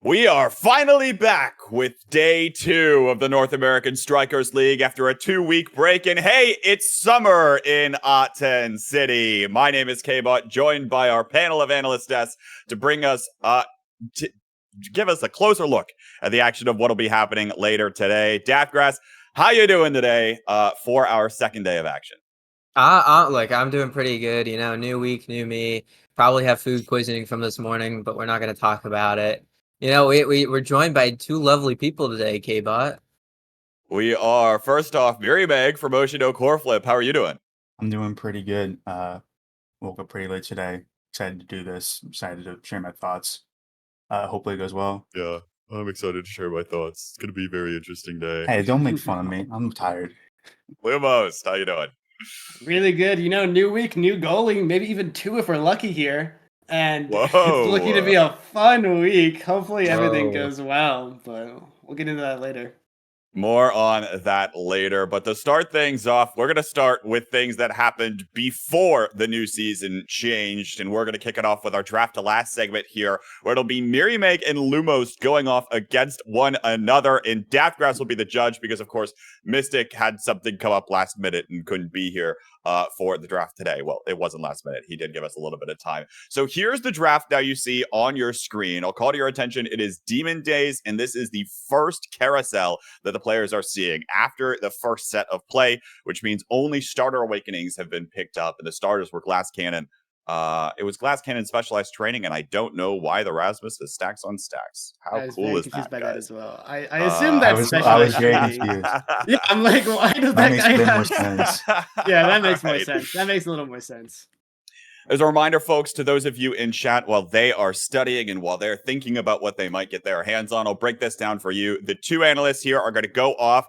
We are finally back with day 2 of the North American Strikers League after a 2-week break. And hey, it's summer in Aten City. My name is K-Bot, joined by our panel of analyst desks to bring us, to give us a closer look at the action of what'll be happening later today. Daftgrass, how you doing today for our second day of action? Look, I'm doing pretty good. You know, new week, new me. Probably have food poisoning from this morning, but we're not going to talk about it. You know, we're joined by two lovely people today, K-Bot. We are, first off, Miri Meg from Oceano Core Flip. How are you doing? I'm doing pretty good. Woke up pretty late today. Excited to do this. Excited to share my thoughts. Hopefully it goes well. Yeah, I'm excited to share my thoughts. It's going to be a very interesting day. Hey, don't make fun of me. I'm tired. Lumos, how you doing? Really good. You know, new week, new goalie. Maybe even 2 if we're lucky here. And Whoa. it's looking to be a fun week. Hopefully everything Whoa. goes well, but we'll get into that later. More on that later, but to start things off, we're going to start with things that happened before the new season changed, and we're going to kick it off with our draft to last segment here, where it'll be Miri Meg and Lumos going off against one another, and Daftgrass will be the judge because, of course, Mystic had something come up last minute and couldn't be here for the draft today. Well, it wasn't last minute. He did give us a little bit of time. So here's the draft now you see on your screen. I'll call to your attention. It is Demon Days, and this is the first carousel that the players are seeing after the first set of play, which means only starter awakenings have been picked up, and the starters were Glass Cannon. It was Glass Cannon Specialized Training, and I don't know why the Rasmus is stacks on stacks. How cool is confused that, by guys? that as well. I assume that's I was specialized very training. confused. Yeah, I'm like, why does That that makes guy a bit more have... sense. Yeah, that makes more Alright. sense. That makes a little more sense. As a reminder, folks, to those of you in chat, while they are studying and while they're thinking about what they might get their hands on, I'll break this down for you. The two analysts here are going to go off,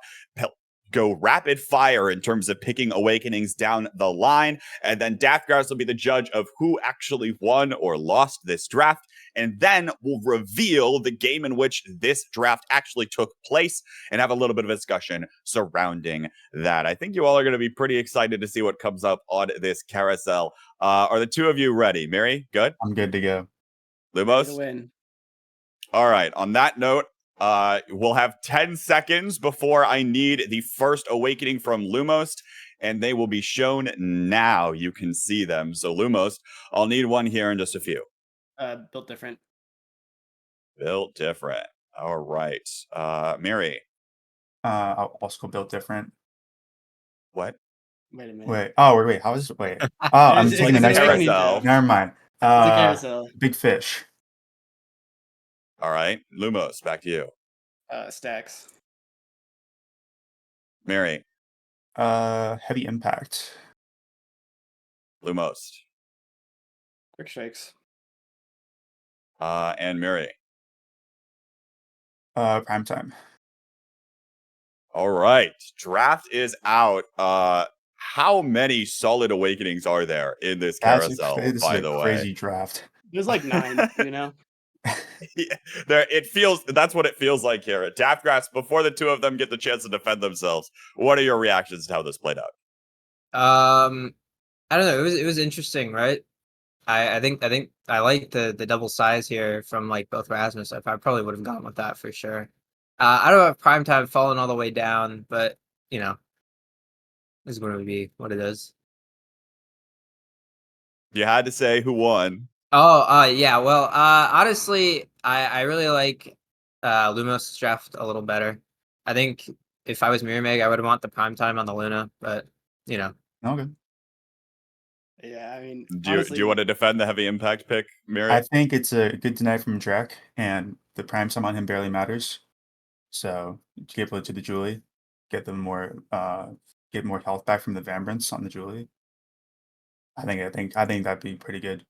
go rapid fire in terms of picking awakenings down the line, and then Daftgrass will be the judge of who actually won or lost this draft, and then we'll reveal the game in which this draft actually took place and have a little bit of a discussion surrounding that. I think you all are going to be pretty excited to see what comes up on this carousel. Are the two of you ready? Mary, good? I'm good to go. Lumos? Win. All right. On that note, we'll have 10 seconds before I need the first awakening from Lumos, and they will be shown now. You can see them. So Lumos, I'll need one here in just a few. Built different. Built different. All right. Mary. I'll also go built different. What? Wait a minute. Wait. Oh, wait. How is wait? Oh, I'm It's taking the a next carousel. one. Never mind. It's a carousel. Big fish. All right. Lumos, back to you. Stacks. Mary. Heavy impact. Lumos. Quick strikes. And Mary. Prime time. All right. Draft is out. How many solid awakenings are there in this carousel, This by is the a way? crazy draft. There's like 9, you know? Yeah, that's what it feels like here at Daftgrass. Before the two of them get the chance to defend themselves, what are your reactions to how this played out? I don't know. It was interesting, right? I think I like the double size here from like both Rasmus. I probably would have gone with that for sure. I don't have prime time falling all the way down, but you know, this is going to be what it is. You had to say who won. Oh, yeah. Well, honestly, I really like Lumos' draft a little better. I think if I was Miri Meg, I would want the prime time on the Luna, but you know. Okay. Yeah, I mean, Do honestly, you want to defend the heavy impact pick, Mary? I think it's a good deny from Drek, and the prime time on him barely matters. So give it to the Julie, get them more, get more health back from the Vambrance on the Julie. I think that'd be pretty good.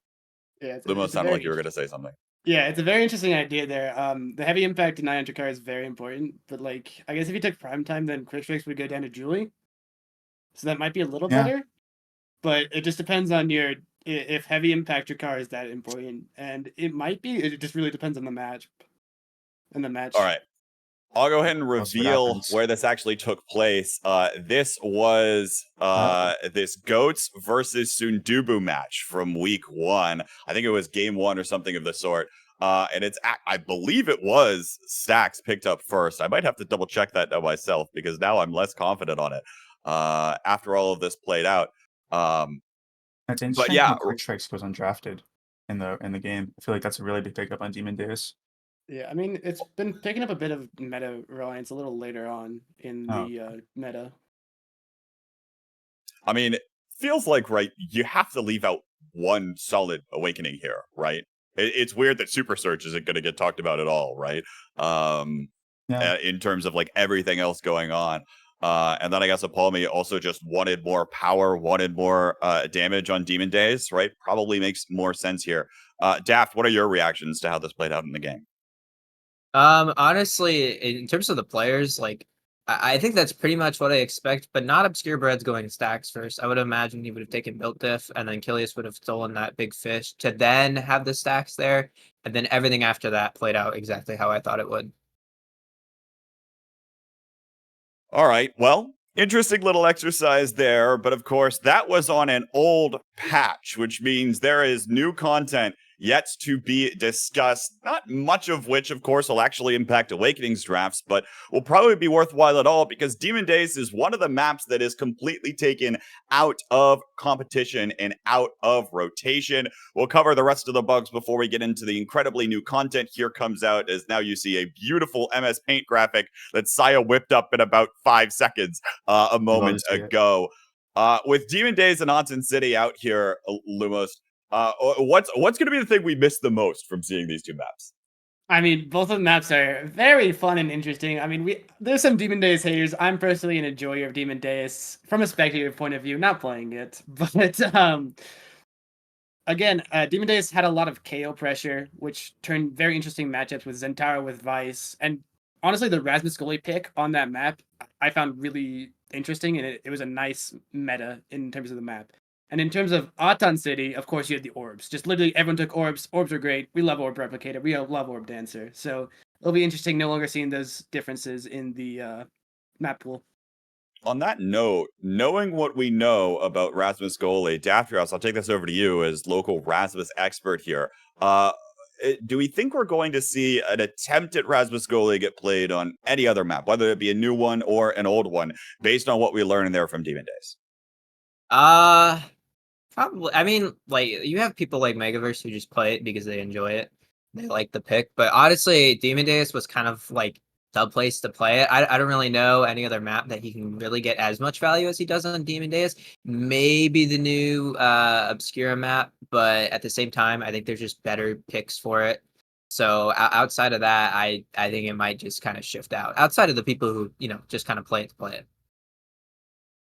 Yeah, it's Lumos a sounded very like you were going to say something. Yeah, it's a very interesting idea there. The heavy impact to 900 car is very important, but like I guess if you took prime time, then quick strikes would go down to Julie, so that might be a little Yeah. better. But it just depends on if heavy impact your car is that important, and it might be. It just really depends on the match and the All match. right. I'll go ahead and We'll see what reveal happens. where this actually took place. This was Oh. this Goats versus Sundubu match from week 1. I think it was game 1 or something of the sort. And I believe it was Stacks picked up first. I might have to double check that now myself because now I'm less confident on it. After all of this played out. That's But interesting yeah, how quick strikes goes undrafted in the game. I feel like that's a really big pickup on Demon Days. Yeah, I mean it's been picking up a bit of meta reliance a little later on in Oh, the meta. I mean, it feels like, right, you have to leave out one solid awakening here, right? It's weird that Super Search isn't going to get talked about at all, right? yeah. In terms of like everything else going on. And then I guess Apolme also just wanted more power, wanted more damage on Demon Days, right? Probably makes more sense here. Daft, what are your reactions to how this played out in the game? Honestly, in terms of the players, like I think that's pretty much what I expect, but not Obscure Bread's going stacks first. I would imagine he would have taken Built Diff, and then Kilius would have stolen that big fish to then have the stacks there, and then everything after that played out exactly how I thought it would. All right. Well, interesting little exercise there. But of course, that was on an old patch, which means there is new content yet to be discussed. Not much of which, of course, will actually impact Awakenings drafts, but will probably be worthwhile at all because Demon Days is one of the maps that is completely taken out of competition and out of rotation. We'll cover the rest of the bugs before we get into the incredibly new content. Here comes out as now you see a beautiful MS Paint graphic that Saya whipped up in about 5 seconds a I love moment to see it. ago. With Demon Days and Anton City out here, Lumos, what's going to be the thing we miss the most from seeing these two maps? I mean, both of the maps are very fun and interesting. I mean, there's some Demon Days haters. I'm personally an enjoyer of Demon Days from a spectator point of view, not playing it. But again, Demon Days had a lot of KO pressure, which turned very interesting matchups with Zentaro with Vice. And honestly, the Rasmus Gully pick on that map I found really interesting, and it was a nice meta in terms of the map. And in terms of Atan City, of course, you had the orbs. Just literally everyone took orbs. Orbs are great. We love Orb Replicator. We love Orb Dancer. So it'll be interesting no longer seeing those differences in the map pool. On that note, knowing what we know about Rasmus Goli, Daftrios, I'll take this over to you as local Rasmus expert here. Do we think we're going to see an attempt at Rasmus Goli get played on any other map, whether it be a new one or an old one, based on what we learned there from Demon Days? Probably. I mean, like you have people like Megaverse who just play it because they enjoy it. They like the pick. But honestly, Demon Days was kind of like the place to play it. I don't really know any other map that he can really get as much value as he does on Demon Days. Maybe the new Obscura map, but at the same time, I think there's just better picks for it. So outside of that, I think it might just kind of shift out. Outside of the people who just kind of play it to play it.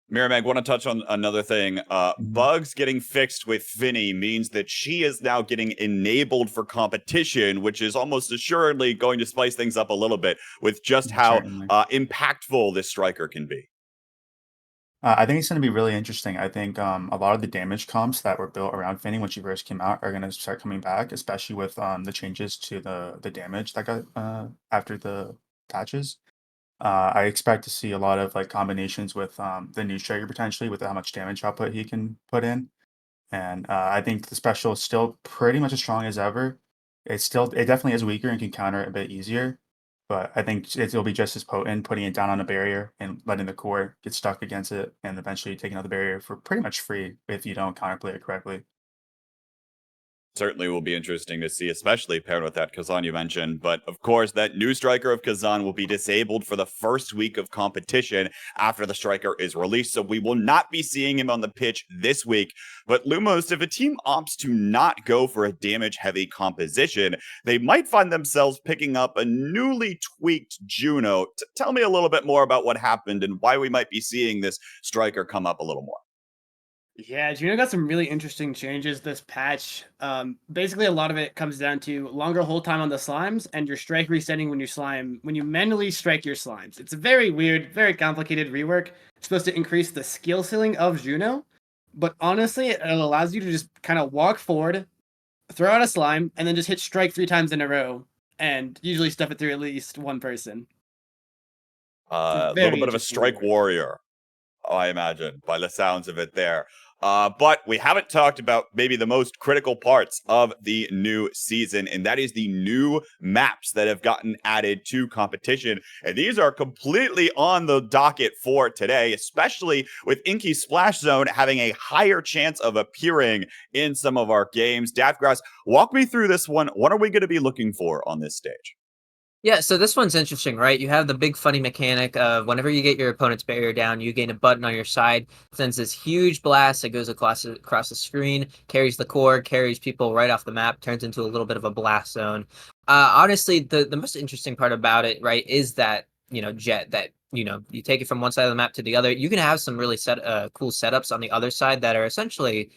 Miramag, want to touch on another thing. Mhm. Bugs getting fixed with Finny means that she is now getting enabled for competition, which is almost assuredly going to spice things up a little bit with just how Certainly. impactful this striker can be. I think it's going to be really interesting. I think a lot of the damage comps that were built around Finny when she first came out are going to start coming back, especially with the changes to the damage that got after the patches. I expect to see a lot of like combinations with the new striker potentially with how much damage output he can put in. And I think the special is still pretty much as strong as ever. It definitely is weaker and can counter it a bit easier. But I think it'll be just as potent putting it down on a barrier and letting the core get stuck against it and eventually taking out the barrier for pretty much free if you don't counterplay it correctly. Certainly will be interesting to see, especially paired with that Kazan you mentioned. But of course, that new striker of Kazan will be disabled for the first week of competition after the striker is released. So we will not be seeing him on the pitch this week. But Lumos, if a team opts to not go for a damage heavy composition, they might find themselves picking up a newly tweaked Juno. Tell me a little bit more about what happened and why we might be seeing this striker come up a little more. Yeah, Juno got some really interesting changes this patch. Basically, a lot of it comes down to longer hold time on the slimes and your strike resetting when you manually strike your slimes. It's a very weird, very complicated rework. It's supposed to increase the skill ceiling of Juno, but honestly, it allows you to just kind of walk forward, throw out a slime, and then just hit strike 3 times in a row, and usually stuff it through at least one person. It's a A little very bit of a interesting strike rework. warrior, I imagine, by the sounds of it there. But we haven't talked about maybe the most critical parts of the new season, and that is the new maps that have gotten added to competition. And these are completely on the docket for today, especially with Inky Splash Zone having a higher chance of appearing in some of our games. Daftgrass, walk me through this one. What are we going to be looking for on this stage? Yeah, so this one's interesting, right? You have the big funny mechanic of whenever you get your opponent's barrier down, you gain a button on your side, sends this huge blast that goes across the screen, carries the core, carries people right off the map, turns into a little bit of a blast zone. Honestly, the most interesting part about it, right, is that, jet that, you take it from one side of the map to the other. You can have some really cool setups on the other side that are essentially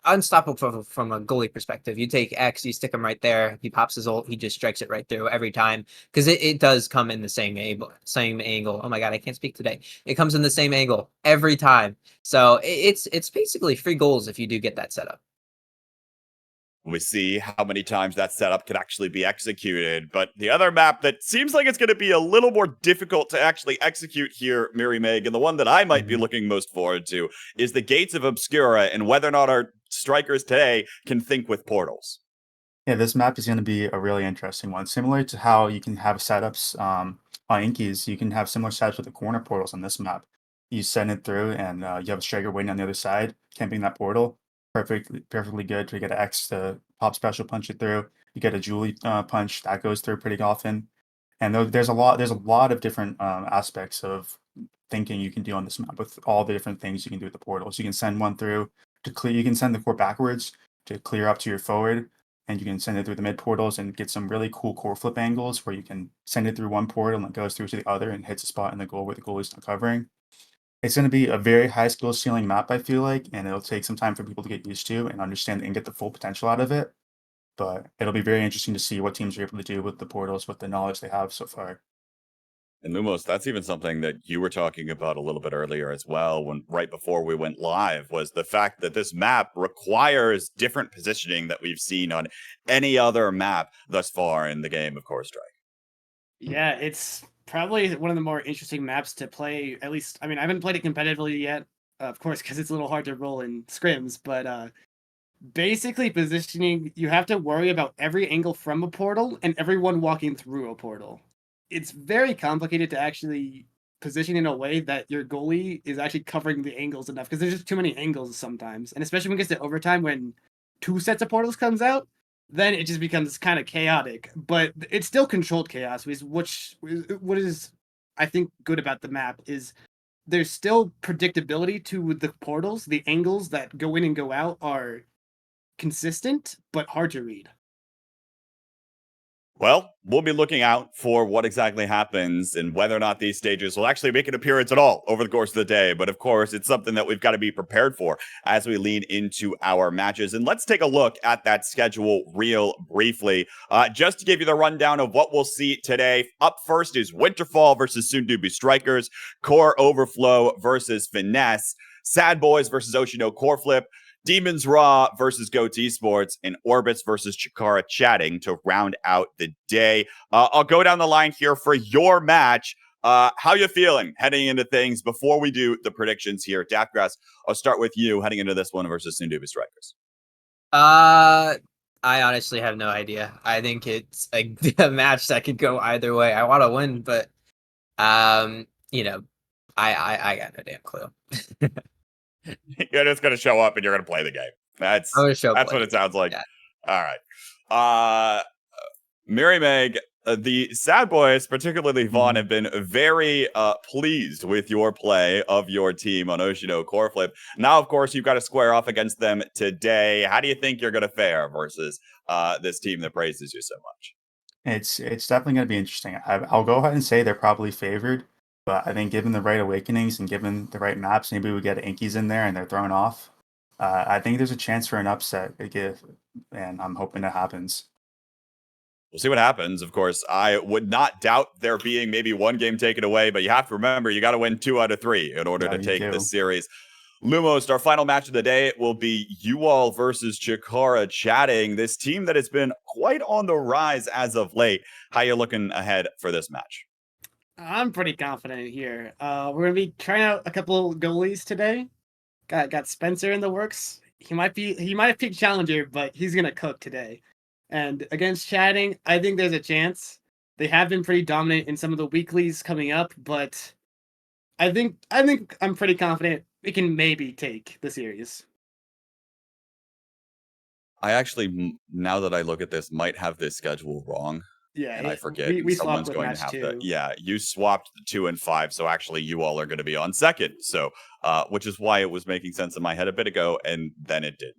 unstoppable from a goalie perspective. You take X, you stick him right there. He pops his ult. He just strikes it right through every time because it does come in the same angle. Same angle. Oh my god, I can't speak today. It comes in the same angle every time. So it's basically free goals if you do get that setup. We see how many times that setup could actually be executed. But the other map that seems like it's going to be a little more difficult to actually execute here, Miri Meg, and the one that I might be looking most forward to is the Gates of Obscura and whether or not our strikers today can think with portals. Yeah, this map is going to be a really interesting one. Similar to how you can have setups on Inkies, you can have similar setups with the corner portals on this map. You send it through, and you have a striker waiting on the other side, camping that portal. Perfectly good to get an X to pop special punch it through. You get a Julie punch that goes through pretty often, and there's a lot of different aspects of thinking you can do on this map with all the different things you can do with the portals. You can send one through to clear. You can send the core backwards to clear up to your forward, and you can send it through the mid portals and get some really cool core flip angles where you can send it through one portal and it goes through to the other and hits a spot in the goal where the goalie's not covering. It's going to be a very high skill ceiling map, I feel like, and it'll take some time for people to get used to and understand and get the full potential out of it. But it'll be very interesting to see what teams are able to do with the portals with the knowledge they have so far. And Lumos, that's even something that you were talking about a little bit earlier as well, when right before we went live, was the fact that this map requires different positioning that we've seen on any other map thus far in the game of Core Strike. Yeah, it's probably one of the more interesting maps to play. At least, I mean, I haven't played it competitively yet, of course, because it's a little hard to roll in scrims. But basically, positioning, you have to worry about every angle from a portal and everyone walking through a portal. It's very complicated to actually position in a way that your goalie is actually covering the angles enough because there's just too many angles sometimes, and especially when it gets to overtime when 2 sets of portals comes out, then it just becomes kind of chaotic. But it's still controlled chaos, which what is I think good about the map is there's still predictability to the portals. The angles that go in and go out are consistent but hard to read. Well, we'll be looking out for what exactly happens and whether or not these stages will actually make an appearance at all over the course of the day. But of course, it's something that we've got to be prepared for as we lean into our matches. And let's take a look at that schedule real briefly, just to give you the rundown of what we'll see today. Up first is Winterfall versus Soon To Be Strikers, Core Overflow versus Finesse, Sad Boys versus Oshino Core Flip, Demons Raw versus Goat Esports, and Orbits versus Chikara Chatting to round out the day. I'll go down the line here for your match. How you feeling heading into things before we do the predictions here? Daftgrass, I'll start with you heading into this one versus Sundubi Strikers. I honestly have no idea. I think it's a match that could go either way. I want to win, but um, you know, I got no damn clue. You're just gonna show up and you're gonna play the game. That's I'm gonna show that's play what the it game. sounds like. Yeah. All right. Mary Meg, the Sad Boys, particularly Vaughn, have been very pleased with your play of your team on Oshino Core Flip. Now, of course, you've got to square off against them today. How do you think you're going to fare versus this team that praises you so much? It's definitely going to be interesting. I'll go ahead and say they're probably favored, but I think given the right awakenings and given the right maps, maybe we get Inkies in there and they're thrown off. I think there's a chance for an upset, and I'm hoping that happens. We'll see what happens. Of course, I would not doubt there being maybe one game taken away, but you have to remember you got to win 2 out of 3 in order Yeah, to you take do. this series. Lumos, our final match of the day will be you all versus Chikara chatting. This team that has been quite on the rise as of late. How you looking ahead for this match? I'm pretty confident here. We're gonna be trying out a couple goalies today. Got Spencer in the works. He might have picked Challenger, but he's gonna cook today. And against Chatting, I think there's a chance. They have been pretty dominant in some of the weeklies coming up, but I think I'm pretty confident we can maybe take the series. I actually, now that I look at this, might have this schedule wrong. Yeah, And I forget, and we swapped someone's with going to match have to. 2. Yeah, you swapped the 2 and 5, so actually you all are going to be on second. So, which is why it was making sense in my head a bit ago, and then it did.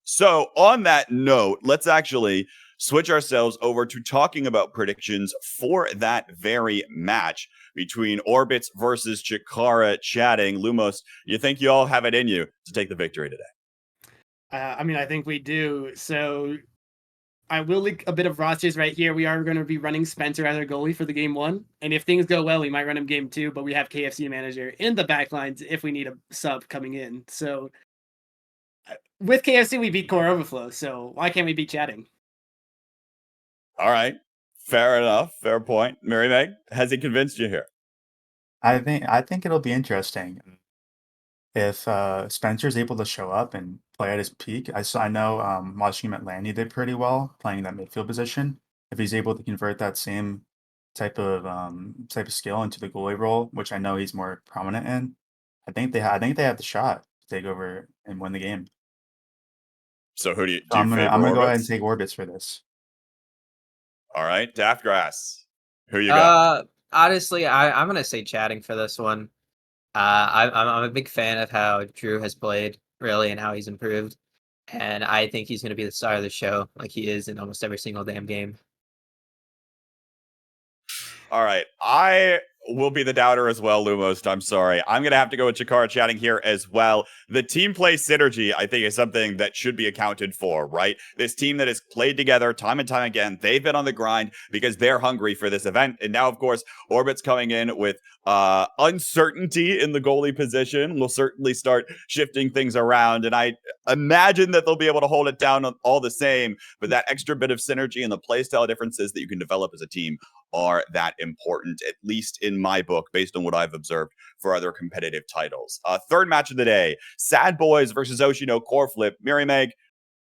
So on that note, let's actually switch ourselves over to talking about predictions for that very match between Orbits versus Chikara chatting. Lumos, you think you all have it in you to take the victory today? I mean, I think we do. So I will leak a bit of rosters right here. We are going to be running Spencer as our goalie for the game 1, and if things go well, we might run him game 2. But we have KFC manager in the backlines if we need a sub coming in. So with KFC, we beat Core Overflow. So why can't we beat Chatting? All right, fair enough, fair point. Mary Meg, has he convinced you here? I think it'll be interesting if Spencer's able to show up and play at his peak. I know watching him at Lanny did pretty well playing that midfield position. If he's able to convert that same type of skill into the goalie role, which I know he's more prominent in, I think they have the shot to take over and win the game. So who do you So I'm favor gonna go ahead and Orbits? take Orbits for this. All right, Daftgrass, who you got? Honestly, I'm gonna say Chatting for this one. I'm a big fan of how Drew has played, really, and how he's improved. And I think he's going to be the star of the show, like he is in almost every single damn game. All right, I will be the doubter as well, Lumos. I'm sorry. I'm going to have to go with Chikara chatting here as well. The team play synergy, I think, is something that should be accounted for, right? This team that has played together time and time again, they've been on the grind because they're hungry for this event. And now, of course, Orbit's coming in with uncertainty in the goalie position. Will certainly start shifting things around. And I imagine that they'll be able to hold it down all the same. But that extra bit of synergy and the playstyle differences that you can develop as a team are that important, at least in my book, based on what I've observed for other competitive titles. Third match of the day, Sad Boys versus Oshino Core Flip. Mary Meg,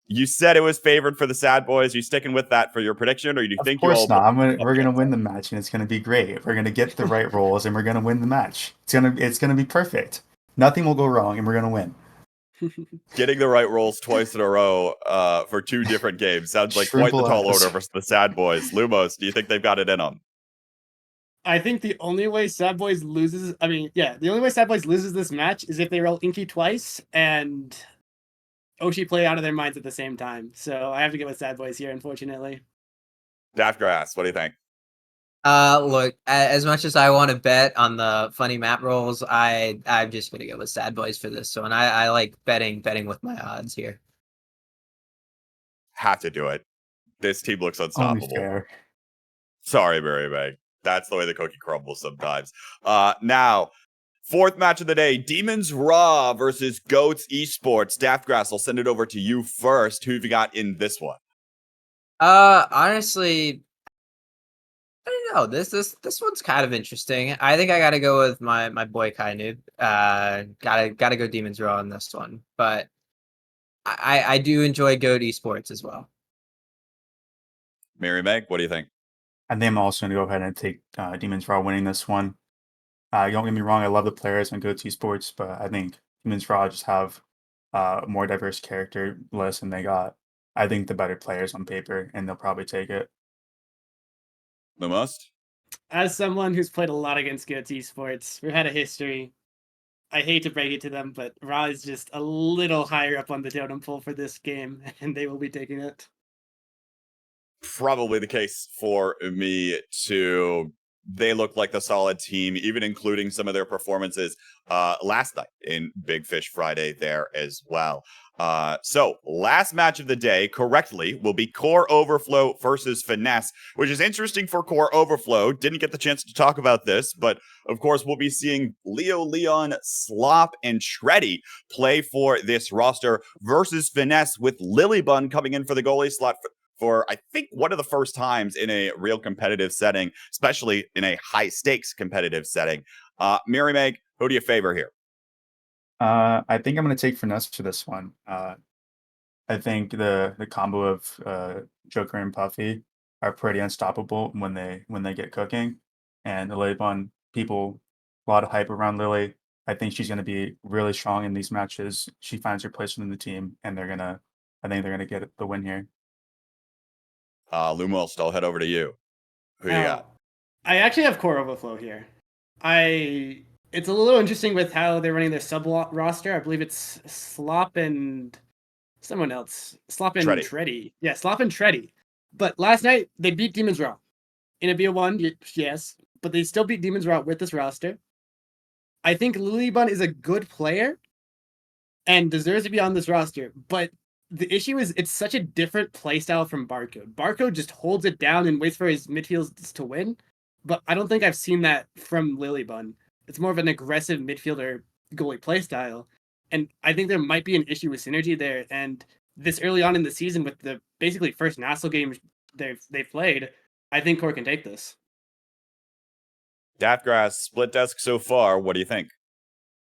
you said it was favored for the Sad Boys. You sticking with that for your prediction, or do you Of think you course all? not. We're gonna win the match, and it's gonna be great. We're gonna get the right roles, and we're gonna win the match. It's gonna be perfect. Nothing will go wrong, and we're gonna win. Getting the right roles twice in a row for 2 different games sounds like quite the Triple tall S. order versus the Sad Boys. Lumos, do you think they've got it in them? I think the only way Sad Boys loses, the only way Sad Boys loses this match is if they roll Inky twice and Oshi play out of their minds at the same time. So I have to get with Sad Boys here, unfortunately. Daftgrass, what do you think? Look, as much as I want to bet on the funny map rolls, I'm just gonna go with Sad Boys for this one. I like betting with my odds here. Have to do it. This team looks Only unstoppable. fair. Sorry, Mary Meg. That's the way the cookie crumbles sometimes. Now, fourth match of the day, Demons Raw versus Goats Esports. Daftgrass, I'll send it over to you first. Who have you got in this one? Honestly, I don't know. This one's kind of interesting. I think I gotta go with my boy Kai Noob. Gotta go Demons Raw on this one. But I do enjoy Goat Esports as well. Mary Meg, what do you think? I think I'm also gonna go ahead and take Demons Raw winning this one. Don't get me wrong, I love the players on GoTo Sports, but I think Demons Raw just have a more diverse character list, and they got, I think, the better players on paper, and they'll probably take it. Lumos? As someone who's played a lot against Goats Esports, we've had a history. I hate to break it to them, but Raw is just a little higher up on the totem pole for this game, and they will be taking it. Probably the case for me too. they look like the solid team, even including some of their performances last night in Big Fish Friday there as well. So last match of the day, correctly, will be Core Overflow versus Finesse, which is interesting for Core Overflow. Didn't get the chance to talk about this, but of course, we'll be seeing Leo, Leon, Slop, and Shreddy play for this roster versus Finesse, with Lilybun coming in for the goalie slot for I think one of the first times in a real competitive setting, especially in a high stakes competitive setting. Mary Meg, who do you favor here? I think I'm going to take Finesse for this one. I think the combo of Joker and Puffy are pretty unstoppable when they get cooking. And the Lilybun people, a lot of hype around Lily. I think she's going to be really strong in these matches. She finds her place within the team, and I think they're gonna get the win here. Lumos, I'll head over to you. Who you got? I actually have Core Overflow here. It's a little interesting with how they're running their sub roster. I believe it's Slop and someone else. Slop and Treddy. Treddy. Yeah, Slop and Treddy. But last night they beat Demon's Row in a BO1, yes, but they still beat Demon's Row with this roster. I think Lilybun is a good player and deserves to be on this roster, but the issue is it's such a different playstyle from Barcode. Barcode just holds it down and waits for his midfielders to win, but I don't think I've seen that from Lilybun. It's more of an aggressive midfielder goalie playstyle, and I think there might be an issue with synergy there. And this early on in the season, with the basically first NASL game they've played, I think Core can take this. Daftgrass, split desk so far. What do you think?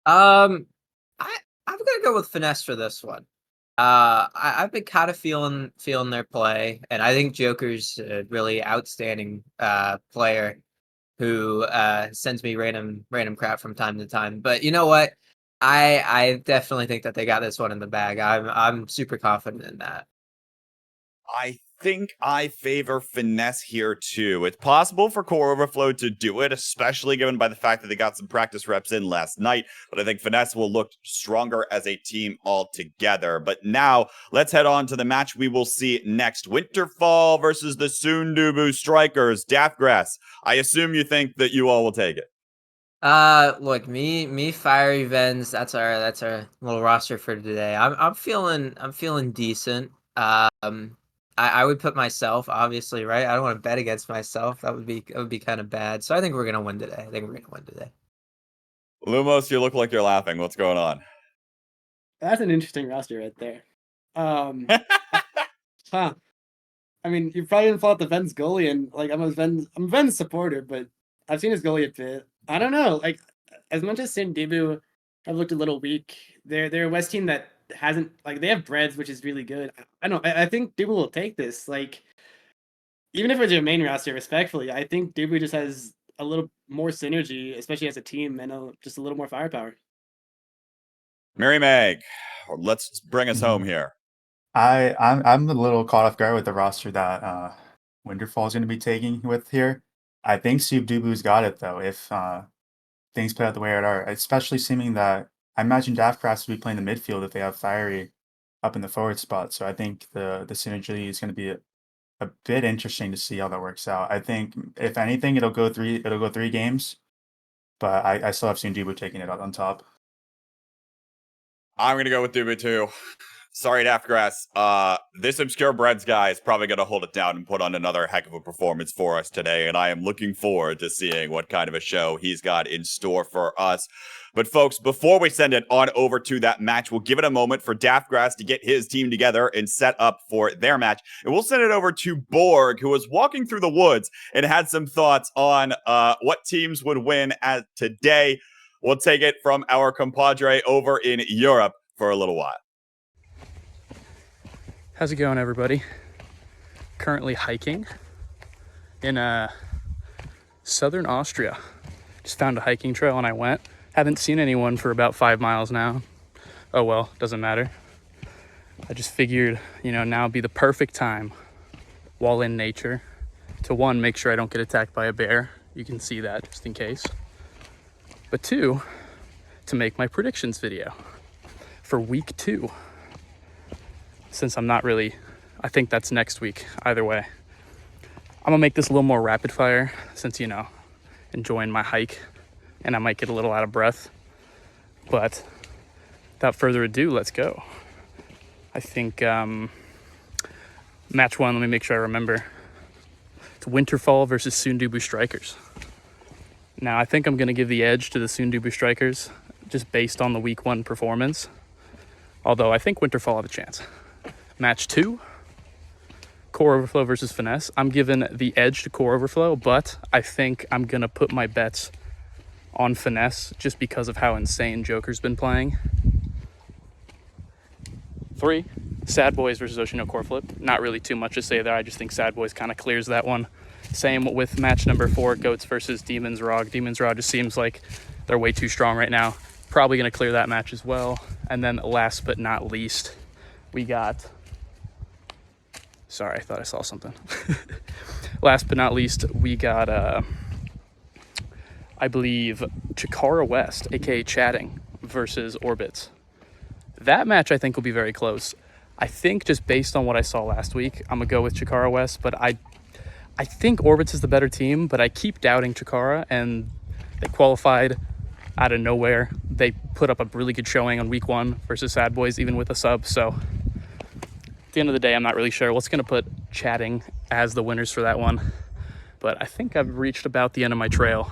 I'm gonna go with Finesse for this one. I've been kind of feeling their play, and I think Joker's a really outstanding player who sends me random crap from time to time. But you know what? I definitely think that they got this one in the bag. I'm super confident in that. I think I favor Finesse here too. It's possible for Core Overflow to do it, especially given by the fact that they got some practice reps in last night. But I think Finesse will look stronger as a team altogether. But now let's head on to the match we will see next. Winterfall versus the Sundubu Strikers. Daftgrass, I assume you think that you all will take it. Look, me, Fiery Vens. That's our little roster for today. I'm feeling decent. I would put myself, obviously, right? I don't want to bet against myself. That would be kind of bad. So I think we're gonna win today. Lumos, you look like you're laughing. What's going on? That's an interesting roster right there. Huh. I mean, you probably didn't follow the Vens goalie, and like I'm a Vens supporter, but I've seen his goalie a bit. I don't know. Like, as much as St. Debu have looked a little weak, they're a West team that hasn't, like, they have Breads, which is really good. I don't know. I think Debu will take this. Like, even if it's your main roster, respectfully, I think Debu just has a little more synergy, especially as a team, and just a little more firepower. Mary Meg, let's bring us home here. I'm a little caught off guard with the roster that Winterfall is going to be taking with here. I think Steve Dubu's got it though. If things play out the way it are, especially seeming that I imagine Daftgrass would be playing the midfield if they have Fiery up in the forward spot. So I think the synergy is going to be a bit interesting to see how that works out. I think if anything, it'll go three games, but I still have seen Dubu taking it out on top. I'm gonna go with Dubu too. Sorry, Daftgrass. This Obscure Breads guy is probably going to hold it down and put on another heck of a performance for us today, and I am looking forward to seeing what kind of a show he's got in store for us. But folks, before we send it on over to that match, we'll give it a moment for Daftgrass to get his team together and set up for their match. And we'll send it over to Borg, who was walking through the woods and had some thoughts on what teams would win at today. We'll take it from our compadre over in Europe for a little while. How's it going, everybody? Currently hiking in southern Austria. Just found a hiking trail and I went. Haven't seen anyone for about 5 miles now. Oh well, doesn't matter. I just figured, now would be the perfect time while in nature to, one, make sure I don't get attacked by a bear. You can see that just in case. But two, to make my predictions video for week 2. Since I'm not really, I think that's next week, either way. I'm gonna make this a little more rapid fire since, enjoying my hike, and I might get a little out of breath. But without further ado, let's go. I think match 1, let me make sure I remember. It's Winterfall versus Sundubu Strikers. Now, I think I'm going to give the edge to the Sundubu Strikers just based on the week 1 performance. Although I think Winterfall have a chance. Match 2, Core Overflow versus Finesse. I'm giving the edge to Core Overflow, but I think I'm going to put my bets on Finesse just because of how insane Joker's been playing. 3, Sad Boys versus Oshino Core Flip. Not really too much to say there. I just think Sad Boys kind of clears that one. Same with match number 4, Goats versus Demon's Rog. Demon's Rog just seems like they're way too strong right now. Probably going to clear that match as well. And then last but not least, we got... Sorry, I thought I saw something. Last but not least, we got, I believe, Chikara West, aka Chatting, versus Orbits. That match I think will be very close. I think just based on what I saw last week, I'm going to go with Chikara West, but I think Orbits is the better team, but I keep doubting Chikara, and they qualified out of nowhere. They put up a really good showing on week 1 versus Sad Boys, even with a sub, so at the end of the day, I'm not really sure what's going to put Chatting as the winners for that one, but I think I've reached about the end of my trail,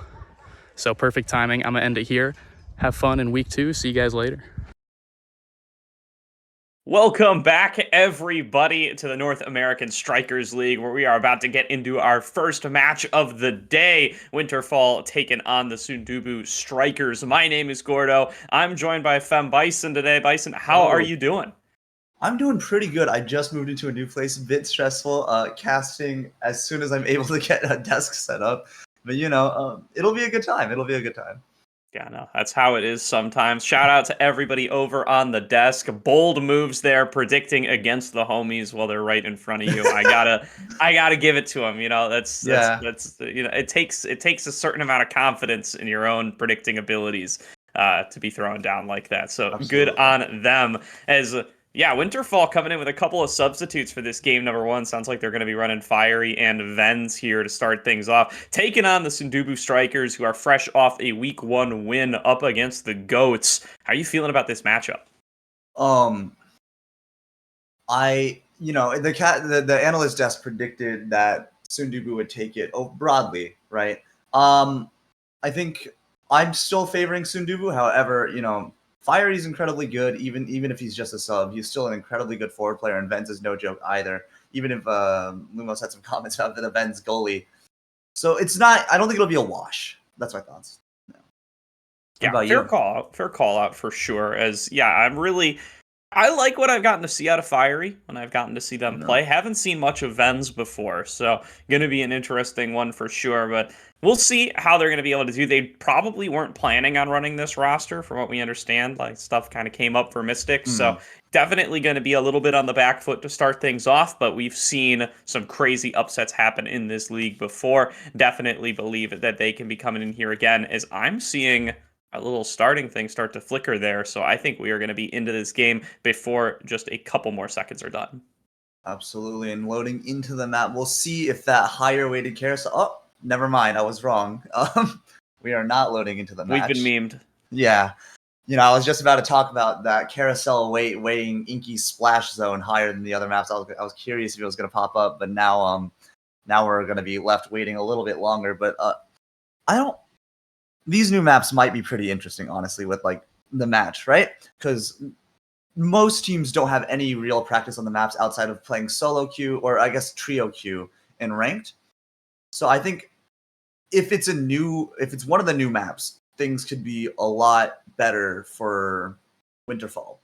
so perfect timing. I'm going to end it here. Have fun in week 2. See you guys later. Welcome back, everybody, to the North American Strikers League, where we are about to get into our first match of the day. Winterfall taking on the Sundubu Strikers. My name is Gordo. I'm joined by Fem Bison today. Bison, how are you doing? I'm doing pretty good. I just moved into a new place, a bit stressful, casting as soon as I'm able to get a desk set up. But, it'll be a good time. Yeah, no, that's how it is sometimes. Shout out to everybody over on the desk. Bold moves there, predicting against the homies while they're right in front of you. I gotta give it to them. That's it takes a certain amount of confidence in your own predicting abilities to be thrown down like that. So Absolutely. Good on them. Winterfall coming in with a couple of substitutes for this game number 1. Sounds like they're going to be running Fiery and Vens here to start things off. Taking on the Sundubu Strikers, who are fresh off a week 1 win up against the Goats. How are you feeling about this matchup? The analyst desk predicted that Sundubu would take it broadly, right? I think I'm still favoring Sundubu. However, Fiery's incredibly good, even if he's just a sub. He's still an incredibly good forward player, and Vens is no joke either. Even if Lumos had some comments about the Vens goalie. So I don't think it'll be a wash. That's my thoughts. No. Yeah, fair call out for sure. I like what I've gotten to see out of Fiery when I've gotten to see them play. Haven't seen much of Vens before, so going to be an interesting one for sure. But we'll see how they're going to be able to do. They probably weren't planning on running this roster, from what we understand. Like, stuff kind of came up for Mystics, so definitely going to be a little bit on the back foot to start things off. But we've seen some crazy upsets happen in this league before. Definitely believe that they can be coming in here again, as I'm seeing a little starting thing start to flicker there. So I think we are going to be into this game before just a couple more seconds are done. Absolutely. And loading into the map, we'll see if that higher weighted carousel. Oh, never mind. I was wrong. We are not loading into the match. We've been memed. Yeah. I was just about to talk about that carousel weighing Inky's splash zone higher than the other maps. I was curious if it was going to pop up, but now we're going to be left waiting a little bit longer. But these new maps might be pretty interesting, honestly, with like the match, right? Because most teams don't have any real practice on the maps outside of playing solo queue or I guess trio queue in ranked. So I think if it's one of the new maps, things could be a lot better for Winterfall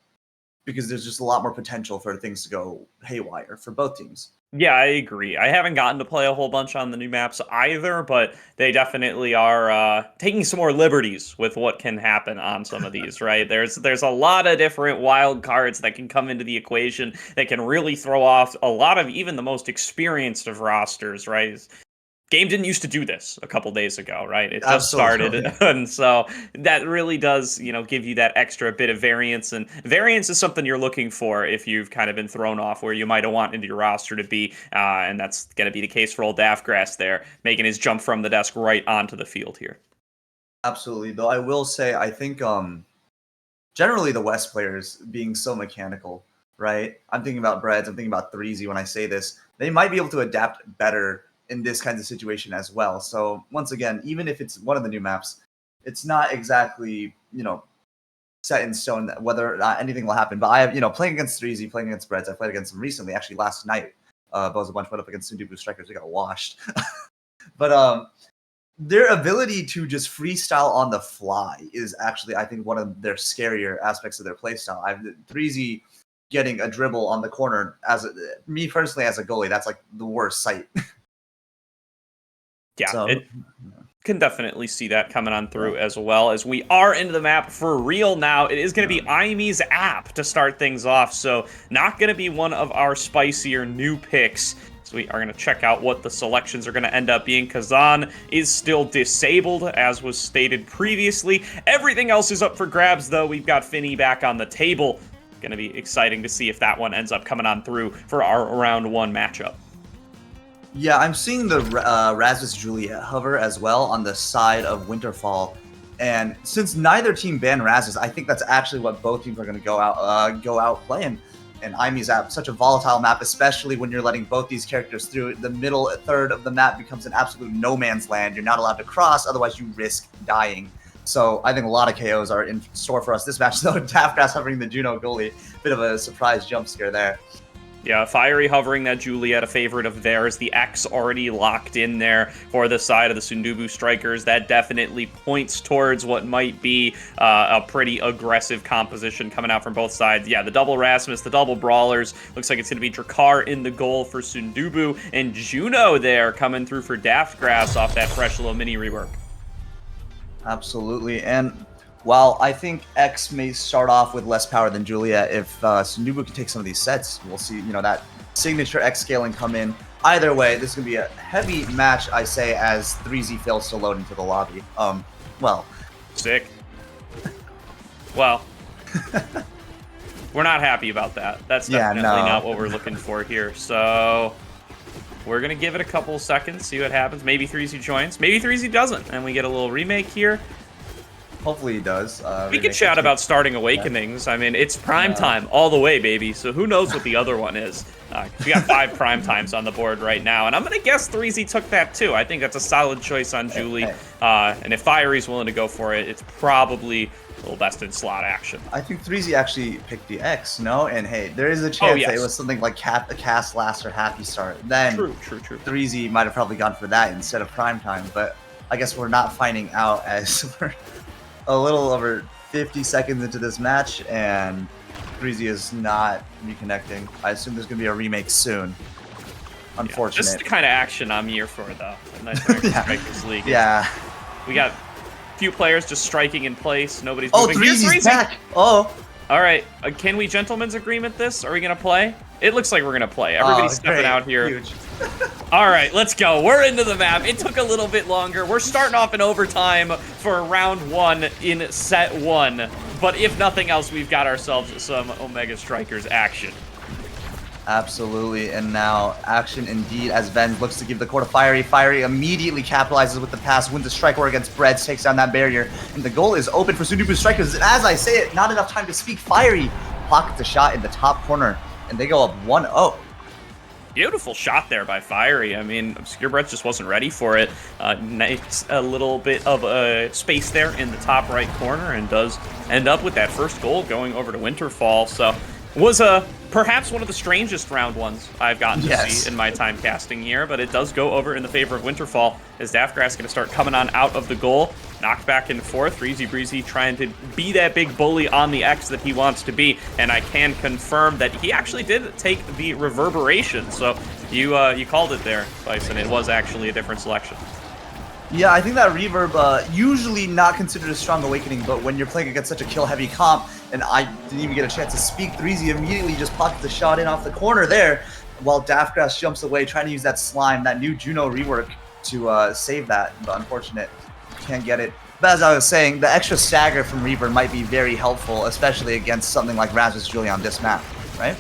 because there's just a lot more potential for things to go haywire for both teams. Yeah, I agree. I haven't gotten to play a whole bunch on the new maps either, but they definitely are taking some more liberties with what can happen on some of these, right? There's a lot of different wild cards that can come into the equation that can really throw off a lot of even the most experienced of rosters, right? Game didn't used to do this a couple days ago, right? It just started, and so that really does, give you that extra bit of variance. And variance is something you're looking for if you've kind of been thrown off where you might have wanted your roster to be, and that's going to be the case for old Daftgrass there, making his jump from the desk right onto the field here. Absolutely, though I will say I think generally the West players being so mechanical, right? I'm thinking about Breads, I'm thinking about 3Z when I say this. They might be able to adapt better in this kind of situation as well. So once again, even if it's one of the new maps, it's not exactly, set in stone that whether or not anything will happen. But I have, playing against 3Z, playing against Breads, I played against them recently, actually last night. Bows a bunch went up against Sundubu Strikers, they got washed. But their ability to just freestyle on the fly is actually, I think, one of their scarier aspects of their playstyle. 3Z getting a dribble on the corner, me personally as a goalie, that's like the worst sight. Yeah, so, it can definitely see that coming on through as well. As we are into the map for real now, it is going to be Imi's app to start things off, so not going to be one of our spicier new picks. So we are going to check out what the selections are going to end up being. Kazan is still disabled, as was stated previously. Everything else is up for grabs, though. We've got Finny back on the table. Going to be exciting to see if that one ends up coming on through for our round 1 matchup. Yeah, I'm seeing the Rasmus Juliet hover as well on the side of Winterfall, and since neither team banned Rasmus, I think that's actually what both teams are going to go out playing. And Imi's app, such a volatile map, especially when you're letting both these characters through. The middle third of the map becomes an absolute no man's land. You're not allowed to cross, otherwise you risk dying. So I think a lot of KOs are in store for us this match, though. Daftgrass hovering the Juno goalie, bit of a surprise jump scare there. Yeah, Fiery hovering that Juliet, a favorite of theirs. The X already locked in there for the side of the Sundubu Strikers. That definitely points towards what might be a pretty aggressive composition coming out from both sides. Yeah, the double Rasmus, the double Brawlers. Looks like it's going to be Drakkar in the goal for Sundubu. And Juno there coming through for Daftgrass off that fresh little mini rework. Absolutely. And while I think X may start off with less power than Juliet, if Sundubu can take some of these sets, we'll see, that signature X scaling come in. Either way, this is going to be a heavy match, I say, as 3Z fails to load into the lobby. Well. Sick. Well. We're not happy about that. That's definitely not what we're looking for here. So we're going to give it a couple seconds, see what happens. Maybe 3Z joins. Maybe 3Z doesn't. And we get a little remake here. Hopefully he does. We can chat about starting Awakenings. I mean, it's prime time all the way, baby. So who knows what the other one is? We got 5 prime times on the board right now. And I'm going to guess 3Z took that too. I think that's a solid choice on Julie. And if Fiery's willing to go for it, it's probably a little BestieInSlot action. I think 3Z actually picked the X, no? And hey, there is a chance that it was something like a cast last or happy start. Then true. 3Z might have probably gone for that instead of prime time. But I guess we're not finding out as we're a little over 50 seconds into this match, and 3Z is not reconnecting. I assume there's going to be a remake soon. Unfortunate. This is the kind of action I'm here for, though. A nice Strikers League. Yeah. We got a few players just striking in place. Nobody's moving. 3Z's back! Oh! All right. Can we gentlemen's agreement this? Are we going to play? It looks like we're going to play. Everybody's stepping out here. Huge. All right, let's go. We're into the map. It took a little bit longer. We're starting off in overtime for round 1 in set 1. But if nothing else, we've got ourselves some Omega Strikers action. Absolutely, and now action indeed as Ven looks to give the core to Fiery. Fiery immediately capitalizes with the pass, wins a strike war against Breads, takes down that barrier, and the goal is open for Sundubu Strikers. And as I say it, not enough time to speak. Fiery pockets a shot in the top corner, and they go up 1-0. Beautiful shot there by Fiery. I mean, Obscure Breath just wasn't ready for it. Nice, a little bit of a space there in the top right corner, and does end up with that first goal going over to Winterfall. So was perhaps one of the strangest round 1s I've gotten to see in my time casting here, but it does go over in the favor of Winterfall, as Daftgrass going to start coming on out of the goal. Knocked back and forth. Breezy Breezy trying to be that big bully on the X that he wants to be, and I can confirm that he actually did take the reverberation. So you called it there, Bison. It was actually a different selection. Yeah, I think that reverb, usually not considered a strong awakening, but when you're playing against such a kill-heavy comp, and I didn't even get a chance to speak, 3Z immediately just pockets the shot in off the corner there, while Daftgrass jumps away, trying to use that slime, that new Juno rework, to save that, but unfortunate, can't get it. But as I was saying, the extra stagger from Reaper might be very helpful, especially against something like Rasmus Julie on this map, right?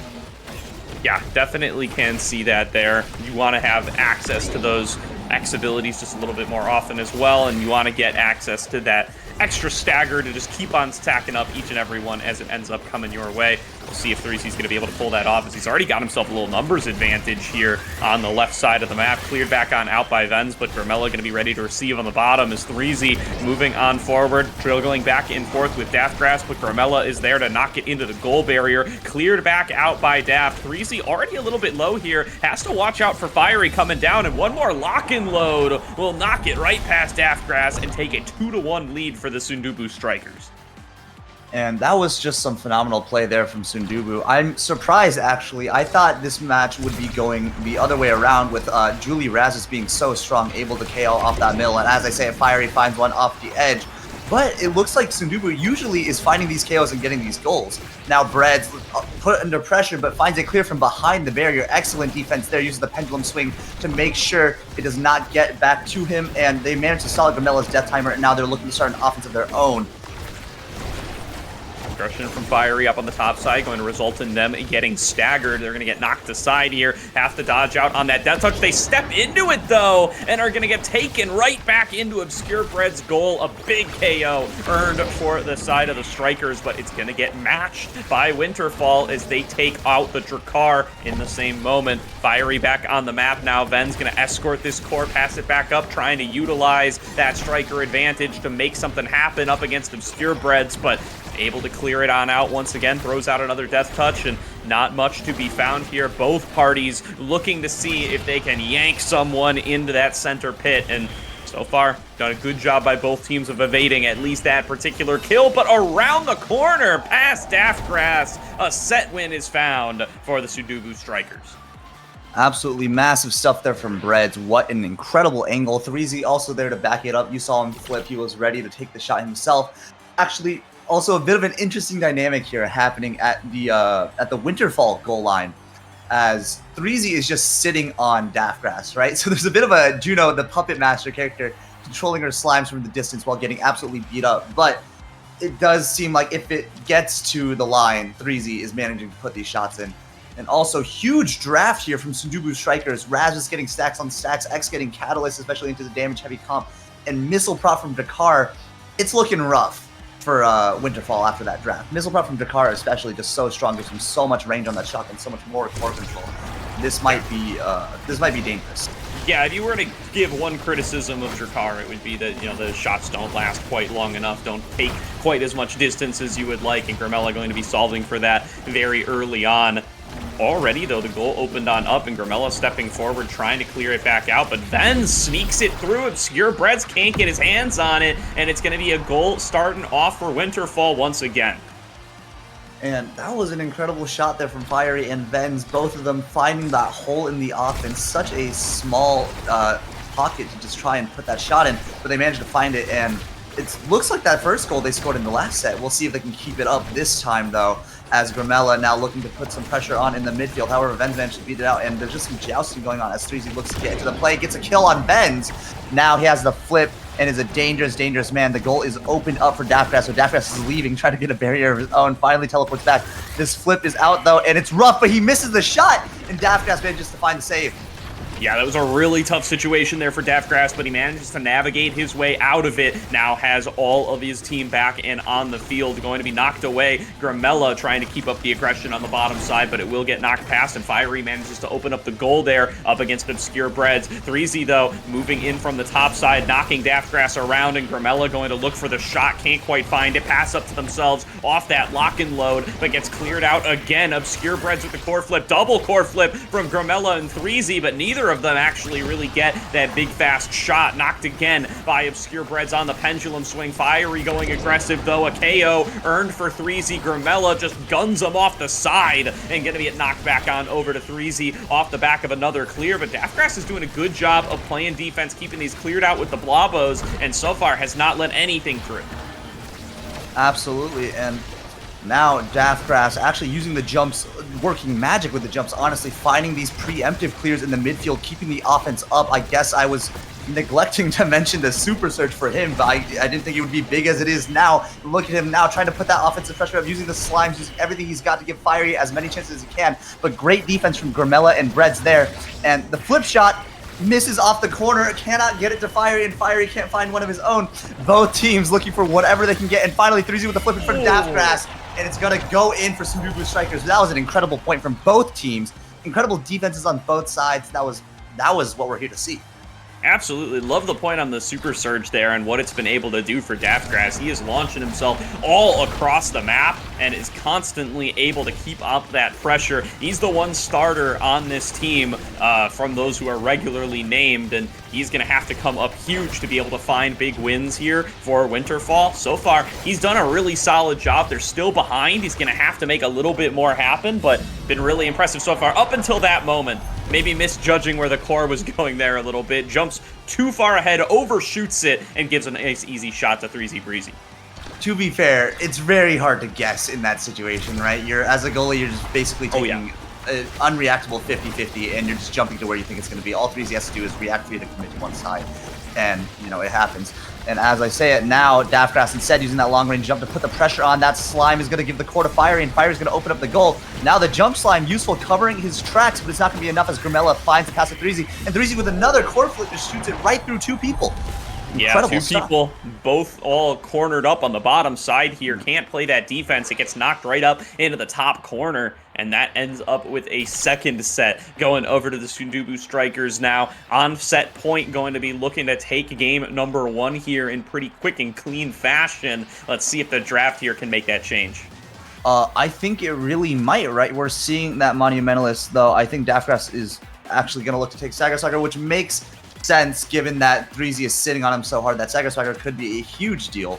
Yeah, definitely can see that there. You want to have access to those X abilities just a little bit more often as well, and you want to get access to that extra stagger to just keep on stacking up each and every one as it ends up coming your way. We'll see if 3C's going to be able to pull that off, as he's already got himself a little numbers advantage here on the left side of the map. Cleared back on out by Vens, but Grimella going to be ready to receive on the bottom as 3Z moving on forward. Trail going back and forth with Daftgrass, but Grimella is there to knock it into the goal barrier. Cleared back out by Daft. 3Z already a little bit low here. Has to watch out for Fiery coming down, and one more lock-in load will knock it right past Daftgrass and take a 2-1 lead for the Sundubu Strikers. And that was just some phenomenal play there from Sundubu. I'm surprised, actually. I thought this match would be going the other way around with Julie Razes being so strong, able to KO off that middle. And as I say, Fiery finds one off the edge. But it looks like Sundubu usually is finding these KOs and getting these goals. Now Bread's put under pressure, but finds it clear from behind the barrier. Excellent defense there, uses the pendulum swing to make sure it does not get back to him. And they managed to stall Gramella's death timer, and now they're looking to start an offense of their own. Aggression from Fiery up on the top side going to result in them getting staggered. They're going to get knocked aside here. Have to dodge out on that death touch. They step into it, though, and are going to get taken right back into Obscure Bread's goal. A big KO earned for the side of the Strikers, but it's going to get matched by Winterfall as they take out the Drakkar in the same moment. Fiery back on the map now. Ven's going to escort this core, pass it back up, trying to utilize that Striker advantage to make something happen up against Obscure Breads, but able to clear it on out once again, throws out another death touch, and not much to be found here. Both parties looking to see if they can yank someone into that center pit, and so far, done a good job by both teams of evading at least that particular kill, but around the corner, past Daftgrass, a set win is found for the Sundubu Strikers. Absolutely massive stuff there from Breads. What an incredible angle. 3Z also there to back it up. You saw him flip. He was ready to take the shot himself. Actually, also a bit of an interesting dynamic here happening at the Winterfall goal line, as 3Z is just sitting on Daftgrass, right? So there's a bit of a Juno, the puppet master character, controlling her slimes from the distance while getting absolutely beat up. But it does seem like if it gets to the line, 3Z is managing to put these shots in. And also, huge draft here from Sundubu Strikers. Raz getting stacks on stacks, X getting Catalyst, especially into the damage-heavy comp, and Missile Prop from Drakkar. It's looking rough for Winterfall after that draft. Missile Prop from Drakkar especially just so strong, gives him so much range on that shot and so much more core control. This might be dangerous. Yeah, if you were to give one criticism of Drakkar, it would be that, you know, the shots don't last quite long enough, don't take quite as much distance as you would like, and Grimella going to be solving for that very early on. Already, though, the goal opened on up, and Grimella stepping forward, trying to clear it back out, but then sneaks it through. Obscure Breads can't get his hands on it, and it's going to be a goal starting off for Winterfall once again. And that was an incredible shot there from Fiery and Vens, both of them finding that hole in the offense. Such a small pocket to just try and put that shot in, but they managed to find it, and it looks like that first goal they scored in the last set. We'll see if they can keep it up this time, though, as Grimella now looking to put some pressure on in the midfield. However, Vens managed to beat it out, and there's just some jousting going on as 3Z looks to get into the play, gets a kill on Vens. Now he has the flip and is a dangerous, dangerous man. The goal is opened up for Daftgrass, so Daftgrass is leaving, trying to get a barrier of his own, finally teleports back. This flip is out, though, and it's rough, but he misses the shot, and Daftgrass manages to find the save. Yeah, that was a really tough situation there for Daftgrass, but he manages to navigate his way out of it. Now has all of his team back and on the field, going to be knocked away. Grimella trying to keep up the aggression on the bottom side, but it will get knocked past, and Fiery manages to open up the goal there up against Obscure Breads. 3Z, though, moving in from the top side, knocking Daftgrass around, and Grimella going to look for the shot, can't quite find it. Pass up to themselves off that lock-and load, but gets cleared out again. Obscure Breads with the core flip, double core flip from Grimella and 3Z, but neither of them actually really get that big fast shot. Knocked again by Obscure Breads on the pendulum swing. Fiery going aggressive, though. A KO earned for 3Z. Grimella just guns him off the side and gonna get knocked back on over to 3Z off the back of another clear, but Daftgrass is doing a good job of playing defense, keeping these cleared out with the Blobos, and so far has not let anything through. Absolutely, and now Daftgrass actually using the jumps, working magic with the jumps, honestly, finding these preemptive clears in the midfield, keeping the offense up. I guess I was neglecting to mention the super surge for him, but I didn't think it would be big as it is now. Look at him now trying to put that offensive pressure up, using the slimes, using everything he's got to give Fiery as many chances as he can. But great defense from Grimella and Breads there. And the flip shot misses off the corner, cannot get it to Fiery, and Fiery can't find one of his own. Both teams looking for whatever they can get, and finally 3Z with the flip in front of Daftgrass, and it's gonna go in for some Dubu Strikers. That was an incredible point from both teams. Incredible defenses on both sides. That was what we're here to see. Absolutely. Love the point on the Super Surge there and what it's been able to do for Daftgrass. He is launching himself all across the map and is constantly able to keep up that pressure. He's the one starter on this team from those who are regularly named, and he's going to have to come up huge to be able to find big wins here for Winterfall. So far, he's done a really solid job. They're still behind. He's going to have to make a little bit more happen, but been really impressive so far up until that moment. Maybe misjudging where the core was going there a little bit. Jumps too far ahead, overshoots it, and gives a nice easy shot to 3Z Breezy. To be fair, it's very hard to guess in that situation, right? As a goalie, you're just basically taking an unreactable 50-50, and you're just jumping to where you think it's going to be. All 3Z has to do is react for you to commit to one side, and, you know, it happens. And as I say it now, Daftgrass instead using that long-range jump to put the pressure on. That slime is going to give the core to Fiery, and Fiery's going to open up the goal. Now the jump slime useful, covering his tracks, but it's not going to be enough as Grimella finds the pass to 3Z. And 3Z with another core flip just shoots it right through two people. Incredible stuff. People both all cornered up on the bottom side here. Can't play that defense. It gets knocked right up into the top corner, and that ends up with a second set going over to the Sundubu Strikers now. On set point, going to be looking to take game number 1 here in pretty quick and clean fashion. Let's see if the draft here can make that change. I think it really might, right? We're seeing that Monumentalist, though. I think Daftgrass is actually going to look to take Saga Striker, which makes sense given that 3Z is sitting on him so hard that Saga Striker could be a huge deal.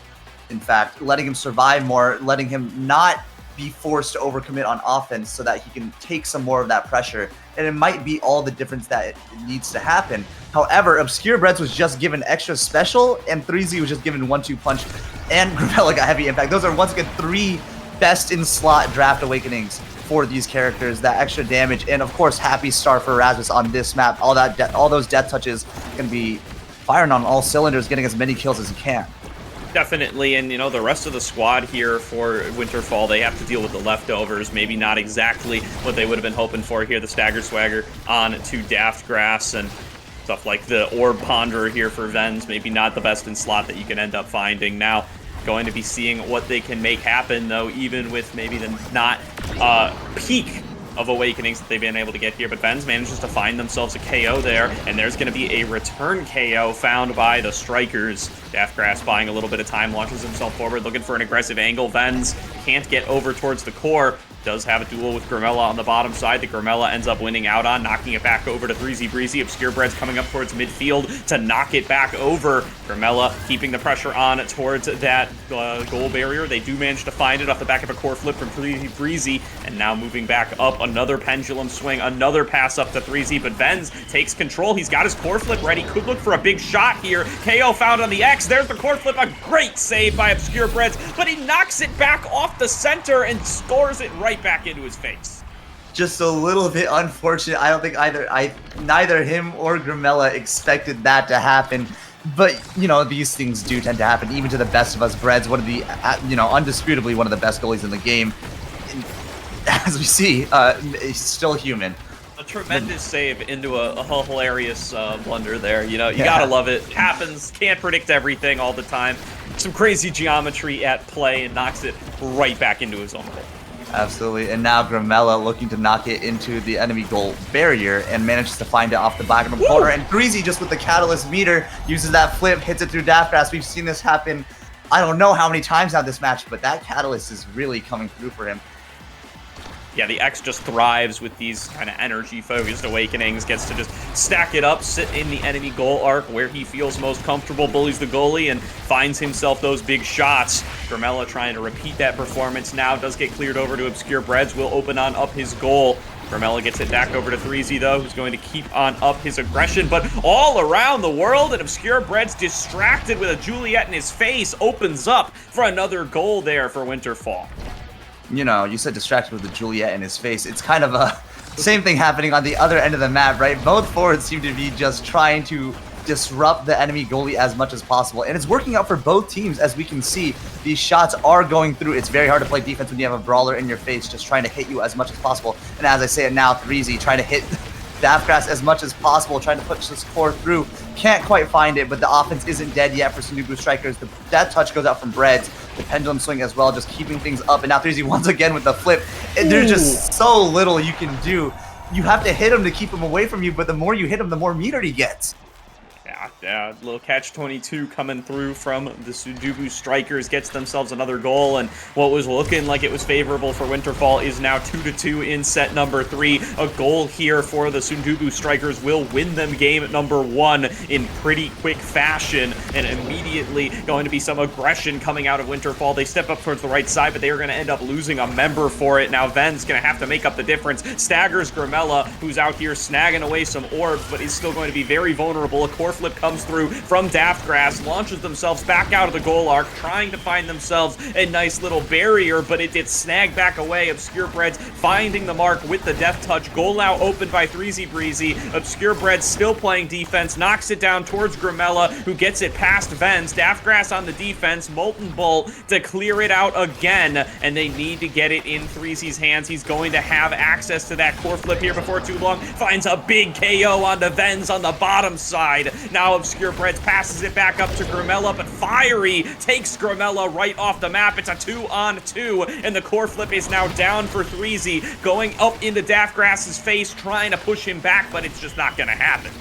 In fact, letting him survive more, letting him not be forced to overcommit on offense so that he can take some more of that pressure. And it might be all the difference that it needs to happen. However, Obscure Breads was just given extra special, and 3Z was just given 1-2 punch, and Grimella got heavy impact. Those are once again 3 best-in-slot draft awakenings for these characters. That extra damage, and of course, happy star for Rasmus on this map. All those death touches can be firing on all cylinders, getting as many kills as he can. Definitely, and you know, the rest of the squad here for Winterfall, they have to deal with the leftovers. Maybe not exactly what they would have been hoping for here. The Stagger Swagger on to Daftgrass and stuff like the Orb Ponderer here for Vens. Maybe not the best in slot that you can end up finding. Now, going to be seeing what they can make happen, though, even with maybe the not peak of awakenings that they've been able to get here, but Vens manages to find themselves a KO there, and there's going to be a return KO found by the Strikers. Daftgrass buying a little bit of time, launches himself forward, looking for an aggressive angle. Vens can't get over towards the core. Does have a duel with Grimella on the bottom side that Grimella ends up winning out on, knocking it back over to 3Z Breezy. Obscure Breads coming up towards midfield to knock it back over. Grimella keeping the pressure on towards that goal barrier. They do manage to find it off the back of a core flip from 3Z Breezy, and now moving back up, another pendulum swing, another pass up to 3Z, but Vens takes control. He's got his core flip ready, could look for a big shot here. KO found on the X, there's the core flip, a great save by Obscure Breads, but he knocks it back off the center and scores it right back into his face. Just a little bit unfortunate. I don't think neither him or Grimella expected that to happen. But, you know, these things do tend to happen, even to the best of us. Breads, one of the, you know, undisputably one of the best goalies in the game. And as we see, he's still human. A tremendous save into a hilarious blunder there. You know, you gotta love it. Happens, can't predict everything all the time. Some crazy geometry at play and knocks it right back into his own goal. Absolutely, and now Grimella looking to knock it into the enemy goal barrier and manages to find it off the back of the corner. And Breezy, just with the Catalyst meter, uses that flip, hits it through Daftgrass. We've seen this happen, I don't know how many times now this match, but that Catalyst is really coming through for him. Yeah, the X just thrives with these kind of energy-focused awakenings, gets to just stack it up, sit in the enemy goal arc where he feels most comfortable, bullies the goalie, and finds himself those big shots. Grimella trying to repeat that performance now, does get cleared over to Obscure Breads, will open on up his goal. Grimella gets it back over to 3Z, though, who's going to keep on up his aggression, but all around the world, and Obscure Breads, distracted with a Juliet in his face, opens up for another goal there for Winterfall. You know, you said distracted with the Juliet in his face. It's kind of a same thing happening on the other end of the map, right? Both forwards seem to be just trying to disrupt the enemy goalie as much as possible. And it's working out for both teams, as we can see. These shots are going through. It's very hard to play defense when you have a brawler in your face just trying to hit you as much as possible. And as I say it now, Threezy trying to hit Daftgrass as much as possible, trying to push this core through. Can't quite find it, but the offense isn't dead yet for Sundubu Strikers. The death touch goes out from Breads. The pendulum swing as well, just keeping things up. And now Threezy once again with the flip. And there's just so little you can do. You have to hit him to keep him away from you, but the more you hit him, the more meter he gets. Yeah, little catch-22 coming through from the Sundubu Strikers, gets themselves another goal, and what was looking like it was favorable for Winterfall is now 2-2 in set number 3. A goal here for the Sundubu Strikers will win them game number 1 in pretty quick fashion, and immediately going to be some aggression coming out of Winterfall. They step up towards the right side, but they are going to end up losing a member for it. Now Ven's going to have to make up the difference. Staggers Grimella, who's out here snagging away some orbs, but is still going to be very vulnerable. A core flip comes through from Daftgrass, launches themselves back out of the goal arc, trying to find themselves a nice little barrier, but it gets snagged back away. Obscure Breads finding the mark with the death touch. Goal now opened by Threezy Breezy. Obscure Breads still playing defense, knocks it down towards Grimella, who gets it past Vens. Daftgrass on the defense, Molten Bolt to clear it out again, and they need to get it in Threezy's hands. He's going to have access to that core flip here before too long. Finds a big KO onto Vens on the bottom side. Now Obscure Breads passes it back up to Grimella, but Fiery takes Grimella right off the map. It's a 2-on-2, and the core flip is now down for Threezy, going up into Daftgrass's face, trying to push him back, but it's just not going to happen.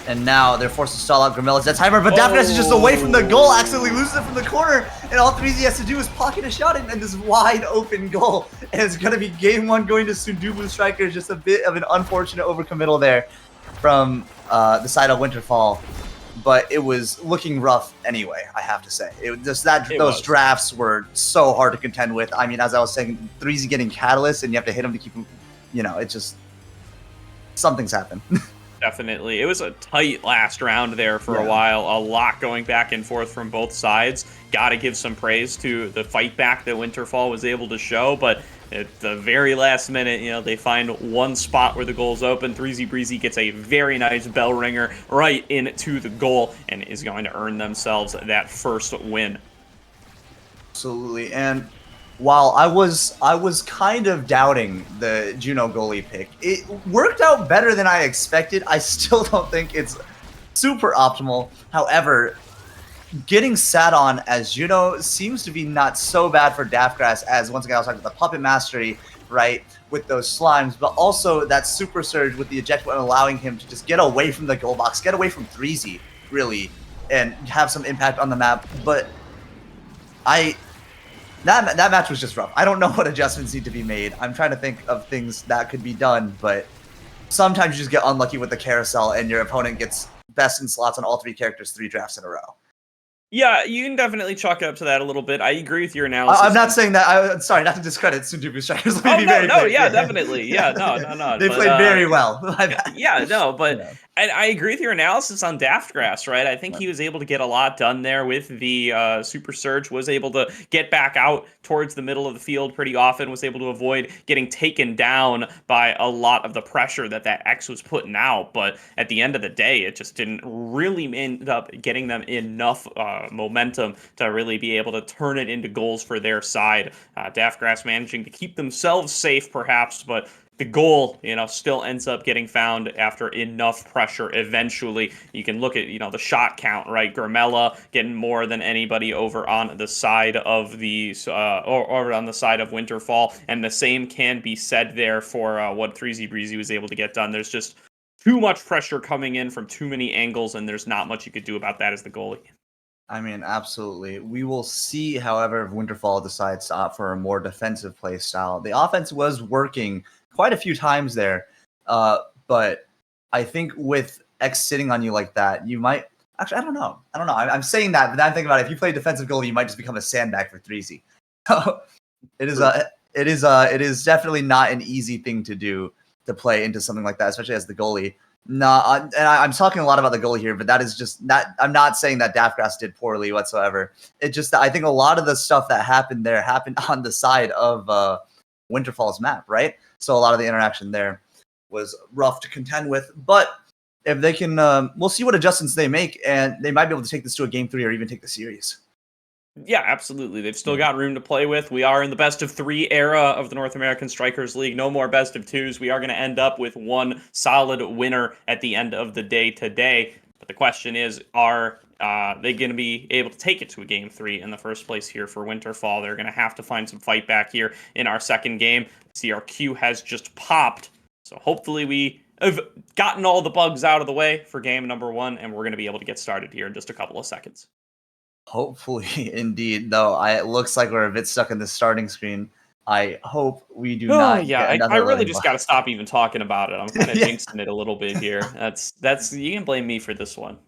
And now they're forced to stall out Grimella's death timer, but Daftgrass is just away from the goal, accidentally loses it from the corner, and all Threezy has to do is pocket a shot and this wide open goal. And it's going to be game 1 going to Sundubu Strikers. Just a bit of an unfortunate overcommittal there from the side of Winterfall. But it was looking rough anyway, I have to say. Those drafts were so hard to contend with. I mean, as I was saying, Threezy getting Catalyst, and you have to hit him to keep him, it's just, something's happened. Definitely. It was a tight last round there for a while. A lot going back and forth from both sides. Got to give some praise to the fight back that Winterfall was able to show, but at the very last minute, they find one spot where the goal's open. Threezy Breezy gets a very nice bell ringer right into the goal and is going to earn themselves that first win. Absolutely. And while I was kind of doubting the Juno goalie pick, it worked out better than I expected. I still don't think it's super optimal. However, getting sat on as Juno seems to be not so bad for Daftgrass, as once again I was talking about the puppet mastery, right, with those slimes, but also that super surge with the eject button allowing him to just get away from the goal box, get away from Threezy, really, and have some impact on the map. But that match was just rough. I don't know what adjustments need to be made. I'm trying to think of things that could be done, but sometimes you just get unlucky with the carousel and your opponent gets best in slots on all 3 characters 3 drafts in a row. Yeah, you can definitely chalk it up to that a little bit. I agree with your analysis. I'm not saying that. I'm sorry, not to discredit Sundubu Strikers. Let me be very clear. Yeah, definitely. Yeah, no. They played very well. Yeah, no, but and I agree with your analysis on Daftgrass, right? I think he was able to get a lot done there with the Super Surge, was able to get back out towards the middle of the field pretty often, was able to avoid getting taken down by a lot of the pressure that X was putting out. But at the end of the day, it just didn't really end up getting them enough momentum to really be able to turn it into goals for their side. Daftgrass managing to keep themselves safe, perhaps, but the goal, still ends up getting found after enough pressure eventually. You can look at, the shot count, right? Grimella getting more than anybody over on the side of the, or on the side of Winterfall, and the same can be said there for what Threezy Breezy was able to get done. There's just too much pressure coming in from too many angles, and there's not much you could do about that as the goalie. I mean, absolutely. We will see, however, if Winterfall decides to opt for a more defensive play style. The offense was working quite a few times there, but I think with X sitting on you like that, you might actually. I don't know. I'm saying that, but I'm thinking about it. If you play defensive goalie, you might just become a sandbag for Threezy. It is definitely not an easy thing to do, to play into something like that, especially as the goalie. No, and I'm talking a lot about the goalie here, but that is just that. I'm not saying that Daftgrass did poorly whatsoever. It just, I think a lot of the stuff that happened there happened on the side of Winterfall's map, right? So a lot of the interaction there was rough to contend with. But if they can, we'll see what adjustments they make, and they might be able to take this to a game 3 or even take the series. Yeah, absolutely. They've still got room to play with. We are in the best of 3 era of the North American Strikers League. No more best of 2s. We are going to end up with one solid winner at the end of the day today. But the question is, are they going to be able to take it to a game 3 in the first place here for Winterfall? They're going to have to find some fight back here in our second game. See, our queue has just popped. So hopefully we have gotten all the bugs out of the way for game number 1, and we're going to be able to get started here in just a couple of seconds. Hopefully, indeed, though. It looks like we're a bit stuck in the starting screen. I hope we do not. Yeah, get I really just bug. got to stop even talking about it. I'm kind of jinxing it a little bit here. That's you can blame me for this one.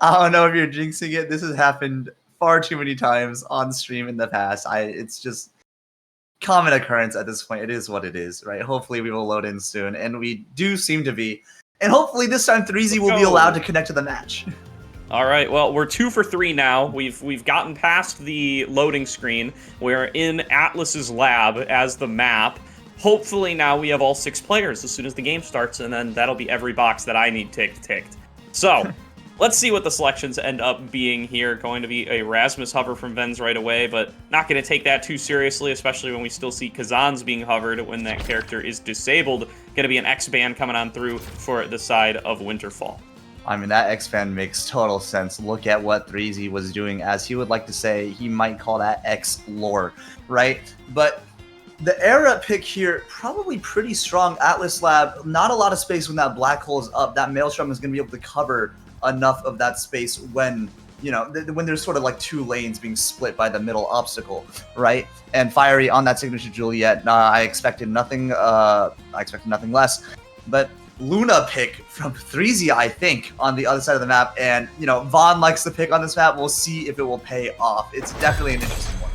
I don't know if you're jinxing it. This has happened far too many times on stream in the past. It's just common occurrence at this point. It is what it is, right? Hopefully, we will load in soon, and we do seem to be. And hopefully, this time 3Z will be allowed to connect to the match. All right, well, we're 2 for 3 now. We've gotten past the loading screen. We're in Atlas's lab as the map. Hopefully now we have all 6 players as soon as the game starts, and then that'll be every box that I need ticked. So, let's see what the selections end up being here. Going to be a Rasmus hover from Vens right away, but not going to take that too seriously, especially when we still see Kazan's being hovered when that character is disabled. Going to be an X-Band coming on through for the side of Winterfall. I mean, that X-Band makes total sense. Look at what 3Z was doing. As he would like to say, he might call that X-Lore, right? But the era pick here, probably pretty strong. Atlas Lab, not a lot of space when that black hole is up. That Maelstrom is going to be able to cover enough of that space when, when there's sort of like 2 lanes being split by the middle obstacle, right? And Fiery on that signature Juliet, I expected nothing less. But Luna pick from 3Z, I think, on the other side of the map. And, Vaughn likes the pick on this map. We'll see if it will pay off. It's definitely an interesting one.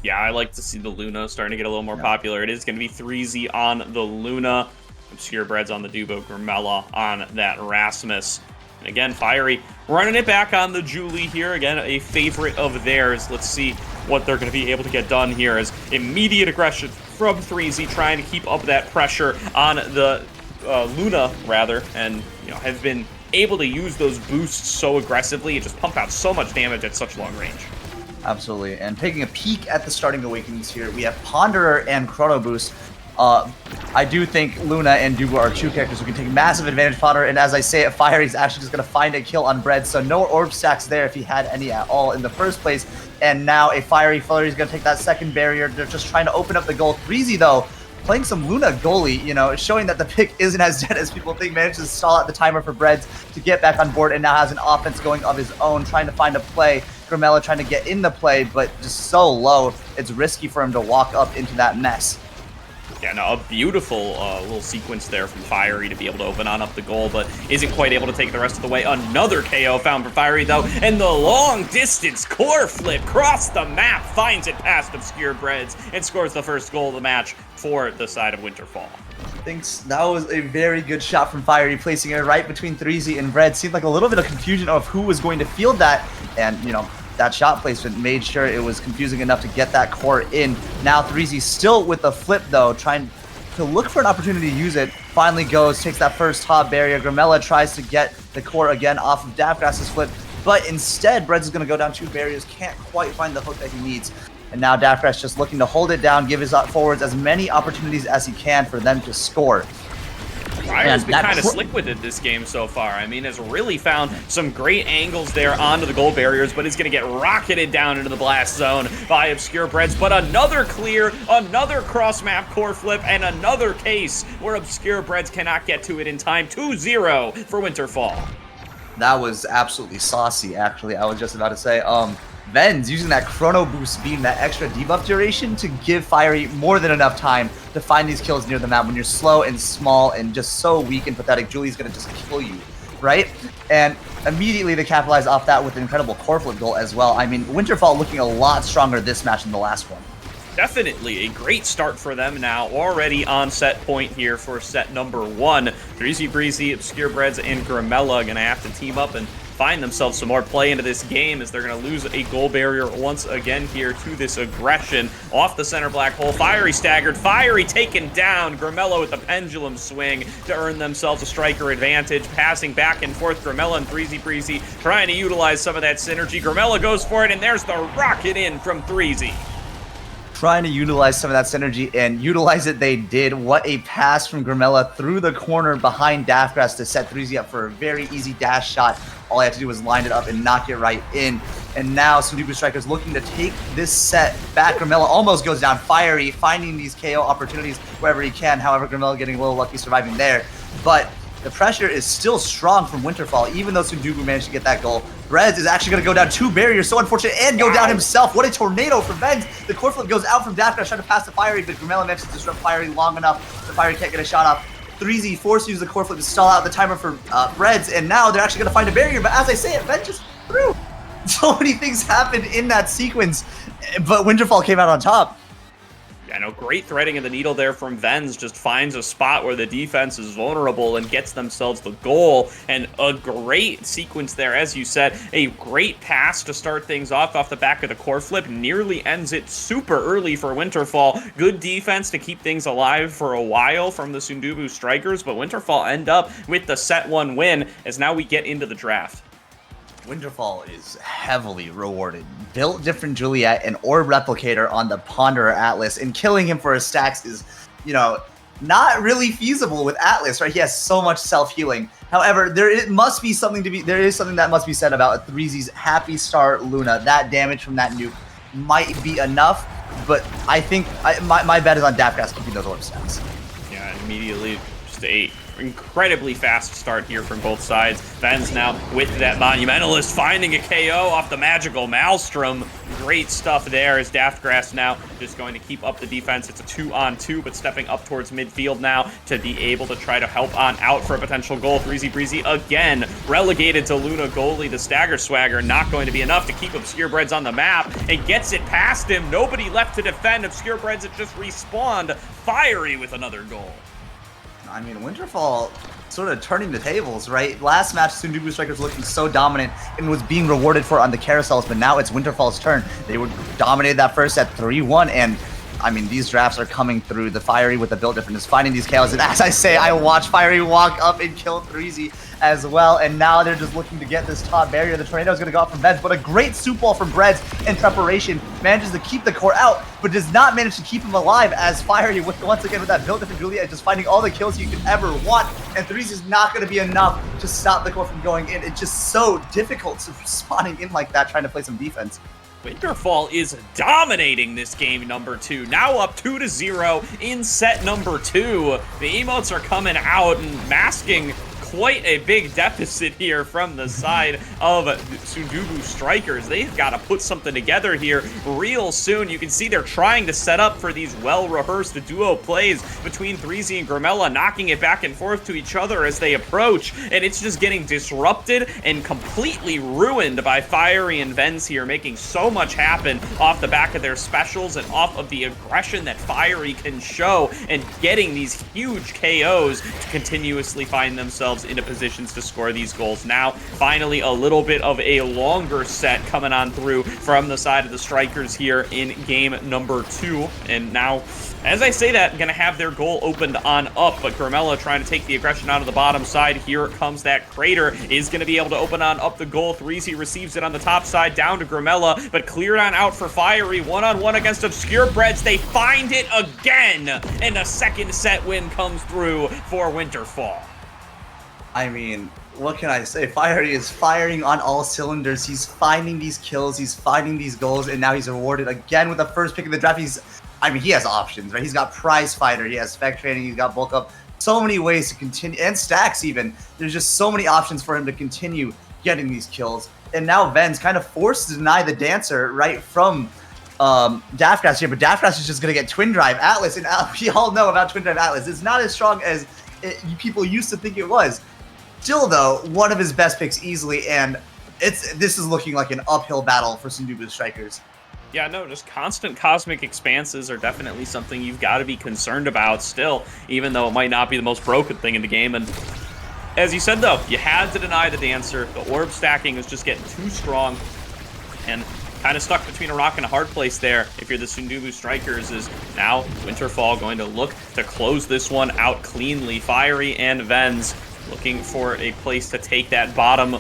Yeah, I like to see the Luna starting to get a little more popular. It is going to be 3Z on the Luna. Obscure Breads on the Dubo, Grimella on that Rasmus. And again, Fiery running it back on the Julie here. Again, a favorite of theirs. Let's see what they're going to be able to get done here as immediate aggression from 3Z, trying to keep up that pressure on the Luna, rather, and have been able to use those boosts so aggressively. It just pumped out so much damage at such long range. Absolutely. And taking a peek at the starting awakenings here, we have Ponderer and Chrono Boost. I do think Luna and Dubo are 2 characters who can take massive advantage. Ponderer, and as I say it, Fiery's actually just going to find a kill on Bread, so no orb stacks there if he had any at all in the first place. And now a Fiery's going to take that second barrier. They're just trying to open up the goal. 3Z, though, playing some Luna goalie, showing that the pick isn't as dead as people think. Manages to stall out the timer for Breads to get back on board, and now has an offense going of his own, trying to find a play. Grimella trying to get in the play, but just so low, it's risky for him to walk up into that mess. Yeah, no, a beautiful little sequence there from Fiery to be able to open on up the goal, but isn't quite able to take it the rest of the way. Another KO found for Fiery, though, and the long-distance core flip across the map finds it past Obscure Breads and scores the first goal of the match for the side of Winterfall. Thinks that was a very good shot from Fiery, placing it right between 3Z and Bread. Seemed like a little bit of confusion of who was going to field that, and, that shot placement made sure it was confusing enough to get that core in. Now 3Z still with the flip, though, trying to look for an opportunity to use it. Finally goes, takes that first top barrier. Grimella tries to get the core again off of Daftgrass's flip, but instead, Breads is going to go down 2 barriers, can't quite find the hook that he needs. And now Daftgrass just looking to hold it down, give his forwards as many opportunities as he can for them to score. Fire's been kind of slick with it this game so far. I mean, has really found some great angles there onto the goal barriers, but is going to get rocketed down into the blast zone by Obscure Breads. But another clear, another cross-map core flip, and another case where Obscure Breads cannot get to it in time. 2-0 for Winterfall. That was absolutely saucy, actually. I was just about to say, Vens using that Chrono Boost beam, that extra debuff duration, to give Fiery more than enough time to find these kills near the map. When you're slow and small and just so weak and pathetic, Julie's going to just kill you, right? And immediately they capitalize off that with an incredible core flip goal as well. I mean, Winterfall looking a lot stronger this match than the last one. Definitely a great start for them now, already on set point here for set number 1. 3Z Breezy, Obscure Breads, and Grimella going to have to team up and find themselves some more play into this game as they're going to lose a goal barrier once again here to this aggression. Off the center black hole, Fiery staggered, Fiery taken down, Grimella with the pendulum swing to earn themselves a striker advantage, passing back and forth, Grimella and Threezy Breezy trying to utilize some of that synergy. Grimella goes for it, and there's the rocket in from Threezy. Trying to utilize some of that synergy, and utilize it they did. What a pass from Grimella through the corner behind Daftgrass to set Threezy up for a very easy dash shot. All I had to do was line it up and knock it right in. And now Sundubu Strikers looking to take this set back. Grimella almost goes down. Fiery finding these KO opportunities wherever he can. However, Grimella getting a little lucky surviving there. But the pressure is still strong from Winterfall, even though Sundubu managed to get that goal. Brez is actually going to go down 2 barriers, so unfortunate, and go down himself. What a tornado for Venz. The core flip goes out from Daphne, trying to pass the Fiery, but Grimella manages to disrupt Fiery long enough. The Fiery can't get a shot off. Threezy forced to use the core flip to stall out the timer for Brez, and now they're actually going to find a barrier, but as I say it, Venz just threw. So many things happened in that sequence, but Winterfall came out on top. Yeah, no, great threading of the needle there from Venz. Just finds a spot where the defense is vulnerable and gets themselves the goal. And a great sequence there, as you said. A great pass to start things off the back of the core flip. Nearly ends it super early for Winterfall. Good defense to keep things alive for a while from the Sundubu Strikers. But Winterfall end up with the set 1 win as now we get into the draft. Winterfall is heavily rewarded. Built different Juliet and Orb Replicator on the Ponderer Atlas, and killing him for his stacks is, you know, not really feasible with Atlas, right? He has so much self-healing. However, there is something that must be said about Threezy's Happy Star Luna. That damage from that nuke might be enough, but I think my bet is on Daftgrass keeping those Orb stacks. Yeah, immediately just a incredibly fast start here from both sides. Venz now with that Monumentalist finding a KO off the magical Maelstrom. Great stuff there as Daftgrass now just going to keep up the defense. It's a 2-on-2, but stepping up towards midfield now to be able to try to help on out for a potential goal. Threezy Breezy again relegated to Luna goalie. The Stagger Swagger not going to be enough to keep Obscure Breads on the map, and gets it past him. Nobody left to defend. Obscure Breads had just respawned. Fiery with another goal. I mean, Winterfall sort of turning the tables, right? Last match, Sundubu Strikers looking so dominant and was being rewarded for it on the carousels, but now it's Winterfall's turn. They were dominated that first set 3-1, and I mean, these drafts are coming through. The Fiery with the build difference is finding these KOs, and as I say, I watch Fiery walk up and kill Threezy as well, and now they're just looking to get this top barrier. The tornado is going to go out from Venz, but a great soup ball from Breads in preparation manages to keep the core out, but does not manage to keep him alive as Fiery, once again with that build different Juliet, just finding all the kills you could ever want, and Threezy is not going to be enough to stop the core from going in. It's just so difficult to spawning in like that, trying to play some defense. Winterfall is dominating this game number 2. Now up 2-0 in set number 2. The emotes are coming out and masking quite a big deficit here from the side of Sundubu Strikers. They've got to put something together here real soon. You can see they're trying to set up for these well-rehearsed duo plays between Threezy and Grimella, knocking it back and forth to each other as they approach, and it's just getting disrupted and completely ruined by Fiery and Venz here, making so much happen off the back of their specials and off of the aggression that Fiery can show, and getting these huge KOs to continuously find themselves into positions to score these goals. Now, finally, a little bit of a longer set coming on through from the side of the Strikers here in game number 2. And now, as I say that, gonna have their goal opened on up, but Grimella trying to take the aggression out of the bottom side. Here comes that Crater, is gonna be able to open on up the goal. Threezy receives it on the top side, down to Grimella, but cleared on out for Fiery. One-on-one against Obscure Breads. They find it again, and a second set win comes through for Winterfall. I mean, what can I say? Fiery is firing on all cylinders. He's finding these kills, he's finding these goals, and now he's rewarded again with the first pick of the draft. He has options, right? He's got Prize Fighter, he has Spec Training, he's got Bulk Up. So many ways to continue, and stacks even. There's just so many options for him to continue getting these kills. And now Venz kind of forced to deny the Dancer right from Daftgrass here, but Daftgrass is just going to get Twin Drive Atlas, and we all know about Twin Drive Atlas. It's not as strong as people used to think it was. Still, though, one of his best picks easily, and this is looking like an uphill battle for Sundubu Strikers. Yeah, no, just constant cosmic expanses are definitely something you've got to be concerned about still, even though it might not be the most broken thing in the game. And as you said, though, you had to deny the Dancer. The orb stacking was just getting too strong. And kind of stuck between a rock and a hard place there if you're the Sundubu Strikers, is now Winterfall going to look to close this one out cleanly. Fiery and Vens looking for a place to take that bottom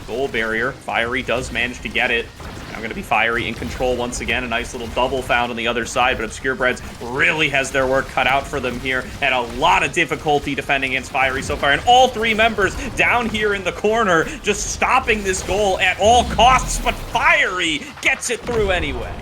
goal barrier. Fiery does manage to get it. Now going to be Fiery in control once again. A nice little double found on the other side, but Obscurebreds really has their work cut out for them here. Had a lot of difficulty defending against Fiery so far, and all three members down here in the corner just stopping this goal at all costs, but Fiery gets it through anyway.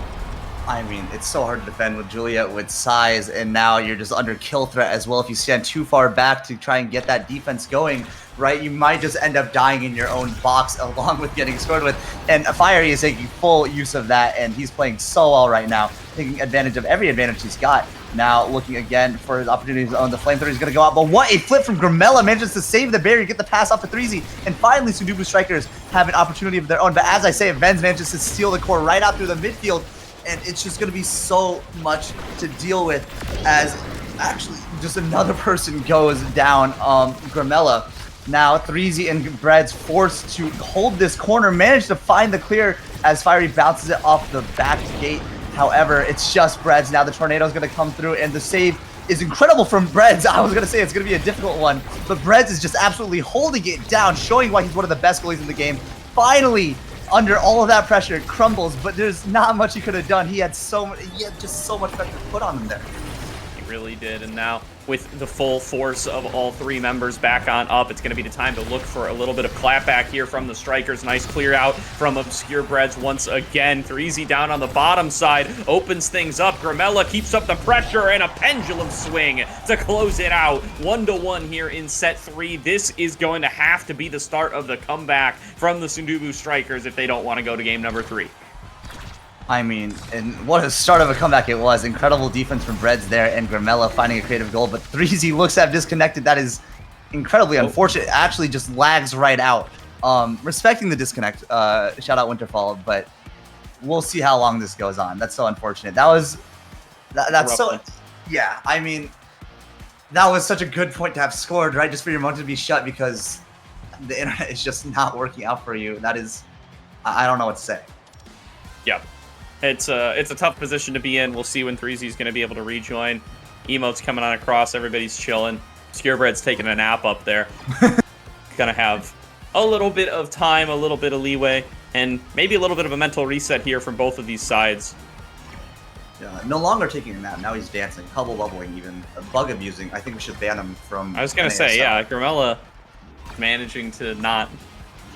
I mean, it's so hard to defend with Juliet with size, and now you're just under kill threat as well. If you stand too far back to try and get that defense going, right, you might just end up dying in your own box along with getting scored with. And Fiery is taking full use of that, and he's playing so well right now, taking advantage of every advantage he's got. Now looking again for his opportunities on the flamethrower. He's going to go out, but what a flip from Grimella, manages to save the barrier, get the pass off to 3Z, and finally Sundubu Strikers have an opportunity of their own. But as I say, Vens manages to steal the core right out through the midfield, and it's just going to be so much to deal with as actually just another person goes down. Grimella. Now 3Z and Breads forced to hold this corner, managed to find the clear as Fiery bounces it off the back gate. However, it's just Breads. Now the tornado is going to come through, and the save is incredible from Breads. I was going to say it's going to be a difficult one, but Breads is just absolutely holding it down, showing why he's one of the best goalies in the game. Finally, under all of that pressure, it crumbles, but there's not much he could have done. He had just so much pressure put on him there. He really did, and now with the full force of all three members back on up, it's going to be the time to look for a little bit of clapback here from the Strikers. Nice clear out from Obscurebreds once again. 3Z down on the bottom side, opens things up. Grimella keeps up the pressure, and a pendulum swing to close it out. 1-1 here in set 3. This is going to have to be the start of the comeback from the Sundubu Strikers if they don't want to go to game number 3. I mean, and what a start of a comeback it was. Incredible defense from Breads there, and Grimella finding a creative goal, but 3Z looks to have disconnected. That is incredibly unfortunate. It actually just lags right out. Respecting the disconnect, shout out Winterfall, but we'll see how long this goes on. That's so unfortunate. That's so, yeah, I mean, that was such a good point to have scored, right? Just for your moment to be shut because the internet is just not working out for you. That is, I don't know what to say. Yeah. It's a tough position to be in. We'll see when 3Z is going to be able to rejoin. Emote's coming on across. Everybody's chilling. Obscurebred's taking a nap up there. Gonna have a little bit of time, a little bit of leeway, and maybe a little bit of a mental reset here from both of these sides. Yeah, no longer taking a nap. Now he's dancing, hubble bubbling, even bug abusing. I think we should ban him from. I was gonna say, yeah, Grimella managing to not.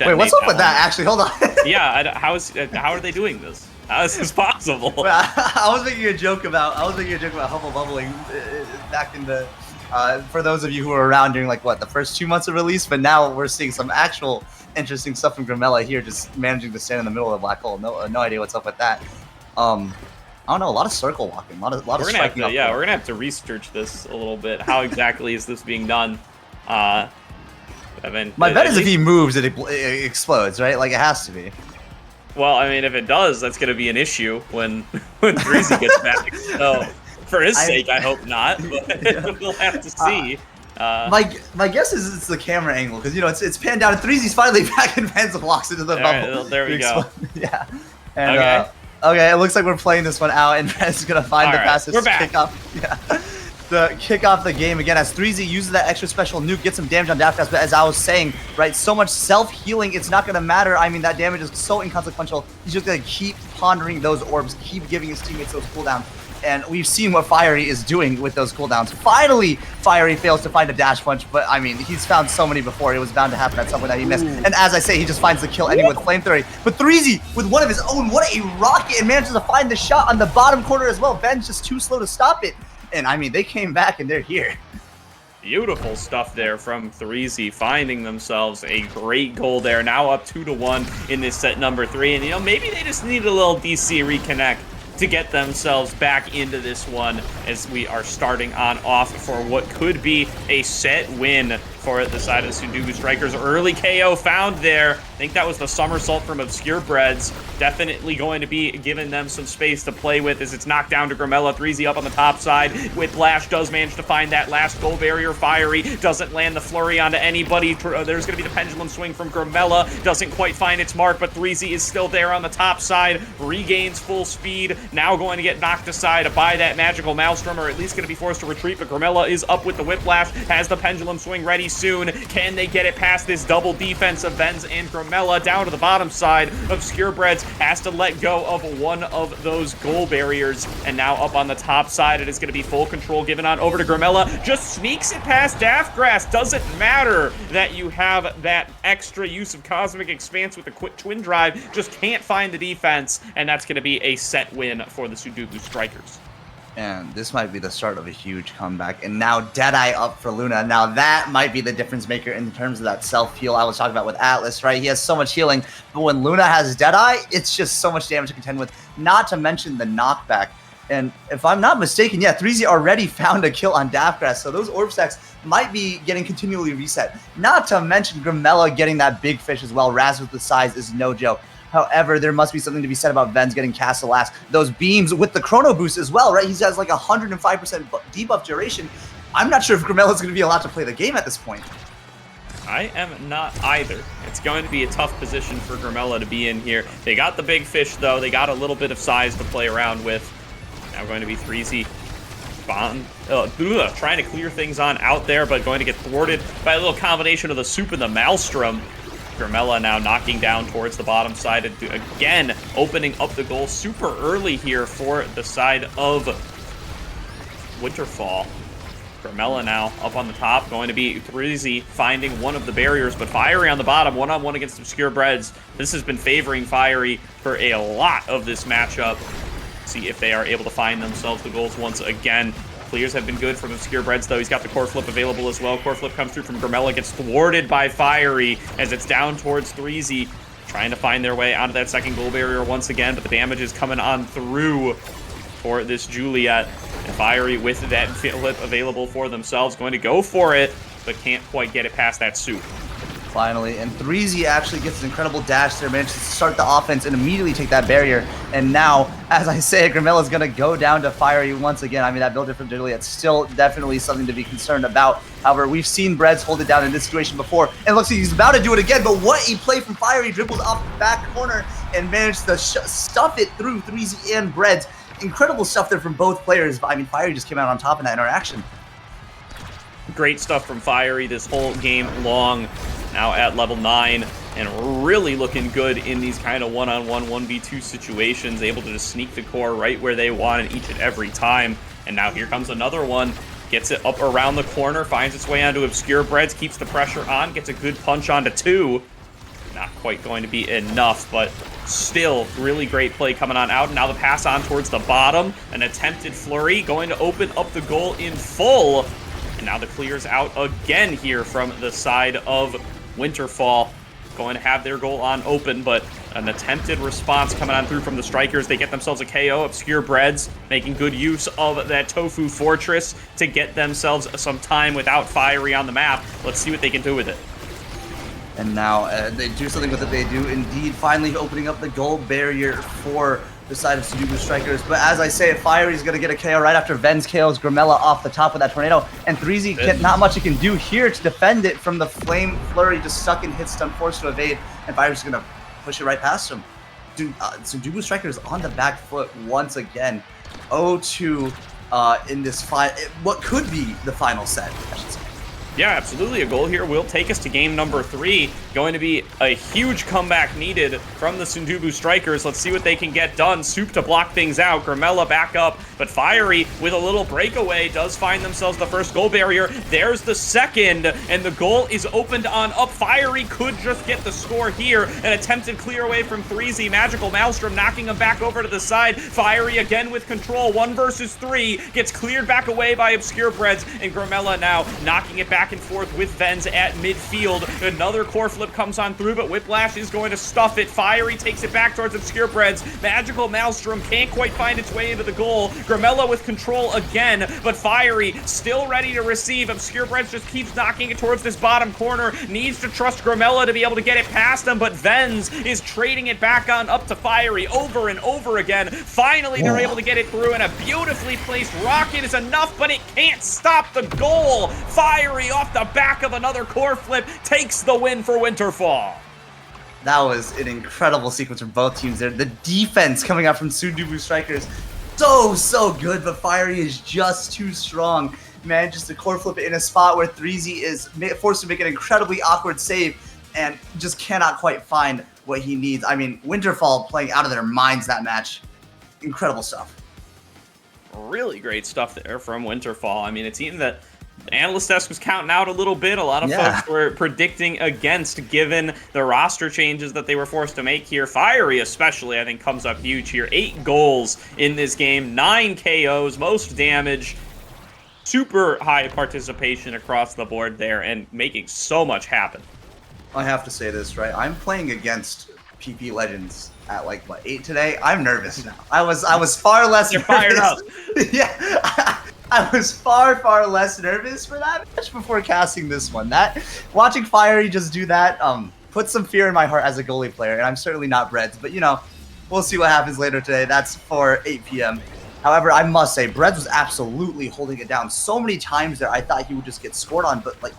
Wait, what's up with that? Actually, hold on. Yeah, how are they doing this? How is this possible? I was making a joke about hubble bubbling back in the. For those of you who were around during like what the first 2 months of release, but now we're seeing some actual interesting stuff from Grimella here, just managing to stand in the middle of the black hole. No idea what's up with that. I don't know. A lot of circle walking, a lot of striking. We're gonna have to research this a little bit. How exactly is this being done? I mean, my bet is if he moves, it explodes, right? Like it has to be. Well, I mean, if it does, that's going to be an issue when 3Z gets back. So, for his sake, I hope not, but yeah. We'll have to see. My guess is it's the camera angle, because, you know, it's panned down, and 3Z's finally back and Vens walks into the bubble. Right, there we go. Yeah. And, okay, it looks like we're playing this one out, and Vens is going to find the passes to kick off. Yeah. The kick off the game again as 3Z uses that extra special nuke, gets some damage on Daftcast, but as I was saying, right, so much self-healing, it's not going to matter. I mean, that damage is so inconsequential. He's just going to keep pondering those orbs, keep giving his teammates those cooldowns, and we've seen what Fiery is doing with those cooldowns. Finally, Fiery fails to find a dash punch, but I mean, he's found so many before. It was bound to happen at some point that he missed. And as I say, he just finds the kill ending with flamethrower. But 3Z, with one of his own, what a rocket, and manages to find the shot on the bottom corner as well. Ben's just too slow to stop it. And I mean, they came back and they're here. Beautiful stuff there from 3Z, finding themselves a great goal there. Now up 2-1 in this set number 3. And, you know, maybe they just need a little DC reconnect to get themselves back into this one as we are starting on off for what could be a set win for the side of the Sundubu Strikers. Early KO found there. I think that was the somersault from Obscure Breads. Definitely going to be giving them some space to play with as it's knocked down to Grimella. 3Z up on the top side. Whiplash does manage to find that last goal barrier. Fiery doesn't land the flurry onto anybody. There's going to be the pendulum swing from Grimella. Doesn't quite find its mark, but 3Z is still there on the top side. Regains full speed. Now going to get knocked aside by that magical Maelstrom, or at least going to be forced to retreat, but Grimella is up with the Whiplash. Has the pendulum swing ready soon. Can they get it past this double defense of Venz and Grimella? Down to the bottom side. Obscure Breads has to let go of one of those goal barriers, and now up on the top side, it is going to be full control given on over to Grimella. Just sneaks it past Daftgrass. Doesn't matter that you have that extra use of Cosmic Expanse with the quick twin drive. Just can't find the defense, and that's going to be a set win for the Sundubu Strikers. And this might be the start of a huge comeback. And now Deadeye up for Luna. Now that might be the difference maker in terms of that self-heal I was talking about with Atlas, right? He has so much healing, but when Luna has Deadeye, it's just so much damage to contend with, not to mention the knockback. And if I'm not mistaken, yeah, 3Z already found a kill on Daftgrass, so those orb stacks might be getting continually reset. Not to mention Grimella getting that big fish as well. Raz with the size is no joke. However, there must be something to be said about Venz getting Castle last. Those beams with the Chrono Boost as well, right? He has like 105% debuff duration. I'm not sure if Grimella's going to be allowed to play the game at this point. I am not either. It's going to be a tough position for Grimella to be in here. They got the big fish, though. They got a little bit of size to play around with. Now going to be 3Z trying to clear things on out there, but going to get thwarted by a little combination of the Soup and the Maelstrom. Grimella now knocking down towards the bottom side, again opening up the goal super early here for the side of Winterfall. Grimella now up on the top, going to be 3Z finding one of the barriers, but Fiery on the bottom, one-on-one against Obscure Breads. This has been favoring Fiery for a lot of this matchup. See if they are able to find themselves the goals once again. Clears have been good from Obscure Breads, though. He's got the Core Flip available as well. Core Flip comes through from Grimella, gets thwarted by Fiery as it's down towards 3Z. Trying to find their way onto that second goal barrier once again, but the damage is coming on through for this Juliet. And Fiery with that flip available for themselves, going to go for it, but can't quite get it past that Soup. Finally, and 3Z actually gets an incredible dash there, manages to start the offense and immediately take that barrier. And now, as I say, Grimella's going to go down to Fiery once again. I mean, that builder from Juliet's still definitely something to be concerned about. However, we've seen Breads hold it down in this situation before, and it looks like he's about to do it again, but what a play from Fiery. Dribbles off the back corner and managed to stuff it through 3Z and Breads. Incredible stuff there from both players. I mean, Fiery just came out on top in that interaction. Great stuff from Fiery this whole game long. Now at level 9 and really looking good in these kind of one-on-one 1v2 situations, able to just sneak the core right where they want it each and every time. And now here comes another one, gets it up around the corner, finds its way onto Obscure Breads, keeps the pressure on, gets a good punch onto 2. Not quite going to be enough, but still really great play coming on out. And now the pass on towards the bottom, an attempted flurry, going to open up the goal in full. And now the clear's out again here from the side of Winterfall. Going to have their goal on open, but an attempted response coming on through from the Strikers. They get themselves a KO. Obscure Breads making good use of that Tofu Fortress to get themselves some time without Fiery on the map. Let's see what they can do with it. And now they do something with it. They do indeed finally opening up the goal barrier for the side of Sundubu Strikers. But as I say, Fiery's going to get a KO right after Venz KOs Grimella off the top with that tornado. And 3Z, not much he can do here to defend it from the Flame Flurry, just stuck in hit stun, forced to evade. And Fiery's going to push it right past him. Sundubu Strikers on the back foot once again. 0-2 in this what could be the final set, I should say. Yeah, absolutely. A goal here will take us to game number 3. Going to be a huge comeback needed from the Sundubu Strikers. Let's see what they can get done. Soup to block things out. Grimella back up, but Fiery with a little breakaway does find themselves the first goal barrier. There's the second, and the goal is opened on up. Fiery could just get the score here. An attempted clear away from 3Z. Magical Maelstrom knocking him back over to the side. Fiery again with control. 1 versus 3. Gets cleared back away by Obscure Breads, and Grimella now knocking it back and forth with Venz at midfield. Another core flip comes on through, but Whiplash is going to stuff it. Fiery takes it back towards Obscure Breads. Magical Maelstrom can't quite find its way into the goal. Grimella with control again, but Fiery still ready to receive. Obscure Breads just keeps knocking it towards this bottom corner. Needs to trust Grimella to be able to get it past him, but Venz is trading it back on up to Fiery over and over again. Finally, they're able to get it through, and a beautifully placed rocket is enough, but it can't stop the goal. Fiery off the back of another core flip takes the win for Winterfall. That was an incredible sequence from both teams there. The defense coming out from Sundubu Strikers, so good, but Fiery is just too strong. Manages to core flip it in a spot where 3Z is forced to make an incredibly awkward save and just cannot quite find what he needs. I mean, Winterfall playing out of their minds that match. Incredible stuff. Really great stuff there from Winterfall. I mean, a team that Analyst Desk was counting out a little bit. A lot of folks were predicting against, given the roster changes that they were forced to make here. Fiery especially, I think, comes up huge here. 8 goals in this game, 9 KOs, most damage, super high participation across the board there, and making so much happen. I have to say this, right? I'm playing against PP Legends at like what 8 today. I'm nervous now. I was far less. You're fired up. Yeah. I was far less nervous for that match before casting this one. Watching Fiery just do that put some fear in my heart as a goalie player, and I'm certainly not Breads, but we'll see what happens later today. That's for 8 p.m. However, I must say, Breads was absolutely holding it down. So many times there, I thought he would just get scored on, but like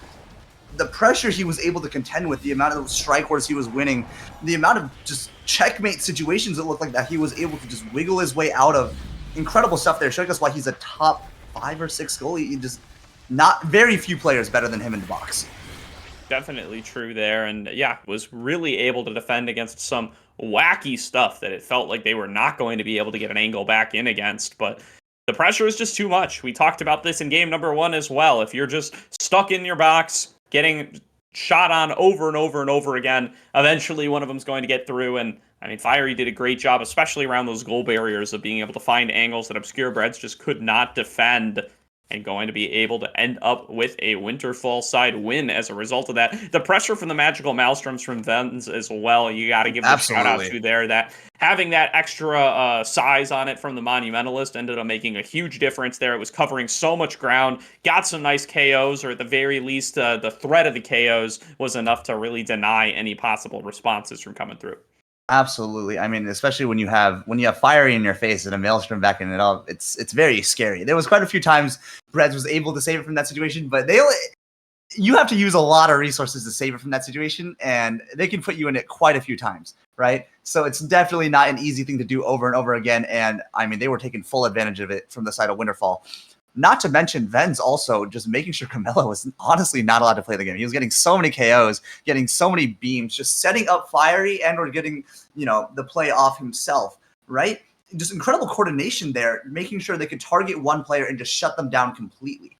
the pressure he was able to contend with, the amount of strike wars he was winning, the amount of just checkmate situations it looked like that he was able to just wiggle his way out of. Incredible stuff there, showing us why he's a top 5 or 6 goalie. Just not very few players better than him in the box. Definitely true there, and yeah, was really able to defend against some wacky stuff that it felt like they were not going to be able to get an angle back in against, but the pressure is just too much. We talked about this in game number 1 as well. If you're just stuck in your box, getting shot on over and over and over again, eventually one of them's going to get through, and I mean, Fiery did a great job, especially around those goal barriers, of being able to find angles that Obscure Breads just could not defend, and going to be able to end up with a Winterfall side win as a result of that. The pressure from the Magical Maelstroms from Venz as well, you got to give them a shout out to there. That having that extra size on it from the Monumentalist ended up making a huge difference there. It was covering so much ground, got some nice KOs, or at the very least, the threat of the KOs was enough to really deny any possible responses from coming through. Absolutely. I mean, especially when you have Fiery in your face and a Maelstrom backing it up, it's very scary. There was quite a few times Breads was able to save it from that situation, but you have to use a lot of resources to save it from that situation, and they can put you in it quite a few times, right? So it's definitely not an easy thing to do over and over again, and I mean, they were taking full advantage of it from the side of Winterfall. Not to mention Venz also just making sure Carmelo was honestly not allowed to play the game. He was getting so many KOs, getting so many beams, just setting up Fiery and or getting, the play off himself, right? Just incredible coordination there, making sure they could target one player and just shut them down completely.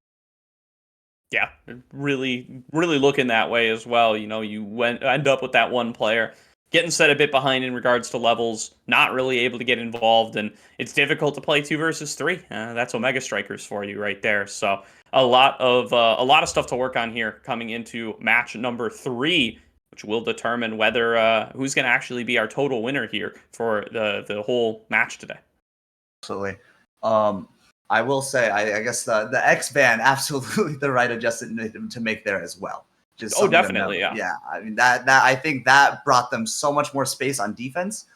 Yeah, really looking that way as well. You end up with that one player getting set a bit behind in regards to levels, not really able to get involved, and it's difficult to play 2 versus 3. That's Omega Strikers for you right there. So a lot of stuff to work on here coming into match number 3, which will determine whether who's going to actually be our total winner here for the whole match today. Absolutely. I will say, I guess the X ban absolutely the right adjustment to make there as well. Definitely, yeah. Yeah, I mean that I think that brought them so much more space on defense,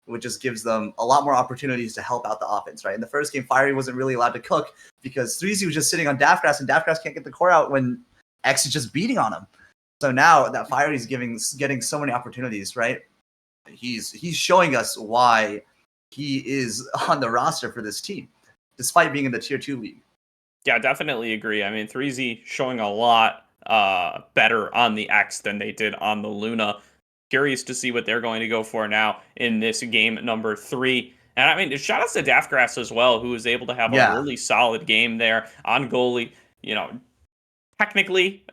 which just gives them a lot more opportunities to help out the offense, right? In the first game, Fiery wasn't really allowed to cook because 3Z was just sitting on Daftgrass, and Daftgrass can't get the core out when X is just beating on him. So now that Fiery's getting so many opportunities, right? He's showing us why he is on the roster for this team, despite being in the Tier 2 league. Yeah, definitely agree. I mean, 3Z showing a lot better on the X than they did on the Luna. Curious to see what they're going to go for now in this game number 3. And I mean, shout outs to Daftgrass as well, who was able to have a really solid game there on goalie. Technically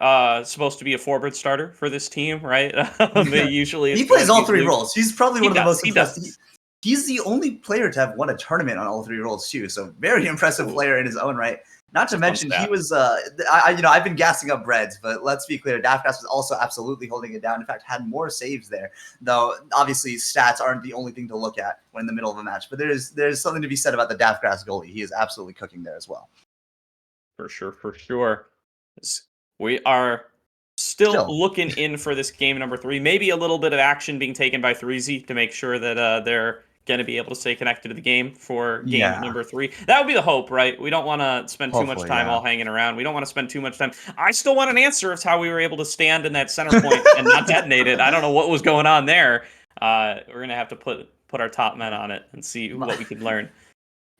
supposed to be a forward starter for this team, right? They usually he plays all 3 roles. He's probably one of the most he's the only player to have won a tournament on all 3 roles too. So very impressive player in his own right. Not to mention, he was, I've been gassing up Reds, but let's be clear, Daftgrass was also absolutely holding it down. In fact, had more saves there. Though, obviously, stats aren't the only thing to look at when in the middle of a match. But there's something to be said about the Daftgrass goalie. He is absolutely cooking there as well. For sure, for sure. We are still looking in for this game number 3. Maybe a little bit of action being taken by 3Z to make sure that they're going to be able to stay connected to the game for game number 3. That would be the hope, right? We don't want to spend too much time all hanging around. We don't want to spend too much time. I still want an answer as to how we were able to stand in that center point and not detonate it. I don't know what was going on there. We're going to have to put our top men on it and see what we can learn.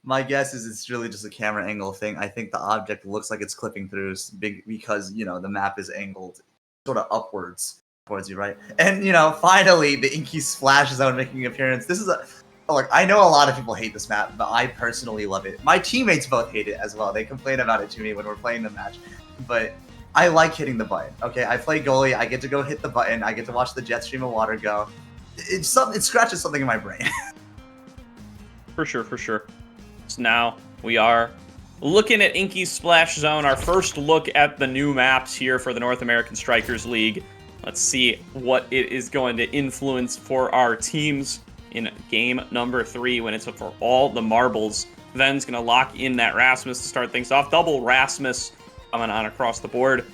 My guess is it's really just a camera angle thing. I think the object looks like it's clipping through because, the map is angled sort of upwards towards you, right? And, finally, the Inky Splash Zone making an appearance. This is look, I know a lot of people hate this map, but I personally love it. My teammates both hate it as well. They complain about it to me when we're playing the match. But I like hitting the button. Okay, I play goalie. I get to go hit the button. I get to watch the jet stream of water go. It scratches something in my brain. For sure, for sure. So now we are looking at Inky's Splash Zone, our first look at the new maps here for the North American Strikers League. Let's see what it is going to influence for our teams in game number 3 when it's up for all the marbles. Ven's going to lock in that Rasmus to start things off. Double Rasmus coming on across the board.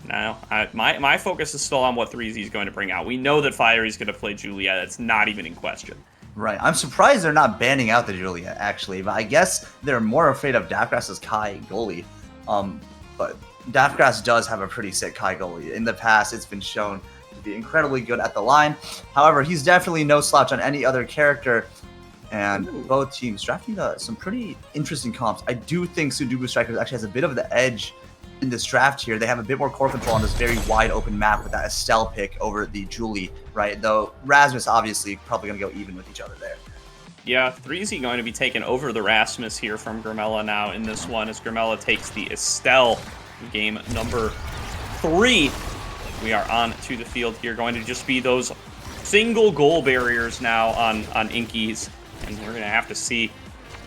Now, my focus is still on what 3Z is going to bring out. We know that Fiery's going to play Juliet. It's not even in question. Right. I'm surprised they're not banning out the Juliet, actually. But I guess they're more afraid of Daftgrass's Kai goalie. But Daftgrass does have a pretty sick Kai goalie. In the past, it's been shown to be incredibly good at the line. However, he's definitely no slouch on any other character. And both teams drafting some pretty interesting comps. I do think Sudoku Strikers actually has a bit of the edge in this draft here. They have a bit more core control on this very wide open map with that Estelle pick over the Julie, right? Though Rasmus obviously probably going to go even with each other there. Yeah, 3Z going to be taking over the Rasmus here from Grimella now in this one as Grimella takes the Estelle. Game number 3. We are on to the field here. Going to just be those single goal barriers now on Inky's. And we're going to have to see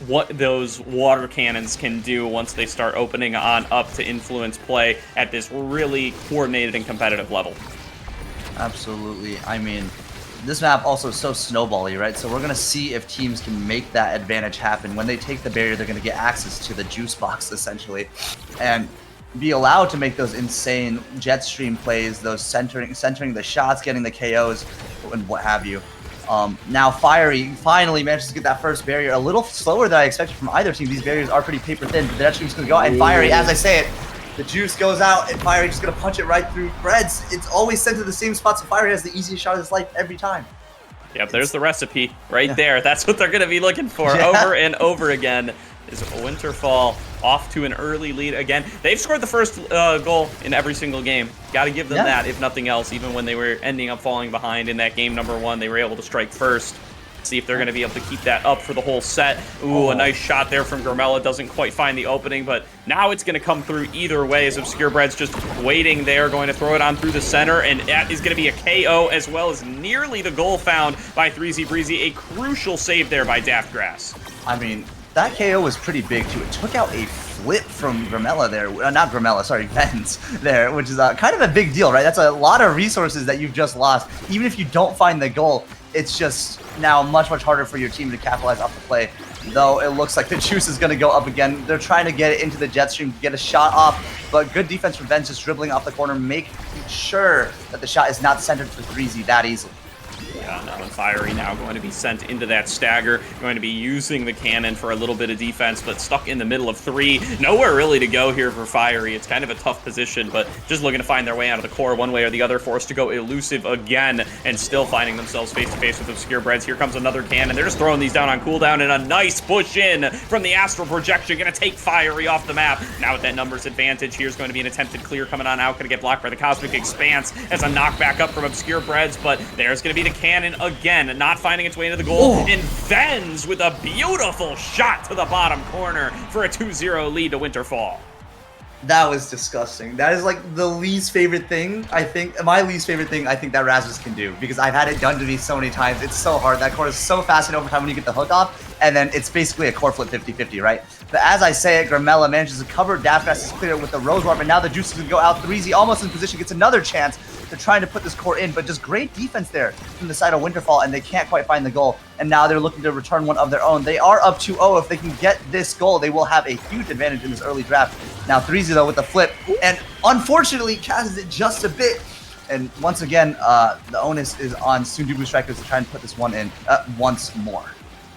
what those water cannons can do once they start opening on up to influence play at this really coordinated and competitive level. Absolutely. I mean, this map also is so snowbally, right? So we're going to see if teams can make that advantage happen. When they take the barrier, they're going to get access to the juice box, essentially, and be allowed to make those insane jet stream plays, those centering the shots, getting the KOs, and what have you. Now Fiery finally manages to get that first barrier a little slower than I expected from either team. These barriers are pretty paper thin, but the jet stream's going to go out, and Fiery, as I say it, the juice goes out, and Fiery just going to punch it right through Reds. It's always sent to the same spot, so Fiery has the easiest shot of his life every time. Yep, there's the recipe right there. That's what they're going to be looking for over and over again. Is Winterfall off to an early lead again. They've scored the first goal in every single game. Got to give them that, if nothing else. Even when they were ending up falling behind in that game number 1, they were able to strike first. See if they're going to be able to keep that up for the whole set. Ooh, a nice shot there from Grimella. Doesn't quite find the opening, but now it's going to come through either way as Obscure Bread's just waiting there, going to throw it on through the center, and that is going to be a KO as well as nearly the goal found by 3Z Breezy. A crucial save there by Daftgrass. I mean, that KO was pretty big, too. It took out a flip from Grimella there. Not Grimella, sorry, Vens there, which is kind of a big deal, right? That's a lot of resources that you've just lost. Even if you don't find the goal, it's just now much, much harder for your team to capitalize off the play. Though it looks like the juice is going to go up again. They're trying to get it into the jet stream, get a shot off, but good defense from Vens just dribbling off the corner, making sure that the shot is not centered for 3Z that easily. Yeah, now Fiery now going to be sent into that stagger, going to be using the cannon for a little bit of defense, but stuck in the middle of 3. Nowhere really to go here for Fiery. It's kind of a tough position, but just looking to find their way out of the core one way or the other, forced to go elusive again, and still finding themselves face-to-face with Obscure Breads. Here comes another cannon. They're just throwing these down on cooldown, and a nice push in from the Astral Projection, going to take Fiery off the map. Now with that numbers advantage, here's going to be an attempted clear coming on out, going to get blocked by the Cosmic Expanse as a knockback up from Obscure Breads, but there's going to be the cannon again, not finding its way into the goal, and Vens with a beautiful shot to the bottom corner for a 2-0 lead to Winterfall. That was disgusting. That is like the least favorite thing, I think. My least favorite thing I think that Rasmus can do, because I've had it done to me so many times. It's so hard. That core is so fast in overtime when you get the hook off, and then it's basically a core flip 50-50, right? But as I say it, Gramella manages to cover Daftgrass's clear with the Rose Warp, and now the Juice is going to go out. 3Z almost in position, gets another chance to trying to put this core in, but just great defense there from the side of Winterfall, and they can't quite find the goal. And now they're looking to return one of their own. They are up 2-0. If they can get this goal, they will have a huge advantage in this early draft. Now 3Z though with the flip, and unfortunately catches it just a bit. And once again, the onus is on Sundubu Strikers to try and put this one in once more.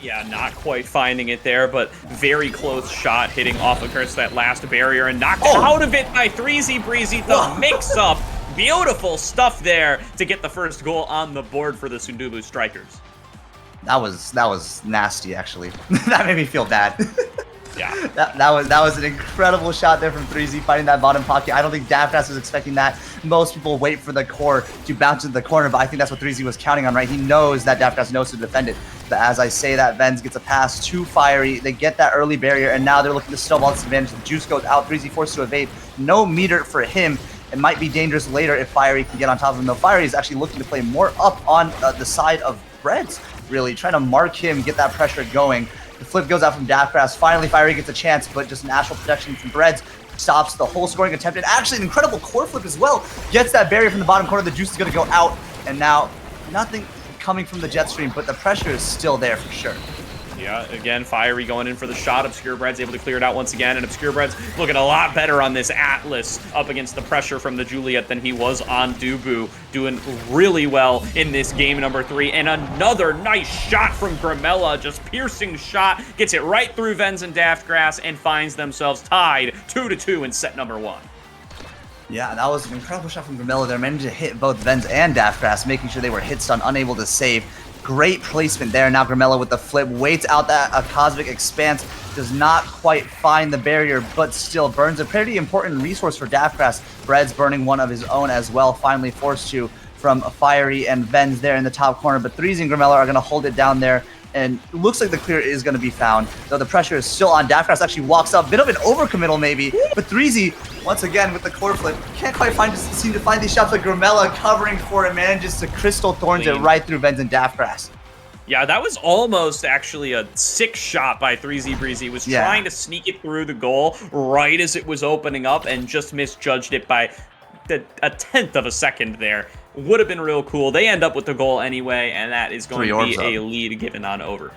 Yeah, not quite finding it there, but very close shot hitting off of course that last barrier and knocked out of it by 3Z Breezy. The mix-up. Beautiful stuff there to get the first goal on the board for the Sundubu Strikers. That was nasty, actually. That made me feel bad. Yeah. That was an incredible shot there from 3Z fighting that bottom pocket. I don't think Daftgrass was expecting that. Most people wait for the core to bounce into the corner, but I think that's what 3Z was counting on, right? He knows that Daftgrass knows to defend it. But as I say that, Venz gets a pass to Fiery. They get that early barrier, and now they're looking to snowball this advantage. The Juice goes out. 3Z forced to evade. No meter for him. It might be dangerous later if Fiery can get on top of him, though Fiery is actually looking to play more up on the side of Breads, really, trying to mark him, get that pressure going. The flip goes out from Daftgrass. Finally, Fiery gets a chance, but just natural protection from Breads stops the whole scoring attempt. And actually, an incredible core flip as well. Gets that barrier from the bottom corner. The Juice is going to go out. And now, nothing coming from the jet stream, but the pressure is still there for sure. Yeah, again, Fiery going in for the shot. Obscure Bread's able to clear it out once again, and Obscure Bread's looking a lot better on this Atlas up against the pressure from the Juliet than he was on Dubu. Doing really well in this game number 3, and another nice shot from Gramella, just piercing shot, gets it right through Venz and Daftgrass, and finds themselves tied 2-2 in set number 1. Yeah, that was an incredible shot from Gramella there, managed to hit both Venz and Daftgrass, making sure they were hit stun, unable to save. Great placement there. Now Gramella with the flip, waits out that Cosmic Expanse, does not quite find the barrier, but still burns a pretty important resource for Daftgrass. Bread's burning one of his own as well, finally forced to from Fiery and Venz there in the top corner, but 3Z and Gramella are going to hold it down there, and it looks like the clear is going to be found, though the pressure is still on. Daftgrass actually walks up, bit of an overcommittal maybe, but 3Z, once again with the core flip, can't quite seem to find these shots, but Gramella covering for it, manages to Crystal Thorns it right through Venz and Daftgrass. Yeah, that was almost actually a sick shot by 3Z Breezy. He was trying to sneak it through the goal right as it was opening up and just misjudged it by a tenth of a second there. Would have been real cool. They end up with the goal anyway, and that is going to be a lead given on over.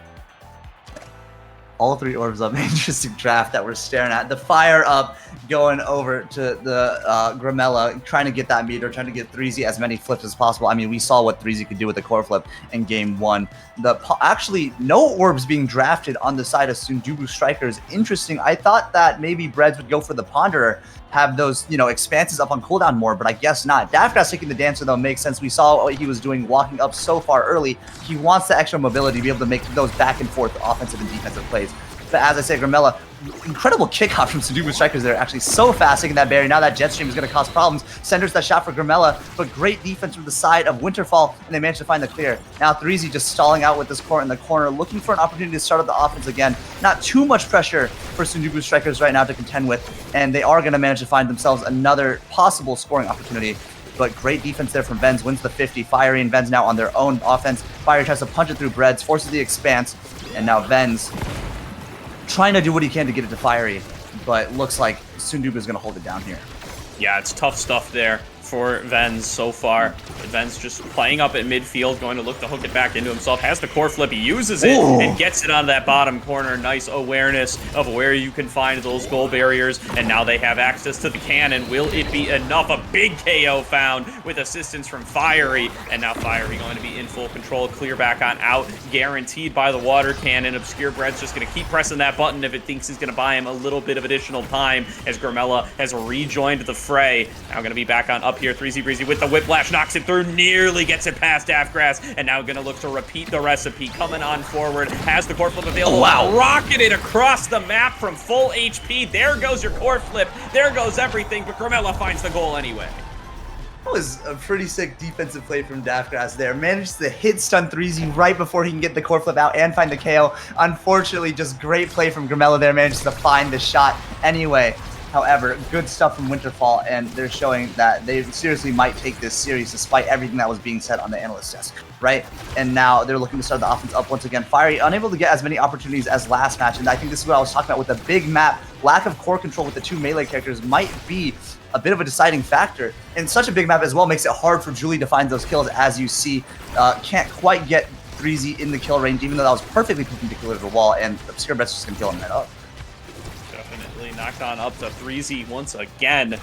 All 3 orbs up. Interesting draft that we're staring at. The fire up, going over to the Gramella, trying to get that meter, trying to get 3Z as many flips as possible. I mean, we saw what 3Z could do with the core flip in game 1. Actually, no orbs being drafted on the side of Sundubu Strikers. Interesting. I thought that maybe Breads would go for the Ponderer, have those, expanses up on cooldown more, but I guess not. Daftgrass taking the Dancer, though, makes sense. We saw what he was doing walking up so far early. He wants the extra mobility to be able to make those back and forth offensive and defensive plays. But as I say, Gramella, incredible kickoff from Sundubu Strikers there, actually so fast taking that barrier. Now that jet stream is going to cause problems. Centers that shot for Gramella, but great defense from the side of Winterfall, and they managed to find the clear. Now 3Z just stalling out with this core in the corner, looking for an opportunity to start up the offense again. Not too much pressure for Sundubu Strikers right now to contend with, and they are going to manage to find themselves another possible scoring opportunity. But great defense there from Venz, wins the 50. Fiery and Venz now on their own offense. Fiery tries to punch it through Breads, forces the Expanse, and now Venz trying to do what he can to get it to Fiery, but looks like Sundubu is going to hold it down here. Yeah, it's tough stuff there for Venz so far. Venz just playing up at midfield, going to look to hook it back into himself. Has the core flip, he uses it and gets it on that bottom corner. Nice awareness of where you can find those goal barriers, and now they have access to the cannon. Will it be enough? A big KO found with assistance from Fiery, and now Fiery going to be in full control. Clear back on out, guaranteed by the water cannon. Obscure Bread's just going to keep pressing that button if it thinks he's going to buy him a little bit of additional time, as Gramella has rejoined the fray. Now going to be back on up here. 3Z Breezy with the whiplash, knocks it through, nearly gets it past Daftgrass, and now going to look to repeat the recipe. Coming on forward, has the core flip available. Rocketed across the map from full HP. There goes your core flip. There goes everything, but Gramella finds the goal anyway. That was a pretty sick defensive play from Daftgrass there. Managed to hit stun 3Z right before he can get the core flip out and find the KO. Unfortunately, just great play from Gramella there. Manages to find the shot anyway. However, good stuff from Winterfall, and they're showing that they seriously might take this series despite everything that was being said on the analyst desk, right? And now they're looking to start the offense up once again. Fiery unable to get as many opportunities as last match, and I think this is what I was talking about with the big map. Lack of core control with the 2 melee characters might be a bit of a deciding factor. And such a big map as well makes it hard for Julie to find those kills, as you see. Can't quite get 3Z in the kill range, even though that was perfectly perpendicular to the wall, and Obscure Brett's just going to kill him right up. Definitely knocked on up to 3Z once again,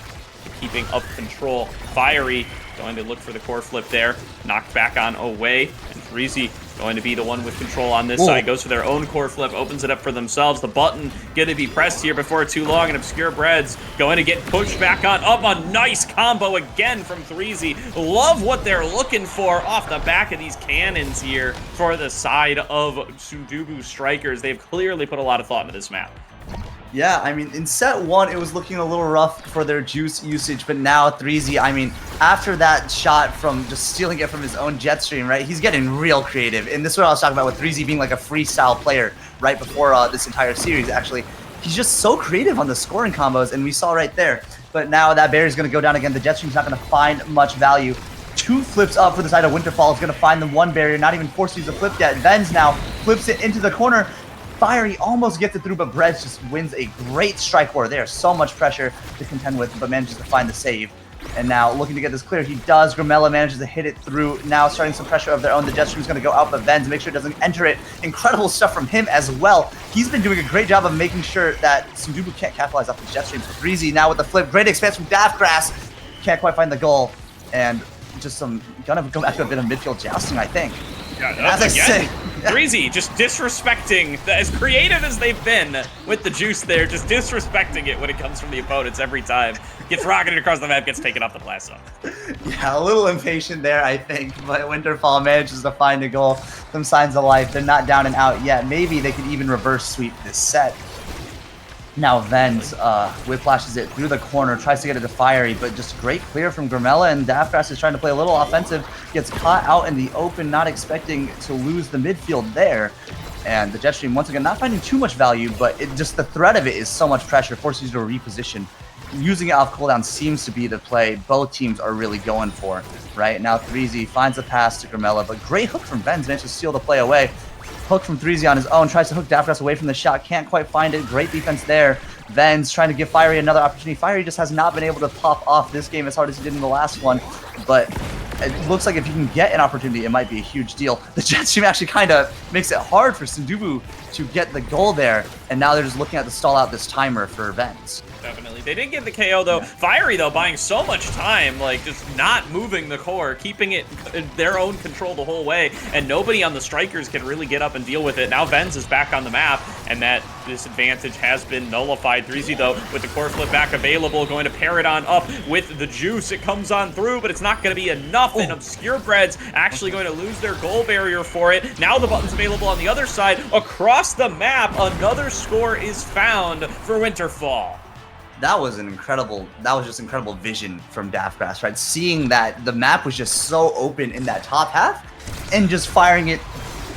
keeping up control. Fiery going to look for the core flip there, knocked back on away, and 3Z going to be the one with control on this side. Goes for their own core flip, opens it up for themselves. The button going to be pressed here before too long, and Obscure Breads going to get pushed back on up. A nice combo again from 3Z. Love what they're looking for off the back of these cannons here for the side of Sundubu Strikers. They've clearly put a lot of thought into this map. Yeah, I mean, in set 1, it was looking a little rough for their juice usage, but now 3Z, I mean, after that shot from just stealing it from his own jet stream, right, he's getting real creative. And this is what I was talking about with 3Z being like a freestyle player right before this entire series, actually. He's just so creative on the scoring combos, and we saw right there. But now that barrier's going to go down again. The jet stream's not going to find much value. 2 flips up for the side of Winterfall. Is going to find them 1 barrier, not even forced to use a flip yet. Venz now flips it into the corner. Fiery almost gets it through, but Breads just wins a great strike war. There's so much pressure to contend with, but manages to find the save. And now looking to get this clear, he does. Grimella manages to hit it through. Now starting some pressure of their own. The jet stream's going to go out, but Venz make sure it doesn't enter it. Incredible stuff from him as well. He's been doing a great job of making sure that Sundubu can't capitalize off the jet streams. Breezy now with the flip. Great expanse from Daftgrass. Can't quite find the goal. And just some gonna go back to a bit of midfield jousting, I think. Yeah, as I say, Breezy just disrespecting, as creative as they've been with the juice there, just disrespecting it when it comes from the opponents every time. Gets rocketed across the map, gets taken off the blast zone. Yeah, a little impatient there, I think, but Winterfall manages to find a goal. Some signs of life. They're not down and out yet. Maybe they could even reverse sweep this set. Now Venz whiplashes it through the corner, tries to get it to Fiery, but just great clear from Grimella, and Daftgrass is trying to play a little offensive, gets caught out in the open, not expecting to lose the midfield there. And the jet stream, once again, not finding too much value, but just the threat of it is so much pressure, forces you to reposition. Using it off cooldown seems to be the play both teams are really going for. Right now 3Z finds the pass to Grimella, but great hook from Venz, managed to steal the play away. Hook from 3Z on his own, tries to hook Daftgrass away from the shot, can't quite find it. Great defense there. Venz trying to give Fiery another opportunity. Fiery just has not been able to pop off this game as hard as he did in the last one, but it looks like if you can get an opportunity, it might be a huge deal. The jet stream actually kind of makes it hard for Sundubu to get the goal there, and now they're just looking at the stall out this timer for Venz. Definitely. They did get the KO, though. Yeah. Fiery, though, buying so much time, like, just not moving the core, keeping it in their own control the whole way, and nobody on the strikers can really get up and deal with it. Now Venz is back on the map, and that disadvantage has been nullified. 3Z, though, with the core flip back available, going to pair it on up with the juice. It comes on through, but it's not going to be enough, and Obscure Breads actually going to lose their goal barrier for it. Now the button's available on the other side. Across the map, another score is found for Winterfall. That was just incredible vision from Daftgrass, right? Seeing that the map was just so open in that top half and just firing it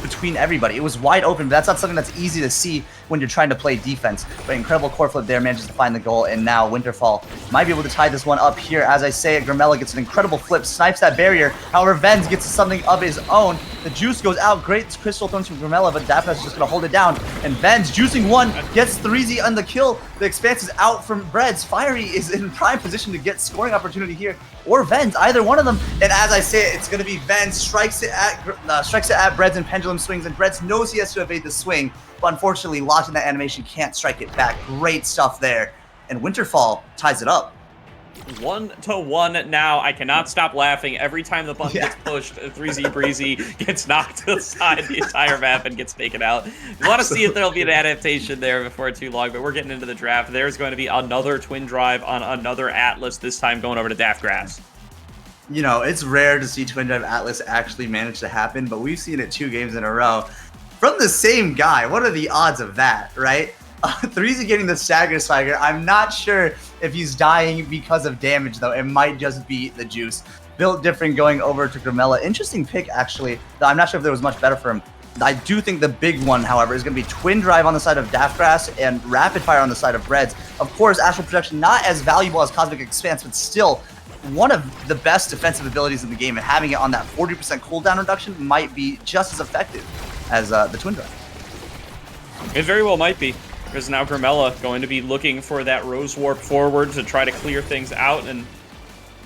between everybody. It was wide open, but that's not something that's easy to see when you're trying to play defense. But incredible core flip there, manages to find the goal, and now Winterfall might be able to tie this one up here. As I say it, Grimella gets an incredible flip, snipes that barrier. However, Venz gets something of his own. The juice goes out. Great crystal throws from Grimella, but Daftgrass is just going to hold it down. And Venz, juicing one, gets 3Z on the kill. The expanse is out from Breads. Fiery is in prime position to get scoring opportunity here, or Venz, either one of them. And as I say it, it's going to be Venz, strikes it at Breads and pendulum swings, and Breads knows he has to evade the swing, but unfortunately locked in that animation, can't strike it back. Great stuff there, and Winterfall ties it up. 1-1 now. I cannot stop laughing every time the button gets pushed. 3Z Breezy gets knocked aside the entire map and gets taken out. You want to see if there'll be an adaptation there before too long, but we're getting into the draft. There's going to be another twin drive on another Atlas, this time going over to Daftgrass. You know, it's rare to see twin drive Atlas actually manage to happen, but we've seen it 2 games in a row from the same guy. What are the odds of that, right? 3Z getting the stagger swagger. I'm not sure if he's dying because of damage, though. It might just be the juice. Built different going over to Grimella. Interesting pick, actually. Though I'm not sure if there was much better for him. I do think the big one, however, is going to be Twin Drive on the side of Daftgrass and Rapid Fire on the side of Breads. Of course, Astral Projection not as valuable as Cosmic Expanse, but still one of the best defensive abilities in the game, and having it on that 40% cooldown reduction might be just as effective as the Twin Drive. It very well might be, because now Grimella going to be looking for that Rose Warp forward to try to clear things out, and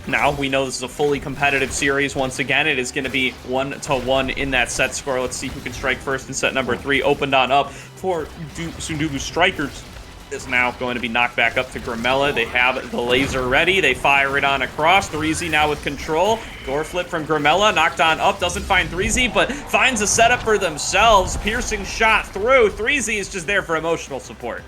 now we know this is a fully competitive series. Once again, it is going to be 1-1 in that set score. Let's see who can strike first in set number 3. Opened on up for Sundubu Strikers. Is now going to be knocked back up to Grimella. They have the laser ready. They fire it on across. 3Z now with control. Door flip from Grimella. Knocked on up. Doesn't find 3Z, but finds a setup for themselves. Piercing shot through. 3Z is just there for emotional support.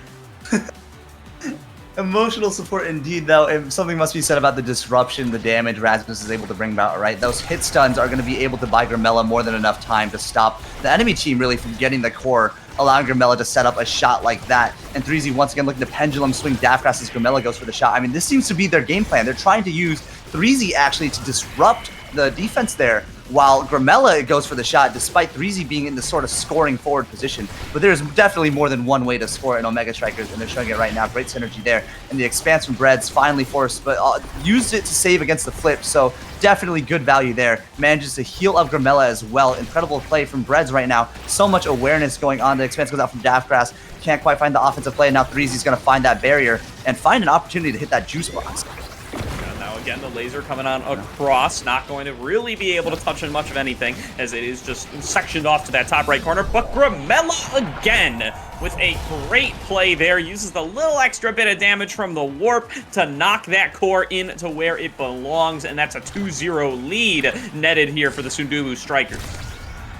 Emotional support indeed, though. And something must be said about the disruption, the damage Rasmus is able to bring about, right? Those hit stuns are going to be able to buy Grimella more than enough time to stop the enemy team really from getting the core, allowing Grimella to set up a shot like that. And 3Z once again looking to pendulum swing Daftgrass as Grimella goes for the shot. I mean, this seems to be their game plan. They're trying to use 3Z actually to disrupt the defense there, while Grimella goes for the shot, despite 3Z being in the sort of scoring forward position. But there's definitely more than one way to score in Omega Strikers, and they're showing it right now. Great synergy there. And the expanse from Breads finally forced, but used it to save against the flip, so definitely good value there. Manages to heal up Grimella as well. Incredible play from Breads right now. So much awareness going on. The expanse goes out from Daftgrass. Can't quite find the offensive play, and now 3Z's going to find that barrier and find an opportunity to hit that juice box. Again, the laser coming on across, not going to really be able to touch on much of anything, as it is just sectioned off to that top right corner. But Grimella again with a great play there, uses the little extra bit of damage from the warp to knock that core into where it belongs, and that's a 2-0 lead netted here for the Sundubu Strikers.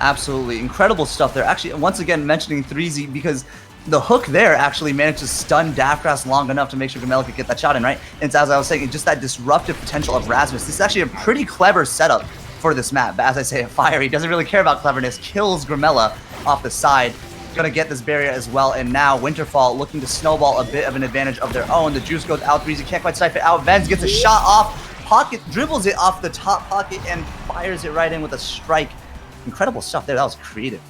Absolutely incredible stuff there. Actually, once again mentioning 3Z, because the hook there actually managed to stun Daftgrass long enough to make sure Grimella could get that shot in, right? And as I was saying, just that disruptive potential of Rasmus. This is actually a pretty clever setup for this map. But as I say, Fiery doesn't really care about cleverness, kills Grimella off the side. Gonna get this barrier as well, and now Winterfall looking to snowball a bit of an advantage of their own. The juice goes out, 3Z can't quite snipe it out. Venz gets a shot off, pocket, dribbles it off the top pocket, and fires it right in with a strike. Incredible stuff there, that was creative.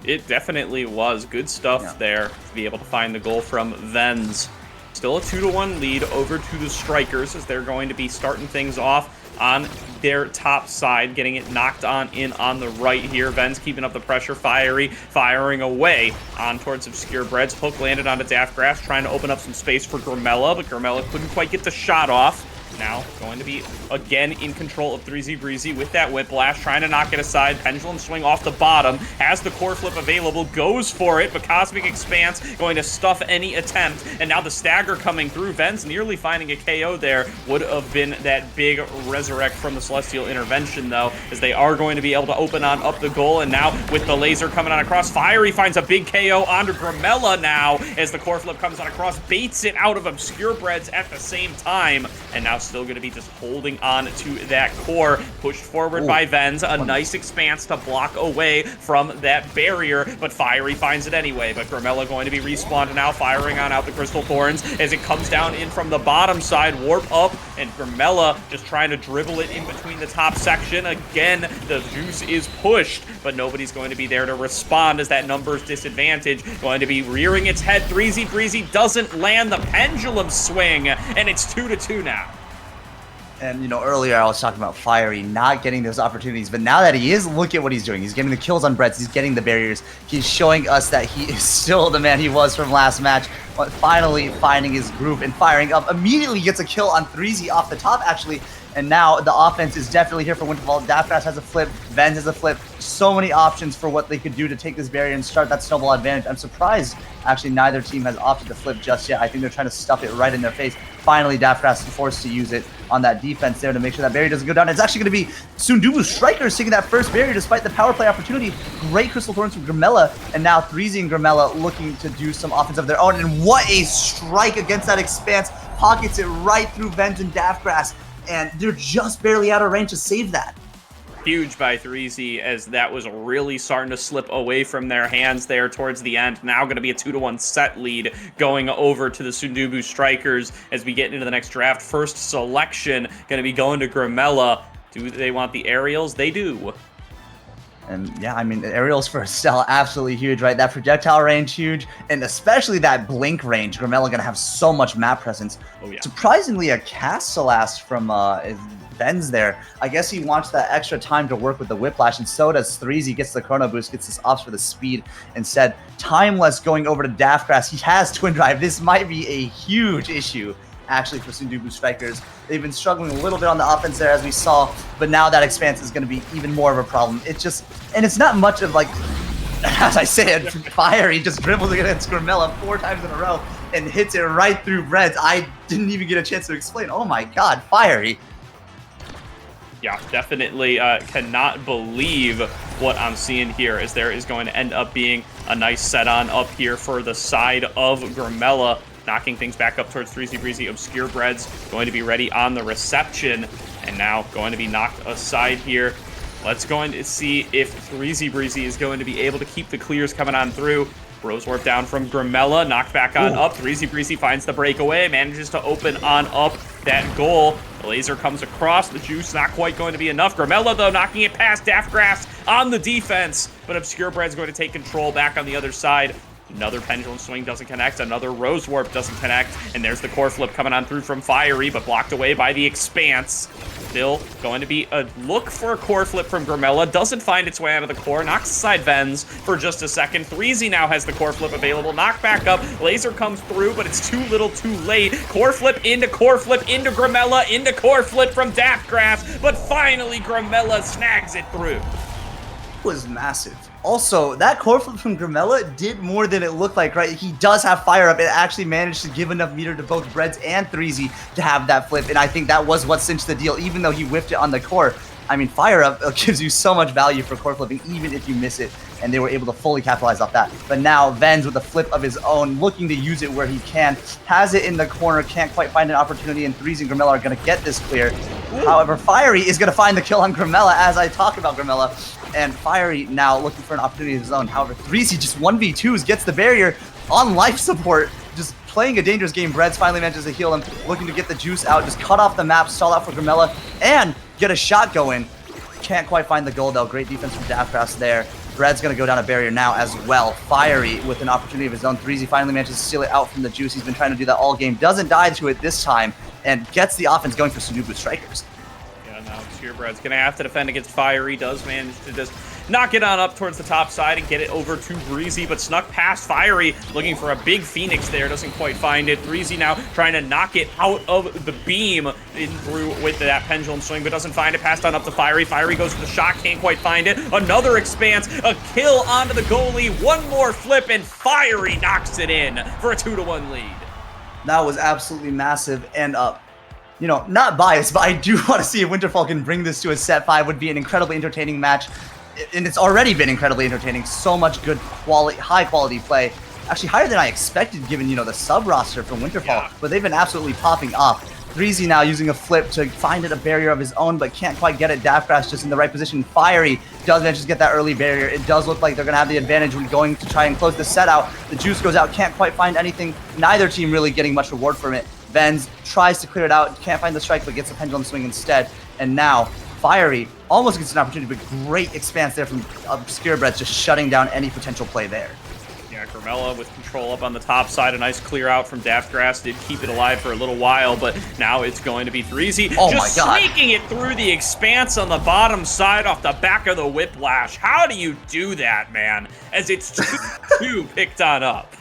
It definitely was. Good stuff there to be able to find the goal from Venz. Still a 2-1 lead over to the Strikers, as they're going to be starting things off on their top side, getting it knocked on in on the right here. Venz keeping up the pressure. Fiery firing away on towards Obscure Breads. Hook landed onto Daftgrass, trying to open up some space for Grimella, but Grimella couldn't quite get the shot off. Now going to be again in control of 3Z Breezy with that Whiplash, trying to knock it aside. Pendulum swing off the bottom, has the core flip available, goes for it, but Cosmic Expanse going to stuff any attempt. And now the stagger coming through. Venz nearly finding a KO there. Would have been that big resurrect from the Celestial Intervention, though, as they are going to be able to open on up the goal. And now with the laser coming on across, Fiery finds a big KO onto Grimella now, as the core flip comes on across, baits it out of Obscure Breads at the same time. And now still going to be just holding on to that core, pushed forward by Venz. A nice expanse to block away from that barrier, but Fiery finds it anyway. But Grimella going to be respawned now, firing on out the Crystal Thorns as it comes down in from the bottom side. Warp up, and Grimella just trying to dribble it in between the top section. Again, the juice is pushed, but nobody's going to be there to respond, as that numbers disadvantage going to be rearing its head. 3Z Breezy doesn't land the pendulum swing, and it's 2-2 now. And, you know, earlier I was talking about Fiery not getting those opportunities, but now that he is, look at what he's doing. He's getting the kills on Breads, he's getting the barriers. He's showing us that he is still the man he was from last match, but finally finding his groove and firing up. Immediately gets a kill on 3Z off the top, actually. And now the offense is definitely here for Winterfall. Daftgrass has a flip, Venz has a flip. So many options for what they could do to take this barrier and start that snowball advantage. I'm surprised, actually, neither team has opted to flip just yet. I think they're trying to stuff it right in their face. Finally, Daftgrass is forced to use it on that defense there to make sure that barrier doesn't go down. It's actually going to be Sundubu Strikers taking that first barrier despite the power play opportunity. Great Crystal Thorns from Grimella, and now 3Z and Grimella looking to do some offense of their own. And what a strike against that expanse. Pockets it right through Venz and Daftgrass, and they're just barely out of range to save that. Huge by 3Z, as that was really starting to slip away from their hands there towards the end. Now going to be a 2-1 set lead going over to the Sundubu Strikers as we get into the next draft. First selection going to be going to Grimella. Do they want the aerials? They do. And yeah, I mean, the aerials for Estelle, absolutely huge, right? That projectile range, huge. And especially that blink range. Grimella going to have so much map presence. Oh, yeah. Surprisingly, a cast Celeste from Ben's there. I guess he wants that extra time to work with the Whiplash, and so does Threezy. Gets the Chrono Boost, gets this ops for the speed. Instead, Timeless going over to Daftgrass. He has Twin Drive. This might be a huge issue, actually, for Sundubu Strikers. They've been struggling a little bit on the offense there, as we saw, but now that Expanse is going to be even more of a problem. It's just, and it's not much of like, as I said, Fiery just dribbles against Grimella 4 times in a row and hits it right through Breads. I didn't even get a chance to explain. Oh my god, Fiery. Yeah, definitely cannot believe what I'm seeing here, as there is going to end up being a nice set on up here for the side of Grimella, knocking things back up towards Threezy Breezy. Obscure Breads going to be ready on the reception, and now going to be knocked aside here. Let's go and see if Threezy Breezy is going to be able to keep the clears coming on through. Rose Warp down from Grimella, knocked back on up. Threezy Breezy finds the breakaway, manages to open on up that goal. The laser comes across, the juice not quite going to be enough. Grimella, though, knocking it past Daftgrass on the defense, but Obscure Bread's going to take control back on the other side. Another pendulum swing doesn't connect, another Rose Warp doesn't connect, and there's the core flip coming on through from Fiery, but blocked away by the Expanse. Still going to be a look for a core flip from Grimella, doesn't find its way out of the core, knocks aside Vens for just a second. Threezy now has the core flip available, knock back up, laser comes through, but it's too little too late. Core flip into Grimella, into core flip from Daftgrass, but finally Grimella snags it through. Was massive. Also, that core flip from Grimella did more than it looked like, right? He does have fire up. It actually managed to give enough meter to both Breads and Threezy to have that flip, and I think that was what cinched the deal, even though he whiffed it on the core. I mean, fire up gives you so much value for core flipping, even if you miss it, and they were able to fully capitalize off that. But now, Vens with a flip of his own, looking to use it where he can, has it in the corner, can't quite find an opportunity, and Threezy and Grimella are going to get this clear. However, Fiery is going to find the kill on Grimella as I talk about Grimella, and Fiery now looking for an opportunity of his own. However, Threezy just 1v2s, gets the barrier on life support, just playing a dangerous game. Breads finally manages to heal him, looking to get the juice out, just cut off the map, stall out for Grimella, and get a shot going. Can't quite find the goal though. Great defense from Daftgrass there. Bread's going to go down a barrier now as well. Fiery with an opportunity of his own. Threezy finally manages to steal it out from the juice. He's been trying to do that all game. Doesn't die to it this time, and gets the offense going for Sundubu Strikers. Yeah, now Obscure Bread's going to have to defend against Fiery. Does manage to just knock it on up towards the top side and get it over to Breezy, but snuck past Fiery, looking for a big Phoenix there, doesn't quite find it. Breezy now trying to knock it out of the beam in through with that pendulum swing, but doesn't find it. Passed on up to Fiery. Fiery goes for the shot, can't quite find it. Another Expanse, a kill onto the goalie, one more flip, and Fiery knocks it in for a 2-1 lead. That was absolutely massive, and you know, not biased, but I do want to see if Winterfall can bring this to a set 5. Would be an incredibly entertaining match. And it's already been incredibly entertaining. So much good quality, high quality play. Actually higher than I expected given, you know, the sub roster from Winterfall. Yeah. But they've been absolutely popping off. Threezy now using a flip to find it a barrier of his own, but can't quite get it. Daftgrass just in the right position. Fiery does manage to get that early barrier. It does look like they're going to have the advantage when going to try and close the set out. The juice goes out, can't quite find anything. Neither team really getting much reward from it. Vens tries to clear it out, can't find the strike, but gets a pendulum swing instead. And now Fiery almost gets an opportunity, but great Expanse there from Obscure Bread, just shutting down any potential play there. Yeah, Grimella with control up on the top side. A nice clear out from Daftgrass. Did keep it alive for a little while, but now it's going to be Threezy. Oh just my God. Sneaking it through the Expanse on the bottom side off the back of the Whiplash. How do you do that, man? As it's 2-2 picked on up.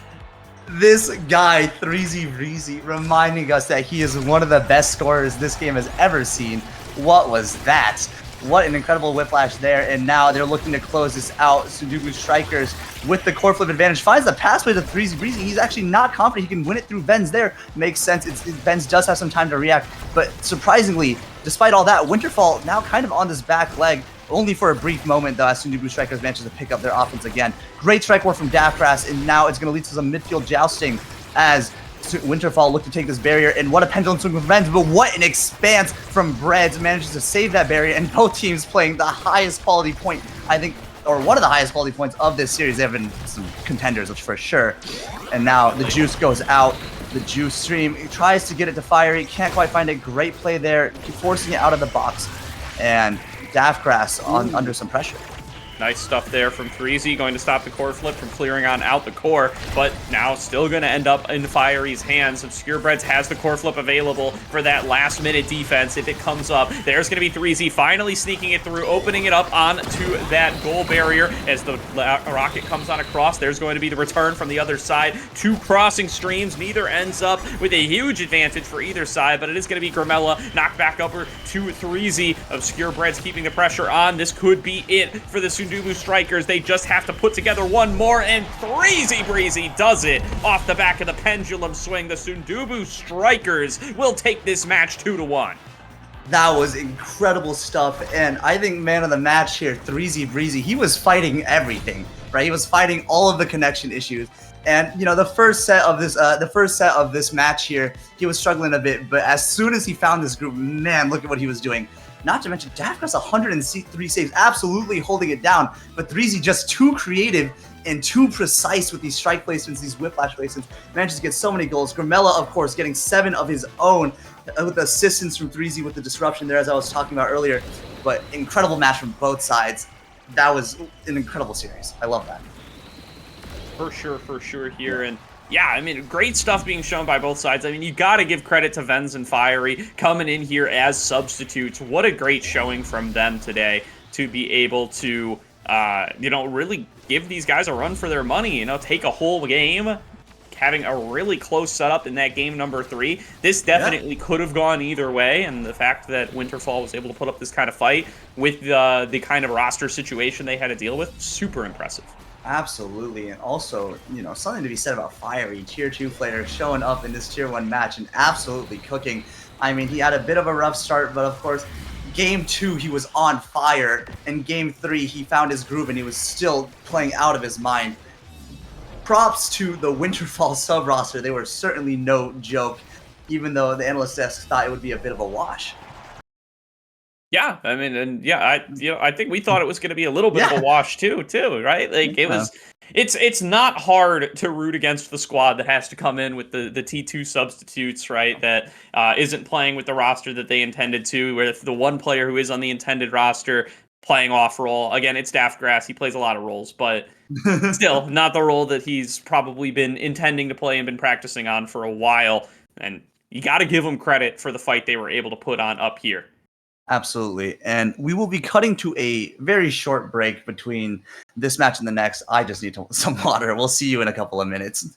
This guy, Threezy Breezy, reminding us that he is one of the best scorers this game has ever seen. What was that? What an incredible Whiplash there, and now they're looking to close this out. Sundubu Strikers with the core flip advantage finds the passway to Threezy Breezy. He's actually not confident he can win it through Vens there. Makes sense. Vens does have some time to react, but surprisingly, despite all that, Winterfall now kind of on this back leg, only for a brief moment though, as Sundubu Strikers manages to pick up their offense again. Great strike war from Daftgrass, and now it's going to lead to some midfield jousting as Winterfall look to take this barrier, and what a pendulum swing from Vens, but what an Expanse from Breads manages to save that barrier, and both teams playing the highest quality point, I think, or one of the highest quality points of this series. They have been some contenders, which for sure. And now the juice goes out. The juice stream tries to get it to Fiery, can't quite find it. Great play there, forcing it out of the box, and Daftgrass under some pressure. Nice stuff there from 3Z, going to stop the core flip from clearing on out the core, but now still going to end up in Fiery's hands. Obscurebreds has the core flip available for that last-minute defense if it comes up. There's going to be 3Z finally sneaking it through, opening it up onto that goal barrier as the rocket comes on across. There's going to be the return from the other side. 2 crossing streams. Neither ends up with a huge advantage for either side, but it is going to be Grimella knocked back over to 3Z. Obscurebreds keeping the pressure on. This could be it for the Sundubu Strikers. They just have to put together one more, and 3Z Breezy does it off the back of the pendulum swing. The Sundubu Strikers will take this match 2-1. That was incredible stuff, and I think man of the match here, 3Z Breezy, he was fighting everything, right? He was fighting all of the connection issues. And you know, the first set of this match here, he was struggling a bit, but as soon as he found this group, man, look at what he was doing. Not to mention, Dafka's 103 saves, absolutely holding it down, but 3Z just too creative and too precise with these strike placements, these whiplash placements, manages to get so many goals. Grimella, of course, getting 7 of his own with assistance from 3Z with the disruption there, as I was talking about earlier. But incredible match from both sides. That was an incredible series. I love that. For sure here. And yeah, I mean, great stuff being shown by both sides. I mean, you got to give credit to Venz and Fiery coming in here as substitutes. What a great showing from them today to be able to, you know, really give these guys a run for their money, you know, take a whole game, having a really close setup in that game number 3. This definitely could have gone either way, and the fact that Winterfall was able to put up this kind of fight with the kind of roster situation they had to deal with, super impressive. Absolutely, and also, you know, something to be said about Fiery, Tier 2 player showing up in this Tier 1 match and absolutely cooking. I mean, he had a bit of a rough start, but of course, Game 2, he was on fire, and Game 3, he found his groove and he was still playing out of his mind. Props to the Winterfall sub-roster. They were certainly no joke, even though the analyst desk thought it would be a bit of a wash. Yeah, I mean, and yeah, I think we thought it was going to be a little bit of a wash too, right? Like it was, it's not hard to root against the squad that has to come in with the T2 substitutes, right? That isn't playing with the roster that they intended to, where the one player who is on the intended roster playing off role. Again, it's Daftgrass. He plays a lot of roles, but still not the role that he's probably been intending to play and been practicing on for a while. And you got to give him credit for the fight they were able to put on up here. Absolutely. And we will be cutting to a very short break between this match and the next. I just need some water. We'll see you in a couple of minutes.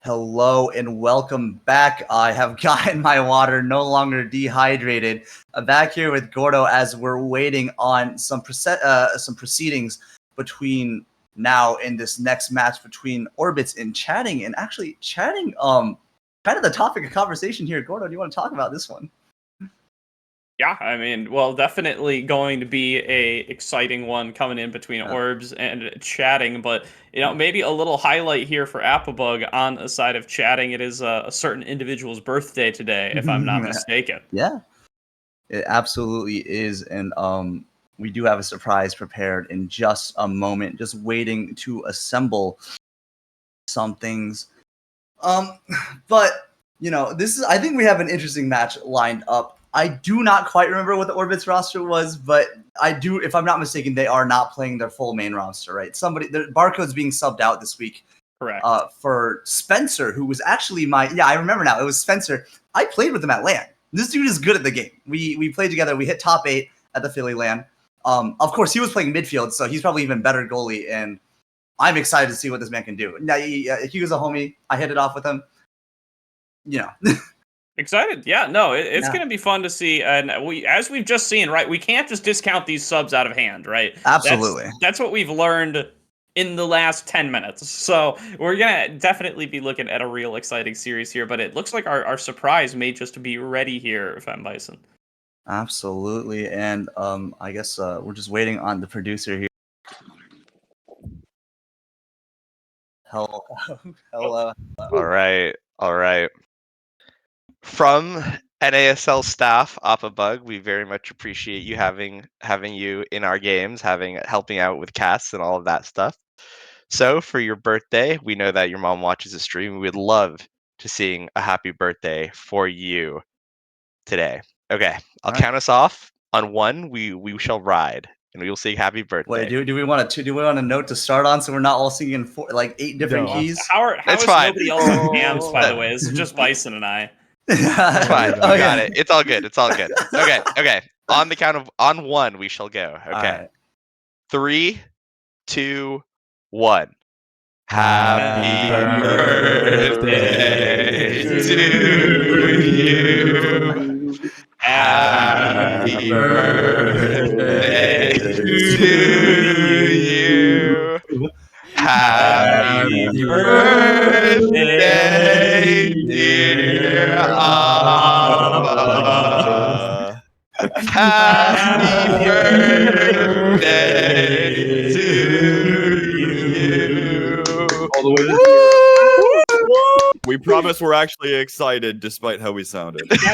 Hello and welcome back. I have gotten my water, no longer dehydrated. Back here with Gordo as we're waiting on some proceedings between now and this next match between Orbits and Chatting. And actually, Chatting, kind of the topic of conversation here. Gordo, do you want to talk about this one? Yeah, I mean, well, definitely going to be a exciting one coming in between Orbs and Chatting, but maybe a little highlight here for Applebug on the side of Chatting. It is a certain individual's birthday today, if I'm not mistaken. Yeah, it absolutely is, and we do have a surprise prepared in just a moment, just waiting to assemble some things. But this is, I think we have an interesting match lined up. I do not quite remember what the Orbits roster was, but I do, if I'm not mistaken, they are not playing their full main roster, right? The Barcode's being subbed out this week. Correct. For Spencer, who was actually I remember now. It was Spencer. I played with him at LAN. This dude is good at the game. We played together. We hit top 8 at the Philly LAN. Of course, he was playing midfield, so he's probably even better goalie, and I'm excited to see what this man can do. Now, he was a homie. I hit it off with him. Excited. Yeah, no, it's going to be fun to see. And as we've just seen, right, we can't just discount these subs out of hand, right? Absolutely. That's what we've learned in the last 10 minutes. So we're going to definitely be looking at a real exciting series here, but it looks like our surprise may just be ready here, Fem Bison. Absolutely. And I guess we're just waiting on the producer here. Hello. Hello. All right. From NASL staff, Bug, we very much appreciate you having you in our games, helping out with casts and all of that stuff. So for your birthday, we know that your mom watches the stream. We would love to sing a happy birthday for you today. Okay, I'll count us off. On 1, we shall ride, and we will sing happy birthday. Wait, do we want a note to start on so we're not all singing in 8 different keys? How is fine. Nobody else in hands, by the way? This is just Bison and I. It's fine. I got it. It's all good. Okay. On the count of 1, we shall go. Okay. Right. 3, 2, 1. Happy birthday to you. Happy birthday to you. Happy birthday, dear Abba. Happy birthday to you. All the way to We promise we're actually excited despite how we sounded. We were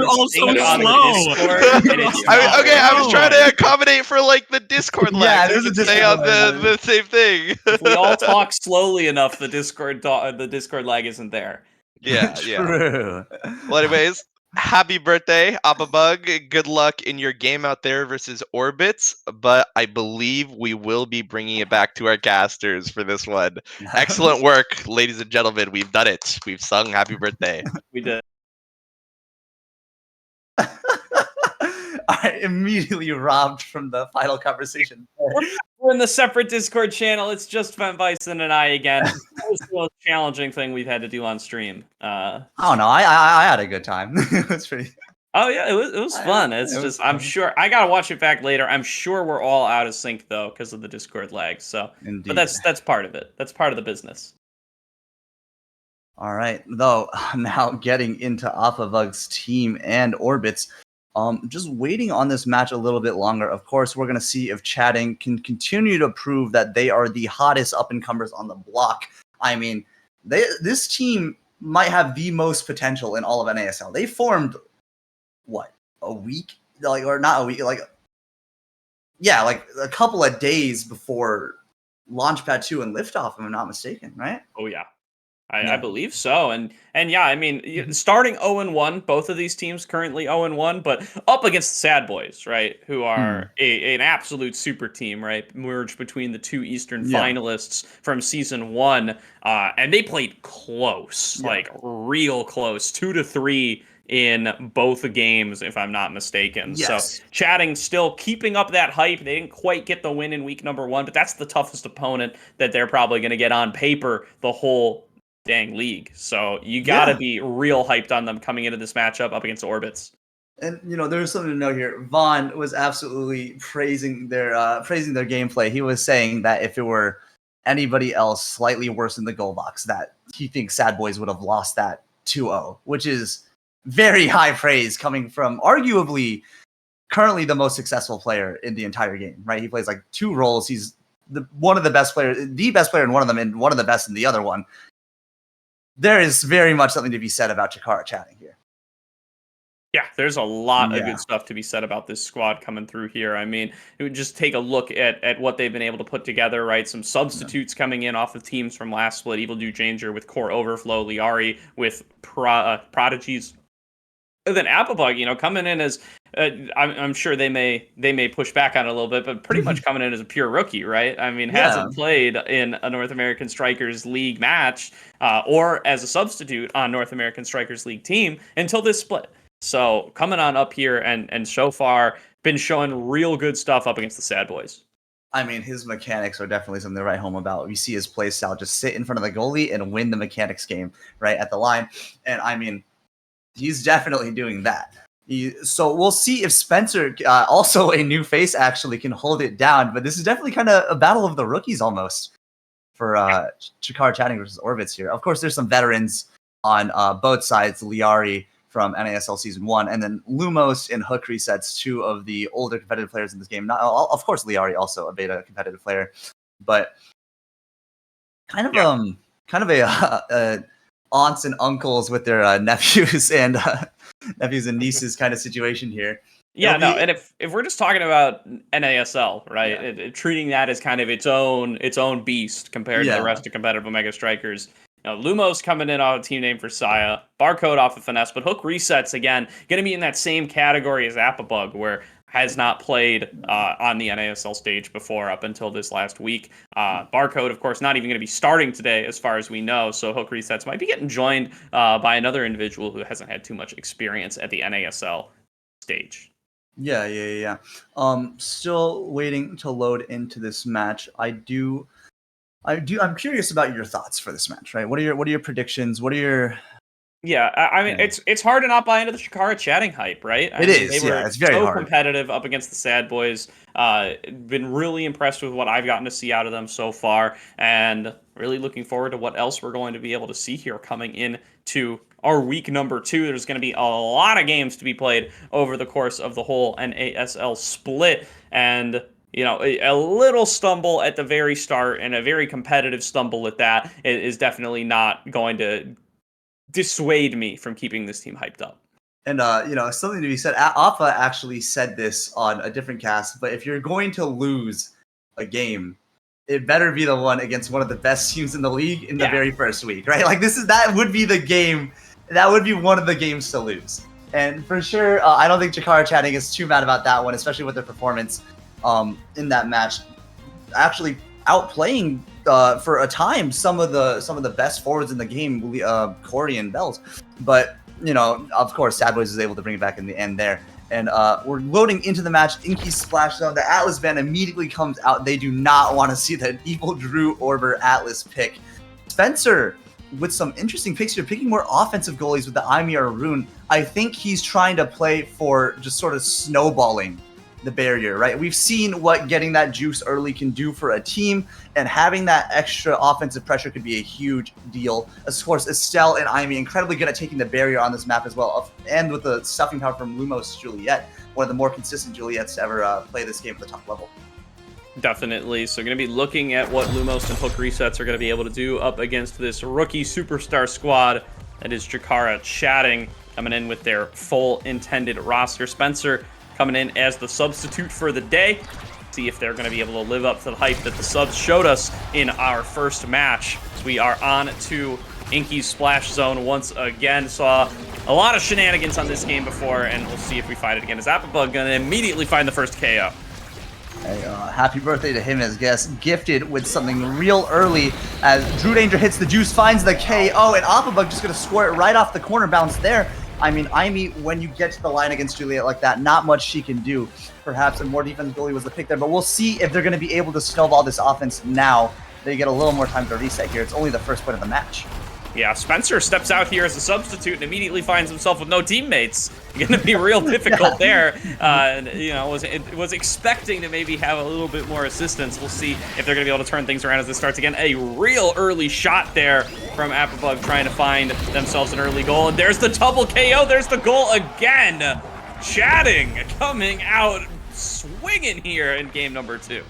all so slow. I was trying to accommodate for the Discord lag. Yeah, stay on the same thing. If we all talk slowly enough, the Discord lag isn't there. Yeah. True. Well, anyways, happy birthday, Bug. Good luck in your game out there versus Orbits, but I believe we will be bringing it back to our casters for this one. Excellent work, ladies and gentlemen. We've done it. We've sung happy birthday. We did. I immediately robbed from the final conversation. We're in the separate Discord channel. It's just Fem Bison and I again. That was the most challenging thing we've had to do on stream. I don't know. I had a good time. It was pretty. Oh yeah, it was fun. I'm sure I gotta watch it back later. I'm sure we're all out of sync though because of the Discord lag. So, Indeed. But that's part of it. That's part of the business. All right, though. Now getting into Bug's team and Orbits. Just waiting on this match a little bit longer. Of course, we're going to see if Chatting can continue to prove that they are the hottest up-and-comers on the block. I mean, this team might have the most potential in all of NASL. They formed, a week? Or not a week, a couple of days before Launchpad 2 and Liftoff, if I'm not mistaken, right? Oh, yeah. I believe so, and yeah, I mean, starting 0-1, both of these teams currently 0-1, but up against the Sad Boys, right? Who are an absolute super team, right? Merged between the 2 Eastern finalists from season 1, and they played close, real close, 2-3 in both games, if I'm not mistaken. Yes. So Chatting still keeping up that hype. They didn't quite get the win in week number 1, but that's the toughest opponent that they're probably going to get on paper the whole dang league. So you got to be real hyped on them coming into this matchup up against Orbits. And there's something to note here. Vaughn was absolutely praising their gameplay. He was saying that if it were anybody else slightly worse in the goal box, that he thinks Sad Boys would have lost that 2-0, which is very high praise coming from arguably currently the most successful player in the entire game. Right? He plays like 2 roles. He's one of the best players, the best player in one of them, and one of the best in the other one. There is very much something to be said about Chikara Chatting here. Yeah, there's a lot of good stuff to be said about this squad coming through here. I mean, it would just take a look at what they've been able to put together, right? Some substitutes coming in off of teams from last split. Evil Dude Danger with Core Overflow, Liari with Prodigies. And then Applebug, coming in as, I'm sure they may push back on it a little bit, but pretty much coming in as a pure rookie, right? I mean, hasn't played in a North American Strikers League match or as a substitute on North American Strikers League team until this split. So coming on up here and so far been showing real good stuff up against the Sad Boys. I mean, his mechanics are definitely something to write home about. We see his play style just sit in front of the goalie and win the mechanics game right at the line. And I mean, he's definitely doing that. So we'll see if Spencer, also a new face, actually can hold it down. But this is definitely kind of a battle of the rookies almost for Chikara Chatting versus Orbits here. Of course, there's some veterans on both sides, Liari from NASL Season 1, and then Lumos and Hook Resets, 2 of the older competitive players in this game. Not, of course, Liari also a beta competitive player, but kind of a aunts and uncles with their nephews and nieces kind of situation here. Yeah, and if we're just talking about NASL, right, treating that as kind of its own beast compared to the rest of competitive Omega Strikers. Lumos coming in off a team name for Saya, Barcode off of Finesse, but Hook Resets, again, going to be in that same category as Applebug, where has not played on the NASL stage before up until this last week. Barcode, of course, not even going to be starting today as far as we know, so Hook Resets might be getting joined by another individual who hasn't had too much experience at the NASL stage. Yeah. Still waiting to load into this match. I'm curious about your thoughts for this match, right? What are your predictions? What are your... Yeah, I mean, it's hard to not buy into the Chikara Chatting hype, right? It's very hard. Competitive up against the Sad Boys. Been really impressed with what I've gotten to see out of them so far, and really looking forward to what else we're going to be able to see here coming into our week number 2. There's going to be a lot of games to be played over the course of the whole NASL split, and a little stumble at the very start and a very competitive stumble at that is definitely not going to dissuade me from keeping this team hyped up. And, something to be said, Alpha actually said this on a different cast, but if you're going to lose a game, it better be the one against one of the best teams in the league in the very first week, right? Like, that would be the game, that would be one of the games to lose. And for sure, I don't think Chikara Chatting is too mad about that one, especially with their performance in that match, actually outplaying for a time some of the best forwards in the game, Corey and Bells. But of course, Sad Boys is able to bring it back in the end there. And we're loading into the match. Inky's Splash Zone. The Atlas band immediately comes out. They do not want to see the Evil Drew Orber Atlas pick. Spencer with some interesting picks here, picking more offensive goalies with the Ymir Rune. I think he's trying to play for just sort of snowballing the barrier, right? We've seen what getting that juice early can do for a team, and having that extra offensive pressure could be a huge deal. Of course, Estelle and Imi incredibly good at taking the barrier on this map as well, and with the stuffing power from Lumos Juliet, one of the more consistent Juliets to ever play this game at the top level. Definitely. So going to be looking at what Lumos and Hook Resets are going to be able to do up against this rookie superstar squad that is Chikara Chatting, coming in with their full intended roster. Spencer coming in as the substitute for the day. See if they're going to be able to live up to the hype that the subs showed us in our first match. So we are on to Inky's Splash Zone once again. Saw a lot of shenanigans on this game before, and we'll see if we find it again. Is Applebug going to immediately find the first KO? Hey, happy birthday to him as guest. Gifted with something real early as Drew Danger hits the juice, finds the KO, and Applebug just going to score it right off the corner bounce there. I mean, when you get to the line against Juliet like that, not much she can do. Perhaps a more defensive goalie was the pick there, but we'll see if they're going to be able to snowball this offense now. They get a little more time to reset here. It's only the first point of the match. Yeah, Spencer steps out here as a substitute and immediately finds himself with no teammates. Going to be real difficult there. You know, was expecting to maybe have a little bit more assistance. We'll see if they're going to be able to turn things around as this starts again. A real early shot there from Apperbug trying to find themselves an early goal. And there's the double KO. There's the goal again. Chatting coming out swinging here in game number 2.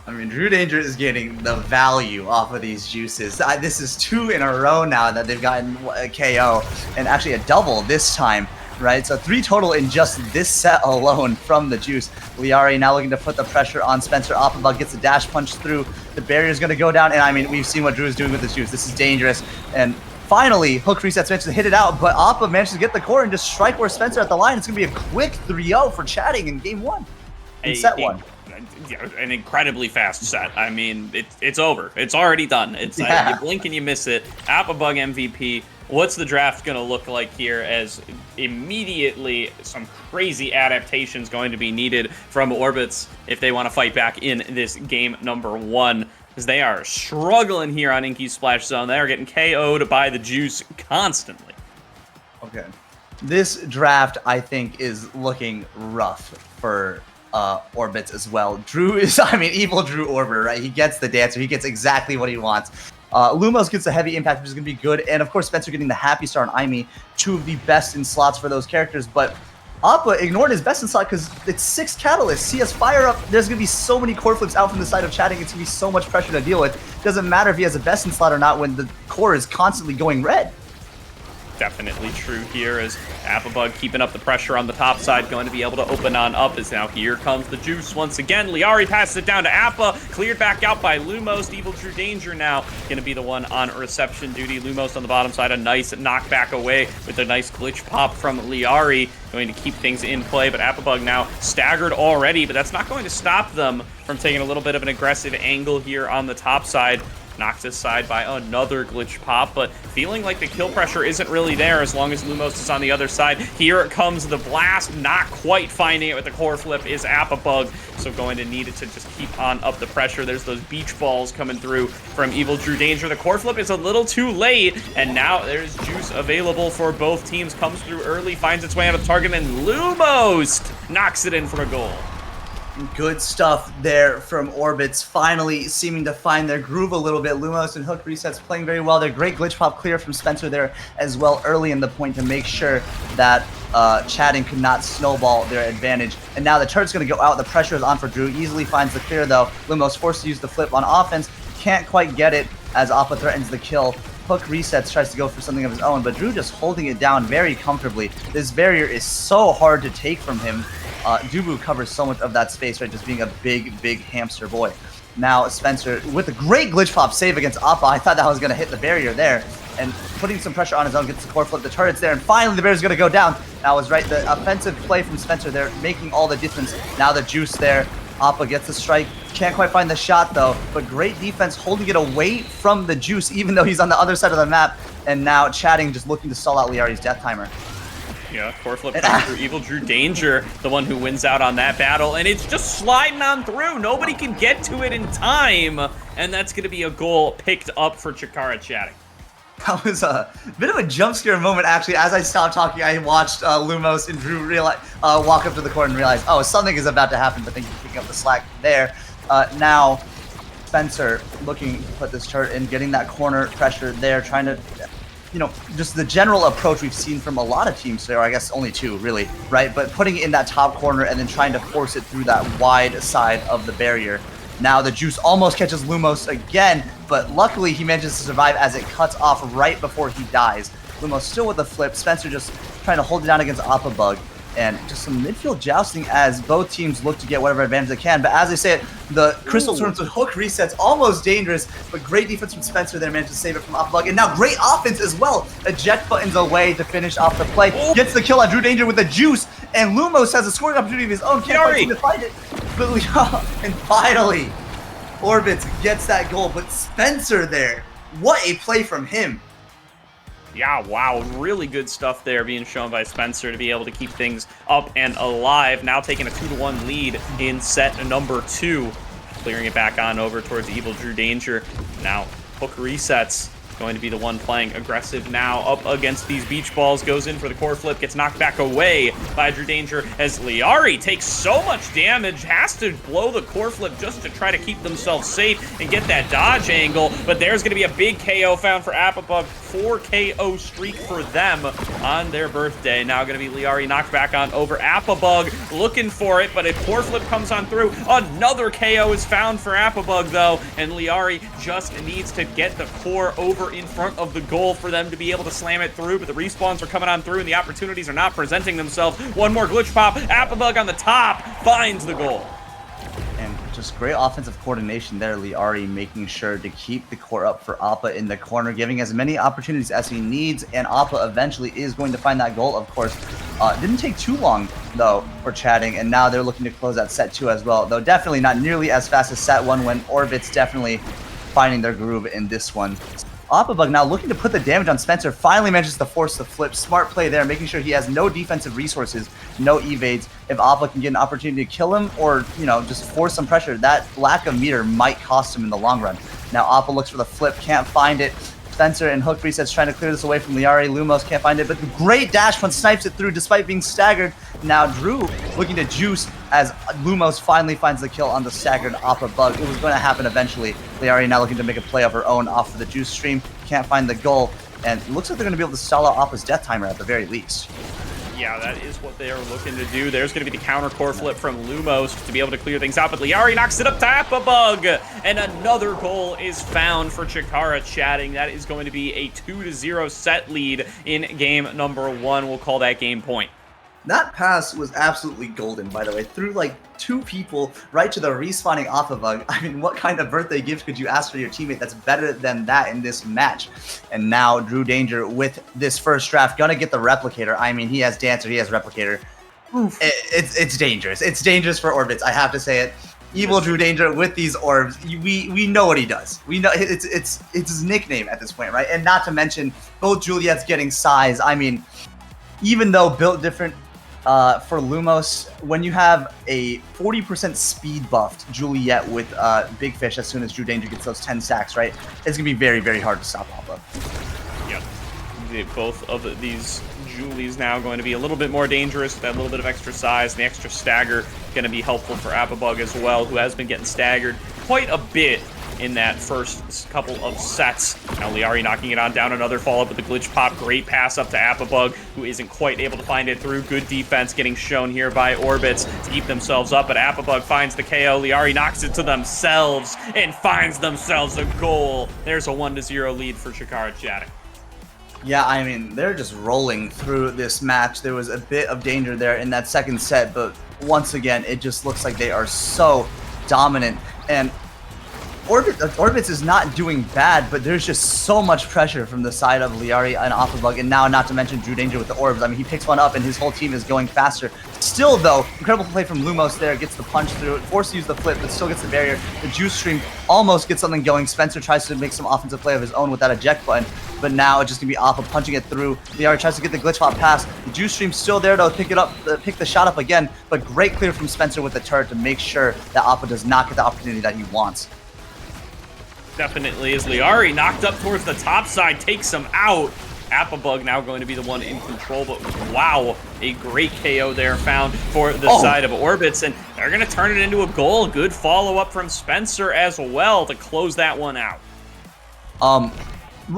I mean, Drew Danger is getting the value off of these juices. This is 2 in a row now that they've gotten a KO, and actually a double this time, right? So 3 total in just this set alone from the juice. Liari now looking to put the pressure on Spencer. Apperbug gets a dash punch through. The barrier's going to go down, and I mean, we've seen what Drew is doing with this juice. This is dangerous, and finally, hook resets managed to hit it out, but Appa managed to get the core and just strike where Spencer at the line. It's going to be a quick 3-0 for Chatting in game 1, in set 1. An incredibly fast set. I mean, it's over. It's already done. It's you blink and you miss it. Apperbug MVP. What's the draft going to look like here as immediately some crazy adaptations going to be needed from Orbits if they want to fight back in this game number 1, because they are struggling here on Inky's Splash Zone. They are getting KO'd by the juice constantly. Okay. This draft, I think, is looking rough for Orbits as well. Drew is, I mean, evil Drew Orber, right? He gets the dancer. He gets exactly what he wants. Lumos gets a heavy impact, which is going to be good. And of course, Spencer getting the happy star on Aimee, 2 of the best in slots for those characters. But Appa ignored his best in slot because it's 6 catalysts. He has fire up. There's going to be so many core flips out from the side of Chatting. It's going to be so much pressure to deal with. Doesn't matter if he has a best in slot or not when the core is constantly going red. Definitely true here as Apperbug keeping up the pressure on the top side, going to be able to open on up as now here comes the juice once again. Liari passes it down to Appa, cleared back out by Lumos. Evil True Danger now going to be the one on reception duty. Lumos on the bottom side, a nice knockback away with a nice glitch pop from Liari, going to keep things in play, but Apperbug now staggered already, but that's not going to stop them from taking a little bit of an aggressive angle here on the top side. Knocked aside by another glitch pop, but feeling like the kill pressure isn't really there as long as Lumos is on the other side. Here comes the blast, not quite finding it with the core flip is Apperbug, so going to need it to just keep on up the pressure. There's those beach balls coming through from Evil Drew Danger. The core flip is a little too late, and now there's juice available for both teams. Comes through early, finds its way out of the target, and Lumos knocks it in for a goal. Good stuff there from Orbits, finally seeming to find their groove a little bit. Lumos and hook resets playing very well. Their great glitch pop clear from Spencer there as well early in the point to make sure that Chatting could not snowball their advantage. And now the turret's going to go out. The pressure is on for Drew. Easily finds the clear though. Lumos forced to use the flip on offense. Can't quite get it as Appa threatens the kill. Hook resets, tries to go for something of his own, but Drew just holding it down very comfortably. This barrier is so hard to take from him. Dubu covers so much of that space, right? Just being a big hamster boy. Now Spencer with a great glitch pop save against Appa. I thought that was going to hit the barrier there, and putting some pressure on his own, gets the core flip. The turret's there, and finally the barrier's going to go down. That was right. The offensive play from Spencer there, making all the difference. Now the juice there. Appa gets the strike. Can't quite find the shot though, but great defense holding it away from the juice, even though he's on the other side of the map. And now Chatting just looking to stall out Liari's death timer. Yeah, core flip through Evil Drew Danger, the one who wins out on that battle, and it's just sliding on through. Nobody can get to it in time, and that's going to be a goal picked up for Chikara Chatting. That was a bit of a jump scare moment, actually. As I stopped talking, I watched Lumos and Drew walk up to the court and realize, oh, something is about to happen, but thank you for picking up the slack there. Now, Spencer looking to put this turret in, getting that corner pressure there, trying to, you know, just the general approach we've seen from a lot of teams there, I guess only 2, really, right? But putting it in that top corner and then trying to force it through that wide side of the barrier. Now the juice almost catches Lumos again, but luckily he manages to survive as it cuts off right before he dies. Lumos still with the flip. Spencer just trying to hold it down against Apperbug. And just some midfield jousting as both teams look to get whatever advantage they can. But as I say it, the Crystal turns with hook resets, almost dangerous, but great defense from Spencer there, managed to save it from Apperbug. And now great offense as well. Eject buttons away to finish off the play. Gets the kill on Drew Danger with the juice, and Lumos has a scoring opportunity of his own. Can't quite seem to find it. But, and finally, Orbits gets that goal. But Spencer there, what a play from him. Yeah, wow, really good stuff there being shown by Spencer to be able to keep things up and alive. Now taking a 2-1 lead in set number 2. Clearing it back on over towards Evil Drew Danger. Now, Hook resets. Going to be the one playing aggressive now up against these beach balls. Goes in for the core flip, gets knocked back away by Drew Danger as Liari takes so much damage, has to blow the core flip just to try to keep themselves safe and get that dodge angle. But there's going to be a big KO found for Appabug. 4 KO streak for them on their birthday. Now going to be Liari knocked back on over. Appabug looking for it, but a core flip comes on through. Another KO is found for Appabug though, and Liari just needs to get the core over in front of the goal for them to be able to slam it through, but the respawns are coming on through and the opportunities are not presenting themselves. One more glitch pop. Appabug on the top finds the goal. And just great offensive coordination there. Liari making sure to keep the core up for Appa in the corner, giving as many opportunities as he needs, and Appa eventually is going to find that goal, of course. Didn't take too long, though, for chatting, and now they're looking to close out set 2 as well, though definitely not nearly as fast as set 1 when Orbit's definitely finding their groove in this one. Appabug now looking to put the damage on Spencer, finally manages to force the flip. Smart play there, making sure he has no defensive resources, no evades. If Appa can get an opportunity to kill him or, you know, just force some pressure, that lack of meter might cost him in the long run. Now Appa looks for the flip, can't find it. Spencer and Hook resets trying to clear this away from Liari. Lumos can't find it, but the great dash one snipes it through despite being staggered. Now Drew looking to juice as Lumos finally finds the kill on the staggered Appabug. It was going to happen eventually. Liari now looking to make a play of her own off of the juice stream. Can't find the goal, and it looks like they're going to be able to stall out Appa's death timer at the very least. Yeah, that is what they are looking to do. There's going to be the counter core flip from Lumos to be able to clear things out, but Liari knocks it up to Appabug, and another goal is found for Chikara chatting. That is going to be a 2-0 set lead in game number 1. We'll call that game point. That pass was absolutely golden, by the way. Through like 2 people right to the respawning Appabug. I mean, what kind of birthday gift could you ask for your teammate that's better than that in this match? And now Drew Danger with this first draft gonna get the replicator. I mean, he has Dancer, he has replicator. Oof. It's dangerous. It's dangerous for Orbits. I have to say it. Evil Drew Danger with these orbs. We know what he does. We know it's his nickname at this point, right? And not to mention both Juliet's getting size. I mean, even though built different. For Lumos, when you have a 40% speed buffed Juliet with Big Fish as soon as Drew Danger gets those 10 stacks, right? It's going to be very, very hard to stop Appa. Yep. Both of these Julies now going to be a little bit more dangerous with that little bit of extra size. And the extra stagger going to be helpful for Appabug as well, who has been getting staggered quite a bit in that first couple of sets. Now Liari knocking it on down, another follow-up with the glitch pop. Great pass up to Appabug, who isn't quite able to find it through. Good defense getting shown here by Orbits to keep themselves up, but Appabug finds the KO. Liari knocks it to themselves and finds themselves a goal. There's a 1-0 lead for Chikara chatting. Yeah, I mean, they're just rolling through this match. There was a bit of danger there in that second set, but once again, it just looks like they are so dominant. And Orbits is not doing bad, but there's just so much pressure from the side of Liari and Appabug, and now not to mention Drew Danger with the orbs. I mean, he picks one up and his whole team is going faster. Still, though, incredible play from Lumos there, gets the punch through it, forced to use the flip, but still gets the barrier. The juice stream almost gets something going. Spencer tries to make some offensive play of his own with that eject button, but now it's just gonna be Appa punching it through. Liari tries to get the glitch hop pass. The juice stream's still there to pick it up, pick the shot up again, but great clear from Spencer with the turret to make sure that Appa does not get the opportunity that he wants. Definitely is. Liari knocked up towards the top side, takes him out. Appabug now going to be the one in control, but wow, a great KO there found for the side of Orbits, and they're going to turn it into a goal. Good follow-up from Spencer as well to close that one out.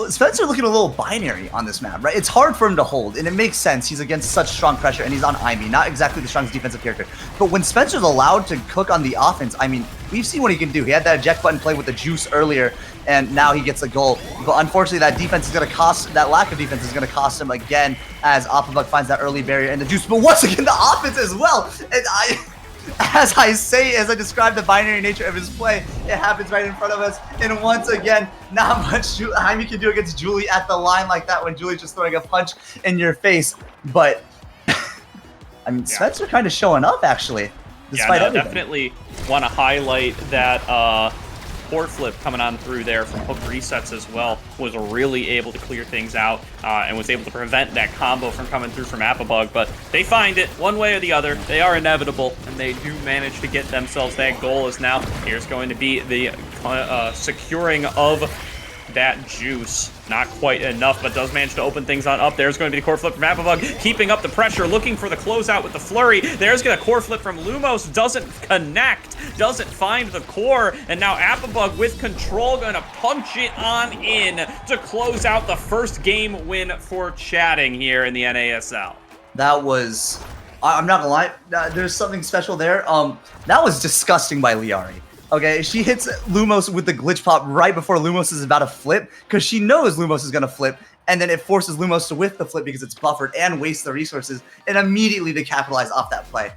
Spencer looking a little binary on this map, right? It's hard for him to hold, and it makes sense. He's against such strong pressure, and he's on Ivy, not exactly the strongest defensive character. But when Spencer's allowed to cook on the offense, I mean, we've seen what he can do. He had that eject button play with the juice earlier, and now he gets a goal. But unfortunately, that defense is going to cost, that lack of defense is going to cost him again as Appabug finds that early barrier and the juice. But once again, the offense as well. And as I describe the binary nature of his play, it happens right in front of us. And once again, not much Jaime can do against Julie at the line like that when Julie's just throwing a punch in your face. But, I mean, Spencer kind of showing up, actually, despite everything. Definitely want to highlight that core flip coming on through there from hook resets as well was really able to clear things out and was able to prevent that combo from coming through from Apabug. But they find it one way or the other. They are inevitable, and they do manage to get themselves that goal. As now here's going to be the securing of that juice. Not quite enough, but does manage to open things on up. There's going to be the core flip from Apabug, keeping up the pressure, looking for the closeout with the flurry. There's going to core flip from Lumos, doesn't connect, doesn't find the core, and now Apabug with control going to punch it on in to close out the first game win for Chatting here in the NASL. That was, I'm not gonna lie, there's something special there. That was disgusting by Liari. Okay, she hits Lumos with the glitch pop right before Lumos is about to flip, because she knows Lumos is going to flip, and then it forces Lumos to whiff the flip because it's buffered and wastes the resources, and immediately to capitalize off that play.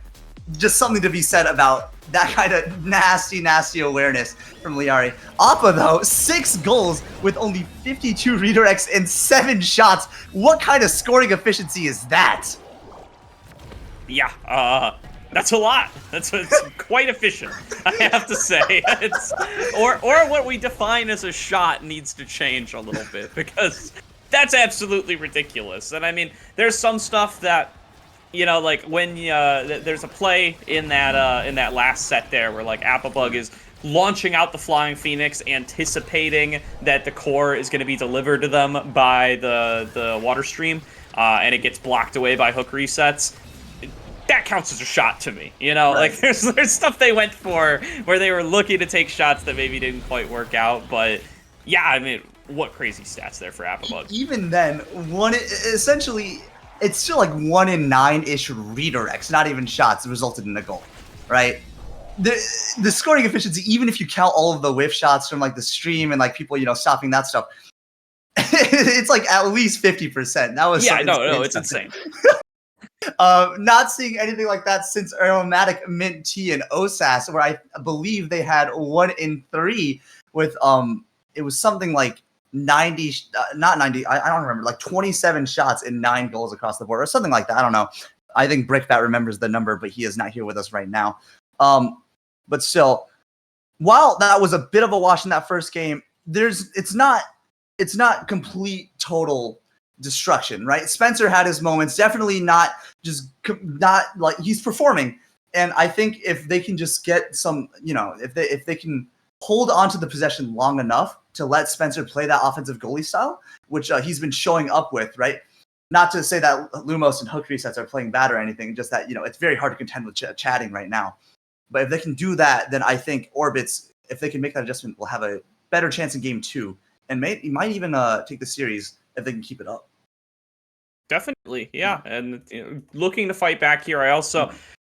Just something to be said about that kind of nasty awareness from Liari. Appa, though, 6 goals with only 52 redirects and 7 shots. What kind of scoring efficiency is that? Yeah, that's a lot. It's quite efficient, I have to say. It's or what we define as a shot needs to change a little bit, because that's absolutely ridiculous. And I mean, there's some stuff that, you know, like when there's a play in that last set there where like Apabug is launching out the Flying Phoenix, anticipating that the core is going to be delivered to them by the water stream, and it gets blocked away by hook resets. That counts as a shot to me, you know. Right. Like there's stuff they went for where they were looking to take shots that maybe didn't quite work out, but yeah, I mean, what crazy stats there for Apabug. Even then, essentially, it's still like 1 in 9-ish redirects, not even shots, resulted in a goal, right? The scoring efficiency, even if you count all of the whiff shots from like the stream and like people, you know, stopping that stuff, it's like at least 50%. That was it's insane. Not seeing anything like that since Aromatic Mint Tea and OSAS, where I believe they had 1 in 3 with it was something like 90, not 90, I don't remember, like 27 shots and 9 goals across the board or something like that. I don't know. I think Brickbat remembers the number, but he is not here with us right now. But still, while that was a bit of a wash in that first game, it's not complete total destruction, right? Spencer had his moments, definitely not like he's performing, and I think if they can just get some, you know, if they can hold on to the possession long enough to let Spencer play that offensive goalie style, which he's been showing up with, right? Not to say that Lumos and hook resets are playing bad or anything, just that, you know, it's very hard to contend with Chatting right now. But if they can do that, then I think Orbits, if they can make that adjustment, will have a better chance in game 2, and might even take the series if they can keep it up. Definitely, yeah. And you know, looking to fight back here,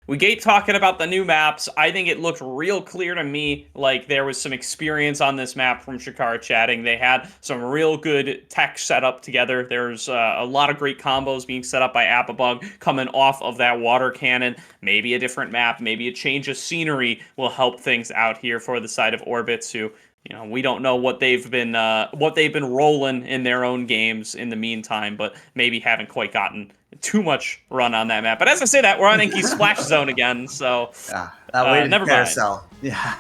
we get talking about the new maps. I think it looked real clear to me like there was some experience on this map from Shakara Chatting. They had some real good tech set up together. There's a lot of great combos being set up by Apabug coming off of that water cannon. Maybe a different map, maybe a change of scenery will help things out here for the side of Orbits, who, you know, we don't know what they've been rolling in their own games in the meantime, but maybe haven't quite gotten too much run on that map. But as I say that, we're on Inky's Splash Zone again, so never carousel. Mind. Yeah.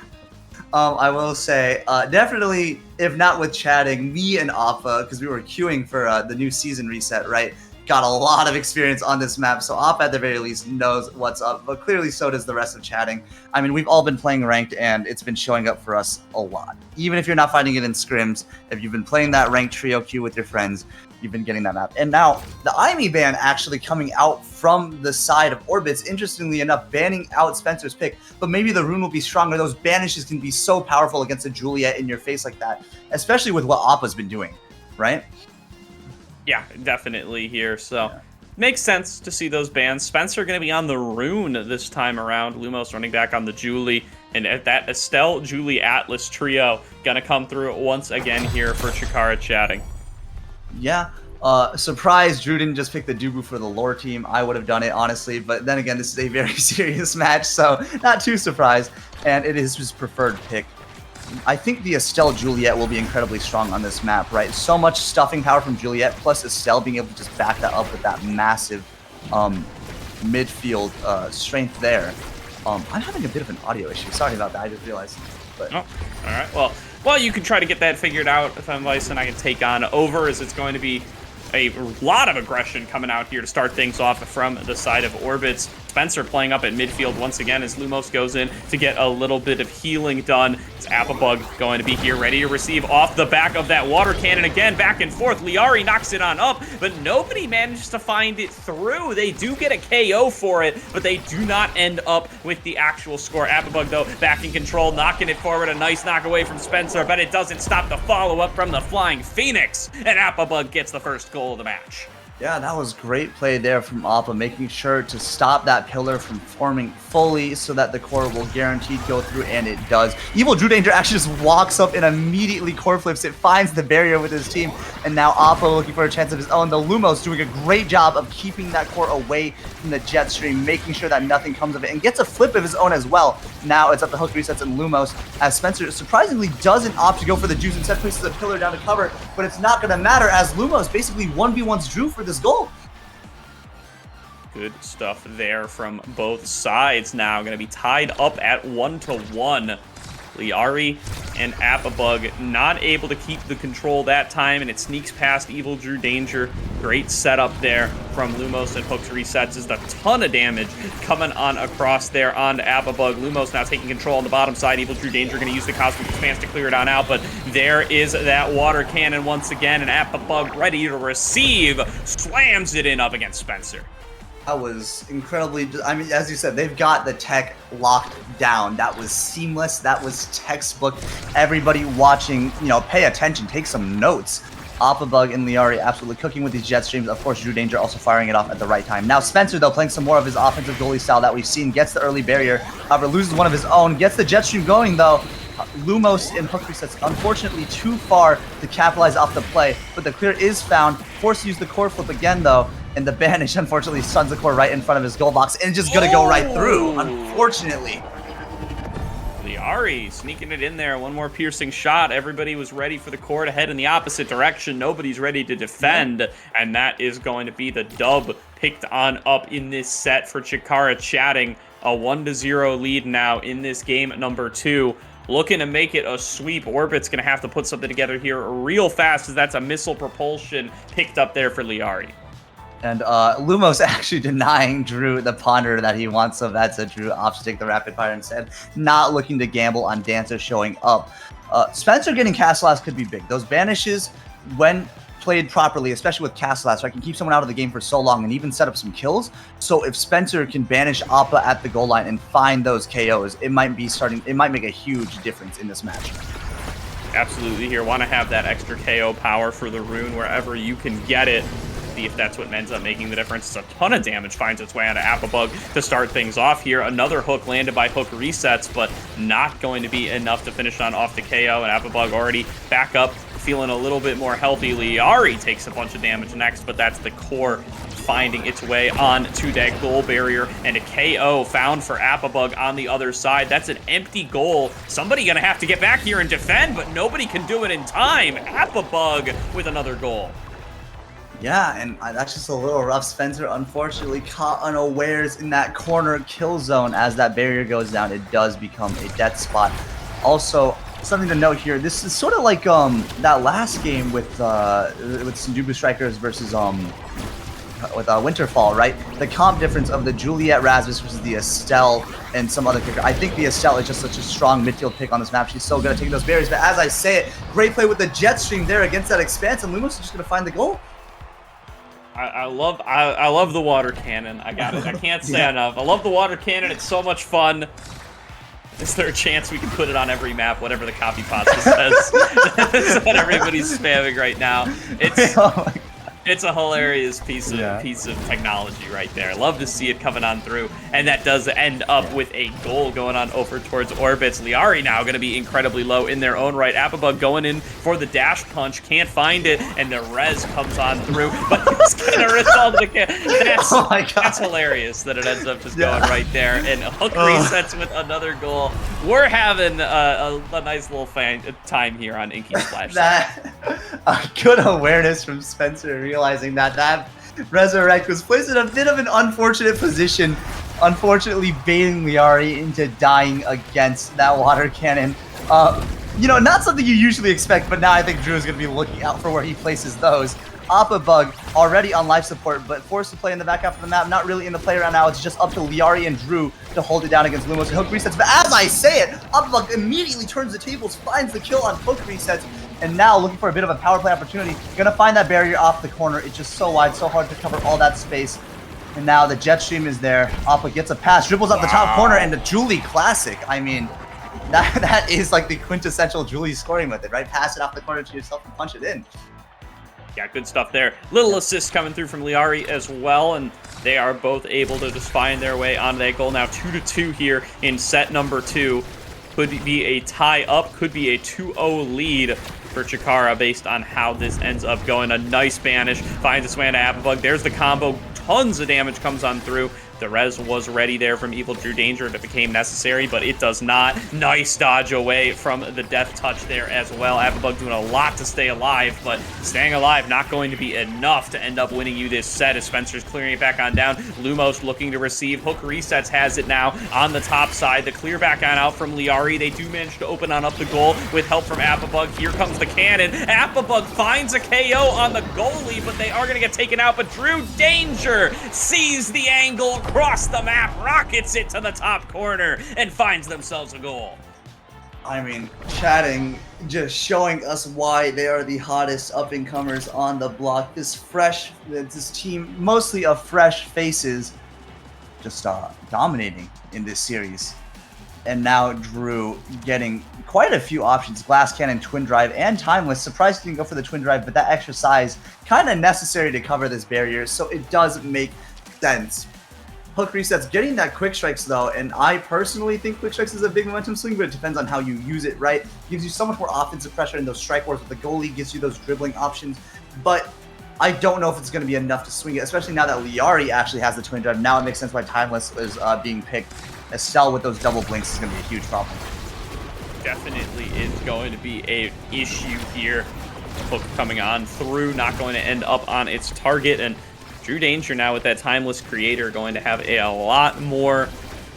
I will say, definitely, if not with Chatting, me and Appa, because we were queuing for the new season reset, right? Got a lot of experience on this map, so Appa at the very least knows what's up, but clearly so does the rest of Chatting. I mean, we've all been playing ranked, and it's been showing up for us a lot. Even if you're not finding it in scrims, if you've been playing that ranked trio queue with your friends, you've been getting that map. And now, the IME ban actually coming out from the side of Orbits, interestingly enough, banning out Spencer's pick, but maybe the rune will be stronger. Those banishes can be so powerful against a Juliet in your face like that, especially with what Appa's been doing, right? Yeah, definitely here. So makes sense to see those bans. Spencer going to be on the rune this time around. Lumos running back on the Julie. And at that Estelle, Julie, Atlas trio going to come through once again here for Shakara Chatting. Yeah. Surprised Drew didn't just pick the Dubu for the lore team. I would have done it, honestly. But then again, this is a very serious match, so not too surprised. And it is his preferred pick. I think the Estelle Juliet will be incredibly strong on this map, right? So much stuffing power from Juliet, plus Estelle being able to just back that up with that massive midfield strength there. I'm having a bit of an audio issue. Sorry about that. I just realized. But... Oh, all right. Well, Well, you can try to get that figured out if I'm Vice, and I can take on over, as it's going to be a lot of aggression coming out here to start things off from the side of Orbits. Spencer playing up at midfield once again as Lumos goes in to get a little bit of healing done. It's Applebug going to be here ready to receive off the back of that water cannon again, back and forth. Liari knocks it on up, but nobody manages to find it through. They do get a KO for it, but they do not end up with the actual score. Applebug, though, back in control, knocking it forward. A nice knock away from Spencer, but it doesn't stop the follow-up from the Flying Phoenix, and Applebug gets the first goal of the match. Yeah, that was great play there from Appa, making sure to stop that pillar from forming fully so that the core will guaranteed go through, and it does. Evil Drew Danger actually just walks up and immediately core flips it, finds the barrier with his team, and now Appa looking for a chance of his own. The Lumos doing a great job of keeping that core away from the jet stream, making sure that nothing comes of it, and gets a flip of his own as well. Now it's up to Hook Resets and Lumos, as Spencer surprisingly doesn't opt to go for the juice, instead places a pillar down to cover, but it's not going to matter as Lumos basically 1v1s Drew for this goal. Good stuff there from both sides. Now going to be tied up at 1-1. Liari and Applebug not able to keep the control that time, and it sneaks past Evil Drew Danger. Great setup there from Lumos, and Hook's Resets is a ton of damage coming on across there onto Applebug. Lumos now taking control on the bottom side. Evil Drew Danger going to use the Cosmic Expanse to clear it on out, but there is that water cannon once again, and Applebug ready to receive. Slams it in up against Spencer. That was incredibly, I mean, as you said, they've got the tech locked down. That was seamless. That was textbook. Everybody watching, you know, pay attention, take some notes. Applebug and Liari absolutely cooking with these jet streams. Of course, Drew Danger also firing it off at the right time. Now Spencer, though, playing some more of his offensive goalie style that we've seen, gets the early barrier. However, loses one of his own, gets the jet stream going, though. Lumos and Hook Resets, unfortunately too far to capitalize off the play, but the clear is found. Forced to use the core flip again, though, and the banish unfortunately stuns the core right in front of his goal box, and it's just gonna go right through, unfortunately. Liari sneaking it in there. One more piercing shot. Everybody was ready for the core to head in the opposite direction. Nobody's ready to defend, and that is going to be the dub picked on up in this set for Chikara Chatting. A 1-0 lead now in this game number 2. Looking to make it a sweep. Orbit's going to have to put something together here real fast, as that's a missile propulsion picked up there for Liari. And Lumos actually denying Drew the ponder that he wants, so that's a Drew opts to take the rapid fire instead. Not looking to gamble on Dancer showing up. Spencer getting Castellass could be big. Those banishes, when played properly, especially with Castellass, right, can keep someone out of the game for so long and even set up some kills. So if Spencer can banish Appa at the goal line and find those KOs, it might make a huge difference in this match. Absolutely here. Want to have that extra KO power for the rune wherever you can get it. See if that's what ends up making the difference. It's a ton of damage finds its way onto Applebug to start things off here. Another hook landed by Hook Resets, but not going to be enough to finish on off the KO, and Applebug already back up, feeling a little bit more healthy. Liari takes a bunch of damage next, but that's the core finding its way on to that goal barrier, and a KO found for Applebug on the other side. That's an empty goal. Somebody gonna have to get back here and defend, but nobody can do it in time. Applebug with another goal. Yeah, and that's just a little rough. Spencer unfortunately caught unawares in that corner kill zone. As that barrier goes down, it does become a death spot. Also, something to note here, this is sort of like that last game with Sundubu Strikers versus Winterfall, right? The comp difference of the Juliet Rasmus versus the Estelle and some other character. I think the Estelle is just such a strong midfield pick on this map. She's so good at taking those barriers. But as I say it, great play with the jet stream there against that expanse, and Lumos is just going to find the goal. I love the water cannon. I got it. I can't say enough. I love the water cannon. It's so much fun. Is there a chance we can put it on every map, whatever the copy pasta says that everybody's spamming right now? It's a hilarious piece of technology right there. Love to see it coming on through, and that does end up with a goal going on over towards Orbits. Liari now going to be incredibly low in their own right. Applebug going in for the dash punch, can't find it, and the res comes on through, but it's going to result again. That's hilarious that it ends up just going right there, and Hook Resets with another goal. We're having a nice little time here on Inky Splash. Good awareness from Spencer, realizing that Resurrect was placed in a bit of an unfortunate position, unfortunately baiting Liari into dying against that water cannon. you know, not something you usually expect, but now I think Drew is going to be looking out for where he places those. Appa Bug already on life support, but forced to play in the back half of the map. Not really in the play around now. It's just up to Liari and Drew to hold it down against Lumos. Hook resets, but as I say it, Appa Bug immediately turns the tables, finds the kill on hook resets, and now looking for a bit of a power play opportunity. Gonna find that barrier off the corner. It's just so wide, so hard to cover all that space. And now the jet stream is there. Appa gets a pass, dribbles up the top corner, and the Julie classic. I mean, that is like the quintessential Julie scoring method, right? Pass it off the corner to yourself and punch it in. Yeah, good stuff there. Little assist coming through from Liari as well, and they are both able to just find their way onto that goal. Now 2-2 here in set number 2. Could be a tie up, could be a 2-0 lead for Chikara based on how this ends up going. A nice banish, finds its way into Appa Bug. There's the combo, tons of damage comes on through. The res was ready there from Evil Drew Danger if it became necessary, but it does not. Nice dodge away from the death touch there as well. Appa Bug doing a lot to stay alive, but staying alive not going to be enough to end up winning you this set as Spencer's clearing it back on down. Lumos looking to receive. Hook resets has it now on the top side. The clear back on out from Liari. They do manage to open on up the goal with help from Appa Bug. Here comes the cannon. Appa Bug finds a KO on the goalie, but they are going to get taken out. But Drew Danger sees the angle across the map, rockets it to the top corner, and finds themselves a goal. I mean, chatting, just showing us why they are the hottest up-and-comers on the block. This team, mostly of fresh faces, just dominating in this series. And now Drew getting quite a few options. Glass Cannon, Twin Drive, and Timeless. Surprised he didn't go for the Twin Drive, but that extra size kind of necessary to cover this barrier, so it does make sense. Hook resets, getting that quick strikes though, and I personally think quick strikes is a big momentum swing, but it depends on how you use it, right? Gives you so much more offensive pressure in those strike wars with the goalie, gives you those dribbling options, but I don't know if it's going to be enough to swing it, especially now that Liari actually has the Twin Drive. Now it makes sense why Timeless is being picked. Estelle with those double blinks is going to be a huge problem. Definitely is going to be an issue here. Hook coming on through, not going to end up on its target, and Drew Danger now with that Timeless Creator going to have a lot more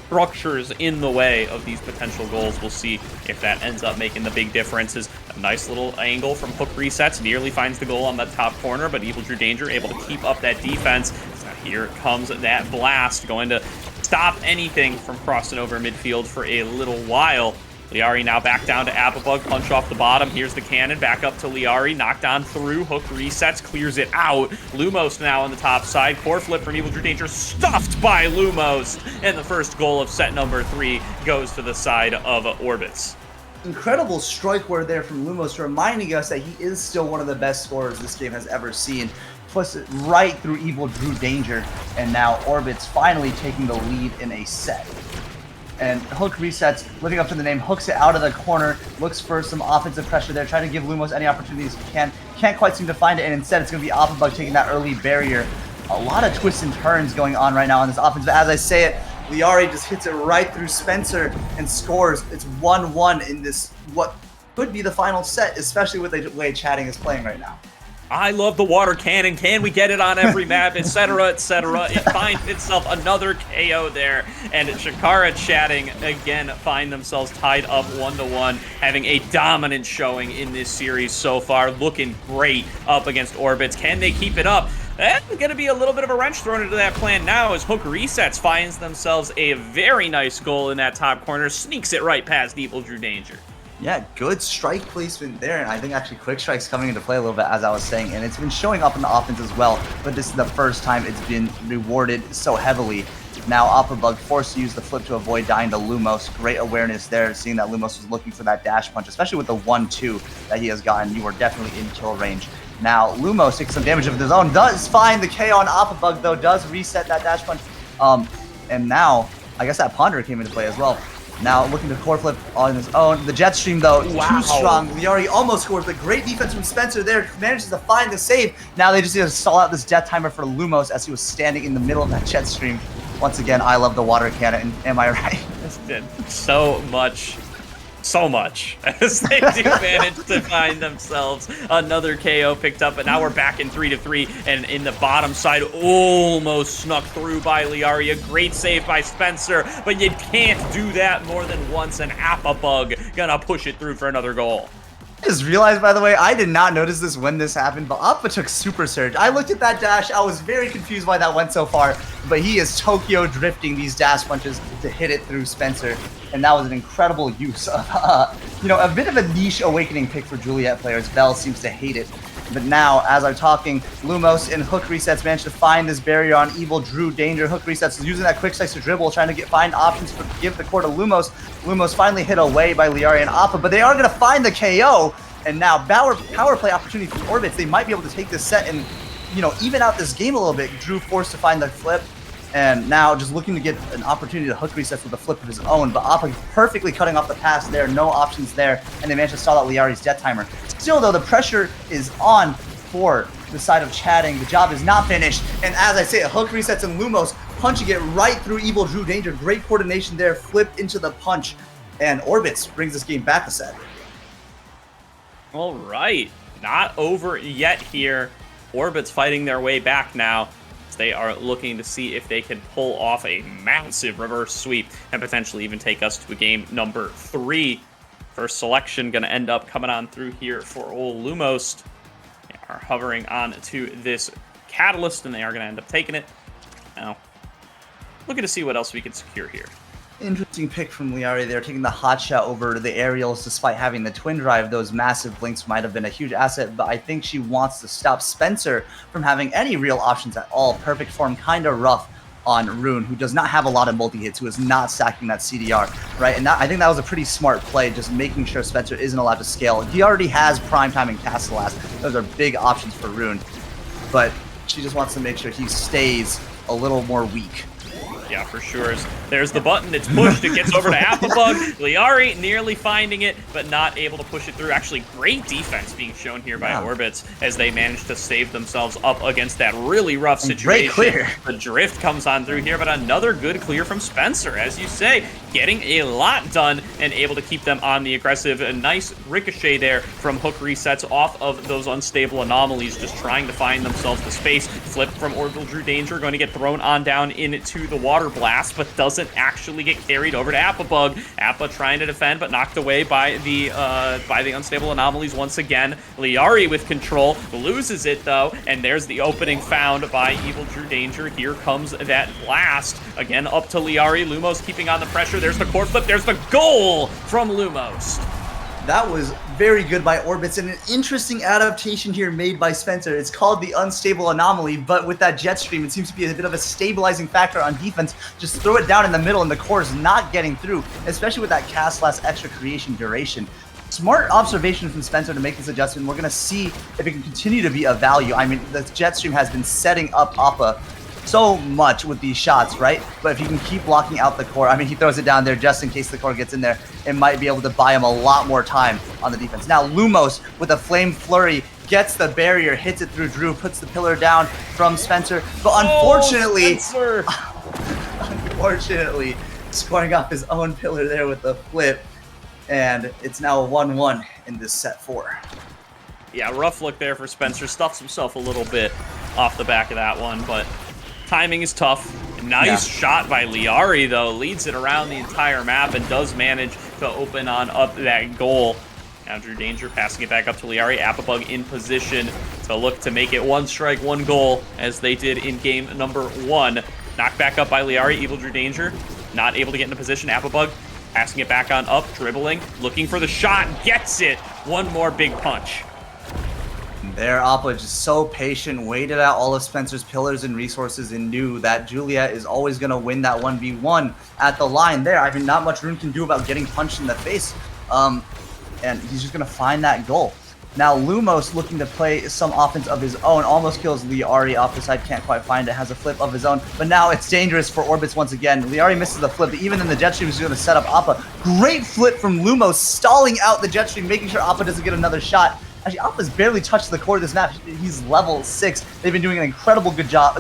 structures in the way of these potential goals. We'll see if that ends up making the big differences. A nice little angle from Hook resets, nearly finds the goal on the top corner, but Evil Drew Danger able to keep up that defense. So here comes that blast, going to stop anything from crossing over midfield for a little while. Liari now back down to Appa Bug, punch off the bottom. Here's the cannon, back up to Liari, knocked on through, Hook resets, clears it out. Lumos now on the top side, core flip from Evil Drew Danger, stuffed by Lumos, and the first goal of set number 3 goes to the side of Orbits. Incredible strike word there from Lumos, reminding us that he is still one of the best scorers this game has ever seen. Puts it right through Evil Drew Danger, and now Orbits finally taking the lead in a set. And Hook resets, living up to the name, hooks it out of the corner, looks for some offensive pressure there, trying to give Lumos any opportunities he can. Can't quite seem to find it, and instead it's going to be Appa Bug taking that early barrier. A lot of twists and turns going on right now on this offense, but as I say it, Liari just hits it right through Spencer and scores. It's 1-1 in this, what could be the final set, especially with the way chatting is playing right now. I love the water cannon. Can we get it on every map, etc., etc.? It finds itself another KO there, and Chikara chatting again find themselves tied up 1-1, having a dominant showing in this series so far, looking great up against Orbits. Can they keep it up? That's going to be a little bit of a wrench thrown into that plan now as Hook resets, finds themselves a very nice goal in that top corner, sneaks it right past Evil Drew Danger. Yeah, good strike placement there, and I think actually quick strike's coming into play a little bit, as I was saying, and it's been showing up in the offense as well, but this is the first time it's been rewarded so heavily. Now Appa Bug forced to use the flip to avoid dying to Lumos. Great awareness there, seeing that Lumos was looking for that dash punch, especially with the 1-2 that he has gotten. You are definitely in kill range. Now Lumos takes some damage of his own, does find the KO on Appa Bug though, does reset that dash punch, and now I guess that Ponder came into play as well. Now looking to core flip on his own. The jet stream though, too strong. Liari almost scores, but great defense from Spencer there, manages to find the save. Now they just need to stall out this death timer for Lumos as he was standing in the middle of that jet stream. Once again, I love the water cannon, am I right? So much so much as they do manage to find themselves another KO picked up, but now we're back in 3-3, and in the bottom side, almost snuck through by Liari. A great save by Spencer, but you can't do that more than once, and Appabug gonna push it through for another goal. I just realized, by the way, I did not notice this when this happened, but Appa took Super Surge. I looked at that dash, I was very confused why that went so far, but he is Tokyo drifting these dash punches to hit it through Spencer, and that was an incredible use of, a bit of a niche awakening pick for Juliet players. Bell seems to hate it. But now, as I'm talking, Lumos in hook resets managed to find this barrier on Evil Drew Danger. Hook resets using that quick slice to dribble, trying to find options to give the core to Lumos. Lumos finally hit away by Liari and Appa, but they are going to find the KO. And now power play opportunity from Orbits. They might be able to take this set and, even out this game a little bit. Drew forced to find the flip. And now just looking to get an opportunity to hook resets with a flip of his own. But Appa perfectly cutting off the pass there. No options there. And they managed to stall out Liari's death timer. Still, though, the pressure is on for the side of chatting. The job is not finished. And as I say, a hook resets and Lumos punching it right through Evil Drew Danger. Great coordination there. Flip into the punch. And Orbits brings this game back a set. All right. Not over yet here. Orbits fighting their way back now. They are looking to see if they can pull off a massive reverse sweep and potentially even take us to a game number 3. First selection going to end up coming on through here for old Lumos. They are hovering on to this Catalyst, and they are going to end up taking it. Now, looking to see what else we can secure here. Interesting pick from Liari there, taking the hot shot over the aerials despite having the twin drive. Those massive blinks might have been a huge asset, but I think she wants to stop Spencer from having any real options at all. Perfect form, kind of rough on Rune, who does not have a lot of multi-hits, who is not stacking that CDR, right? And I think that was a pretty smart play, just making sure Spencer isn't allowed to scale. He already has Prime Time and Castellast. Those are big options for Rune, but she just wants to make sure he stays a little more weak. Yeah, for sure. There's the button. It's pushed. It gets over to Appabug. Liari nearly finding it, but not able to push it through. Actually, great defense being shown here by Orbits as they manage to save themselves up against that really rough situation. Great clear. The drift comes on through here, but another good clear from Spencer. As you say, getting a lot done and able to keep them on the aggressive. A nice ricochet there from hook resets off of those unstable anomalies, just trying to find themselves the space. Flip from Orbital Drew Danger, going to get thrown on down into the water blast, but doesn't actually get carried over to Appabug. Appa trying to defend, but knocked away by the unstable anomalies once again. Liari with control, loses it though, and there's the opening found by Evil Drew Danger. Here comes that blast. Again, up to Liari. Lumos keeping on the pressure. There's the core flip. There's the goal from Lumos. That was very good by Orbits, and an interesting adaptation here made by Spencer. It's called the Unstable Anomaly, but with that jet stream, it seems to be a bit of a stabilizing factor on defense. Just throw it down in the middle, and the core is not getting through, especially with that cast last extra creation duration. Smart observation from Spencer to make this adjustment. We're going to see if it can continue to be of value. I mean, the jet stream has been setting up Appa so much with these shots, right? But if you can keep blocking out the core, I mean, he throws it down there just in case the core gets in there. It might be able to buy him a lot more time on the defense. Now, Lumos with a Flame Flurry gets the barrier, hits it through Drew, puts the pillar down from Spencer. But unfortunately, unfortunately, scoring off his own pillar there with the flip. And it's now a 1-1 in this set 4. Yeah, rough look there for Spencer. Stuffs himself a little bit off the back of that one, but timing is tough. Nice shot by Liari, though. Leads it around the entire map and does manage to open on up that goal. Now Drew Danger passing it back up to Liari. Appabug in position to look to make it 1 strike, 1 goal, as they did in game number 1. Knocked back up by Liari. Evil Drew Danger not able to get into position. Appabug passing it back on up, dribbling, looking for the shot, gets it. 1 more big punch. There, Appa just so patient, waited out all of Spencer's pillars and resources, and knew that Juliet is always going to win that 1v1 at the line there. I mean, not much Rune can do about getting punched in the face, and he's just going to find that goal. Now, Lumos looking to play some offense of his own, almost kills Liari off the side, can't quite find it, has a flip of his own, but now it's dangerous for Orbits once again. Liari misses the flip, but even then the jet stream is going to set up Appa. Great flip from Lumos, stalling out the jet stream, making sure Appa doesn't get another shot. Actually, Appa's barely touched the core of this map. He's level 6. They've been doing an incredibly good job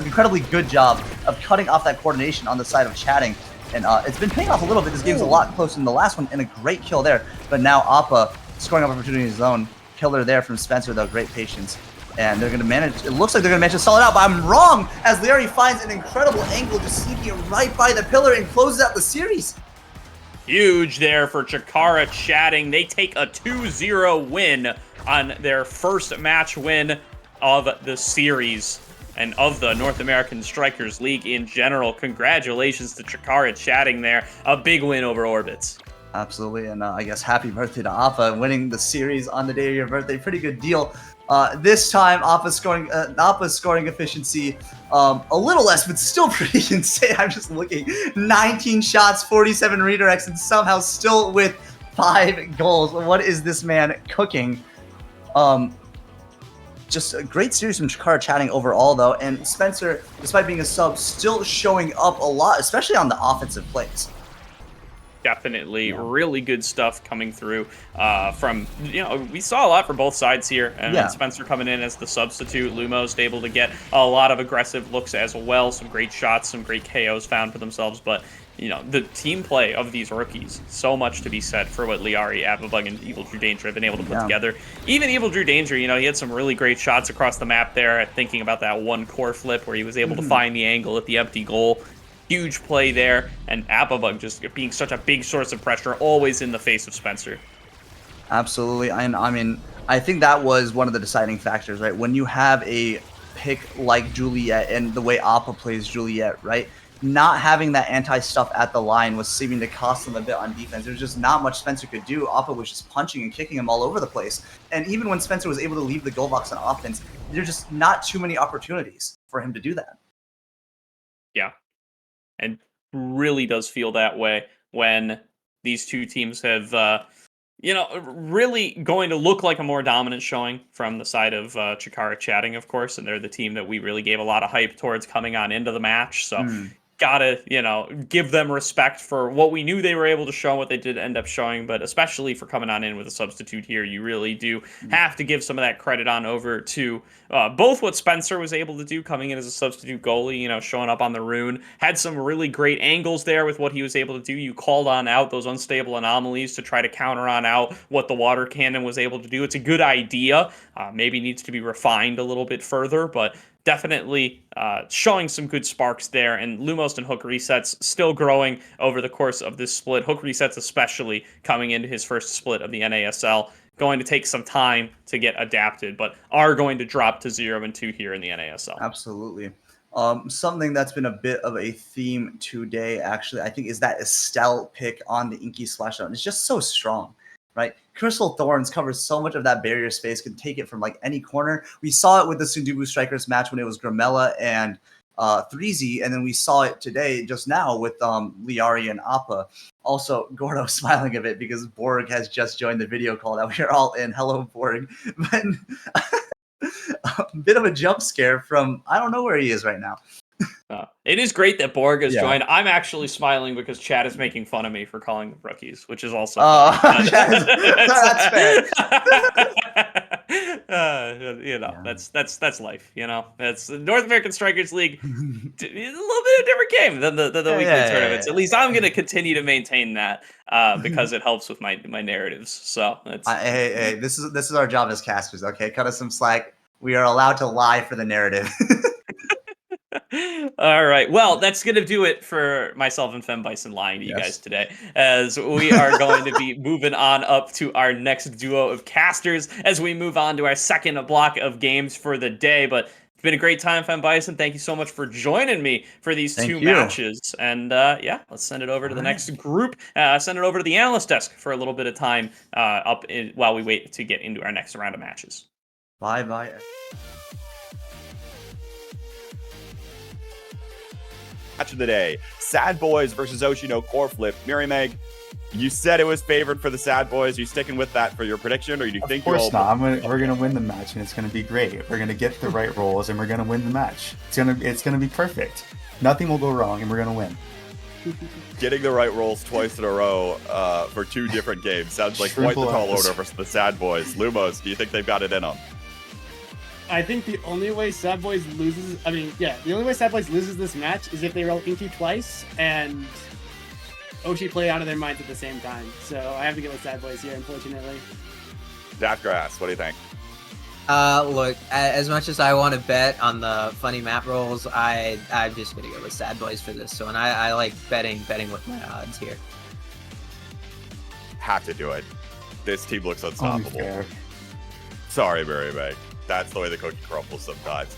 of cutting off that coordination on the side of chatting. And it's been paying off a little bit. This game's a lot closer than the last one, and a great kill there. But now Appa scoring opportunity in his own. Killer there from Spencer, though. Great patience. And they're going to manage, it looks like they're going to manage to stall it out, but I'm wrong, as Liari finds an incredible angle, just sneaking right by the pillar and closes out the series. Huge there for Chikara chatting. They take a 2-0 win on their first match win of the series and of the North American Strikers League in general. Congratulations to Chikara chatting there. A big win over Orbitz. Absolutely, and I guess happy birthday to Appa, winning the series on the day of your birthday. Pretty good deal. This time, Appa's scoring efficiency a little less, but still pretty insane. I'm just looking, 19 shots, 47 redirects, and somehow still with 5 goals. What is this man cooking? Just a great series from Chikara chatting overall, though, and Spencer, despite being a sub, still showing up a lot, especially on the offensive plays. Definitely really good stuff coming through from, we saw a lot for both sides here. And Spencer coming in as the substitute. Lumos able to get a lot of aggressive looks as well. Some great shots, some great KOs found for themselves. But, the team play of these rookies, so much to be said for what Liari, Appabug, and Evil Drew Danger have been able to put together. Even Evil Drew Danger, he had some really great shots across the map there. Thinking about that one core flip where he was able to find the angle at the empty goal. Huge play there, and Appabug just being such a big source of pressure, always in the face of Spencer. Absolutely, and I mean, I think that was one of the deciding factors, right? When you have a pick like Juliet and the way Appa plays Juliet, right? Not having that anti-stuff at the line was seeming to cost them a bit on defense. There's just not much Spencer could do. Appa was just punching and kicking him all over the place. And even when Spencer was able to leave the goal box on offense, there's just not too many opportunities for him to do that. Yeah. And really does feel that way when these two teams have, really going to look like a more dominant showing from the side of Chikara chatting, of course. And they're the team that we really gave a lot of hype towards coming on into the match. So gotta, give them respect for what we knew they were able to show, what they did end up showing, but especially for coming on in with a substitute here. You really do have to give some of that credit on over to both what Spencer was able to do coming in as a substitute goalie, showing up on the rune, had some really great angles there with what he was able to do. You called on out those unstable anomalies to try to counter on out what the water cannon was able to do. It's a good idea, maybe needs to be refined a little bit further, but definitely showing some good sparks there. And Lumos and Hook Resets still growing over the course of this split. Hook Resets especially coming into his first split of the NASL. Going to take some time to get adapted, but are going to drop to 0-2 here in the NASL. Absolutely. Something that's been a bit of a theme today, actually, I think, is that Estelle pick on the Inky Splashdown. It's just so strong. Right, Crystal Thorns covers so much of that barrier space, can take it from like any corner. We saw it with the Sundubu Strikers match when it was Gramella and 3Z, and then we saw it today just now with Liari and Appa. Also, Gordo smiling a bit because Borg has just joined the video call that we are all in. Hello, Borg. But a bit of a jump scare from, I don't know where he is right now. It is great that Borg has joined. I'm actually smiling because Chad is making fun of me for calling them rookies, which is also that's fair. That's life. That's the North American Strikers League. A little bit of a different game than the weekly tournaments. At least I'm going to continue to maintain that because it helps with my narratives. So hey, this is our job as casters. Okay, cut us some slack. We are allowed to lie for the narrative. All right. Well, that's going to do it for myself and FemBison lying to you guys today, as we are going to be moving on up to our next duo of casters as we move on to our second block of games for the day. But it's been a great time, FemBison. Thank you so much for joining me for these two matches. And let's send it over to the next group. Send it over to the analyst desk for a little bit of time while we wait to get into our next round of matches. Bye-bye. Match of the day, Sad Boys versus Oshino Core Flip. Miri Meg, you said it was favored for the Sad Boys. Are you sticking with that for your prediction, or do you think you'll... Of course not. We're going to win the match, and it's going to be great. We're going to get the right rolls, and we're going to win the match. It's going to be perfect. Nothing will go wrong, and we're going to win. Getting the right rolls twice in a row for two different games sounds like quite the tall order versus the Sad Boys. Lumos, do you think they've got it in them? I think the only way Sad Boys loses, the only way Sad Boys loses this match is if they roll Inky twice, and Oshi play out of their minds at the same time. So I have to go with Sad Boys here, unfortunately. Daftgrass, what do you think? Look, as much as I want to bet on the funny map rolls, I'm just gonna go with Sad Boys for this one. I like betting with my odds here. Have to do it. This team looks unstoppable. Unfair. Sorry, Mary May. That's the way the cookie crumbles sometimes.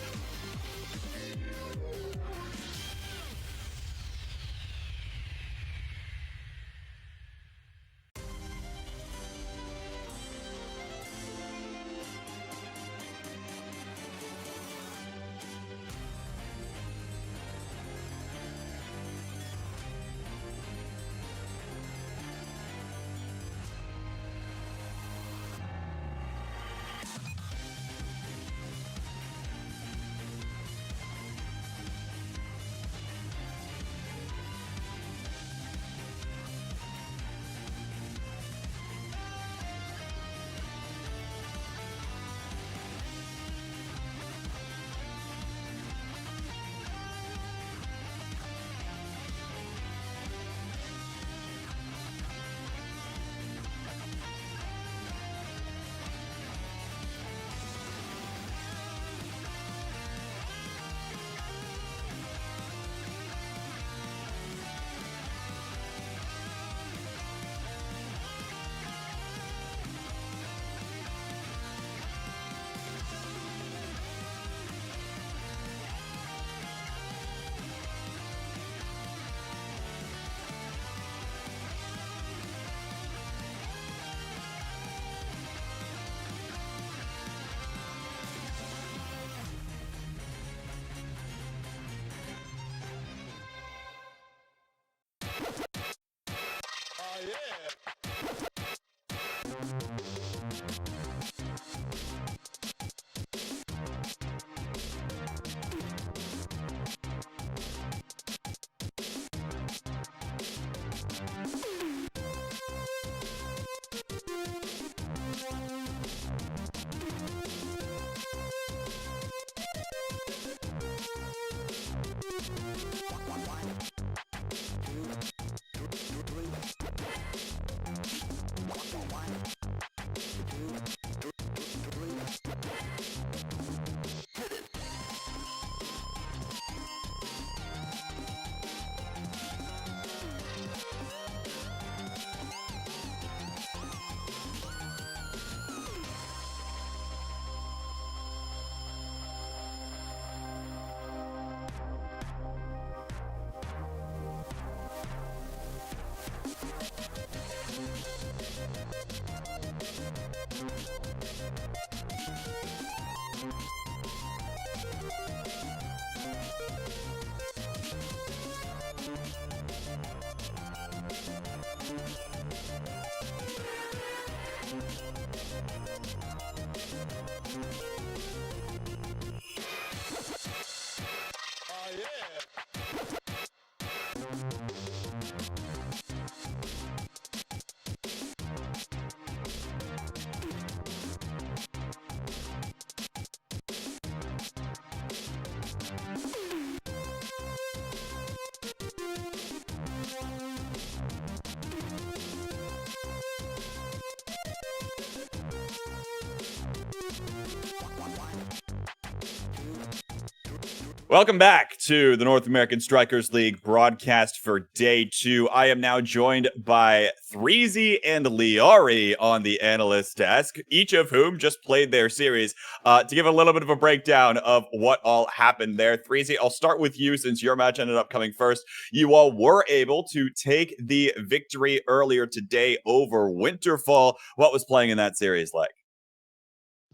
Welcome back to the North American Strikers League broadcast for day 2. I am now joined by Threezy and Liari on the analyst desk, each of whom just played their series. To give a little bit of a breakdown of what all happened there, Threezy, I'll start with you since your match ended up coming first. You all were able to take the victory earlier today over Winterfall. What was playing in that series like?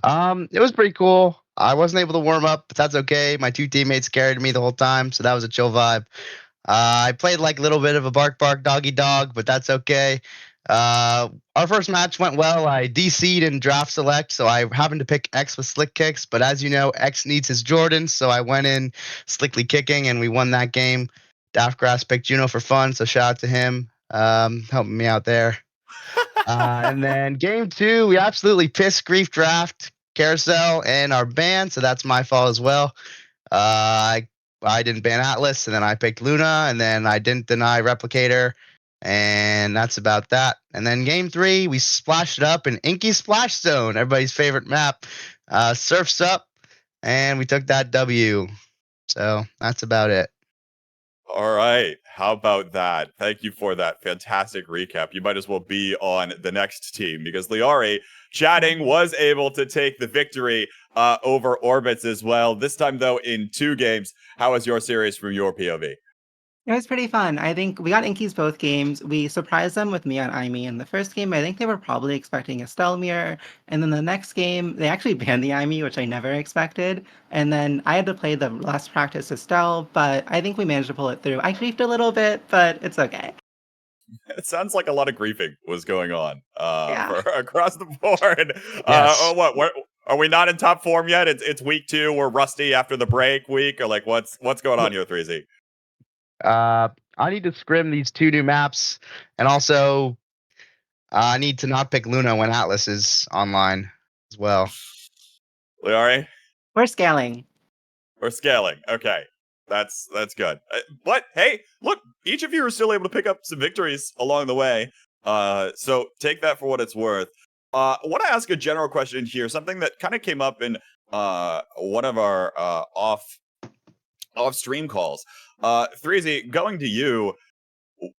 It was pretty cool. I wasn't able to warm up, but that's okay. My two teammates carried me the whole time, so that was a chill vibe. I played like a little bit of a bark doggy dog, but that's okay. Our first match went well. I DC'd in draft select, so I happened to pick X with slick kicks, but as you know, X needs his Jordans, so I went in slickly kicking and we won that game. Daftgrass picked Juno for fun, so shout out to him, helping me out there. And then game 2, we absolutely pissed grief draft carousel and our ban, so that's my fault as well. I didn't ban Atlas, and then I picked Luna, and then I didn't deny Replicator, And that's about that. And then game 3, we splashed it up in Inky Splash Zone, everybody's favorite map. Surfs up, and we took that W. So that's about it. All right. How about that? Thank you for that fantastic recap. You might as well be on the next team because Liari chatting was able to take the victory over Orbits as well. This time, though, in 2 games. How was your series from your POV? It was pretty fun. I think we got Inkies both games. We surprised them with me on IME in the first game. I think they were probably expecting a Stell mirror. And then the next game, they actually banned the IME, which I never expected. And then I had to play the last practice Estelle, but I think we managed to pull it through. I griefed a little bit, but it's okay. It sounds like a lot of griefing was going on Yeah. across the board. Yes. What are we not in top form yet? It's week 2. We're rusty after the break week, or like what's going on here, 3Z? I need to scrim these 2 new maps, and also I need to not pick Luna when Atlas is online as well. Liari? We're scaling. We're scaling. Okay. That's good. But hey, look, each of you are still able to pick up some victories along the way. So take that for what it's worth. I want to ask a general question here, something that kind of came up in one of our off stream calls. 3Z, going to you,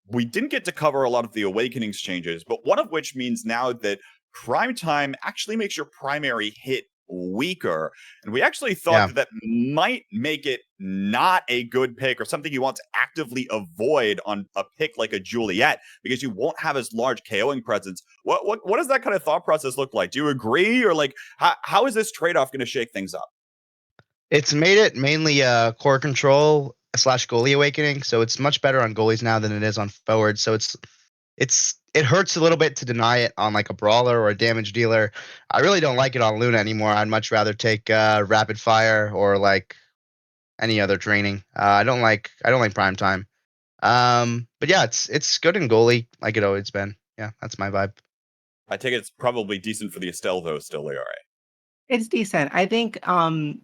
we didn't get to cover a lot of the Awakenings changes, but one of which means now that Prime Time actually makes your primary hit weaker. And we actually thought that might make it not a good pick or something you want to actively avoid on a pick like a Juliet because you won't have as large KOing presence. What does that kind of thought process look like? Do you agree? Or like, how is this trade-off going to shake things up? It's made it mainly core control / goalie awakening, so it's much better on goalies now than it is on forwards. So it hurts a little bit to deny it on like a brawler or a damage dealer. I really don't like it on Luna anymore. I'd much rather take rapid fire or like any other training. I don't like prime time. But yeah, it's good in goalie like it always been. Yeah, that's my vibe. I take it's probably decent for the Estelle though, still ARA. It's decent. I think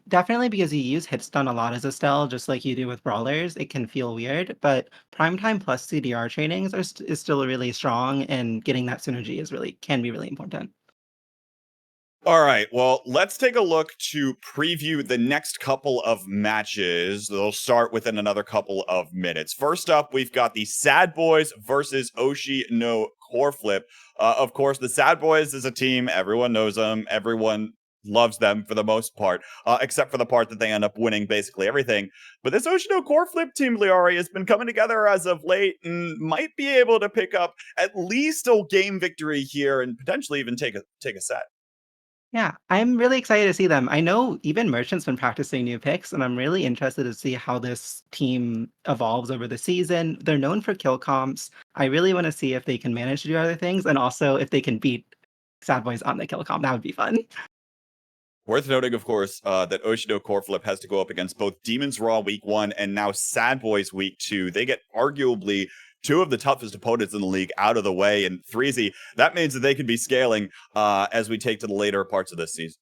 definitely because you use hit stun a lot as Estelle, just like you do with brawlers, it can feel weird. But primetime plus CDR trainings is still really strong, and getting that synergy can be really important. All right, well, let's take a look to preview the next couple of matches. They'll start within another couple of minutes. First up, we've got the Sad Boys versus Oshi no Core Flip. Of course, the Sad Boys is a team. Everyone knows them. Everyone loves them for the most part, except for the part that they end up winning basically everything. But this Oshi no Core Flip team, Liari, has been coming together as of late and might be able to pick up at least a game victory here and potentially even take a set. Yeah, I'm really excited to see them. I know even Merchant's been practicing new picks, and I'm really interested to see how this team evolves over the season. They're known for kill comps. I really want to see if they can manage to do other things, and also if they can beat Sad Boys on the kill comp. That would be fun. Worth noting, of course, that Oshi no Core Flip has to go up against both Demons Raw week 1 and now Sad Boys week 2. They get arguably 2 of the toughest opponents in the league out of the way, and 3Z, that means that they can be scaling as we take to the later parts of this season.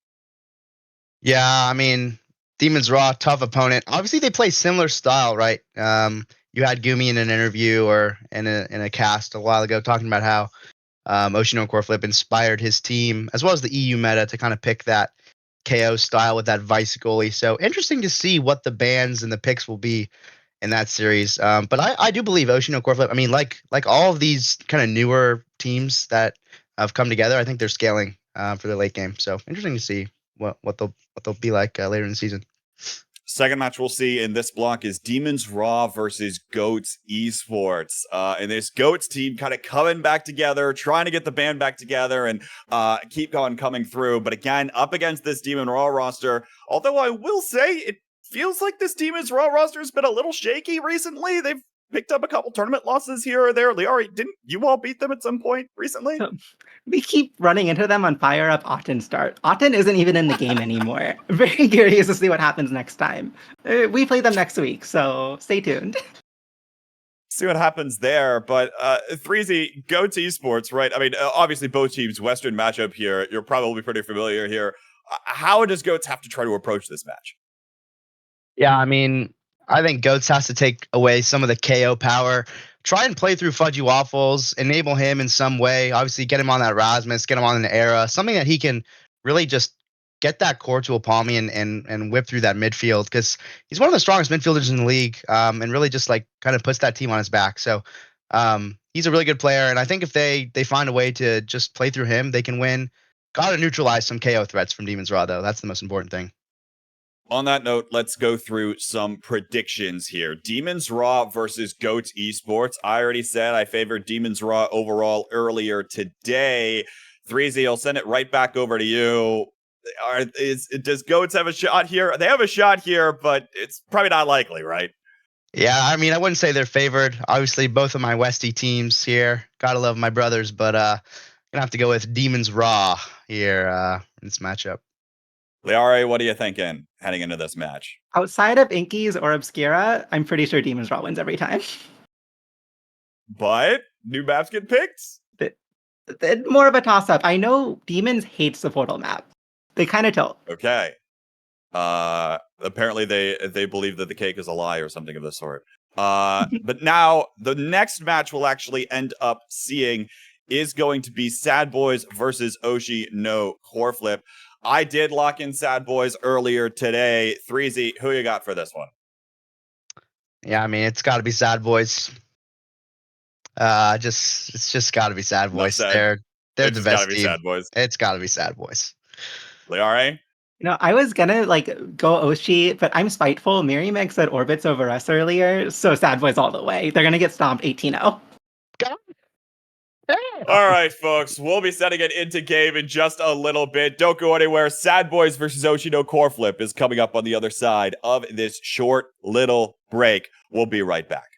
Yeah, I mean, Demons Raw, tough opponent. Obviously, they play similar style, right? You had Gumi in an interview or in a cast a while ago talking about how Oshi no Core Flip inspired his team, as well as the EU meta, to kind of pick that KO style with that Vice goalie. So interesting to see what the bans and the picks will be in that series. But I do believe Oshi no Core Flip, I mean, like all of these kind of newer teams that have come together, I think they're scaling for the late game. So interesting to see what they'll be like later in the season. Second match we'll see in this block is Demons Raw versus Goats Esports. And this Goats team kind of coming back together, trying to get the band back together and keep coming through. But again, up against this Demon Raw roster, although I will say it feels like this Demons Raw roster has been a little shaky recently. They've picked up a couple tournament losses here or there. Liari, didn't you all beat them at some point recently? We keep running into them on Fire Up Otten start. Otten isn't even in the game anymore. Very curious to see what happens next time. We play them next week, so stay tuned. See what happens there. But 3Z, Goats Esports, right? I mean, obviously both teams, Western matchup here. You're probably pretty familiar here. How does Goats have to try to approach this match? Yeah, I mean, I think Goats has to take away some of the KO power. Try and play through Fudgy Waffles, enable him in some way. Obviously, get him on that Rasmus, get him on an Era, something that he can really just get that core to a Palmy and whip through that midfield, because he's one of the strongest midfielders in the league, and really just like kind of puts that team on his back. So he's a really good player, and I think if they find a way to just play through him, they can win. Got to neutralize some KO threats from Demon's Raw, though. That's the most important thing. On that note, let's go through some predictions here. Demons Raw versus Goats Esports. I already said I favored Demons Raw overall earlier today. 3Z, I'll send it right back over to you. Does Goats have a shot here? They have a shot here, but it's probably not likely, right? Yeah, I mean, I wouldn't say they're favored. Obviously, both of my Westie teams here. Gotta love my brothers, but gonna have to go with Demons Raw here in this matchup. Liare, what are you thinking heading into this match? Outside of Inkies or Obscura, I'm pretty sure Demon's Raw wins every time. But new maps get picked? More of a toss-up. I know Demons hates the Portal map. They kind of tilt. Okay. Apparently they believe that the cake is a lie or something of the sort. But now the next match we'll actually end up seeing is going to be Sad Boys versus Oshi no Core Flip. I did lock in Sad Boys earlier today. 3Z, who you got for this one? Yeah, I mean, it's got to be Sad Boys. It's just got to be Sad Boys. They're the best team. Sad Boys. It's got to be Sad Boys. Liare? I was gonna go Oshi, but I'm spiteful. Mary Meg said Orbits over us earlier, so Sad Boys all the way. They're gonna get stomped 18-0. All right, folks. We'll be setting it into game in just a little bit. Don't go anywhere. Sad Boys versus Oshi no Core Flip is coming up on the other side of this short little break. We'll be right back.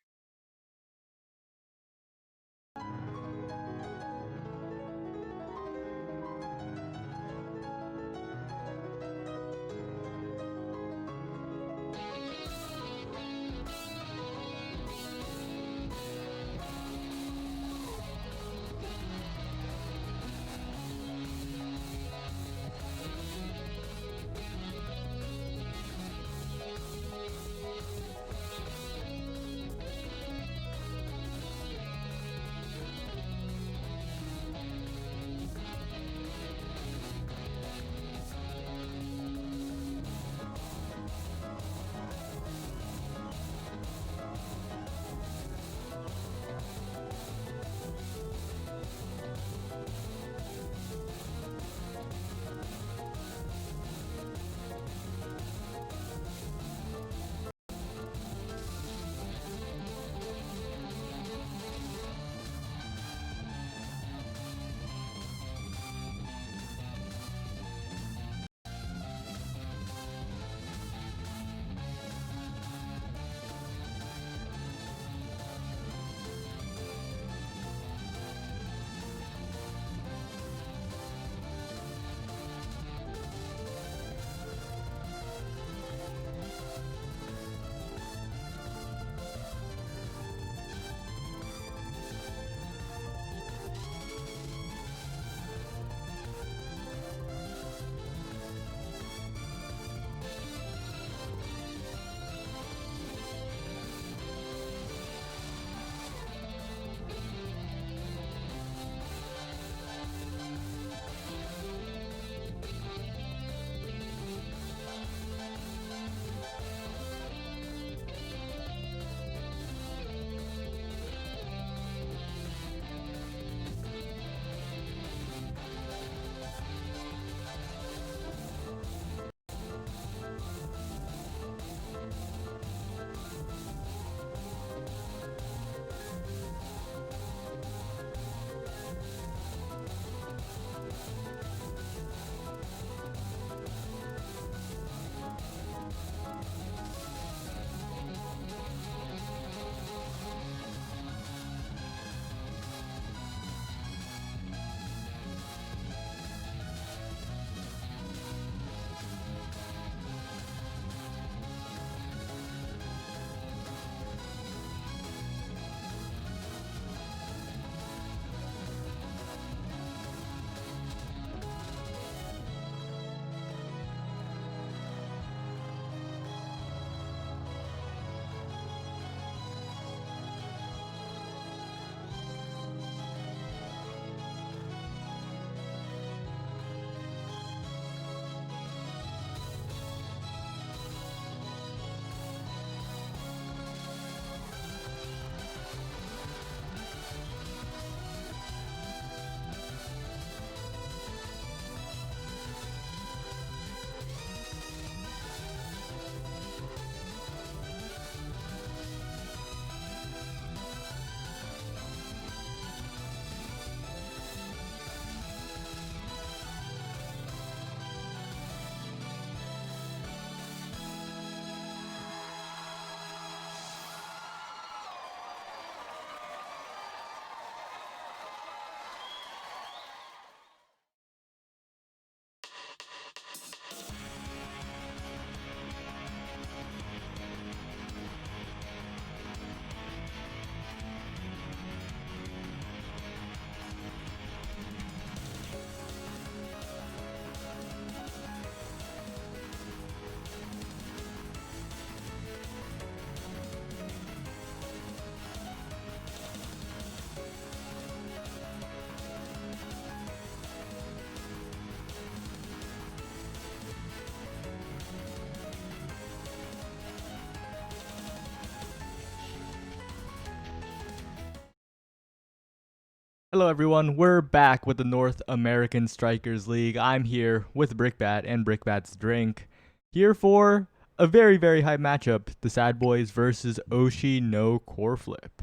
Hello everyone, we're back with the North American Strikers League. I'm here with Brickbat and Brickbat's Drink, here for a very, very high matchup, the Sad Boys versus Oshi no Core Flip.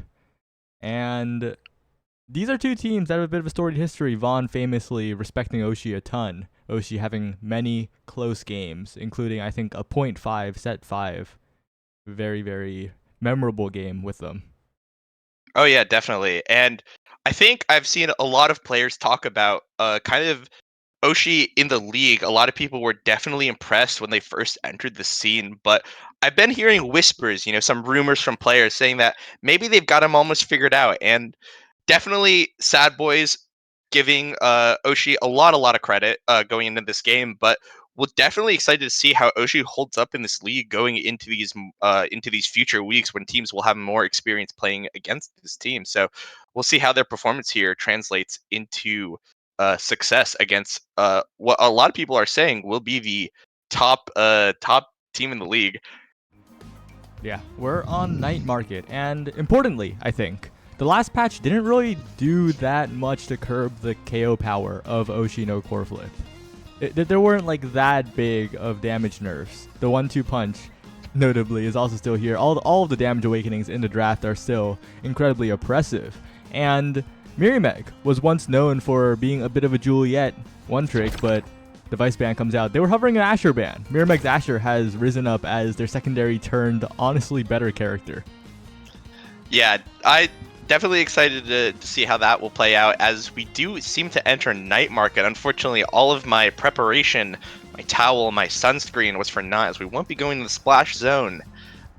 And these are two teams that have a bit of a storied history, Vaughn famously respecting Oshi a ton, Oshi having many close games, including I think a 0.5 set 5. Very, very memorable game with them. Oh yeah, definitely. And I think I've seen a lot of players talk about kind of Oshi in the league. A lot of people were definitely impressed when they first entered the scene, but I've been hearing whispers, some rumors from players saying that maybe they've got him almost figured out. And definitely Sad Boys giving Oshi a lot of credit going into this game, but we're definitely excited to see how Oshi holds up in this league going into these future weeks when teams will have more experience playing against this team. So we'll see how their performance here translates into success against what a lot of people are saying will be the top team in the league. Yeah, we're on Night Market, and importantly, I think, the last patch didn't really do that much to curb the KO power of Oshi no Core Flip. There weren't like that big of damage nerfs. The 1-2 punch, notably, is also still here. All of the damage awakenings in the draft are still incredibly oppressive. And Mirimek was once known for being a bit of a Juliet one trick, but the Vice ban comes out. They were hovering an Asher ban. Mirimek's Asher has risen up as their secondary turned honestly better character. Yeah, I definitely excited to see how that will play out as we do seem to enter Night Market. Unfortunately, all of my preparation, my towel, my sunscreen was for naught as we won't be going to the splash zone.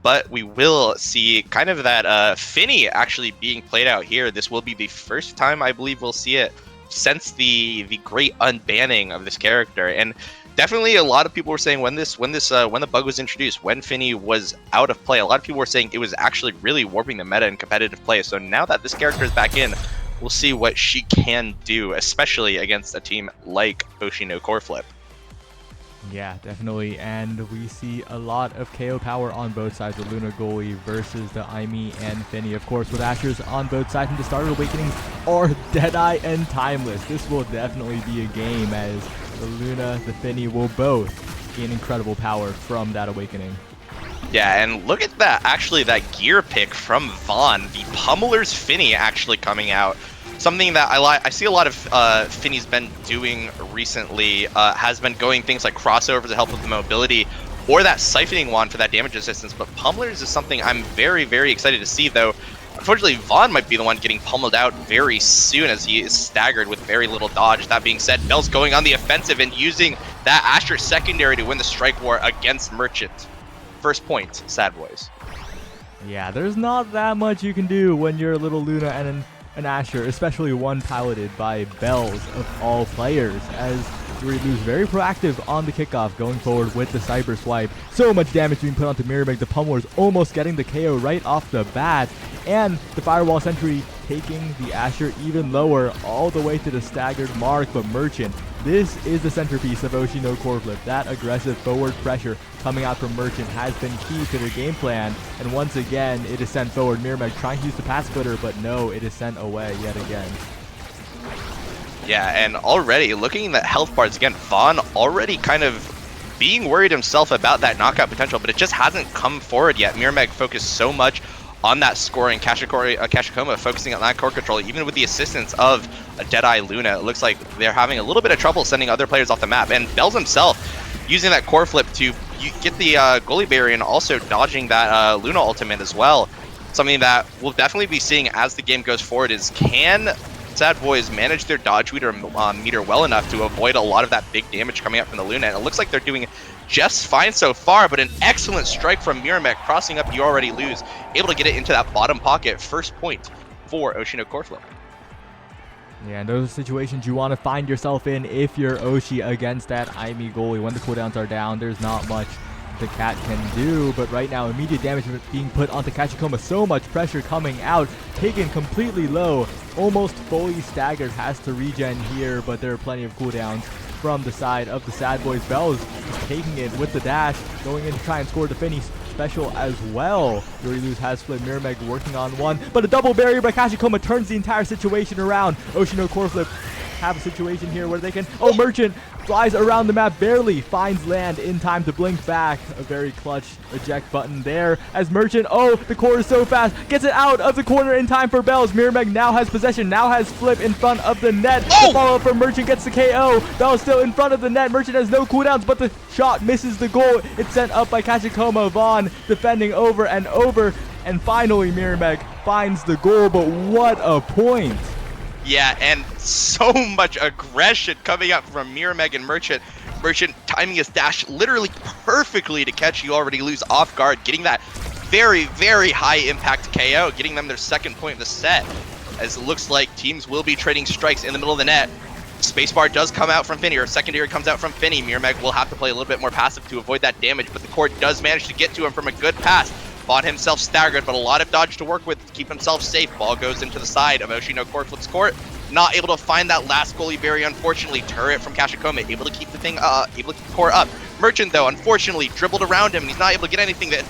But we will see kind of that Finny actually being played out here. This will be the first time I believe we'll see it since the great unbanning of this character. And definitely a lot of people were saying when the bug was introduced, when Finny was out of play, a lot of people were saying it was actually really warping the meta in competitive play. So now that this character is back in, we'll see what she can do, especially against a team like Oshi no Core Flip. Yeah, definitely, and we see a lot of KO power on both sides, the Luna goalie versus the Aimee and Finny, of course, with Ashers on both sides, and the starter awakenings are Deadeye and Timeless. This will definitely be a game as the Luna, the Finny will both gain incredible power from that awakening. Yeah, and look at that, actually, that gear pick from Vaughn, the Pummeler's Finny actually coming out. Something that I see a lot of Finny's been doing recently has been going things like crossovers to help with the mobility, or that siphoning wand for that damage resistance. But Pummelers is something I'm very, very excited to see, though. Unfortunately, Vaughn might be the one getting pummeled out very soon as he is staggered with very little dodge. That being said, Bell's going on the offensive and using that Asher secondary to win the strike war against Merchant. First point, Sad Boys. Yeah, there's not that much you can do when you're a little Luna and an Asher, especially one piloted by Bells of all players, as Dorilu's very proactive on the kickoff, going forward with the Cyber Swipe. So much damage being put onto Mirimek, the Pummeler's almost getting the KO right off the bat, and the Firewall Sentry taking the Asher even lower, all the way to the staggered mark. But Merchant, this is the centerpiece of Oshi no Core Flip. That aggressive forward pressure coming out from Merchant has been key to their game plan, and once again it is sent forward. Mirimek trying to use the pass splitter, but no, it is sent away yet again. Yeah, and already looking at health bars again, Vaughn already kind of being worried himself about that knockout potential, but it just hasn't come forward yet. Mirimek focused so much on that scoring, Kashikoma focusing on that core control, even with the assistance of a Deadeye Luna. It looks like they're having a little bit of trouble sending other players off the map, and Bells himself using that core flip to get the goalie barrier and also dodging that Luna ultimate as well. Something that we'll definitely be seeing as the game goes forward is, can Sad Boys manage their dodge meter well enough to avoid a lot of that big damage coming out from the Luna? And it looks like they're doing just fine so far, but an excellent strike from Mirimek, crossing up You Already Lose, able to get it into that bottom pocket. First point for Oshi no Core Flip. Yeah, and those are situations you want to find yourself in if you're Oshi against that Aimee goalie. When the cooldowns are down, there's not much the Cat can do, but right now immediate damage being put onto Kachikoma. So much pressure coming out, taken completely low, almost fully staggered, has to regen here, but there are plenty of cooldowns from the side of the Sad Boys. Bells is taking it with the dash, going in to try and score the Finny. special as well. Yuri Luz has split. Mirrormeg working on one, but a double barrier by Kashikoma turns the entire situation around. Oshino core flip have a situation here where they can, oh, Merchant flies around the map, barely finds land in time to blink back. A very clutch eject button there as Merchant, oh, the core is so fast, gets it out of the corner in time for Bells. Mirrormeg now has possession, now has Flip in front of the net. The follow-up from Merchant gets the KO. Bells still in front of the net. Merchant has no cooldowns, but the shot misses the goal. It's sent up by Kashikoma. Vaughn defending over and over, and finally Mirrormeg finds the goal, but what a point. Yeah, and so much aggression coming out from Mirrormeg and Merchant. Merchant timing his dash literally perfectly to catch You Already Lose off guard, getting that very, very high impact KO, getting them their second point of the set. As it looks like teams will be trading strikes in the middle of the net. Spacebar does come out from Finny, or secondary comes out from Finny. Mirrormeg will have to play a little bit more passive to avoid that damage, but the court does manage to get to him from a good pass. Vaughn himself staggered, but a lot of dodge to work with to keep himself safe. Ball goes into the side of Oshino Coreflip's court. Not able to find that last goalie barrier, unfortunately. Turret from Kashikoma, able to keep the thing able to keep the core up. Merchant, though, unfortunately, dribbled around him, and he's not able to get anything. That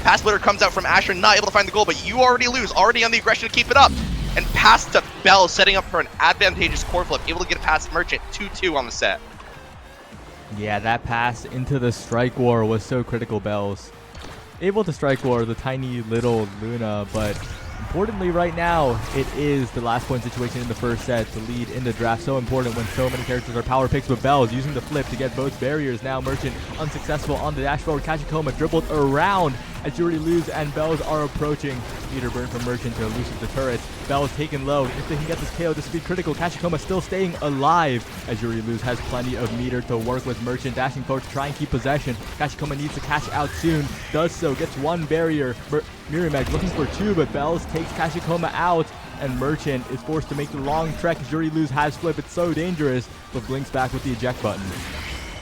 pass splitter comes out from Asher, not able to find the goal, but You Already Lose, already on the aggression to keep it up. And pass to Bell, setting up for an advantageous core flip, able to get it past Merchant, 2-2 on the set. Yeah, that pass into the strike war was so critical. Bells able to strike war the tiny little Luna, but importantly right now, it is the last point situation in the first set to lead in the draft. So important when so many characters are power picks, but Bells using the flip to get both barriers. Now Merchant unsuccessful on the dash forward. Kashikoma dribbled around as You Already Lose and Bells are approaching. Meter burn from Merchant to elusive the turrets. Bells taken low. If they can get this KO, this would be critical. Kashikoma still staying alive as You Already Lose has plenty of meter to work with. Merchant dashing forward to try and keep possession. Kashikoma needs to cash out soon. Does so. Gets one barrier. Mirrormeg looking for two, but Bells takes Kashikoma out, and Merchant is forced to make the long trek. You Already Lose has flip. It's so dangerous, but blinks back with the eject button.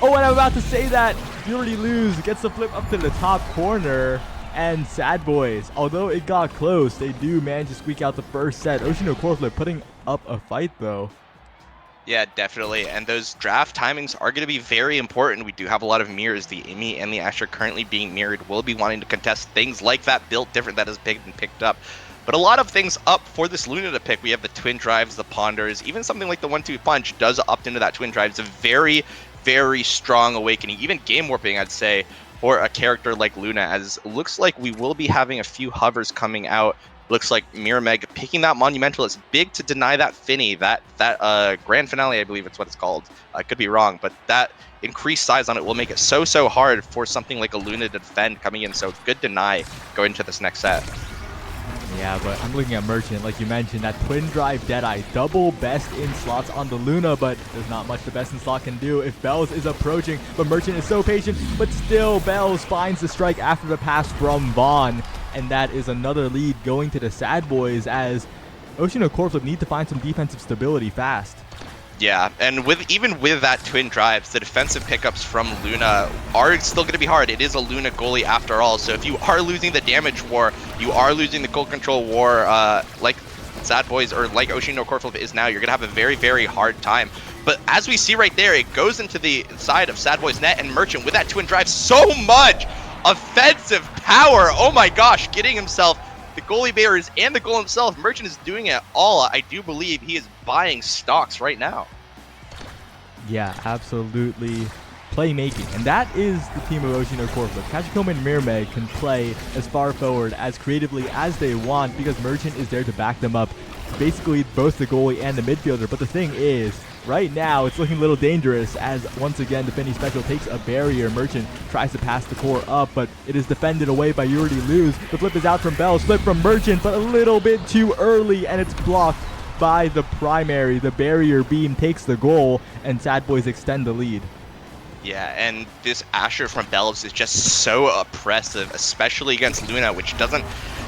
Oh, and I'm about to say that You Already Lose gets the flip up to the top corner. And Sad Boys, although it got close, they do manage to squeak out the first set. Oshino Coreflip putting up a fight, though. Yeah, definitely. And those draft timings are going to be very important. We do have a lot of mirrors. The Amy and the Asher currently being mirrored will be wanting to contest things like that build different that has been picked up. But a lot of things up for this Luna to pick. We have the twin drives, the ponders, even something like the 1-2 punch does opt into that twin drive. It's a very, very strong awakening, even game warping, I'd say, for a character like Luna, as it looks like we will be having a few hovers coming out. Looks like Mirrormeg picking that Monumental. It's big to deny that Finny, that Grand Finale, I believe it's what it's called. I could be wrong, but that increased size on it will make it so hard for something like a Luna to defend coming in. So good deny going into this next set. Yeah, but I'm looking at Merchant, like you mentioned, that twin drive Deadeye, double best in slots on the Luna, but there's not much the best in slot can do if Bells is approaching. But Merchant is so patient, but still Bells finds the strike after the pass from Vaughn, and that is another lead going to the Sad Boys as Oshino Coreflip need to find some defensive stability fast. Yeah, and even with that twin drives, the defensive pickups from Luna are still going to be hard. It is a Luna goalie after all, so if you are losing the damage war, you are losing the goal control war, like Sad Boys or like Oshino Coreflip is now, you're going to have a very, very hard time. But as we see right there, it goes into the side of Sad Boys net, and Merchant with that twin drive, so much offensive power. Oh my gosh, getting himself the goalie barriers and the goal himself. Merchant is doing it all. I do believe he is buying stocks right now. Yeah, absolutely playmaking. And that is the team of Oshino Coreflip. Kashikoma and Mirrormeg can play as far forward, as creatively as they want because Merchant is there to back them up. Basically both the goalie and the midfielder. But the thing is, right now it's looking a little dangerous as once again the Finny Special takes a barrier. Merchant tries to pass the core up, but it is defended away by You Already Lose. The flip is out from Bell, flip from Merchant, but a little bit too early, and it's blocked by the primary. The barrier beam takes the goal, and Sad Boys extend the lead. Yeah, and this Asher from Bells is just so oppressive, especially against Luna, which doesn't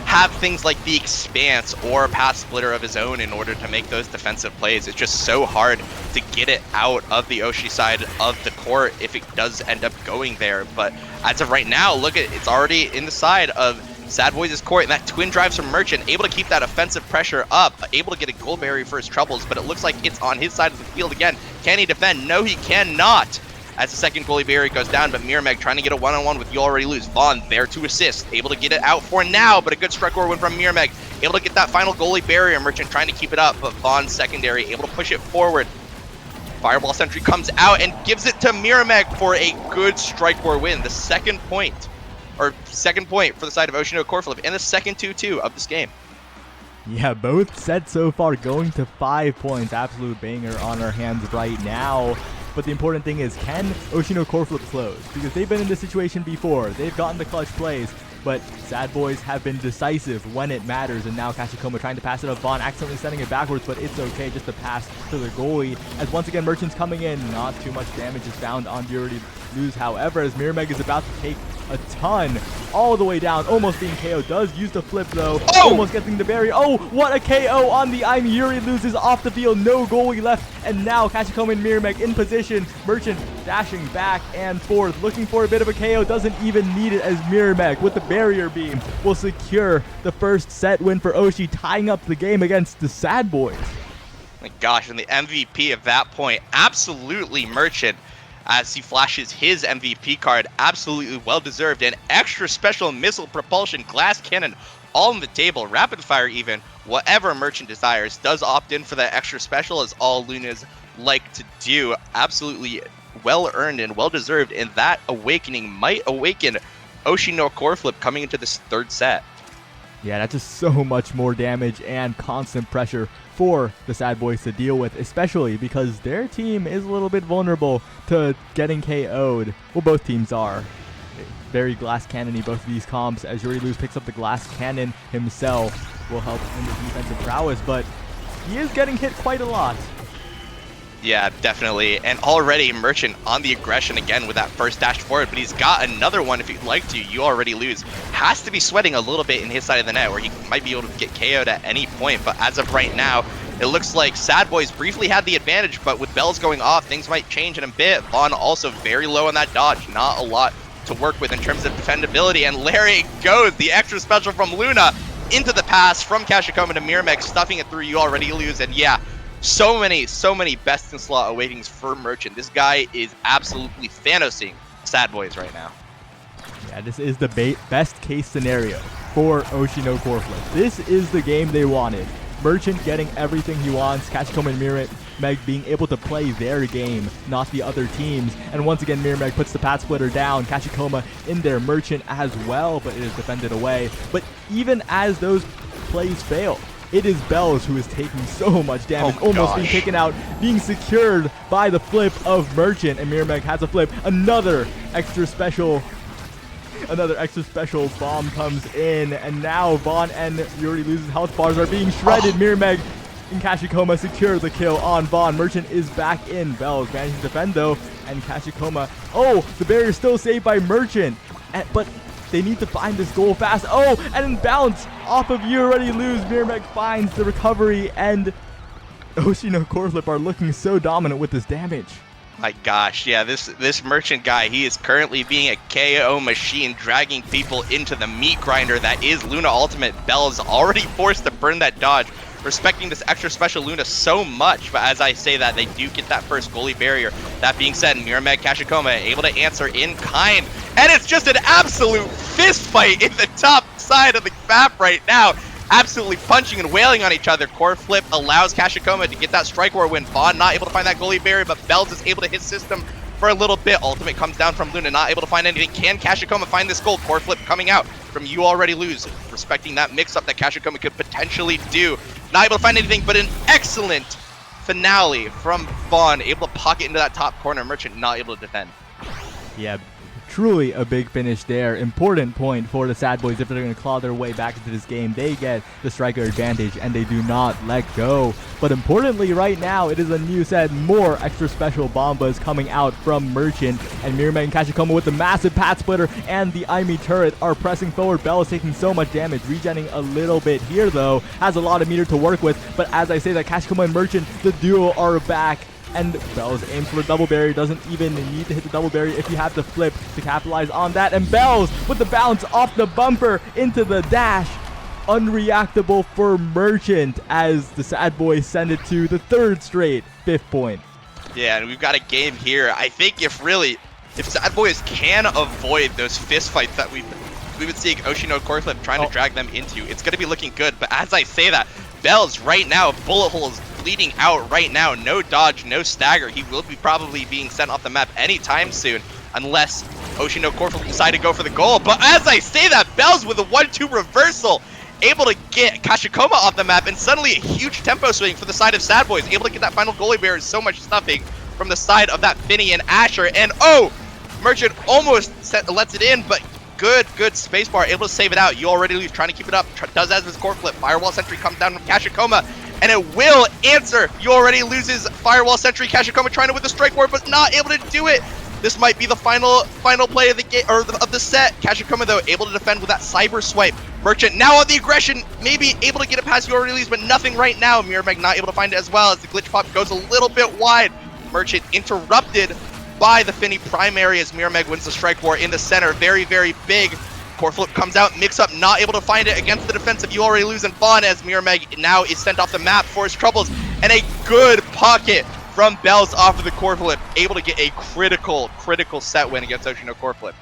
have things like the Expanse or a pass splitter of his own in order to make those defensive plays. It's just so hard to get it out of the Oshi side of the court if it does end up going there. But as of right now, look at it's already in the side of Sad Boys' court, and that twin drives from Merchant, able to keep that offensive pressure up, able to get a goal barrier for his troubles, but it looks like it's on his side of the field again. Can he defend? No, he cannot. as the second goalie barrier goes down, but Mirmeg trying to get a one-on-one with You Already Lose. Vaughn there to assist, able to get it out for now, but a good strike or win from Mirmeg, able to get that final goalie barrier. Merchant trying to keep it up, but Vaughn's secondary able to push it forward. Fireball Sentry comes out and gives it to Mirmeg for a good strike war win. The second point for the side of Oceano Corflip and the second 2-2 of this game. Yeah, both sets so far going to 5 points. Absolute banger on our hands right now. But the important thing is, can Oceano Corflip close? Because they've been in this situation before. They've gotten the clutch plays, but Sad Boys have been decisive when it matters. And now Kashikoma trying to pass it up. Vaughn accidentally sending it backwards, but it's okay. Just a pass to the goalie. As once again, Merchant's coming in. Not too much damage is found on You Already Lose. However, as Mirmeg is about to take a ton all the way down, almost being KO. Does use the flip though. Oh! Almost getting the barrier. Oh, what a KO on the I'm Yuri loses off the field. No goalie left. And now Kashikoma and Mirmeg in position. Merchant dashing back and forth, looking for a bit of a KO. Doesn't even need it as Mirmeg with the barrier beam will secure the first set win for Oshi, tying up the game against the Sad Boys. My gosh, and the MVP of that point, absolutely Merchant, as he flashes his MVP card, absolutely well-deserved. An extra special missile propulsion, glass cannon, all on the table, rapid fire even, whatever Merchant desires, does opt in for that extra special, as all Lunas like to do. Absolutely well-earned and well-deserved, and that awakening might awaken Oceano Corflip coming into this third set. Yeah, that's just so much more damage and constant pressure for the Sad Boys to deal with, especially because their team is a little bit vulnerable to getting KO'd. Well, both teams are. Very glass cannon-y, both of these comps, as You Already Lose picks up the glass cannon himself. Will help in the defensive prowess, but he is getting hit quite a lot. Yeah, definitely. And already Merchant on the aggression again with that first dash forward, but he's got another one if he'd like to. You Already Lose. Has to be sweating a little bit in his side of the net where he might be able to get KO'd at any point, but as of right now, it looks like Sad Boys briefly had the advantage, but with bells going off, things might change in a bit. Vaughn also very low on that dodge. Not a lot to work with in terms of defendability, and Larry goes, the extra special from Luna into the pass from Kashikoma to Mirmeg, stuffing it through You Already Lose, and yeah, so many best in slot awaitings for Merchant. This guy is absolutely Thanosing Sad Boys right now. Yeah, this is the best case scenario for Oceano Corflip. This is the game they wanted. Merchant getting everything he wants, Kashikoma and Mirmeg being able to play their game, not the other teams. And once again, Mirmeg puts the pad splitter down, Kashikoma in there, Merchant as well, but it is defended away. But even as those plays fail, it is Bells who is taking so much damage, almost being taken out, being secured by the flip of Merchant, and Mirmeg has a flip. Another extra special bomb comes in, and now Vaughn and You Already Loses health bars are being shredded. Mirmeg and Kashikoma secure the kill on Vaughn. Merchant is back in. Bells managing to defend though, and Kashikoma, oh, the barrier is still saved by Merchant, but they need to find this goal fast. Oh, and bounce off of You Already Lose. Mirmeg finds the recovery, and Oceano Corflip are looking so dominant with this damage. My gosh, yeah, this Merchant guy, he is currently being a KO machine, dragging people into the meat grinder that is Luna Ultimate. Bell's already forced to burn that dodge, respecting this extra special Luna so much, but as I say that, they do get that first goalie barrier. That being said, Mirmeg Kashikoma able to answer in kind, and it's just an absolute fist fight in the top side of the map right now. Absolutely punching and wailing on each other. Corflip allows Kashikoma to get that strike war win. Vaughn not able to find that goalie barrier, but Bells is able to hit system for a little bit. Ultimate comes down from Luna, not able to find anything. Can Kashikoma find this goal? Corflip coming out from You Already Lose, respecting that mix-up that Kashikoma could potentially do. Not able to find anything, but an excellent finale from Vaughn, able to pocket into that top corner. Merchant not able to defend. Yeah, truly a big finish there. Important point for the Sad Boys. If they're going to claw their way back into this game, they get the striker advantage and they do not let go. But importantly right now, it is a new set. More extra special bombas coming out from Merchant, and Mirmeg and Kashikoma with the massive pad splitter and the Aimi turret are pressing forward. Bell is taking so much damage, regenning a little bit here though, has a lot of meter to work with. But as I say that, Kashikoma and Merchant, the duo, are back. And Bells aims for a double barrier, doesn't even need to hit the double barrier if you have to flip to capitalize on that. And Bells with the bounce off the bumper into the dash. Unreactable for Merchant as the Sad Boys send it to the third straight 5th point. Yeah, and we've got a game here. I think if Sad Boys can avoid those fist fights that we've been seeing Oshino Coreflip trying to drag them into, it's going to be looking good. But as I say that, Bells right now, bullet holes bleeding out right now. No dodge, no stagger. He will be probably being sent off the map anytime soon, unless Oshino Coreflip decide to go for the goal. But as I say that, Bells with a 1-2 reversal, able to get Kashikoma off the map, and suddenly a huge tempo swing for the side of Sad Boys, able to get that final goalie bear. So much stuffing from the side of that Finny and Asher, and Merchant almost lets it in, but good spacebar, able to save it out. You already lose, trying to keep it up, does as his core flip. Firewall Sentry comes down from Kashikoma, and it will answer. You already loses Firewall Sentry. Kashikoma trying to win the strike ward, but not able to do it. This might be the final play of the game, or of the set. Kashikoma though able to defend with that cyber swipe. Merchant now on the aggression, maybe able to get it past your release, but nothing right now. Mirrormag not able to find it as well as the glitch pop goes a little bit wide. Merchant interrupted by the Finny primary as Mirrormag wins the strike war in the center. Very big. Core flip comes out, mix up, not able to find it against the defensive. You already lose in Vaughn as Mirrormag now is sent off the map for his troubles, and a good pocket from Bells off of the core flip, able to get a critical set win against Oshino core flip.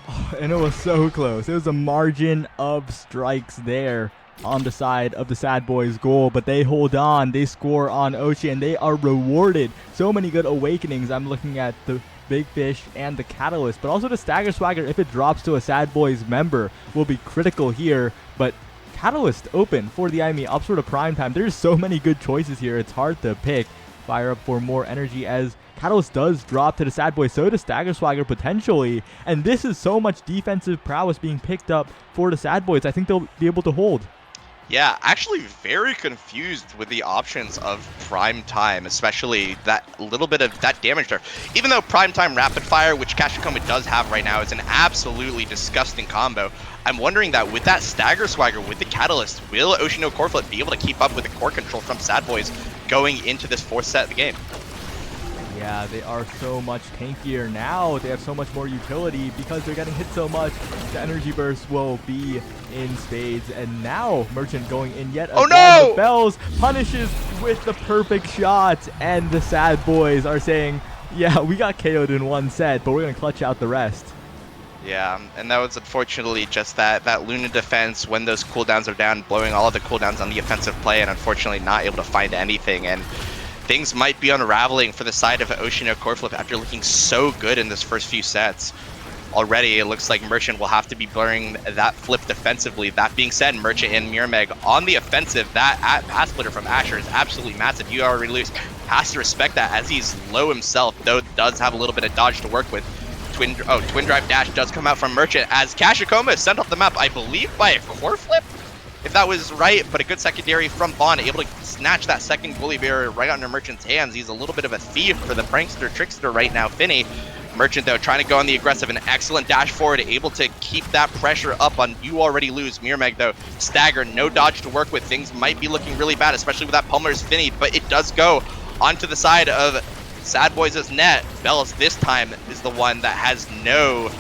Oh, and it was so close. It was a margin of strikes there on the side of the Sad Boys goal, but they hold on, they score on Oshi, and they are rewarded. So many good awakenings. I'm looking at the Big Fish and the Catalyst, but also the Stagger Swagger, if it drops to a Sad Boys member, will be critical here. But Catalyst open for the IME, up sort of prime time. There's so many good choices here, it's hard to pick. Fire up for more energy as Catalyst does drop to the Sad Boys, so does Stagger Swagger potentially, and this is so much defensive prowess being picked up for the Sad Boys. I think they'll be able to hold. Yeah, actually very confused with the options of Prime Time, especially that little bit of that damage there. Even though Prime Time Rapid Fire, which Kashikoma does have right now, is an absolutely disgusting combo, I'm wondering that with that Stagger Swagger, with the Catalyst, will Oshino Coreflip be able to keep up with the core control from Sad Boys going into this fourth set of the game? Yeah, they are so much tankier now. They have so much more utility because they're getting hit so much. The energy burst will be in spades, and now Merchant going in yet again. Oh no! The Bells punishes with the perfect shot, and the Sad Boys are saying, yeah, we got KO'd in one set, but we're gonna clutch out the rest. Yeah, and that was unfortunately just that Luna defense when those cooldowns are down, blowing all of the cooldowns on the offensive play, and unfortunately not able to find anything. And things might be unraveling for the side of Oshino Coreflip after looking so good in this first few sets. Already, it looks like Merchant will have to be blurring that flip defensively. That being said, Merchant and Mirrormag on the offensive. That pass splitter from Asher is absolutely massive. You already lose. Has to respect that as he's low himself, though does have a little bit of dodge to work with. Twin drive dash does come out from Merchant as Kashikoma is sent off the map, I believe, by a core flip, if that was right, but a good secondary from Vaughn, able to snatch that second goalie barrier right under Merchant's hands. He's a little bit of a thief for the prankster trickster right now, Finny. Merchant, though, trying to go on the aggressive, an excellent dash forward, able to keep that pressure up on You Already Lose. Mirrormag, though, stagger, no dodge to work with. Things might be looking really bad, especially with that Pummeler's Finny, but it does go onto the side of Sad Boys' net. Bells this time is the one that has no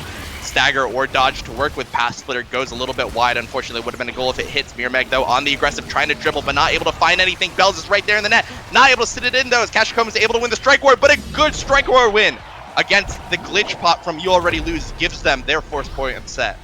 stagger or dodge to work with. Pass splitter goes a little bit wide. Unfortunately, would have been a goal if it hits. Mirrormag, though, on the aggressive, trying to dribble, but not able to find anything. Bells is right there in the net. Not able to sit it in, though, as Kashikoma is able to win the strike war, but a good strike war win against the glitch pop from You Already Lose gives them their fourth point of the set.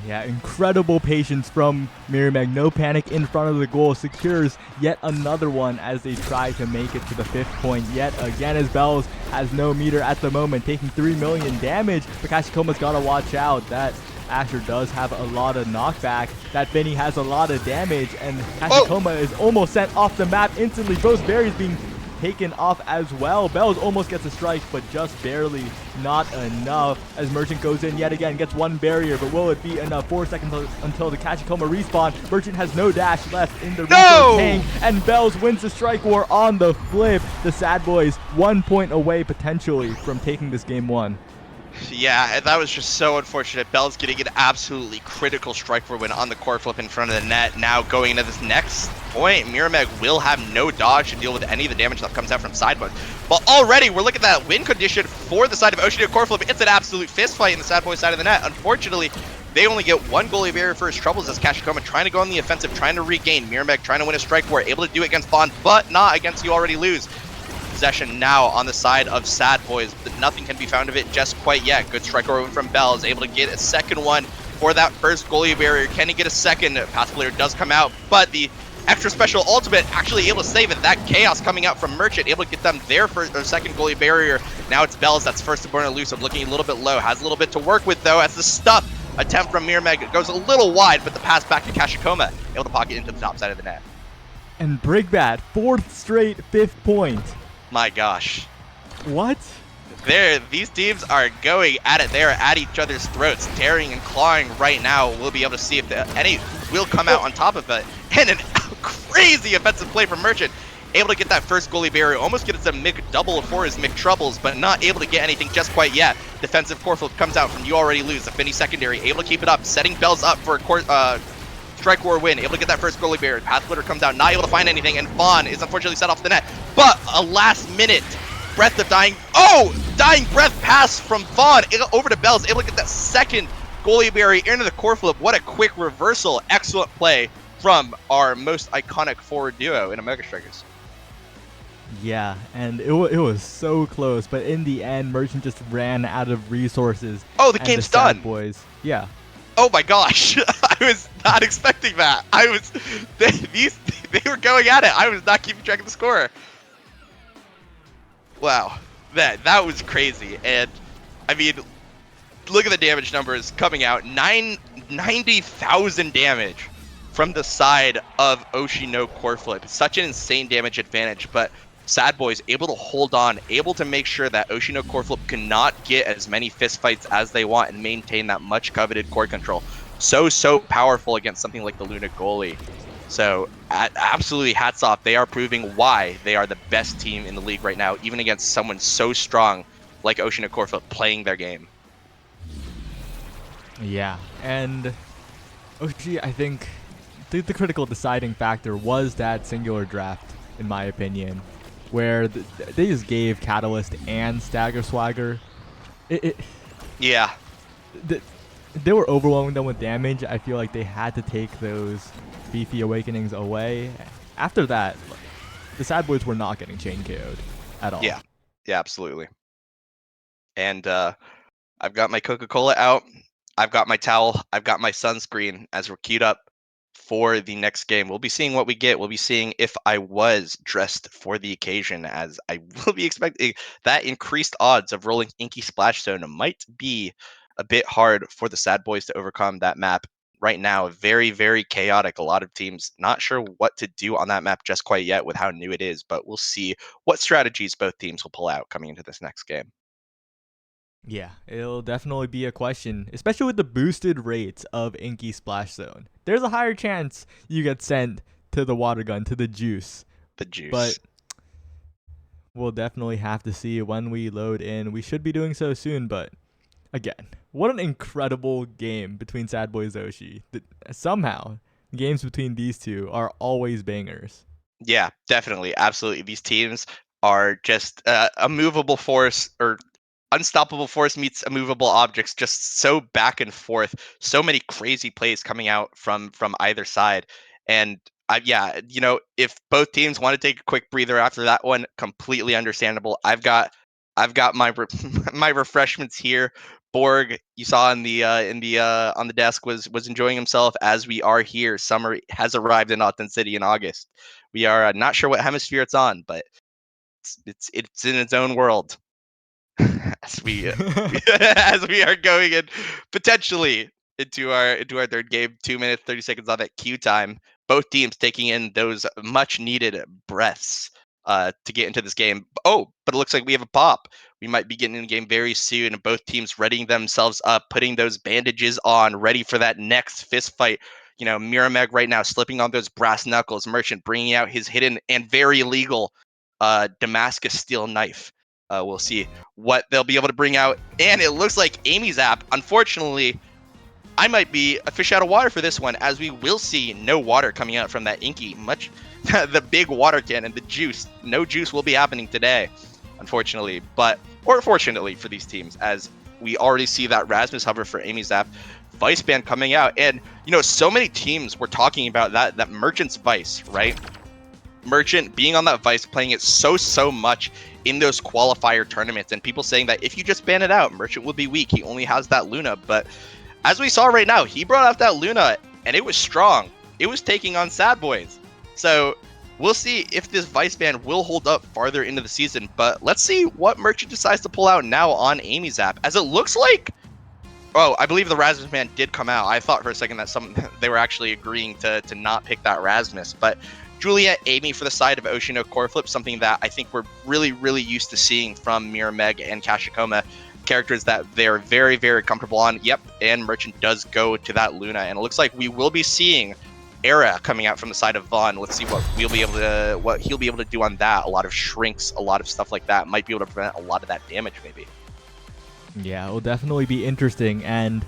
Yeah, incredible patience from Mirrormag. No panic in front of the goal. Secures yet another one as they try to make it to the 5th point yet again, as Bells has no meter at the moment, taking 3 million damage. But Kashikoma's got to watch out. That Asher does have a lot of knockback. That Finny has a lot of damage, and Kashikoma is almost sent off the map instantly. Both berries being taken off as well. Bells almost gets a strike, but just barely, not enough, as Merchant goes in yet again, gets one barrier, but will it be enough? 4 seconds until the Kashikoma respawn. Merchant has no dash left in the resource tank, and Bells wins the strike war on the flip. The Sad Boys 1 point away potentially from taking this game 1. Yeah, that was just so unfortunate. Bells getting an absolutely critical strike for win on the core flip in front of the net. Now going into this next point, Mirrormag will have no dodge to deal with any of the damage that comes out from Sideboys. But already we're looking at that win condition for the side of Oshino core flip. It's an absolute fist fight in the Sad Boy side of the net. Unfortunately, they only get one goalie barrier for his troubles as Kashikoma trying to go on the offensive, trying to regain. Mirrormag trying to win a strike war, able to do it against Bond, but not against You Already Lose. possession now on the side of Sad Boys, but nothing can be found of it just quite yet. Good strike over from Bell, is able to get a second one for that first goalie barrier. Can he get a second? Pass player does come out, but the extra special ultimate actually able to save it. That chaos coming out from Merchant, able to get them their second goalie barrier. Now it's Bells that's first to burn elusive, looking a little bit low. Has a little bit to work with though, as the stuff attempt from Mirmeg goes a little wide, but the pass back to Kashikoma, able to pocket into the top side of the net. And Brigbat, 4th straight 5th point. My gosh. What? These teams are going at it. They are at each other's throats, tearing and clawing right now. We'll be able to see if any will come out on top of it. And a crazy offensive play from Merchant. Able to get that first goalie barrier, almost gets a McDouble for his McTroubles, but not able to get anything just quite yet. Defensive core flip comes out from You Already Lose. The Finny secondary, able to keep it up, setting Bells up for a strike war win, able to get that first goalie barrier. Path Splitter comes out, not able to find anything, and Vaughn is unfortunately set off the net. But a last minute breath of dying breath pass from Vaughn over to Bells, able to get that second goalie barrier into the core flip. What a quick reversal. Excellent play from our most iconic forward duo in Omega Strikers. Yeah, and it was so close, but in the end, Merchant just ran out of resources. Oh, the game's done. Boys. Yeah. Oh my gosh, I was not expecting that. They were going at it. I was not keeping track of the score. Wow, that was crazy. And I mean, look at the damage numbers coming out. 90,000 damage from the side of Oshi no core flip. Such an insane damage advantage, but Sad Boys able to hold on, able to make sure that Oshi no core flip cannot get as many fist fights as they want and maintain that much coveted core control. So powerful against something like the Luna goalie. So absolutely hats off. They are proving why they are the best team in the league right now, even against someone so strong like Oshi no core flip playing their game. Yeah, and Oshi, I think the critical deciding factor was that singular draft, in my opinion, where they just gave Catalyst and Stagger Swagger. Yeah. They were overwhelming them with damage. I feel like they had to take those beefy awakenings away. After that, the Sad Boys were not getting chain KO'd at all. Yeah, absolutely. And I've got my Coca-Cola out. I've got my towel. I've got my sunscreen as we're queued up for the next game. We'll be seeing what we get. We'll be seeing if I was dressed for the occasion, as I will be expecting that increased odds of rolling Inky Splash Zone might be a bit hard for the Sad Boys to overcome that map. Right now, very, very chaotic. A lot of teams not sure what to do on that map just quite yet with how new it is, but we'll see what strategies both teams will pull out coming into this next game. Yeah, it'll definitely be a question, especially with the boosted rates of Inky Splash Zone. There's a higher chance you get sent to the water gun, to the juice. But we'll definitely have to see when we load in. We should be doing so soon, but again, what an incredible game between Sad Boys Oshi. Somehow, games between these two are always bangers. Yeah, definitely. Absolutely. These teams are just a movable force, or unstoppable force meets immovable objects, just so back and forth. So many crazy plays coming out from either side. And yeah, if both teams want to take a quick breather after that one, completely understandable. I've got my my refreshments here. Borg, you saw on the desk, was enjoying himself, as we are here. Summer has arrived in Autumn City in August. We are not sure what hemisphere it's on, but it's in its own world. As we are going in potentially into our third game, 2 minutes 30 seconds on that queue time. Both teams taking in those much needed breaths to get into this game. Oh, but it looks like we have a pop. We might be getting in the game very soon. Both teams readying themselves up, putting those bandages on, ready for that next fist fight. Mirmeg right now slipping on those brass knuckles. Merchant bringing out his hidden and very illegal Damascus steel knife. We'll see what they'll be able to bring out. And it looks like Amy's app, unfortunately, I might be a fish out of water for this one, as we will see no water coming out from that Inky. The big water cannon, the juice. No juice will be happening today, unfortunately. Or fortunately for these teams, as we already see that Rasmus hover for Amy's app. Vice Band coming out. And, so many teams were talking about that Merchant's Vice, right? Merchant being on that Vice, playing it so much in those qualifier tournaments, and people saying that if you just ban it out, Merchant will be weak. He only has that Luna, but as we saw right now, he brought out that Luna, and it was strong. It was taking on Sad Boys. So we'll see if this Vice ban will hold up farther into the season, but let's see what Merchant decides to pull out now on Amy's app, as it looks like... Oh, I believe the Rasmus ban did come out. I thought for a second that they were actually agreeing to not pick that Rasmus, but Juliet, Amy for the side of Oshino Core Flip, something that I think we're really used to seeing from Mirror Meg and Kashikoma, characters that they're very comfortable on. Yep, and Merchant does go to that Luna, and it looks like we will be seeing Era coming out from the side of Vaughn. Let's see what he'll be able to do on that. A lot of shrinks, a lot of stuff like that. Might be able to prevent a lot of that damage, maybe. Yeah, it will definitely be interesting, and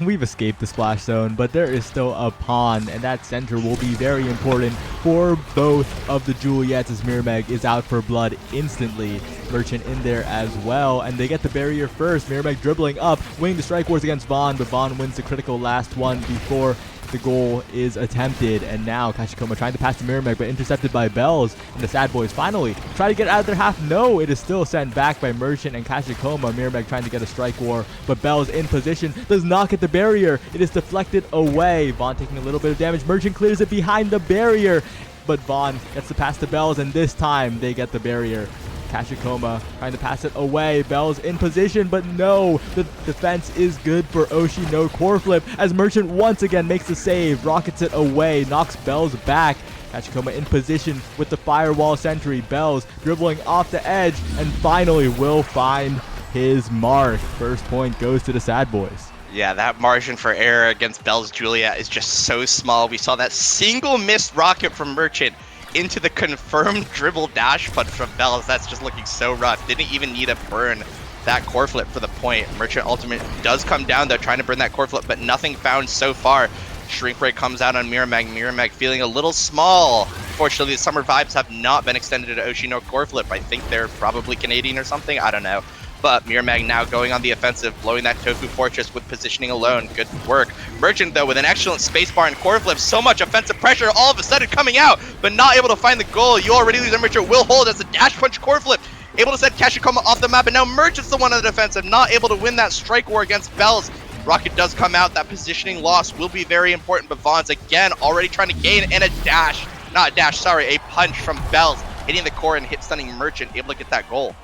we've escaped the splash zone, but there is still a pawn, and that center will be very important for both of the Juliets, as Mirrormeg is out for blood instantly. Merchant in there as well, and they get the barrier first. Mirrormeg dribbling up, winning the strike wars against Vaughn, but Vaughn wins the critical last one before the goal is attempted. And now Kashikoma trying to pass to Mirrormeg, but intercepted by Bells, and the Sad Boys finally try to get out of their half. No, it is still sent back by Merchant and Kashikoma. Mirrormeg trying to get a strike war, but Bells in position, does not get the barrier. It is deflected away. Vaughn taking a little bit of damage. Merchant clears it behind the barrier, but Vaughn gets the pass to Bells, and this time they get the barrier. Kashikoma trying to pass it away. Bells in position, but no. The defense is good for Oshi. No core flip as Merchant once again makes the save. Rockets it away. Knocks Bells back. Kashikoma in position with the firewall sentry. Bells dribbling off the edge and finally will find his mark. First point goes to the Sad Boys. Yeah, that margin for error against Bells Juliet is just so small. We saw that single missed rocket from Merchant into the confirmed dribble dash punch from Bells. That's just looking so rough. Didn't even need to burn that core flip for the point. Merchant ultimate does come down though, trying to burn that core flip, but nothing found so far. Shrink Ray comes out on Mirrormag. Mirrormag feeling a little small. Fortunately, the summer vibes have not been extended to Oshino core flip. I think they're probably Canadian or something. I don't know. But Mirrormag now going on the offensive, blowing that Tofu Fortress with positioning alone. Good work. Merchant, though, with an excellent spacebar and core flip. So much offensive pressure all of a sudden coming out, but not able to find the goal. You already lose, and Merchant will hold as a dash punch core flip. Able to set Kashikoma off the map, and now Merchant's the one on the defensive, not able to win that strike war against Bells. Rocket does come out. That positioning loss will be very important, but Vaughn's again already trying to gain, and a dash. Not a dash, sorry, a punch from Bells, hitting the core and hit stunning Merchant, able to get that goal.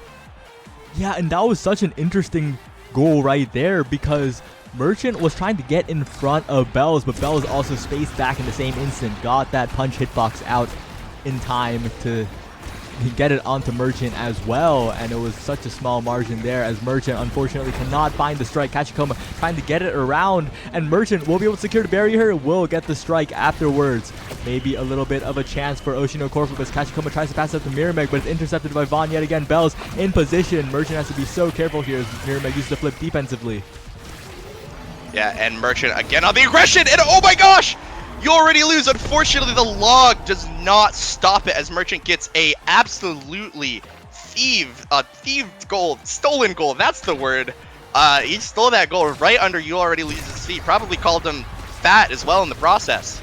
Yeah, and that was such an interesting goal right there because Merchant was trying to get in front of Bells, but Bells also spaced back in the same instant, got that punch hitbox out in time to get it onto Merchant as well, and it was such a small margin there as Merchant unfortunately cannot find the strike. Kashikoma trying to get it around, and Merchant will be able to secure the barrier, will get the strike afterwards. Maybe a little bit of a chance for Oshino core flip as Kashikoma tries to pass it to Mirrormeg, but it's intercepted by Vaughn yet again. Bells in position. Merchant has to be so careful here as Mirrormeg uses the flip defensively. Yeah, and Merchant again on the aggression, and oh my gosh! You already lose. Unfortunately, the log does not stop it as Merchant gets a absolutely thieved goal, stolen goal. That's the word. He stole that goal right under You Already Lose's feet. Probably called him fat as well in the process.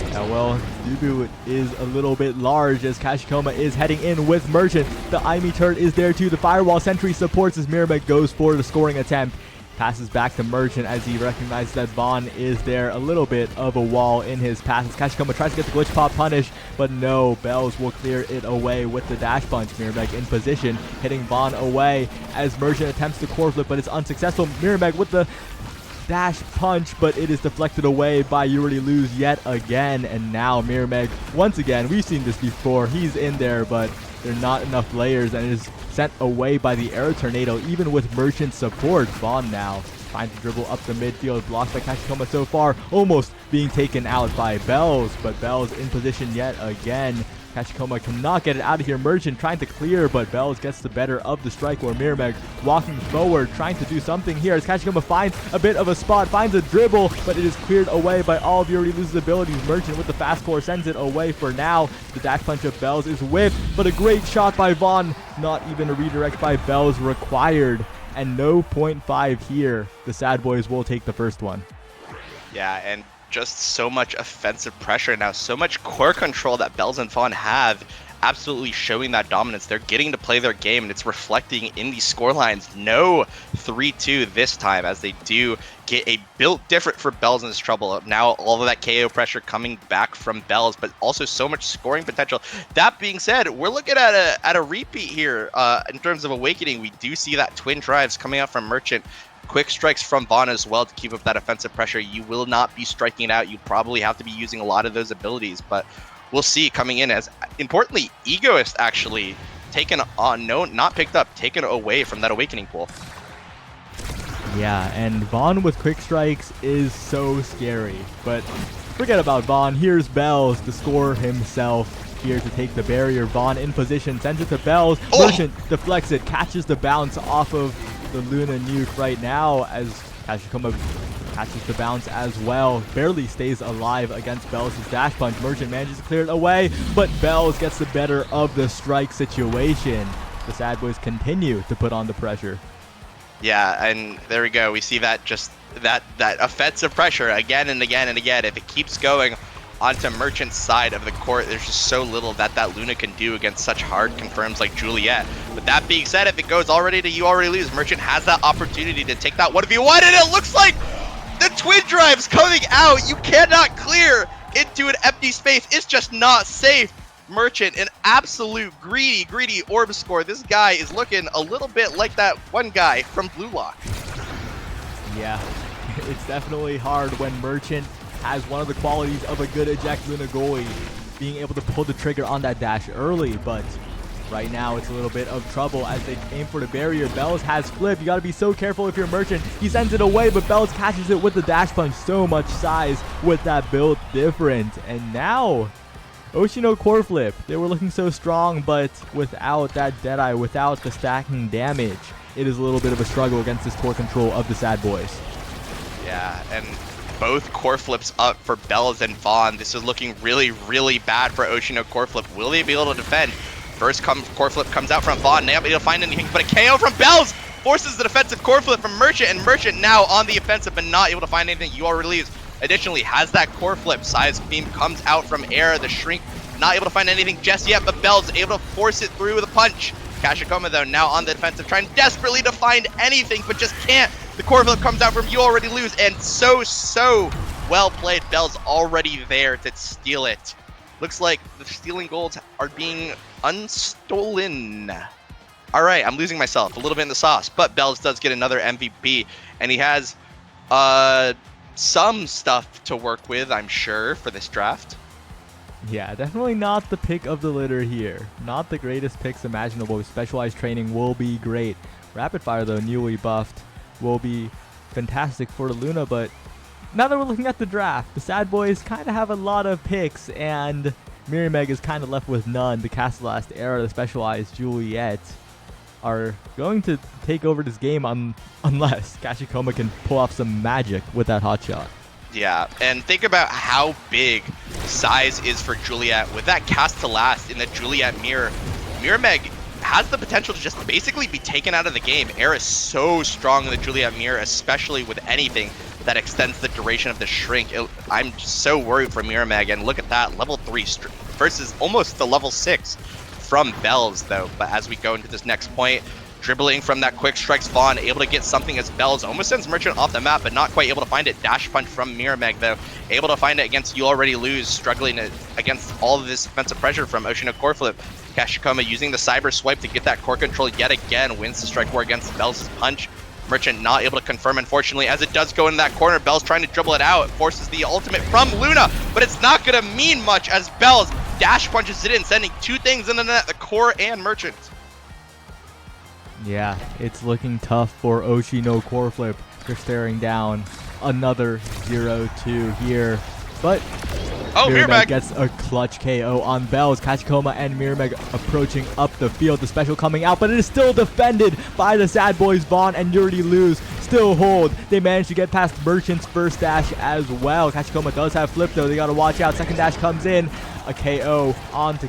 Yeah, well, Dubu is a little bit large as Kashikoma is heading in with Merchant. The Aimi turret is there too. The firewall sentry supports as Mirrormeg goes for the scoring attempt. Passes back to Merchant as he recognizes that Vaughn is there. A little bit of a wall in his passes. Kashikoma tries to get the glitch pop punish, but no. Bells will clear it away with the dash punch. Mirrormeg in position, hitting Vaughn away as Merchant attempts the core flip, but it's unsuccessful. Mirrormeg with the dash punch, but it is deflected away by You Already Lose yet again. And now Mirrormeg, once again, we've seen this before. He's in there, but there are not enough layers, and it is sent away by the Air Tornado, even with Merchant support. Vaughn now trying to dribble up the midfield, blocked by Kashikoma so far, almost being taken out by Bells, but Bells in position yet again. Kashikoma cannot get it out of here. Merchant trying to clear, but Bells gets the better of the strike where Mirrormeg walking forward, trying to do something here as Kashikoma finds a bit of a spot, finds a dribble, but it is cleared away by all of You Already Lose's abilities. Merchant with the fast core sends it away for now. The dash punch of Bells is whiffed, but a great shot by Vaughn. Not even a redirect by Bells required, and no 0.5 here. The Sad Boys will take the first one. Yeah, and just so much offensive pressure now, so much core control that Bells and Vaughn have, absolutely showing that dominance. They're getting to play their game, and it's reflecting in these scorelines. No 3-2 this time, as they do get a built different for Bells in this trouble. Now all of that KO pressure coming back from Bells, but also so much scoring potential. That being said, we're looking at a repeat here in terms of Awakening. We do see that twin drives coming out from Merchant. Quick strikes from Vaughn as well to keep up that offensive pressure. You will not be striking it out. You probably have to be using a lot of those abilities, but we'll see coming in as, importantly, Egoist actually taken on, no, not picked up, taken away from that Awakening pool. Yeah, and Vaughn with quick strikes is so scary, but forget about Vaughn. Here's Bells to score himself here to take the barrier. Vaughn in position, sends it to Bells. Merchant deflects it, catches the bounce off of the Luna nuke right now as Kashikoma catches the bounce as well. Barely stays alive against Bells' dash punch. Merchant manages to clear it away, but Bells gets the better of the strike situation. The Sad Boys continue to put on the pressure. Yeah, and there we go. We see that just that offensive pressure again and again and again. If it keeps going onto Merchant's side of the court, there's just so little that Luna can do against such hard confirms like Juliet. But that being said, if it goes already to you already lose, Merchant has that opportunity to take that 1v1, and it looks like the twin drives coming out. You cannot clear into an empty space. It's just not safe. Merchant, an absolute greedy orb score. This guy is looking a little bit like that one guy from Blue Lock. Yeah, it's definitely hard when Merchant has one of the qualities of a good eject Luna goalie, being able to pull the trigger on that dash early, but right now it's a little bit of trouble as they aim for the barrier. Bells has flipped. You got to be so careful if you're Merchant. He sends it away, but Bells catches it with the dash punch. So much size with that build different. And now Oshino core flip. They were looking so strong, but without that Deadeye, without the stacking damage, it is a little bit of a struggle against this core control of the Sad Boys. Yeah, and both core flips up for Bells and Vaughn. This is looking really bad for Oshino core flip. Will they be able to defend? First core flip comes out from Vaughn. They haven't been able to find anything, but a KO from Bells forces the defensive core flip from Merchant, and Merchant now on the offensive but not able to find anything. You already leaves. Additionally, has that core flip. Size beam comes out from air. The shrink not able to find anything just yet, but Bells able to force it through with a punch. Kashikoma though now on the defensive, trying desperately to find anything, but just can't. The core flip comes out from you already lose, and so well played. Bells already there to steal it. Looks like the stealing golds are being unstolen. All right, I'm losing myself a little bit in the sauce, but Bells does get another MVP, and he has some stuff to work with, I'm sure, for this draft. Yeah, definitely not the pick of the litter here. Not the greatest picks imaginable. Specialized training will be great. Rapid fire, though, newly buffed, will be fantastic for Luna, but now that we're looking at the draft, the Sad Boys kind of have a lot of picks, and Mirimeg is kind of left with none. The Castellast era, the Specialized Juliet, are going to take over this game unless Kashikoma can pull off some magic with that hot shot. Yeah, and think about how big size is for Juliet. With that cast to last in the Juliet mirror, Mirimeg has the potential to just basically be taken out of the game. Air is so strong in the Juliet mirror, especially with anything that extends the duration of the shrink. I'm so worried for Mirimeg, and look at that, level 3 versus almost the level 6 from Bells, though. But as we go into this next point, dribbling from that quick strikes Vaughn, able to get something as Bells almost sends Merchant off the map, but not quite able to find it. Dash punch from Mirimeg, though. Able to find it against You Already Lose, struggling against all of this defensive pressure from Oshino core flip. Kashikoma using the cyber swipe to get that core control yet again, wins the strike war against Bells' punch. Merchant not able to confirm, unfortunately, as it does go in that corner. Bells trying to dribble it out. It forces the ultimate from Luna, but it's not going to mean much as Bells dash punches it in, sending two things in the net, the core and Merchant. Yeah, it's looking tough for Oshino core flip. They're staring down another 0-2 here, but Mirimeg gets a clutch KO on Bells. Kashikoma and Mirimeg approaching up the field. The special coming out, but it is still defended by the Sad Boys. Vaughn and Yuri lose. Still hold. They manage to get past Merchant's first dash as well. Kashikoma does have flip, though. They got to watch out. Second dash comes in. A KO onto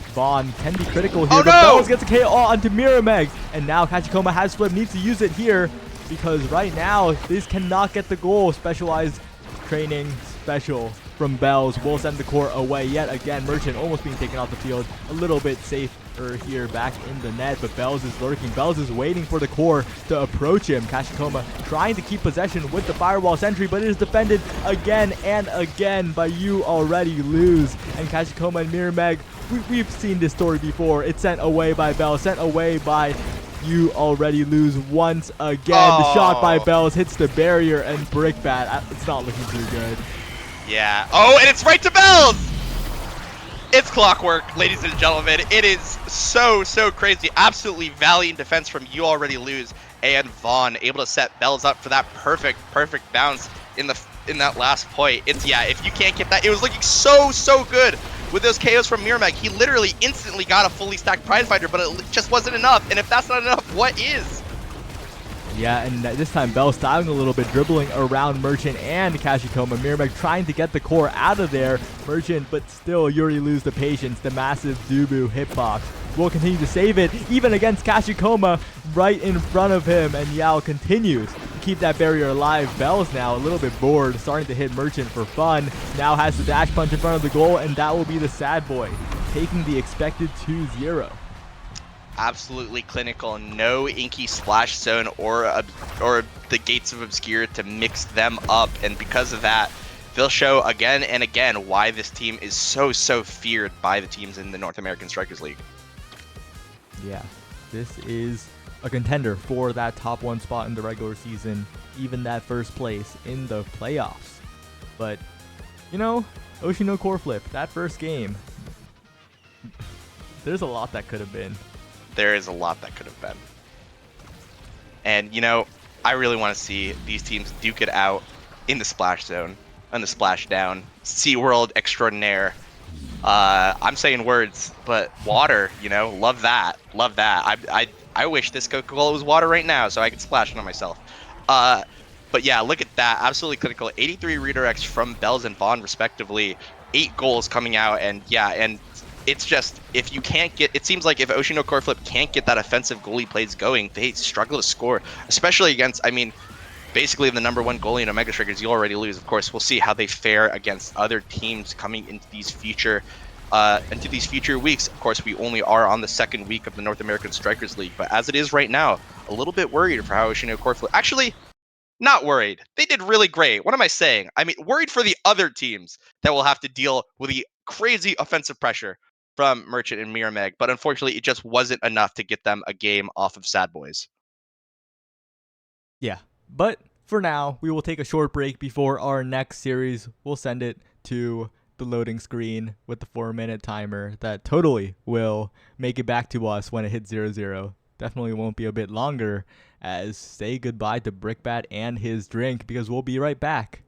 Vaughn can be critical here, but Bells gets a KO onto Mirimeg. And now Kashikoma has flip, needs to use it here because right now, these cannot get the goal. Specialized training special from Bells will send the core away yet again. Merchant almost being taken off the field, a little bit safer here back in the net, but Bells is lurking. Bells is waiting for the core to approach him. Kashikoma trying to keep possession with the firewall sentry, but it is defended again and again by You Already Lose. And Kashikoma and Mirmeg, we've seen this story before. It's sent away by Bells, sent away by You Already Lose once again. The shot by Bells hits the barrier and Brickbat. It's not looking too good. Yeah. Oh, and it's right to Bells! It's clockwork, ladies and gentlemen. It is so crazy. Absolutely valiant defense from You Already Lose and Vaughn, able to set Bells up for that perfect bounce in that last point. It's, yeah, if you can't get that, it was looking so good with those KOs from Mirmeg. He literally instantly got a fully stacked prize fighter, but it just wasn't enough. And if that's not enough, what is? Yeah, and this time Bell styling a little bit, dribbling around Merchant and Kashikoma. Mirmeg trying to get the core out of there. Merchant, but still Yuri lose the patience. The massive Dubu hitbox will continue to save it, even against Kashikoma right in front of him. And Yao continues to keep that barrier alive. Bell's now a little bit bored, starting to hit Merchant for fun. Now has the dash punch in front of the goal, and that will be the sad boy, taking the expected 2-0. Absolutely clinical. No inky splash zone or the gates of obscure to mix them up, and because of that, they'll show again and again why this team is so feared by the teams in the North American Strikers League. Yeah, this is a contender for that top 1 spot in the regular season, even that first place in the playoffs. But you know, Oshino core flip, that first game, there's a lot that could have been. There is a lot that could have been. And, you know, I really want to see these teams duke it out in the splash zone, on the splash down. SeaWorld extraordinaire. I'm saying words, but water, you know, love that. Love that. I wish this Coca-Cola was water right now so I could splash it on myself. But yeah, look at that. Absolutely clinical. 83 redirects from Bells and Vaughn, respectively. 8 goals coming out, and yeah, and it's just, if you can't get, it seems like if Oshino core flip can't get that offensive goalie plays going, they struggle to score, especially against, I mean, basically the #1 goalie in Omega Strikers. You Already Lose. Of course, we'll see how they fare against other teams coming into these future weeks. Of course, we only are on the 2nd week of the North American Strikers League, but as it is right now, a little bit worried for how Oshino core flip. Actually, not worried. They did really great. What am I saying? I mean, worried for the other teams that will have to deal with the crazy offensive pressure from Merchant and Mirmeg, but unfortunately it just wasn't enough to get them a game off of Sad Boys. Yeah, but for now, we will take a short break before our next series. We'll send it to the loading screen with the 4-minute timer that totally will make it back to us when it hits 0-0. Definitely won't be a bit longer, as say goodbye to Brickbat and his drink, because we'll be right back.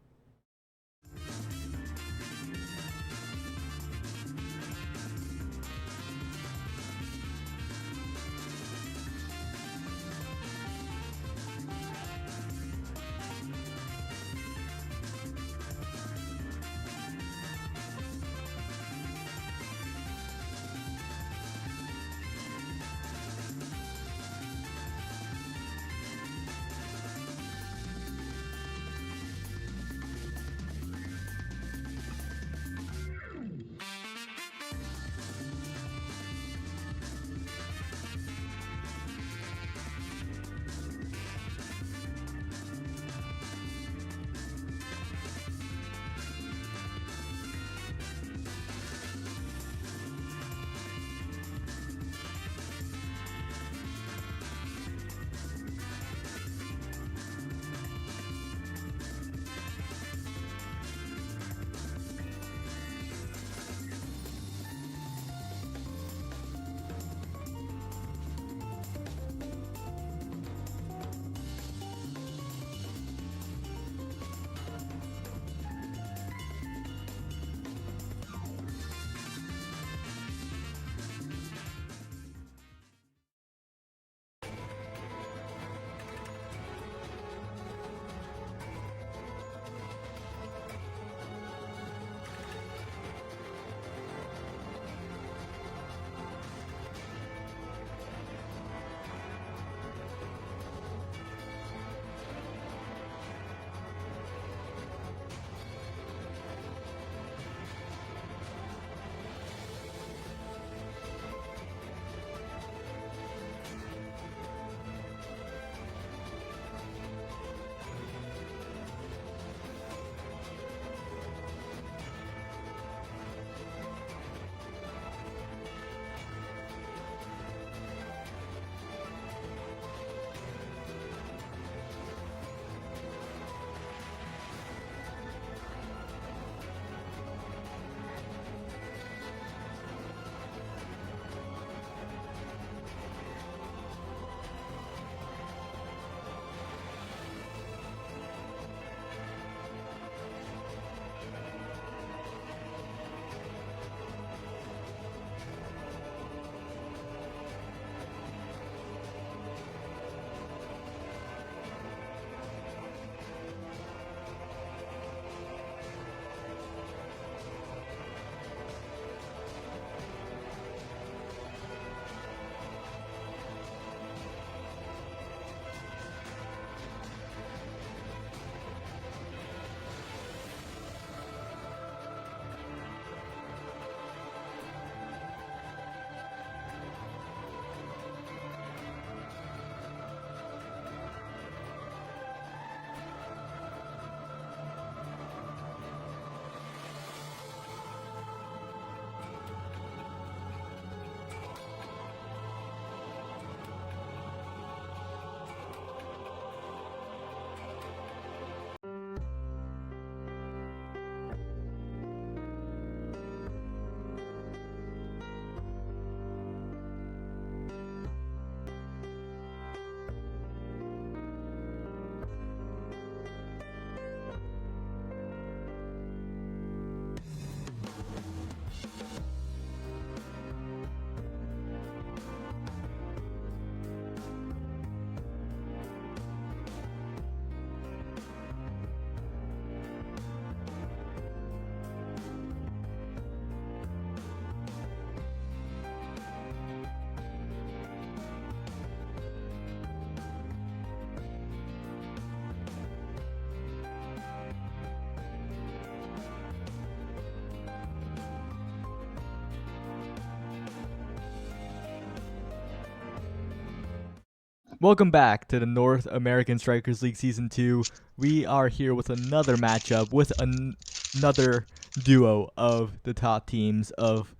Welcome back to the North American Strikers League Season 2. We are here with another matchup with another duo of the top teams of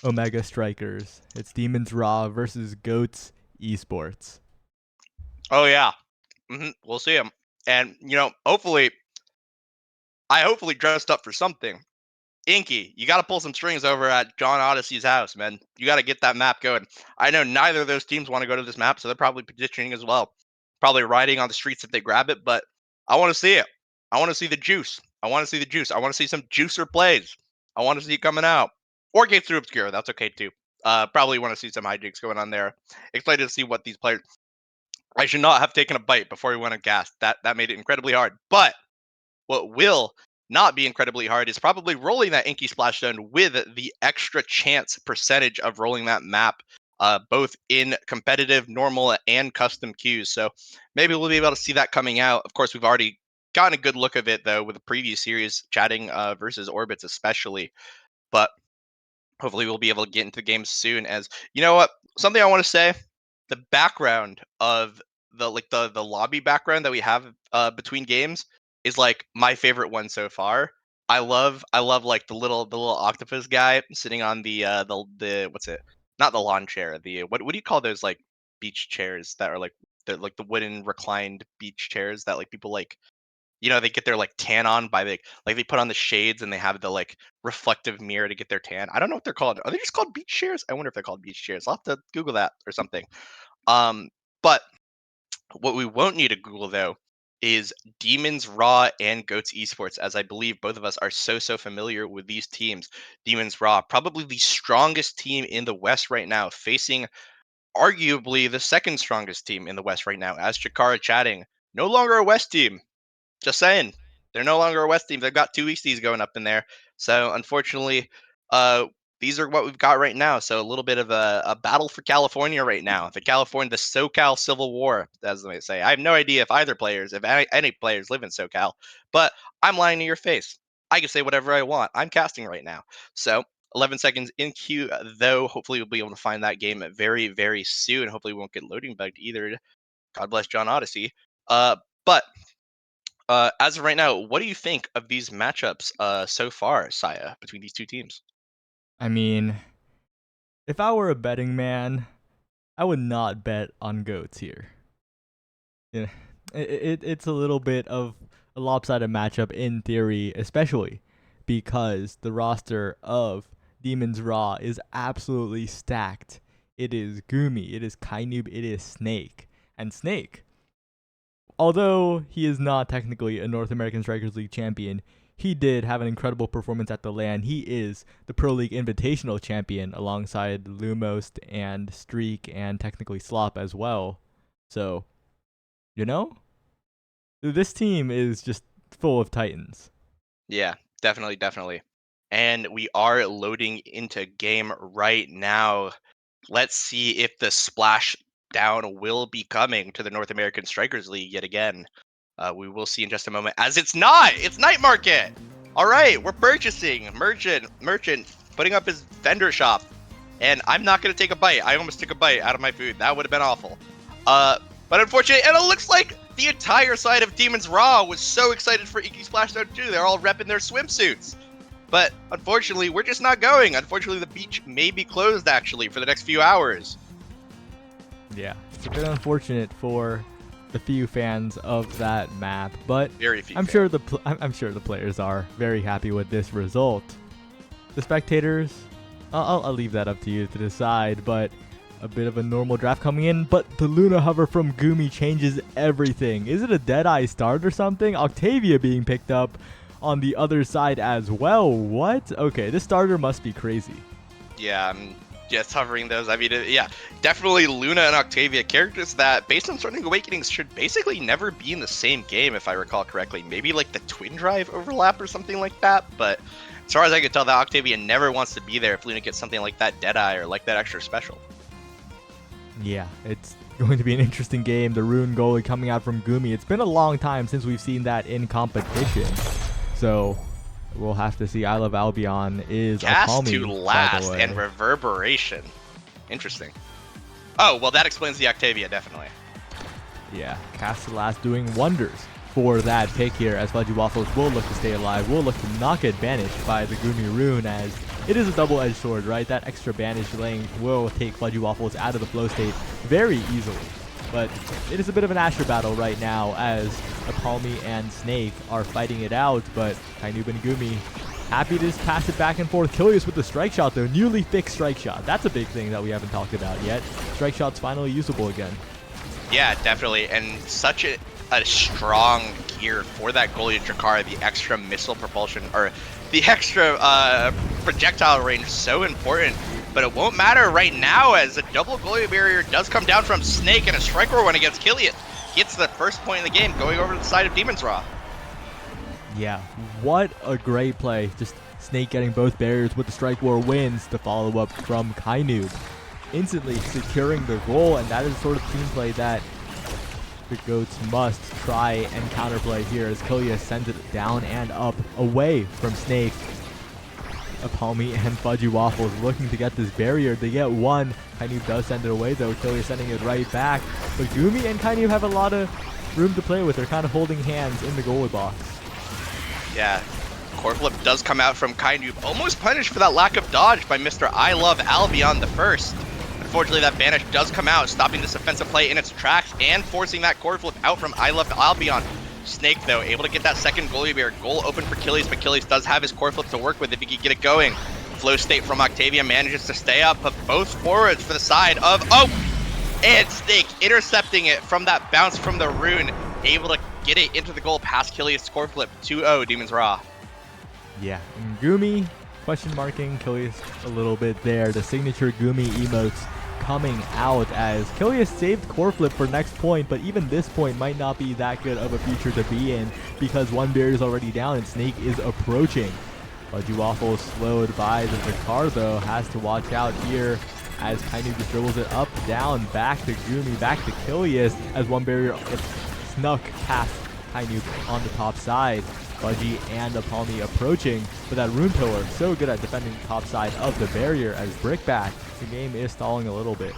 Omega Strikers. It's Demons Raw versus Goats Esports. Oh yeah, we'll see him. And hopefully dressed up for something. Inky, you got to pull some strings over at John Odyssey's house, man. You got to get that map going. I know neither of those teams want to go to this map, so they're probably petitioning as well. Probably riding on the streets if they grab it, but I want to see it. I want to see the juice. I want to see the juice. I want to see some juicer plays. I want to see it coming out. Or Gates through Obscure. That's okay too. Probably want to see some hijinks going on there. Excited to see what these players. I should not have taken a bite before we went on gas. That made it incredibly hard. But what will not be incredibly hard is probably rolling that Inky Splashdown with the extra chance percentage of rolling that map, both in competitive, normal, and custom queues. So maybe we'll be able to see that coming out. Of course, we've already gotten a good look of it, though, with the previous series, chatting versus Orbits especially. But hopefully we'll be able to get into the game soon. As you know what, something I want to say, the background of the lobby background that we have between games is like my favorite one so far. I love like the little octopus guy sitting on the what's it? Not the lawn chair. The what do you call those like beach chairs that are like the wooden reclined beach chairs that like people like they get their like tan on by the like they put on the shades and they have the like reflective mirror to get their tan. I don't know what they're called. Are they just called beach chairs? I wonder if they're called beach chairs. I'll have to Google that or something. But what we won't need to Google though is Demons Raw and Goats Esports, as I believe both of us are so familiar with these teams. Demons Raw, probably the strongest team in the West right now, facing arguably the second strongest team in the West right now, as Chikara chatting. No longer a West team. Just saying. They're no longer a West team. They've got two Easties going up in there. So unfortunately, these are what we've got right now. So a little bit of a battle for California right now. The SoCal Civil War, as they say. I have no idea if any players live in SoCal, but I'm lying to your face. I can say whatever I want. I'm casting right now. So 11 seconds in queue, though. Hopefully we'll be able to find that game very, very soon. Hopefully we won't get loading bugged either. God bless John Odyssey. But as of right now, what do you think of these matchups so far, Saya, between these two teams? I mean, if I were a betting man, I would not bet on Goats here. Yeah, it's a little bit of a lopsided matchup in theory, especially because the roster of Demons Raw is absolutely stacked. It is Gumi, it is Kainoob, it is Snake. And Snake, although he is not technically a North American Strikers League champion, he did have an incredible performance at the LAN. He is the Pro League Invitational champion alongside Lumos and Streak and technically Slop as well. So, this team is just full of titans. Yeah, definitely. And we are loading into game right now. Let's see if the splash down will be coming to the North American Strikers League yet again. We will see in just a moment, as it's night market. All right, we're purchasing. Merchant putting up his vendor shop, and I'm not going to take a bite. I almost took a bite out of my food. That would have been awful. But unfortunately, and it looks like the entire side of Demons Raw was so excited for Inky Splashdown 2. They're all repping their swimsuits. But unfortunately, we're just not going. Unfortunately, the beach may be closed actually for the next few hours. Yeah, it's a bit unfortunate for the few fans of that map, but very few. I'm sure the players are very happy with this result. The spectators, I'll leave that up to you to decide, but a bit of a normal draft coming in, but the Luna Hover from Gumi changes everything. Is it a Deadeye start or something? Octavia being picked up on the other side as well. What? Okay, this starter must be crazy. Yeah, I'm just hovering those. I mean, yeah, definitely Luna and Octavia, characters that, based on Starting Awakenings, should basically never be in the same game, if I recall correctly. Maybe like the Twin Drive overlap or something like that, but as far as I can tell, that Octavia never wants to be there if Luna gets something like that Deadeye or like that extra special. Yeah, it's going to be an interesting game. The Rune goalie coming out from Gumi. It's been a long time since we've seen that in competition. So we'll have to see. I Love Albion is Cast a Palmy, to last and Reverberation. Interesting. Oh, well, that explains the Octavia, definitely. Yeah, Castellas doing wonders for that pick here, as Fudgy Waffles will look to stay alive, will look to not get banished by the Gumi Rune, as it is a double-edged sword, right? That extra banish length will take Fudgy Waffles out of the flow state very easily. But it is a bit of an Asher battle right now, as Apalmi and Snake are fighting it out, but Kainoob and Gumi happy to just pass it back and forth. Kilius with the strike shot, though. Newly fixed strike shot. That's a big thing that we haven't talked about yet. Strike shot's finally usable again. Yeah, definitely. And such a strong gear for that goalie Drakara, the extra missile propulsion, or the extra projectile range, so important. But it won't matter right now, as a double goalie barrier does come down from Snake, and a strike roar one against Kilius gets the first point in the game, going over to the side of Demon's Raw. Yeah, what a great play. Just Snake getting both barriers with the strike war wins the follow-up from Kainoob, instantly securing the goal, and that is sort of team play that the GOATs must try and counterplay here, as Kilius sends it down and up away from Snake. Apalmi and Fudgy Waffles looking to get this barrier. They get one. Kainoob does send it away, though. Kilius sending it right back. But Gumi and Kainoob have a lot of room to play with. They're kind of holding hands in the goalie box. Yeah, core flip does come out from Kainoob, almost punished for that lack of dodge by Mr. I Love Albion the first. Unfortunately, that banish does come out, stopping this offensive play in its tracks and forcing that core flip out from I Love Albion. Snake, though, able to get that second goalie barrier. Goal open for Kilius, but Kilius does have his core flip to work with if he can get it going. Flow state from Octavia manages to stay up, but both forwards for the side of... Oh! And Snake intercepting it from that bounce from the rune, able to get it into the goal past Kilius' core flip. 2-0, Demon's Raw. Yeah, and Gumi question marking Kilius a little bit there. The signature Gumi emotes coming out, as Kilius saved core flip for next point, but even this point might not be that good of a future to be in, because one barrier is already down and Snake is approaching. Fudgy Waffles slowed by the Zakar, though, has to watch out here as Kainoob just dribbles it up, down, back to Gumi, back to Kilius, as one barrier gets snuck past Kainoob on the top side. Fudgy and Apalmi approaching, but that rune pillar so good at defending the top side of the barrier, as Brickbat, the game is stalling a little bit.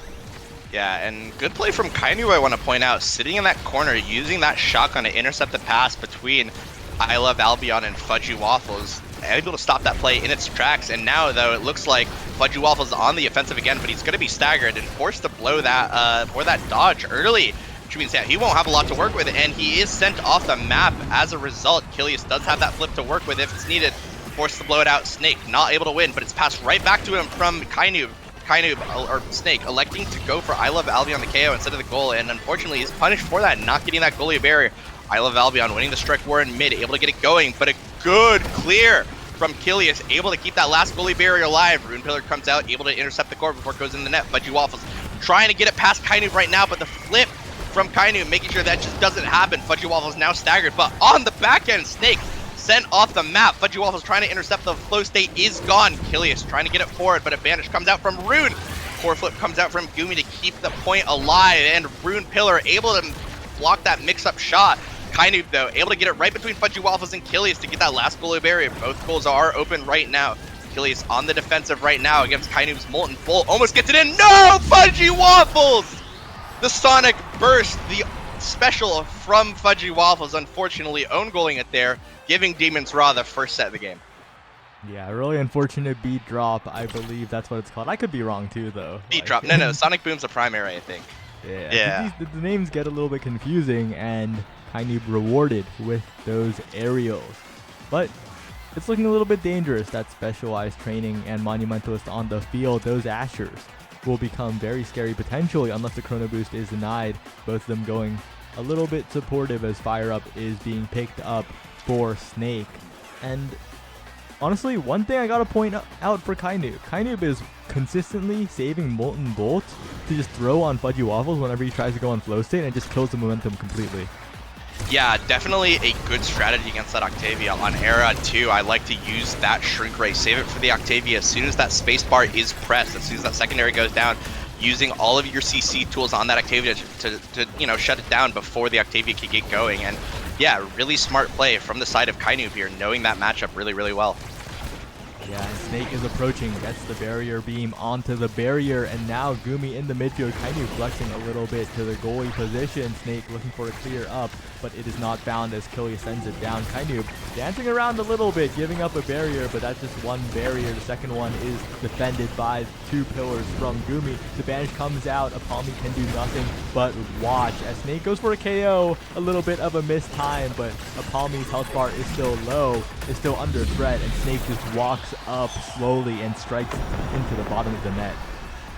Yeah, and good play from Kainoob, I want to point out, sitting in that corner, using that shotgun to intercept the pass between I Love Albion and Fudgy Waffles, able to stop that play in its tracks. And now, though, it looks like Fudgy Waffles is on the offensive again, but he's going to be staggered and forced to blow that for that dodge early, which means that he won't have a lot to work with, and he is sent off the map as a result. Kilius does have that flip to work with if it's needed. Forced to blow it out. Snake not able to win, but it's passed right back to him from Kainoob, or Snake, electing to go for I Love Albion the KO instead of the goal, and unfortunately he's punished for that, not getting that goalie barrier. I Love Albion winning the strike war in mid, able to get it going, but a good clear from Kilius, able to keep that last goalie barrier alive. Rune Pillar comes out, able to intercept the core before it goes in the net. Fudgy Waffles trying to get it past Kainoob right now, but the flip from Kainoob, making sure that just doesn't happen. Fudgy Waffles now staggered, but on the back end, Snake sent off the map. Fudgy Waffles trying to intercept, the flow state is gone. Kilius trying to get it forward, but a banish comes out from Rune. Core flip comes out from Gumi to keep the point alive, and Rune Pillar able to block that mix-up shot. Kainoob, though, able to get it right between Fudgy Waffles and Kilius to get that last goalie barrier. Both goals are open right now. Kilius on the defensive right now against Kainoob's Molten Bolt. Almost gets it in. No! Fudgy Waffles! The Sonic Burst, the special from Fudgy Waffles, unfortunately own goaling it there, giving Demon's Raw the first set of the game. Yeah, really unfortunate beat drop. I believe that's what it's called. I could be wrong too, though. Beat drop. No, Sonic Boom's a primary, I think. Yeah. The names get a little bit confusing, and Kainoob rewarded with those aerials. But it's looking a little bit dangerous, that specialized training and Monumentalist on the field. Those Ashers will become very scary potentially unless the Chrono Boost is denied. Both of them going a little bit supportive as Fire Up is being picked up for Snake. And honestly, one thing I gotta point out for Kainoob. Kainoob is consistently saving Molten Bolt to just throw on Fudgy Waffles whenever he tries to go on flow state, and it just kills the momentum completely. Yeah, definitely a good strategy against that Octavia. On Era too, I like to use that Shrink Ray, save it for the Octavia as soon as that spacebar is pressed, as soon as that secondary goes down, using all of your CC tools on that Octavia to shut it down before the Octavia can get going. And yeah, really smart play from the side of Kainoob here, knowing that matchup really, really well. Yeah, and Snake is approaching, gets the barrier beam onto the barrier, and now Gumi in the midfield, kind of flexing a little bit to the goalie position. Snake looking for a clear up, but it is not found as Killia sends it down. Kainu dancing around a little bit, giving up a barrier, but that's just one barrier. The second one is defended by 2 pillars from Gumi. The banish comes out, Apalmi can do nothing but watch as Snake goes for a KO. A little bit of a missed time, but Apalmi's health bar is still low, is still under threat, and Snake just walks up slowly and strikes into the bottom of the net.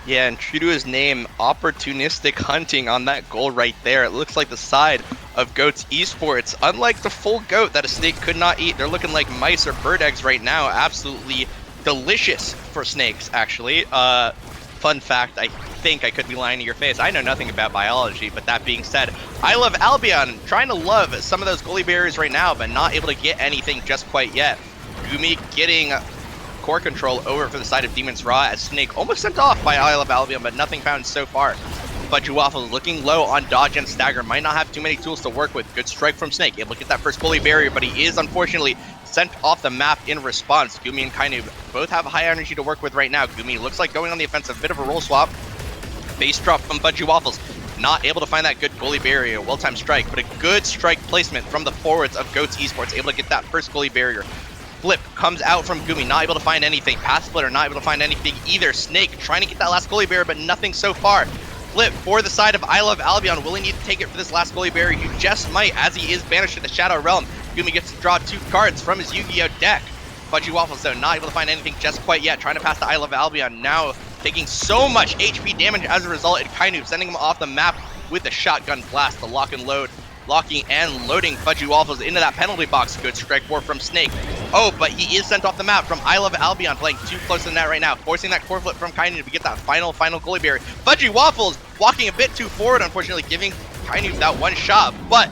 Yeah, and true to his name, opportunistic hunting on that goal right there. It looks like the side of Goats Esports. Unlike the full goat that a Snake could not eat, they're looking like mice or bird eggs right now. Absolutely delicious for snakes, actually. Fun fact, I think I could be lying to your face. I know nothing about biology, but that being said, I love Albion, trying to love some of those goalie barriers right now, but not able to get anything just quite yet. Gumi getting core control over for the side of Demon's Raw as Snake almost sent off by I Love Albion, but nothing found so far. Fudgy Waffles looking low on dodge and stagger, might not have too many tools to work with. Good strike from Snake, able to get that first goalie barrier, but he is unfortunately sent off the map in response. Gumi and Kainu both have high energy to work with right now. Gumi looks like going on the offensive, bit of a roll swap. Base drop from Fudgy Waffles, not able to find that good goalie barrier. Well-timed strike, but a good strike placement from the forwards of Goats Esports, able to get that first goalie barrier. Flip comes out from Gumi, not able to find anything. Pass splitter, not able to find anything either. Snake trying to get that last goalie barrier, but nothing so far. Flip for the side of I Love Albion, will he need to take it for this last goalie barrier? You just might, as he is banished to the Shadow Realm. Gumi gets to draw 2 cards from his Yu-Gi-Oh deck. Fudgy Waffles, though, not able to find anything just quite yet. Trying to pass to I Love Albion, now taking so much HP damage as a result. And Kainu sending him off the map with the shotgun blast, the lock and load. Locking and loading Fudgy Waffles into that penalty box. Good strike 4 from Snake. Oh, but he is sent off the map from I Love Albion, playing too close to the net right now, forcing that core flip from Kainu to get that final goalie barrier. Fudgy Waffles walking a bit too forward, unfortunately, giving Kainu that one shot, but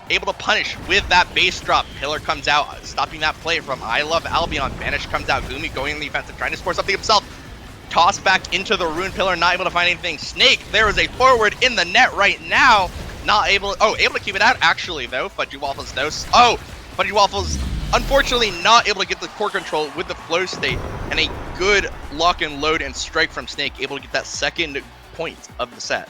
able to punish with that base drop. Pillar comes out, stopping that play from I Love Albion. Banish comes out. Gumi going in the offensive, trying to score something himself. Toss back into the Rune Pillar, not able to find anything. Snake, there is a forward in the net right now. Not able, able to keep it out actually though. Fudgy Waffles though. Fudgy Waffles unfortunately not able to get the core control with the flow state, and a good lock and load and strike from Snake, able to get that second point of the set.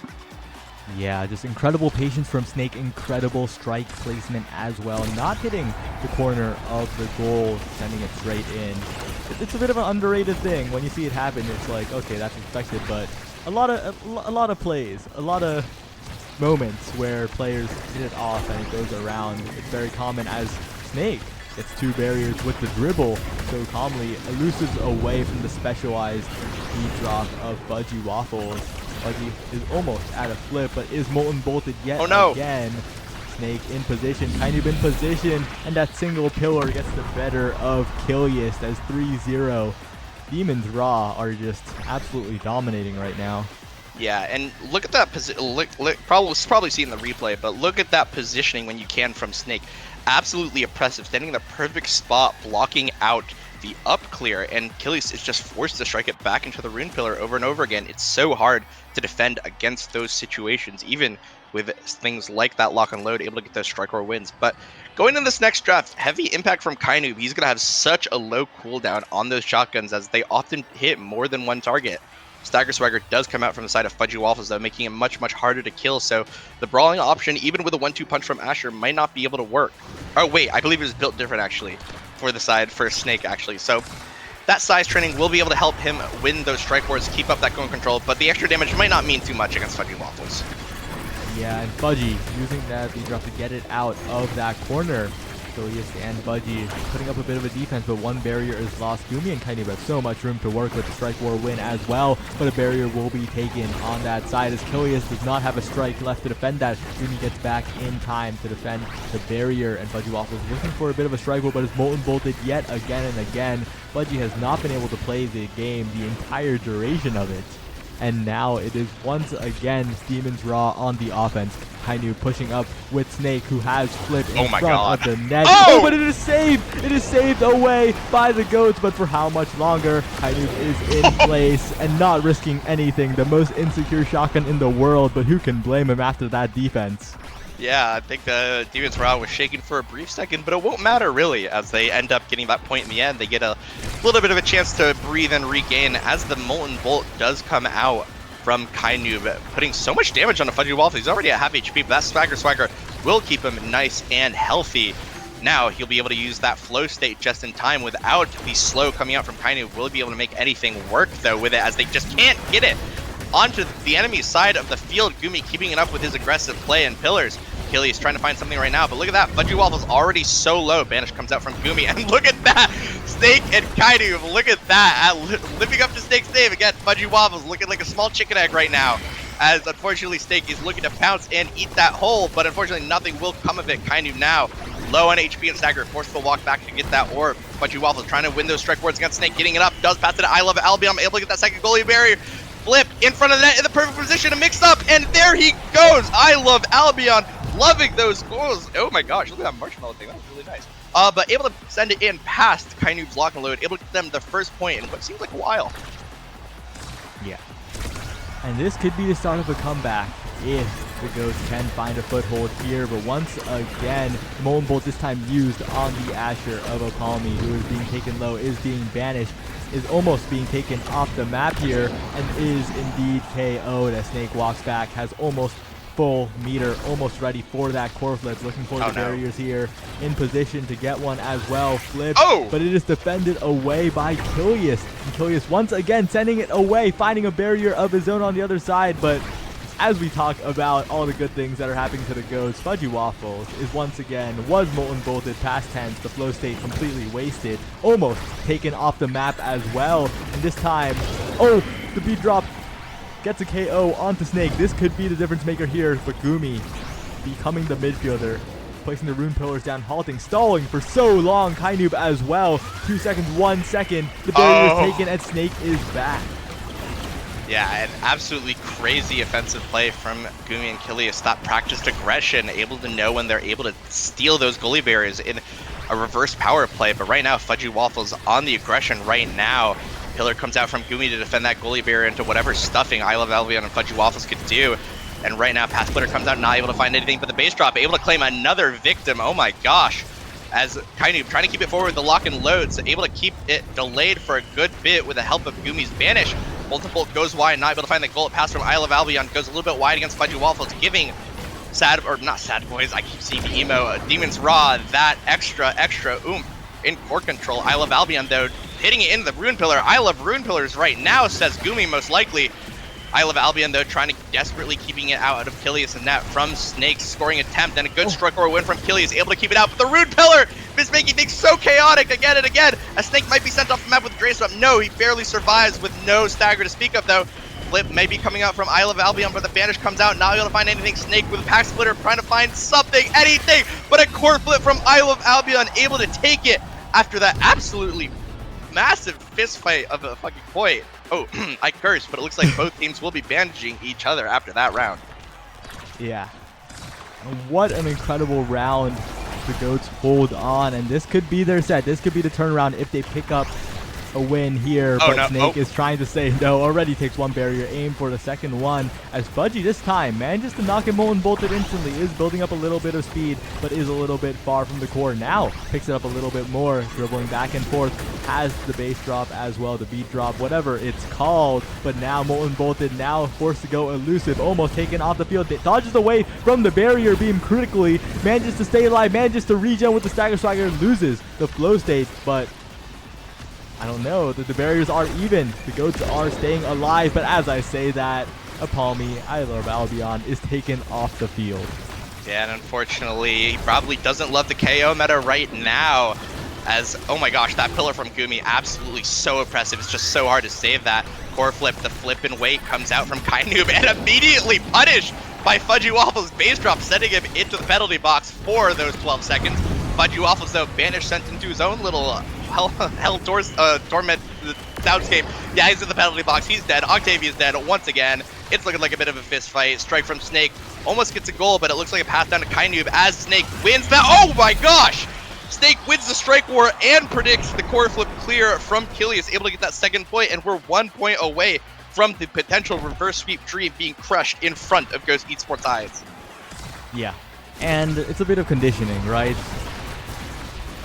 Yeah, just incredible patience from Snake, incredible strike placement as well. Not hitting the corner of the goal, sending it straight in. It's a bit of an underrated thing. When you see it happen, it's like, okay, that's expected, but a lot of plays, a lot of moments where players hit it off and it goes around. It's very common as Snake gets 2 barriers with the dribble so calmly, elusives away from the specialized speed drop of Fudgy Waffles. Fudgy is almost at a flip, but is Molten Bolted yet again. Snake in position, Kainu in position, and that single pillar gets the better of Killiest as 3-0. Demon's Raw are just absolutely dominating right now. Yeah, and look at that position. Probably seen the replay, but look at that positioning when you can from Snake. Absolutely oppressive, standing in the perfect spot, blocking out the up clear, and Killius is just forced to strike it back into the Rune Pillar over and over again. It's so hard to defend against those situations, even with things like that lock and load, able to get those strike or wins. But going into this next draft, heavy impact from Kainu. He's going to have such a low cooldown on those shotguns as they often hit more than one target. Stagger Swagger does come out from the side of Fudgy Waffles, though, making it much, much harder to kill. So the brawling option, even with a 1-2 punch from Asher, might not be able to work. Oh, wait, I believe it was built different, actually, for the side for Snake, actually. So that size training will be able to help him win those strike wars, keep up that gun control, but the extra damage might not mean too much against Fudgy Waffles. Yeah, and Fudgy using that lead drop to get it out of that corner. Killiest and Fudgy putting up a bit of a defense, but one barrier is lost. Gumi and Kainu have so much room to work with the strike war win as well, but a barrier will be taken on that side as Killiest does not have a strike left to defend that. Gumi gets back in time to defend the barrier, and Fudgy Waffles looking for a bit of a strike war, but is Molten Bolted yet again and again. Fudgy has not been able to play the game the entire duration of it. And now it is once again Demon's Raw on the offense. Kainu pushing up with Snake, who has flipped in front of the net. Oh, but it is saved! It is saved away by the Goats, but for how much longer? Kainu is in place and not risking anything. The most insecure shotgun in the world, but who can blame him after that defense? Yeah, I think the Demon's Raw was shaken for a brief second, but it won't matter really as they end up getting that point in the end. They get a little bit of a chance to breathe and regain as the Molten Bolt does come out from Kainoob, putting so much damage on the Fudgy Waffle. He's already at half HP, but that Swagger will keep him nice and healthy. Now he'll be able to use that flow state just in time without the slow coming out from Kainoob. Will he be able to make anything work though with it, as they just can't get it onto the enemy side of the field. Gumi keeping it up with his aggressive play and pillars. Achilles trying to find something right now, but look at that. Fudgy Waffle's already so low. Banish comes out from Gumi, and look at that. Snake and Kainoob, look at that. Living up to Snake's name. Again, Fudgy Waffle's looking like a small chicken egg right now, as unfortunately Snake is looking to pounce and eat that hole, but unfortunately nothing will come of it. Kainoob now low on HP and stagger, forced to walk back to get that orb. Fudgy Waffle trying to win those strike boards against Snake, getting it up, does pass it to I Love Albion, able to get that second goalie barrier. Flip in front of the net in the perfect position to mix up, and there he goes. I Love Albion, loving those goals. Oh my gosh, look at that marshmallow thing, that was really nice. But able to send it in past Kainoob's lock and load, able to get them the first point in what seems like a while. Yeah. And this could be the start of a comeback if the Goats can find a foothold here. But once again, Molten Bolt, this time used on the Asher of Opalmi, who is being taken low, is being banished, is almost being taken off the map here, and is indeed KO'd as Snake walks back, has almost full meter, almost ready for that core flip, looking for the barriers here, in position to get one as well. Flip, but it is defended away by Kilius. And Kilius once again sending it away, finding a barrier of his own on the other side. But as we talk about all the good things that are happening to the Goats, Fudgy Waffles is once again, was Molten Bolted past tense, the flow state completely wasted, almost taken off the map as well. And this time, the beat drop gets a KO onto Snake. This could be the difference maker here, but Gumi becoming the midfielder, placing the rune pillars down, halting, stalling for so long. Kainoob as well. 2 seconds, 1 second. The barrier is taken and Snake is back. Yeah, an absolutely crazy offensive play from Gumi and Kilius. That practiced aggression, able to know when they're able to steal those goalie barriers in a reverse power play. But right now, Fudgy Waffles on the aggression right now. Pillar comes out from Gumi to defend that goalie barrier into whatever stuffing I Love Albion and Fudgy Waffles could do. And right now, Pass Splitter comes out not able to find anything but the base drop, able to claim another victim. Oh my gosh. As Kainoob trying to keep it forward with the lock and load, so able to keep it delayed for a good bit with the help of Gumi's banish. Molten Bolt goes wide, not able to find the goal. Pass from I Love Albion goes a little bit wide against Fudgy Waffles, giving not sad boys, I keep seeing the emo, Demon's Raw, that extra oomph in core control. I Love Albion though, hitting it into the Rune Pillar. I love Rune Pillars right now, says Gumi most likely. I Love Albion though, trying to desperately keeping it out of Kilius and that from Snake's scoring attempt, and a good strike or win from Kilius, able to keep it out, but the Rune Pillar is making things so chaotic again and again. A Snake might be sent off the map with Grace Up. No, he barely survives with no stagger to speak of though. Flip may be coming out from I Love Albion, but the banish comes out, not able to find anything. Snake with a Pack Splitter trying to find something, anything, but a core flip from I Love Albion, able to take it after that absolutely massive fist fight of a fucking point. I cursed, but it looks like both teams will be bandaging each other after that round. Yeah. And what an incredible round the Goats hold on, and this could be their set. This could be the turnaround if they pick up a win here, but Snake is trying to say no. Already takes one barrier, aim for the second one, as Fudgy this time manages to knock him Molten Bolted instantly, is building up a little bit of speed, but is a little bit far from the core. Now picks it up a little bit more, dribbling back and forth, has the base drop as well, the beat drop, whatever it's called, but now Molten Bolted, now forced to go elusive, almost taken off the field, dodges away from the barrier beam critically, manages to stay alive, manages to regen with the Stagger Swagger, loses the flow state, but I don't know, the barriers are even. The Goats are staying alive, but as I say that, Opalmi, I Love Albion, is taken off the field. Yeah, and unfortunately, he probably doesn't love the KO meta right now, as, oh my gosh, that pillar from Gumi, absolutely so oppressive. It's just so hard to save that. Core flip, the flip and wait comes out from Kainoob, and immediately punished by Fudgy Waffles' base drop, sending him into the penalty box for those 12 seconds. Fudgy Waffles, though, banished, sent into his own little hell torment soundscape. Yeah, he's in the penalty box. He's dead. Octavia's dead once again. It's looking like a bit of a fist fight. Strike from Snake. Almost gets a goal, but it looks like a pass down to Kainoob as Snake wins that. Oh my gosh! Snake wins the strike war and predicts the core flip clear from Kilius, able to get that second point, and we're 1 point away from the potential reverse sweep dream being crushed in front of Ghost Esports eyes. Yeah, and it's a bit of conditioning, right?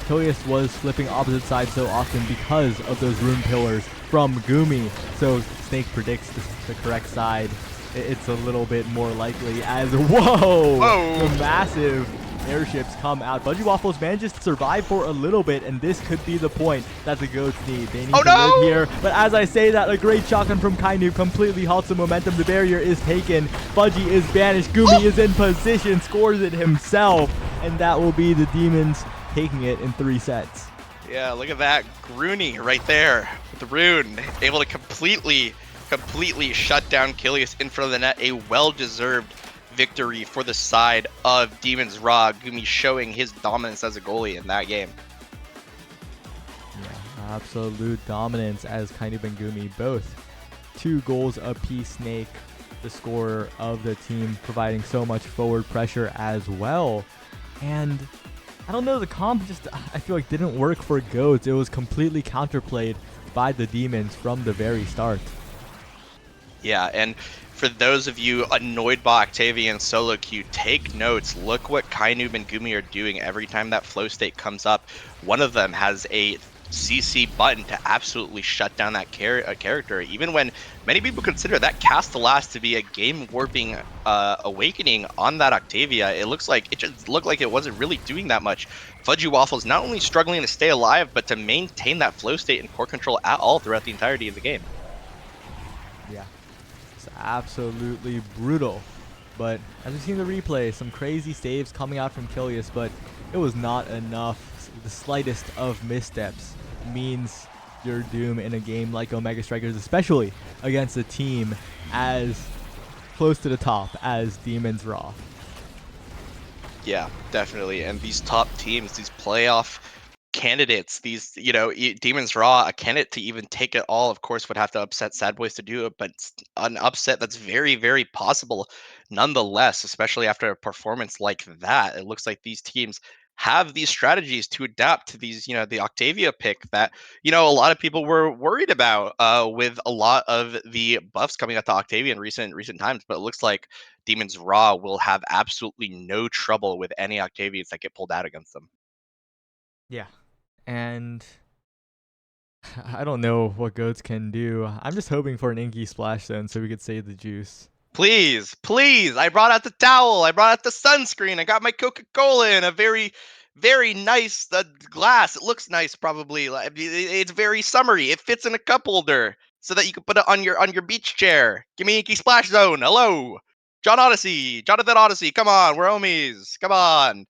Kilius was flipping opposite side so often because of those rune pillars from Gumi. So Snake predicts the correct side. It's a little bit more likely as, whoa! The massive airships come out. Budgie Waffles manages to survive for a little bit, and this could be the point that the goats need. They need to live here. But as I say that, a great shotgun from Kainu completely halts the momentum. The barrier is taken. Budgie is banished. Gumi is in position, scores it himself, and that will be the Demons taking it in 3 sets. Yeah, look at that. Groony right there with the rune. Able to completely shut down Kilius in front of the net. A well-deserved victory for the side of Demons Raw. Gumi showing his dominance as a goalie in that game. Yeah, absolute dominance as Kainu and Gumi both 2 goals apiece. Snake, the scorer of the team, providing so much forward pressure as well. And I don't know, the comp just, I feel like, didn't work for Goats. It was completely counterplayed by the Demons from the very start. Yeah, and for those of you annoyed by Octavia and solo queue, take notes. Look what Kainu and Gumi are doing every time that flow state comes up. One of them has a CC button to absolutely shut down that character, even when many people consider that Castellas to be a game warping awakening on that Octavia. It just looked like it wasn't really doing that much. Fudgy Waffles not only struggling to stay alive, but to maintain that flow state and core control at all throughout the entirety of the game. Yeah, it's absolutely brutal. But as we've seen the replay, some crazy saves coming out from Kilius, but it was not enough. The slightest of missteps means your doom in a game like Omega Strikers, especially against a team as close to the top as Demons Raw. Yeah, definitely. And these top teams, these playoff candidates, these, Demons Raw, a candidate to even take it all, of course, would have to upset Sad Boys to do it, but it's an upset that's very, very possible nonetheless, especially after a performance like that. It looks like these teams have these strategies to adapt to these, the Octavia pick that, a lot of people were worried about with a lot of the buffs coming out to Octavia in recent times, but it looks like Demons Raw will have absolutely no trouble with any Octavias that get pulled out against them. Yeah, and I don't know what Goats can do. I'm just hoping for an Inky Splash Zone so we could save the juice. Please, I brought out the towel. I brought out the sunscreen. I got my Coca-Cola in a very, very nice glass. It looks nice, probably. It's very summery. It fits in a cup holder so that you can put it on your beach chair. Give me Inky Splash Zone. Hello, Jonathan Odyssey. Come on, we're homies. Come on.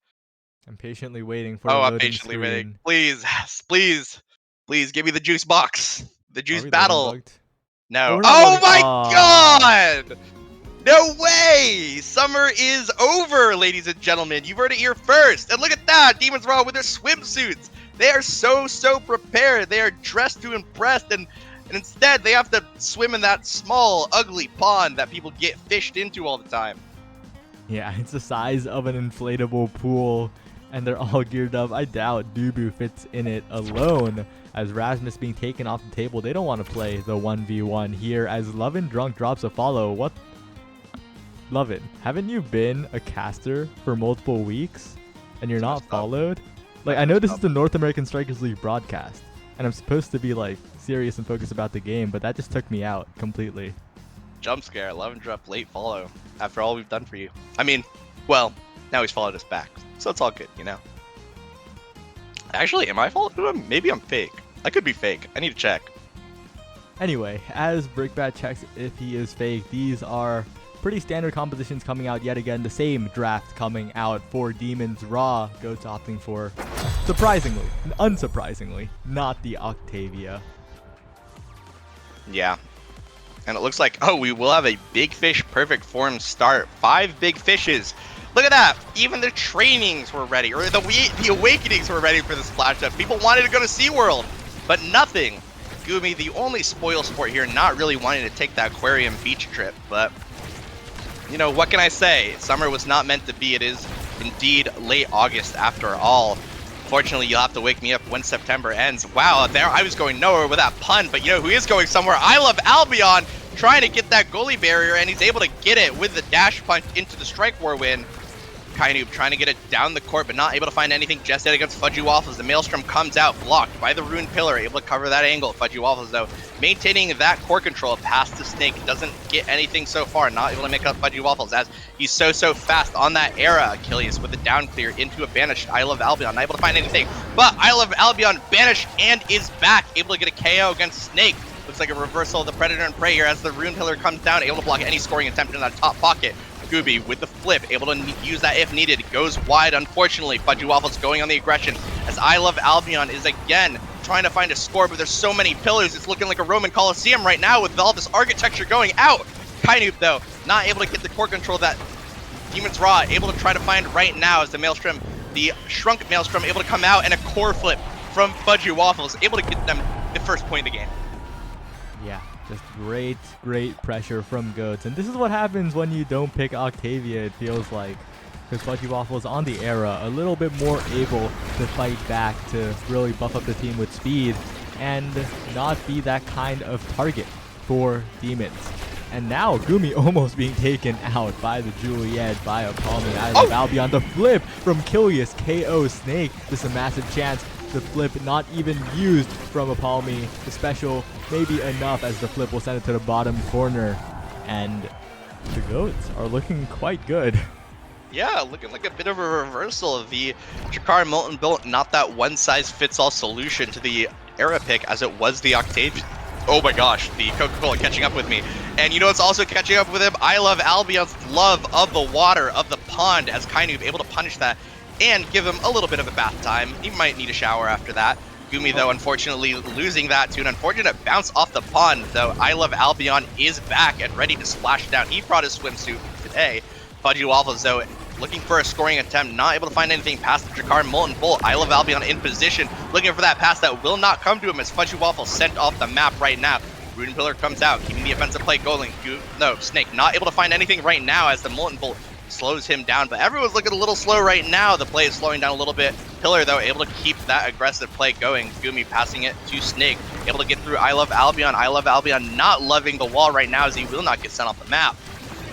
I'm patiently waiting for the I'm loading patiently screen. waiting. Please, give me the juice box. The juice Are we battle. loading bugged? No. we're not Oh loading- my Aw. god! No way! Summer is over, ladies and gentlemen. You've heard it here first. And look at that! Demons Raw with their swimsuits. They are so prepared. They are dressed to impress, and instead they have to swim in that small, ugly pond that people get fished into all the time. Yeah, it's the size of an inflatable pool, and they're all geared up. I doubt Dubu fits in it alone. As Rasmus being taken off the table, they don't want to play the 1v1 here as Lovin Drunk drops a follow. What? Lovin, haven't you been a caster for multiple weeks and you're not followed? Like, I know this is the North American Strikers League broadcast, and I'm supposed to be, like, serious and focused about the game, but that just took me out completely. Jump scare, 11 drop, late follow. After all we've done for you. I mean, well, now he's followed us back, so it's all good, Actually, am I followed him? Maybe I'm fake. I could be fake. I need to check. Anyway, as Brickbat checks if he is fake, these are pretty standard compositions coming out yet again. The same draft coming out for Demons Raw. Goats opting for, surprisingly, unsurprisingly, not the Octavia. Yeah. And it looks like, we will have a Big Fish perfect form start. 5 big fishes. Look at that. Even the trainings were ready, or the awakenings were ready for the splash up. People wanted to go to SeaWorld, but nothing. Gumi, the only spoil sport here, not really wanting to take that aquarium beach trip, but what can I say? Summer was not meant to be. It is indeed late August after all. Fortunately, you'll have to wake me up when September ends. Wow, there I was going nowhere with that pun, but who is going somewhere? I Love Albion trying to get that goalie barrier, and he's able to get it with the dash punch into the Strike War win. Kainoob trying to get it down the court, but not able to find anything just yet against Fudgy Waffles. The Maelstrom comes out, blocked by the Rune Pillar, able to cover that angle. Fudgy Waffles, though, maintaining that core control past the Snake. Doesn't get anything so far, not able to make up Fudgy Waffles as he's so fast on that era. Achilles with the down clear into a banished I Love Albion, not able to find anything, but I Love Albion banished and is back, able to get a KO against Snake. Looks like a reversal of the Predator and Prey here as the Rune Pillar comes down, able to block any scoring attempt in that top pocket. Gooby with the flip, able to use that if needed. Goes wide, unfortunately. Fudgy Waffles going on the aggression as I Love Albion is again trying to find a score, but there's so many pillars. It's looking like a Roman Coliseum right now with all this architecture going out. Kainoob, though, not able to get the core control that Demon's Raw able to try to find right now as the Maelstrom, the shrunk Maelstrom, able to come out and a core flip from Fudgy Waffles, able to get them the first point of the game. Yeah, just great pressure from Goats. And this is what happens when you don't pick Octavia, it feels like. Because Fudgy Waffles on the era, a little bit more able to fight back, to really buff up the team with speed, and not be that kind of target for Demons. And now Gumi almost being taken out by the Juliet, by Apalmi. I Love Albion, the flip from Kilius, KO Snake. This is a massive chance. The flip not even used from Apalmi. The special maybe enough as the flip will send it to the bottom corner. And the Goats are looking quite good. Yeah, looking like a bit of a reversal of the Jakar Molten Bolt, not that one-size-fits-all solution to the era pick as it was the Octavia. Oh my gosh, the Coca-Cola catching up with me. And you know what's also catching up with him? I Love Albion's love of the water, of the pond, as Kainoob able to punish that and give him a little bit of a bath time. He might need a shower after that. Gumi, though, unfortunately losing that to an unfortunate bounce off the pond, though I Love Albion is back and ready to splash down. He brought his swimsuit today. Fudgy Waffles, though, looking for a scoring attempt, not able to find anything past the Jakar Molten Bolt. I Love Albion in position, looking for that pass that will not come to him as Fudgy Waffles sent off the map right now. Rune Pillar comes out, keeping the offensive play going. No, Snake not able to find anything right now as the Molten Bolt slows him down, but everyone's looking a little slow right now. The play is slowing down a little bit. Pillar, though, able to keep that aggressive play going. Gumi passing it to Snake, able to get through I Love Albion. I Love Albion not loving the wall right now as he will not get sent off the map.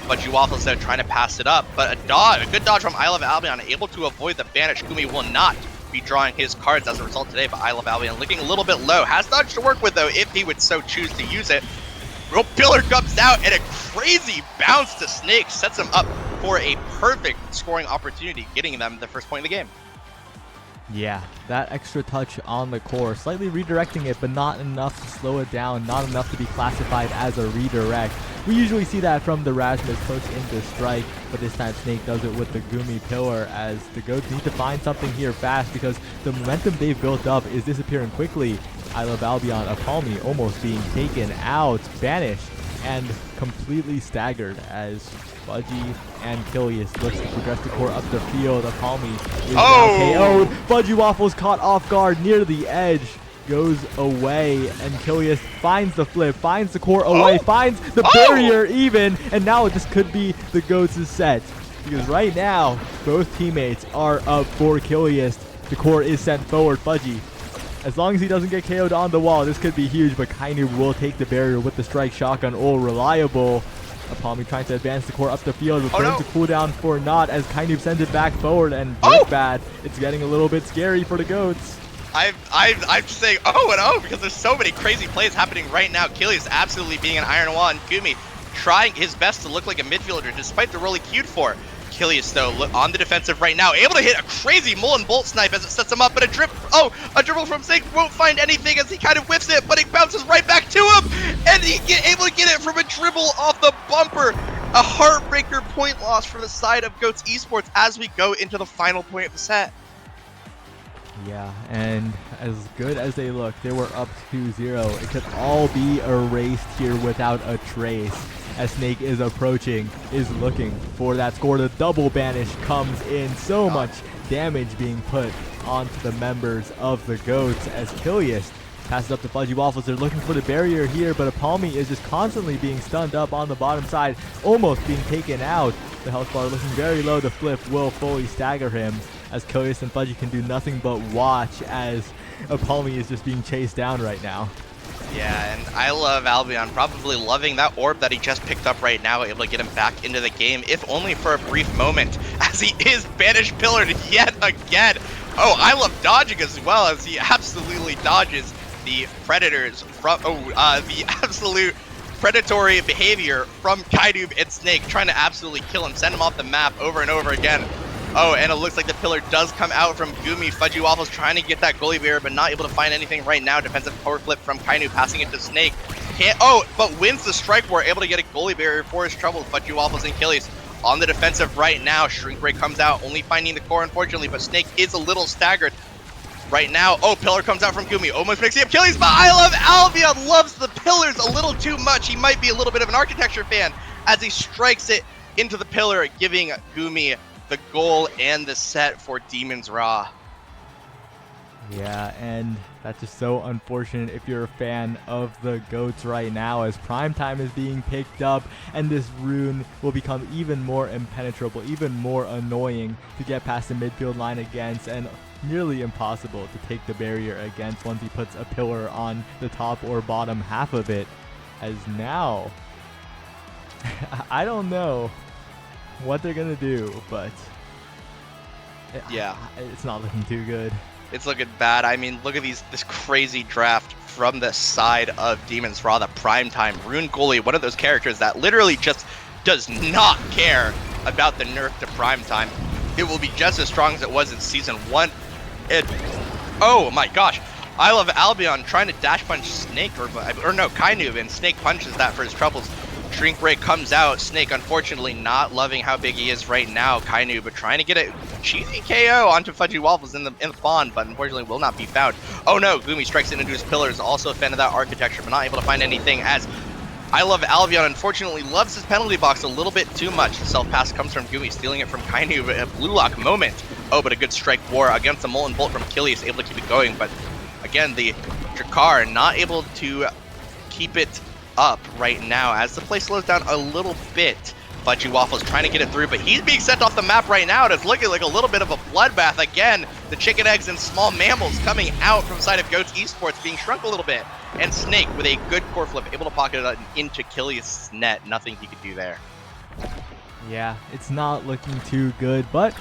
Fudgy Waffles, though, trying to pass it up, but a good dodge from I Love Albion, able to avoid the banish. Gumi will not be drawing his cards as a result today, but I Love Albion looking a little bit low. Has dodge to work with, though, if he would so choose to use it. Real Pillar comes out, and a crazy bounce to Snake sets him up for a perfect scoring opportunity, getting them the first point of the game. Yeah, that extra touch on the core, slightly redirecting it, but not enough to slow it down, not enough to be classified as a redirect. We usually see that from the Rasmus push into strike, but this time Snake does it with the Gumi Pillar as the Goats need to find something here fast because the momentum they've built up is disappearing quickly. I Love Albion, Apalmi almost being taken out, banished, and completely staggered as Fudgy and Kilius looks to progress the core up the field. Apalmi is now KO'd. Fudgy Waffles caught off guard near the edge, goes away, and Kilius finds the flip, finds the core away, finds the barrier even, and now this could be the Goats' set. Because right now, both teammates are up for Kilius. The core is sent forward. Fudgy, as long as he doesn't get KO'd on the wall, this could be huge, but Kainoob will take the barrier with the strike shotgun. All reliable. Apalmi trying to advance the core up the field, but burn to cooldown for not as Kainoob sends it back forward, and bad. It's getting a little bit scary for the Goats. I'm just saying because there's so many crazy plays happening right now. Kilius absolutely being an iron wall, and Gumi trying his best to look like a midfielder despite the role he queued for. Kilius, though, on the defensive right now, able to hit a crazy Molten Bolt snipe as it sets him up, but a dribble from Snake won't find anything as he kind of whiffs it, but it bounces right back to him, and he able to get it from a dribble off the bumper. A heartbreaker point loss for the side of Goats Esports as we go into the final point of the set. Yeah, and as good as they look, they were up 2-0. It could all be erased here without a trace. As Snake is approaching, is looking for that score. The double banish comes in. So much damage being put onto the members of the Goats as Kilius passes up to Fudgy Waffles. They're looking for the barrier here, but Apalmi is just constantly being stunned up on the bottom side, almost being taken out. The health bar looking very low. The flip will fully stagger him as Kilius and Fudgy can do nothing but watch as Apalmi is just being chased down right now. Yeah, and I love Albion probably loving that orb that he just picked up right now, able to get him back into the game, if only for a brief moment, as he is banished pillared yet again. Oh, I love dodging as well, as he absolutely dodges the predators from, the absolute predatory behavior from Kainoob and Snake, trying to absolutely kill him, send him off the map over and over again. Oh, and it looks like the pillar does come out from Gumi. Fudgy Waffles trying to get that goalie barrier, but not able to find anything right now. Defensive power flip from Kainoob, passing it to Snake. But wins the strike war, able to get a goalie barrier for his trouble. Fudgy Waffles and Achilles on the defensive right now. Shrink Ray comes out, only finding the core, unfortunately, but Snake is a little staggered right now. Oh, pillar comes out from Gumi, almost makes the Achilles, but I love Albion loves the pillars a little too much. He might be a little bit of an architecture fan as he strikes it into the pillar, giving Gumi the goal and the set for Demon's Raw. Yeah, and that's just so unfortunate if you're a fan of the GOATs right now, as Primetime is being picked up, and this rune will become even more impenetrable, even more annoying to get past the midfield line against, and nearly impossible to take the barrier against once he puts a pillar on the top or bottom half of it. As now, I don't know what they're gonna do, but yeah, it's not looking too good. It's looking bad. I mean, look at this crazy draft from the side of Demon's Raw, the Primetime Rune Goalie, one of those characters that literally just does not care about the nerf to Primetime. It will be just as strong as it was in Season 1. Oh my gosh, I love Albion trying to dash punch Snake, or no, Kainoob, and Snake punches that for his troubles. Shrink Break comes out. Snake, unfortunately, not loving how big he is right now. Kainoob, but trying to get a cheesy KO onto Fudgy Waffles in the pond, but unfortunately will not be found. Oh no, Gumi strikes into his pillars. Also a fan of that architecture, but not able to find anything, as I love Albion, unfortunately, loves his penalty box a little bit too much. The self-pass comes from Gumi, stealing it from Kainoob, a blue lock moment. Oh, but a good strike war against the Molten Bolt from Achilles, able to keep it going, but again, the Drakkar not able to keep it up right now as the play slows down a little bit. Fudgy Waffles trying to get it through, but he's being sent off the map right now, and it's looking like a little bit of a bloodbath again. The chicken eggs and small mammals coming out from the side of Goats Esports being shrunk a little bit, and Snake with a good core flip, able to pocket it into Achilles' net. Nothing he could do there. Yeah, it's not looking too good, but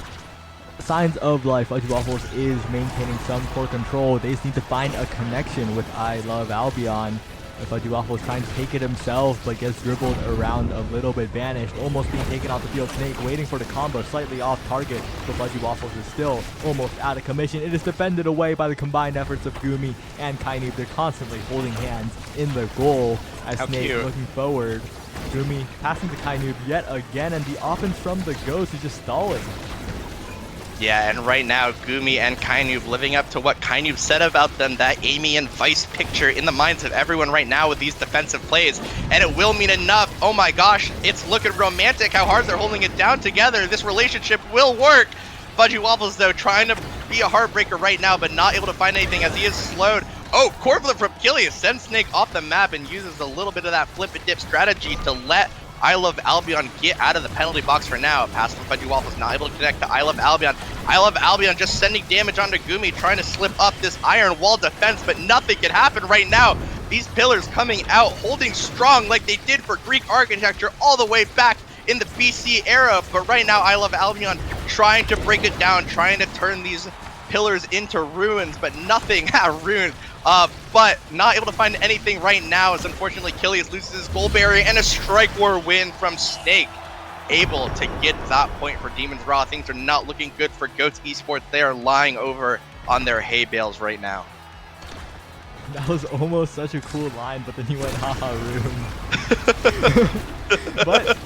signs of life. Fudgy Waffles is maintaining some core control. They just need to find a connection with I Love Albion. Fudgy Waffles trying to take it himself, but gets dribbled around a little bit, vanished, almost being taken off the field. Snake waiting for the combo, slightly off target, but Fudgy Waffles is still almost out of commission. It is defended away by the combined efforts of Gumi and Kainoob. They're constantly holding hands in the goal as Snake looking forward. Gumi passing to Kainoob yet again, and the offense from the Ghost is just stalling. Yeah, and right now, Gumi and Kainoob living up to what Kainoob said about them, that Amy and Vice picture in the minds of everyone right now with these defensive plays. And it will mean enough. Oh my gosh, it's looking romantic how hard they're holding it down together. This relationship will work. Fudgy Waffles, though, trying to be a heartbreaker right now, but not able to find anything as he is slowed. Oh, core flip from Achilles sends Snake off the map and uses a little bit of that flip and dip strategy to let I Love Albion get out of the penalty box for now. Pass from Fudgy Waffles, not able to connect to I Love Albion. I Love Albion just sending damage onto Gumi, trying to slip up this iron wall defense, but nothing can happen right now. These pillars coming out, holding strong like they did for Greek architecture all the way back in the BC era. But right now, I Love Albion trying to break it down, trying to turn these pillars into ruins, but nothing ruined. But not able to find anything right now, as unfortunately Achilles loses his goal barrier, and a strike war win from Snake. Able to get that point for Demon's Raw. Things are not looking good for Goats Esports. They are lying over on their hay bales right now. That was almost such a cool line, but then he went haha room. But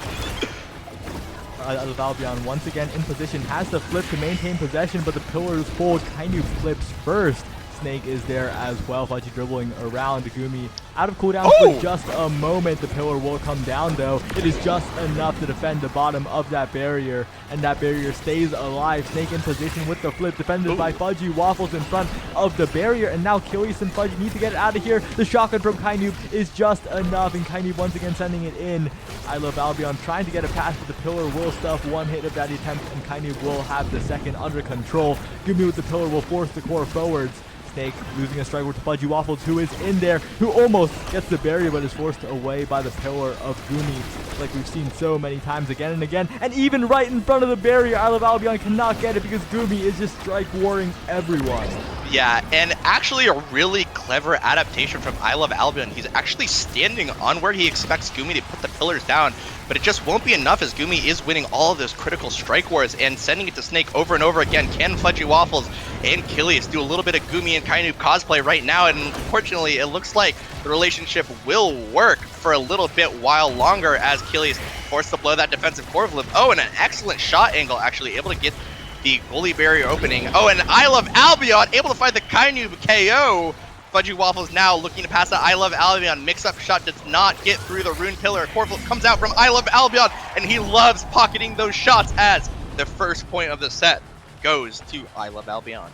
Albion once again in position, has the flip to maintain possession, but the pillars pulled. Kainoob flips first. Snake is there as well. Fudgy dribbling around. Gumi out of cooldown for just a moment. The pillar will come down though. It is just enough to defend the bottom of that barrier, and that barrier stays alive. Snake in position with the flip, defended by Fudgy Waffles in front of the barrier, and now Achilles and Fudgy need to get it out of here. The shotgun from Kainoob is just enough, and Kainoob once again sending it in. I Love Albion trying to get a pass, but the pillar will stuff one hit of that attempt, and Kainoob will have the second under control. Gumi with the pillar will force the core forwards. Snake losing a strike to Fudgy Waffles, who is in there, who almost gets the barrier but is forced away by the pillar of Gumi, like we've seen so many times again and again. And even right in front of the barrier, I Love Albion cannot get it because Gumi is just strike warring everyone. Yeah, and actually a really clever adaptation from I Love Albion. He's actually standing on where he expects Gumi to put the pillars down, but it just won't be enough as Gumi is winning all of those critical strike wars and sending it to Snake over and over again. Can Fudgy Waffles and Kilius do a little bit of Gumi and Kainu cosplay right now? And unfortunately, it looks like the relationship will work for a little bit while longer as Kilius forced to blow that defensive core flip. Oh, and an excellent shot angle, actually able to get the goalie barrier opening. Oh, and I Love Albion able to find the Kainu KO. Fudgy Waffles now looking to pass that I Love Albion. Mix-up shot does not get through the rune pillar. Core flip comes out from I Love Albion, and he loves pocketing those shots as the first point of the set goes to I Love Albion.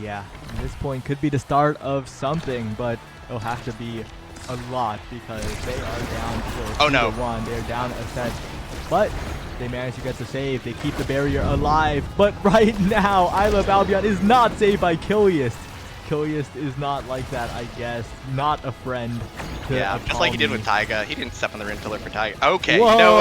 Yeah, this point could be the start of something, but it'll have to be a lot because they are down for 2-1. They're down a set, but they manage to get the save. They keep the barrier alive, but right now, I Love Albion is not saved by Kilius. Kilius is not like that, I guess. Not a friend. Yeah, just like he did with Taiga. He didn't step on the ring pillar for Taiga. Okay, Whoa. no.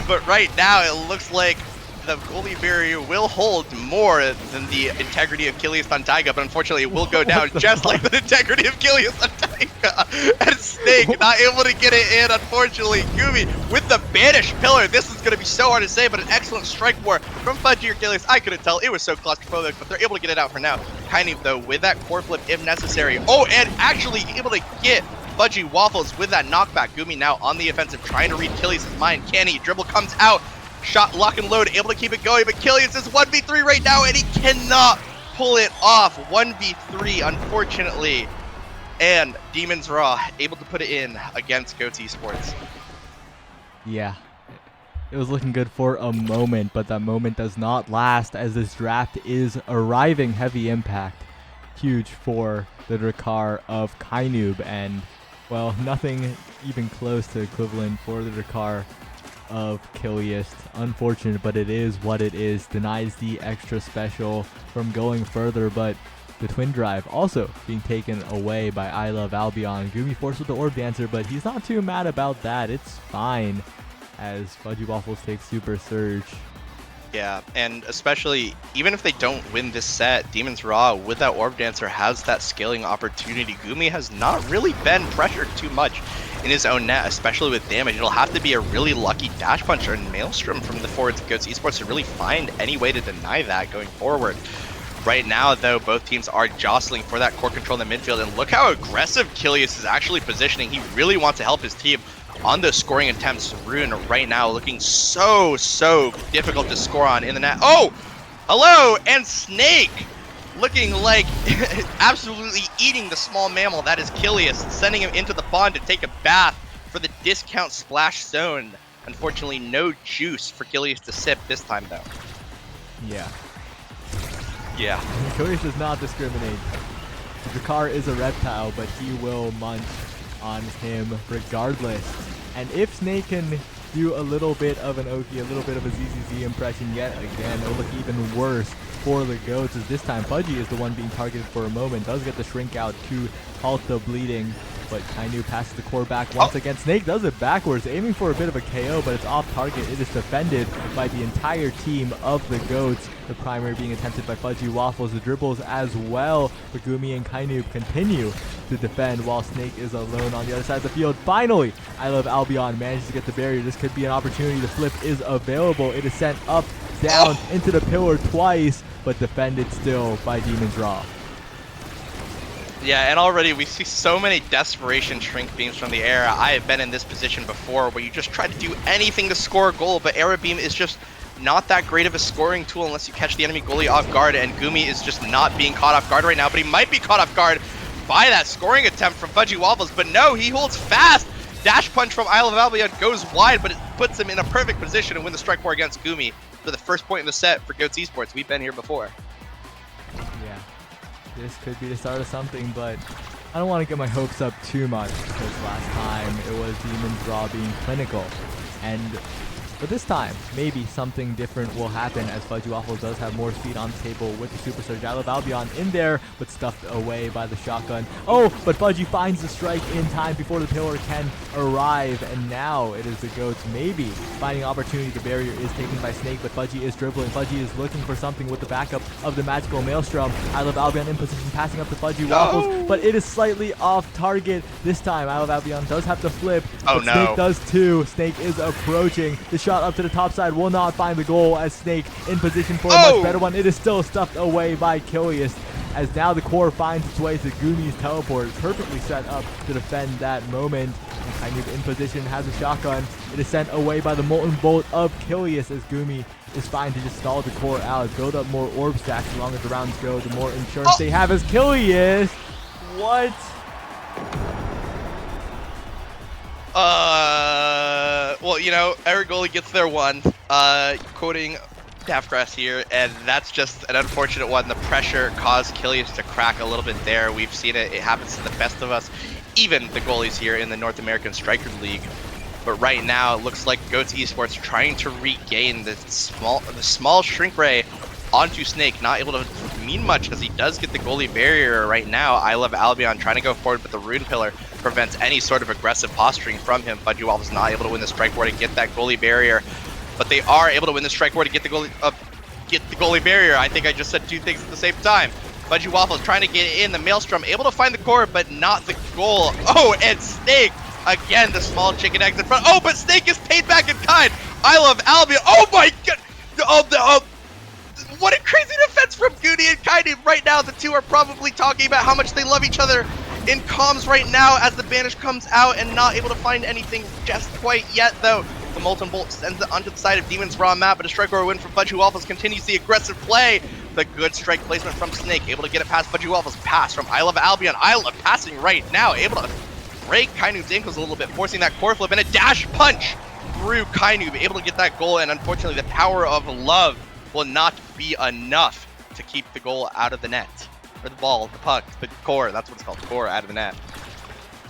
But right now, it looks like the goalie barrier will hold more than the integrity of Kilius on Taiga, but unfortunately it will go down just like the integrity of Kilius on Taiga. And Snake not able to get it in, unfortunately. Gumi with the banished pillar. This is going to be so hard to say, but an excellent strike war from Fudgy or Kilius. I couldn't tell. It was so claustrophobic, but they're able to get it out for now. Kainu, though, with that core flip if necessary. Oh, and actually able to get Fudgy Waffles with that knockback. Gumi now on the offensive, trying to read Kilius' mind. Can he? Dribble comes out. Shot, lock, and load, able to keep it going, but Kilius is 1v3 right now, and he cannot pull it off. 1v3, unfortunately. And Demon's Raw able to put it in against Goats Esports. Yeah, it was looking good for a moment, but that moment does not last as this draft is arriving. Heavy impact. Huge for the Drakkar of Kainub, and, well, nothing even close to equivalent for the Drakkar of Kilius. Unfortunate, but it is what it is. Denies the extra special from going further, but the twin drive also being taken away by I Love Albion. Gumi forced with the orb dancer, but he's not too mad about that. It's fine as Fudgy Waffles takes super surge. Yeah, and especially even if they don't win this set, Demon's Raw with that orb dancer has that scaling opportunity. Gumi has not really been pressured too much in his own net, especially with damage. It'll have to be a really lucky dash punch or maelstrom from the forwards of Goats Esports to really find any way to deny that going forward. Right now, though, both teams are jostling for that core control in the midfield, and look how aggressive Kilius is actually positioning. He really wants to help his team on those scoring attempts. Rune right now looking so difficult to score on in the net. Oh, hello, and Snake looking like absolutely eating the small mammal that is Kilius, sending him into the pond to take a bath for the discount splash zone. Unfortunately, no juice for Kilius to sip this time, though. Yeah. Yeah. Kilius does not discriminate. Drakkar is a reptile, but he will munch on him regardless. And if Snake can do a little bit of an Oki, a little bit of a ZZZ impression yet again, it'll look even worse for the Goats, as this time Fudgy is the one being targeted for a moment, does get the shrink out to halt the bleeding, but Kainu passes the core back once again. Snake does it backwards, aiming for a bit of a KO, but it's off target. It is defended by the entire team of the Goats, the primary being attempted by Fudgy Waffles. The dribbles as well, but Gumi and Kainu continue to defend while Snake is alone on the other side of the field. Finally, I Love Albion manages to get the barrier. This could be an opportunity. The flip is available. It is sent up, down, into the pillar twice, but defended still by Demon's Raw. Yeah, and already we see so many desperation shrink beams from the air. I have been in this position before where you just try to do anything to score a goal, but Air Beam is just not that great of a scoring tool unless you catch the enemy goalie off guard, and Gumi is just not being caught off guard right now, but he might be caught off guard by that scoring attempt from Fudgy Waffles, but no, he holds fast. Dash punch from I Love Albion goes wide, but it puts him in a perfect position to win the strike war against Gumi for the first point in the set for Goats Esports. We've been here before. Yeah. This could be the start of something, but I don't want to get my hopes up too much because last time it was Demon's Raw being clinical. And But this time, maybe something different will happen as Fudgy Waffle does have more speed on the table with the Super Surge. I love Albion in there, but stuffed away by the shotgun. Oh, but Fudgy finds the strike in time before the pillar can arrive, and now it is the Goats maybe finding opportunity. The barrier is taken by Snake, but Fudgy is dribbling. Fudgy is looking for something with the backup of the magical Maelstrom. I love Albion in position, passing up to Fudgy Waffles, but it is slightly off target this time. I love Albion does have to flip, but Snake does too. Snake is approaching. The shot up to the top side will not find the goal as Snake in position for a much better one. It is still stuffed away by Kilius, as now the core finds its way to Gumi's teleport, perfectly set up to defend that moment. And kind of in position, has a shotgun. It is sent away by the Molten Bolt of Kilius as Gumi is fine to just stall the core out, build up more orb stacks. The longer the rounds go, the more insurance they have as Kilius. What? Well, you know, every goalie gets their one. Quoting Daftgrass here, and that's just an unfortunate one. The pressure caused Kilius to crack a little bit there. We've seen it. It happens to the best of us, even the goalies here in the North American Striker League. But right now, it looks like Goats Esports trying to regain the small shrink ray onto Snake, not able to mean much as he does get the goalie barrier right now. I love Albion trying to go forward, but the Rune Pillar prevents any sort of aggressive posturing from him. Fudgy Waffle is not able to win the strike board and get that goalie barrier, but they are able to win the strike board to get the goalie barrier. I think I just said two things at the same time. Fudgy Waffle is trying to get in the Maelstrom, able to find the core, but not the goal. Oh, and Snake again, the small chicken eggs in front. Oh, but Snake is paid back in kind. I love Albion. Oh my god. What a crazy defense from Goody and Kaidi. Right now, the two are probably talking about how much they love each other in comms right now as the banish comes out and not able to find anything just quite yet, though. The Molten Bolt sends it onto the side of Demon's Raw map, but a strike or win from Fudgy Waffles continues the aggressive play. The good strike placement from Snake, able to get it past Fudgy Waffles. Pass from I love Albion. I love passing right now, able to break Kainu's ankles a little bit, forcing that core flip and a dash punch through Kainu, able to get that goal, and unfortunately the power of love will not be enough to keep the goal out of the net. Or the ball, the puck, the core, that's what it's called, the core out of the net.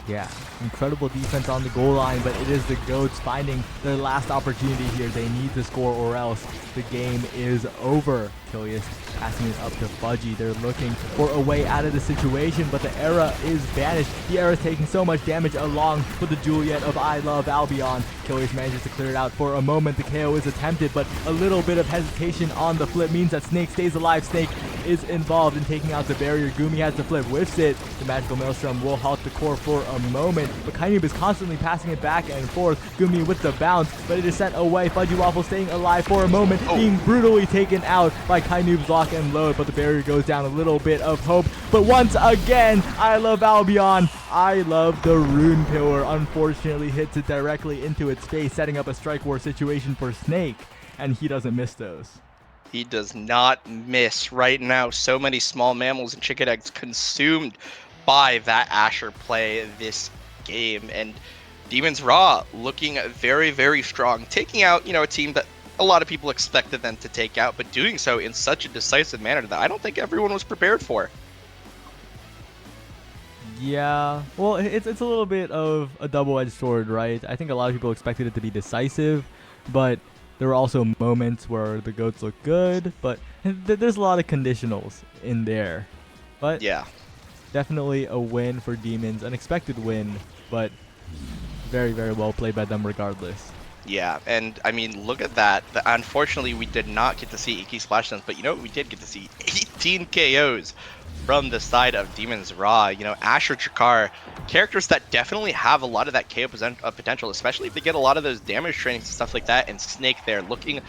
Yeah, incredible defense on the goal line, but it is the Goats finding their last opportunity here. They need to score or else the game is over. Kilius passing it up to Fudgy. They're looking for a way out of the situation, but the Era is banished. The Era is taking so much damage along with the Juliet of I Love Albion. Kilius manages to clear it out for a moment. The KO is attempted, but a little bit of hesitation on the flip means that Snake stays alive. Snake is involved in taking out the barrier. Gumi has the flip, whiffs it. The magical Maelstrom will halt the core for a moment, but Kainub is constantly passing it back and forth. Gumi with the bounce, but it is sent away. Fudgy Waffle staying alive for a moment, being brutally taken out by Kainub's lock and load, but the barrier goes down. A little bit of hope, but once again, I love Albion. I love the Rune Pillar. Unfortunately hits it directly into its face, setting up a strike war situation for Snake, and he doesn't miss those. He does not miss right now. So many small mammals and chicken eggs consumed by that Asher play this game, and Demon's Raw looking very, very strong, taking out, you know, a team that a lot of people expected them to take out, but doing so in such a decisive manner that I don't think everyone was prepared for. Yeah, well, it's a little bit of a double-edged sword, right? I think a lot of people expected it to be decisive, but there were also moments where the Goats look good, but there's a lot of conditionals in there. But yeah, definitely a win for Demons, unexpected win, but very, very well played by them regardless. Yeah, and I mean, look at that. Unfortunately, we did not get to see Iki splash zones, but you know what? We did get to see 18 KOs from the side of Demon's Raw. You know, Asher, Chakar, characters that definitely have a lot of that KO potential, especially if they get a lot of those damage trainings and stuff like that. And Snake there looking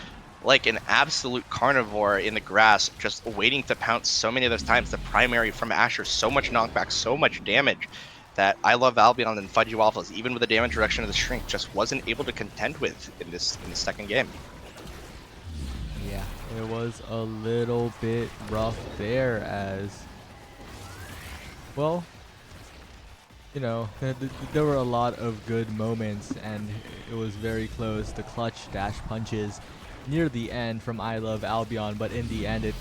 like an absolute carnivore in the grass, just waiting to pounce so many of those times. The primary from Asher, so much knockback, so much damage, that I love Albion and Fudgy Waffles, even with the damage reduction of the shrink, just wasn't able to contend with in the second game. Yeah, it was a little bit rough there as, well, you know, there were a lot of good moments and it was very close. The clutch dash punches near the end from I Love Albion, but in the end it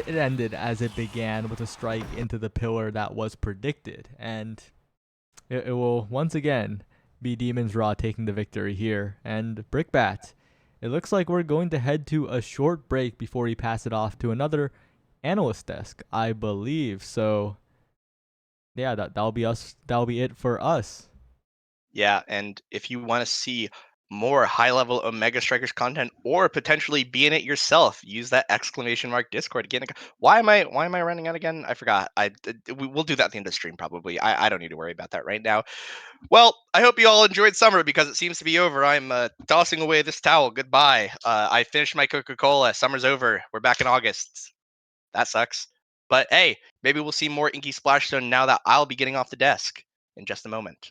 ended as it began, with a strike into the pillar that was predicted, and it will once again be Demon's Raw taking the victory here. And Brickbat it looks like we're going to head to a short break before we pass it off to another analyst desk, I believe. So yeah, that'll be us. That'll be it for us. Yeah, and if you want to see more high-level Omega Strikers content or potentially be in it yourself, use that ! Discord again. Why am I running out again? I forgot. We'll do that at the end of the stream probably. I don't need to worry about that right now. Well, I hope you all enjoyed summer because it seems to be over. I'm tossing away this towel. Goodbye. I finished my Coca-Cola. Summer's over. We're back in August. That sucks. But hey, maybe we'll see more Inky Splashstone now that I'll be getting off the desk in just a moment.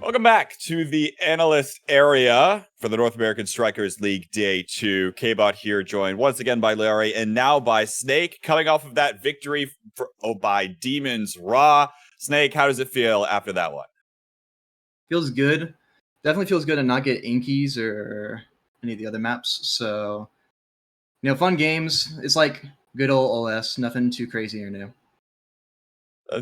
Welcome back to the analyst area for the North American Strikers League Day 2. K-Bot here, joined once again by Larry and now by Snake, coming off of that victory by Demons Raw. Snake, how does it feel after that one? Feels good. Definitely feels good to not get Inkies or any of the other maps. So, fun games. It's like good old OS. Nothing too crazy or new.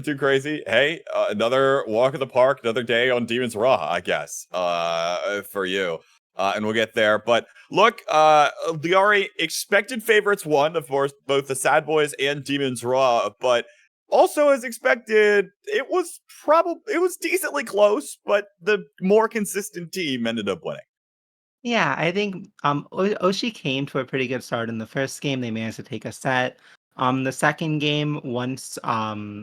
Too crazy. Hey, another walk in the park, another day on Demons Raw, I guess, for you. And we'll get there. But look, Liari, expected favorites won, of course, both the Sad Boys and Demons Raw, but also as expected, it was decently close, but the more consistent team ended up winning. Yeah, I think Oshi came to a pretty good start in the first game. They managed to take a set. The second game, once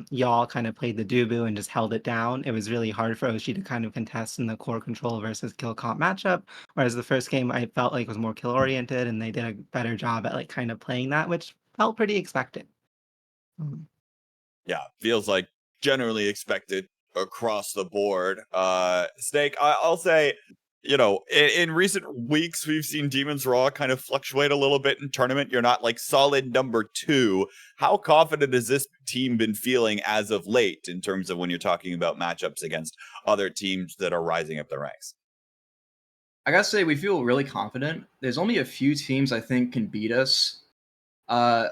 y'all kind of played the Dubu and just held it down, it was really hard for Oshi to kind of contest in the core control versus kill comp matchup. Whereas the first game, I felt like was more kill oriented, and they did a better job at like kind of playing that, which felt pretty expected. Yeah, feels like generally expected across the board. Snake, I'll say, in recent weeks, we've seen Demons Raw kind of fluctuate a little bit in tournament. You're not like solid number 2. How confident has this team been feeling as of late in terms of when you're talking about matchups against other teams that are rising up the ranks? I gotta say, we feel really confident. There's only a few teams I think can beat us. To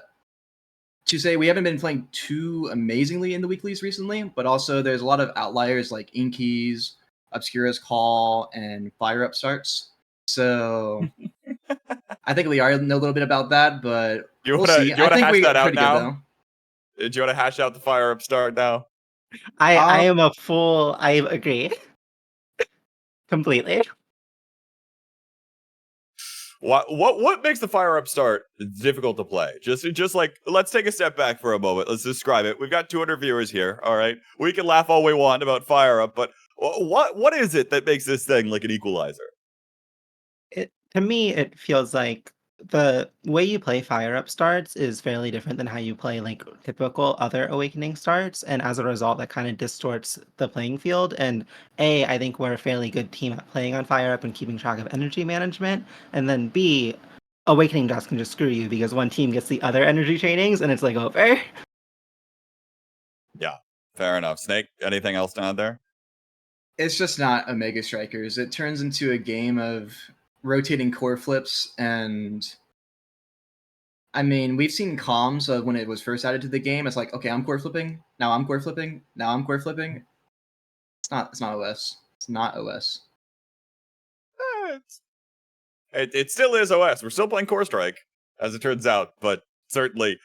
say we haven't been playing too amazingly in the weeklies recently, but also there's a lot of outliers like Inkies, Obscura's Call, and Fire Upstarts. So I think we already know a little bit about that, but we'll see. I think we got pretty good though. Do you want to hash out the Fire Upstart now? I am a fool. I agree completely. What makes the Fire Upstart difficult to play? Just like, let's take a step back for a moment. Let's describe it. We've got 200 viewers here. All right, we can laugh all we want about Fire Up, but what is it that makes this thing like an equalizer? To me, it feels like the way you play Fire Up starts is fairly different than how you play like typical other Awakening starts, and as a result, that kind of distorts the playing field. And I think we're a fairly good team at playing on Fire Up and keeping track of energy management. And then B, Awakening Dust can just screw you because one team gets the other energy trainings and it's like over. Yeah, fair enough. Snake, anything else down there? It's just not Omega Strikers. It turns into a game of rotating core flips, and I mean, we've seen comms of when it was first added to the game. It's like, okay, I'm core flipping, now I'm core flipping, now I'm core flipping. It's not OS. It's not OS. It still is OS. We're still playing Core Strike, as it turns out, but certainly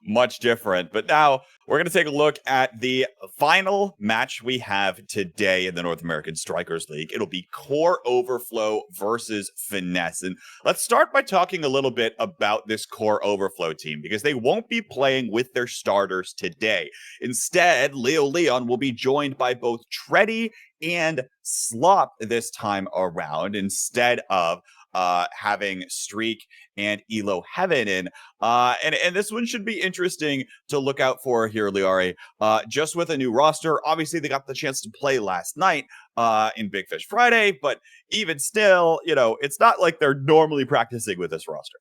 much different. But now we're going to take a look at the final match we have today in the North American Strikers League. It'll be Core Overflow versus Finesse. And let's start by talking a little bit about this Core Overflow team, because they won't be playing with their starters today. Instead, Leo Leon will be joined by both Treddy and Slop this time around, instead of having Streak and Elo Heaven in. And this one should be interesting to look out for here, Liari. Just with a new roster, obviously they got the chance to play last night in Big Fish Friday, but even still, it's not like they're normally practicing with this roster.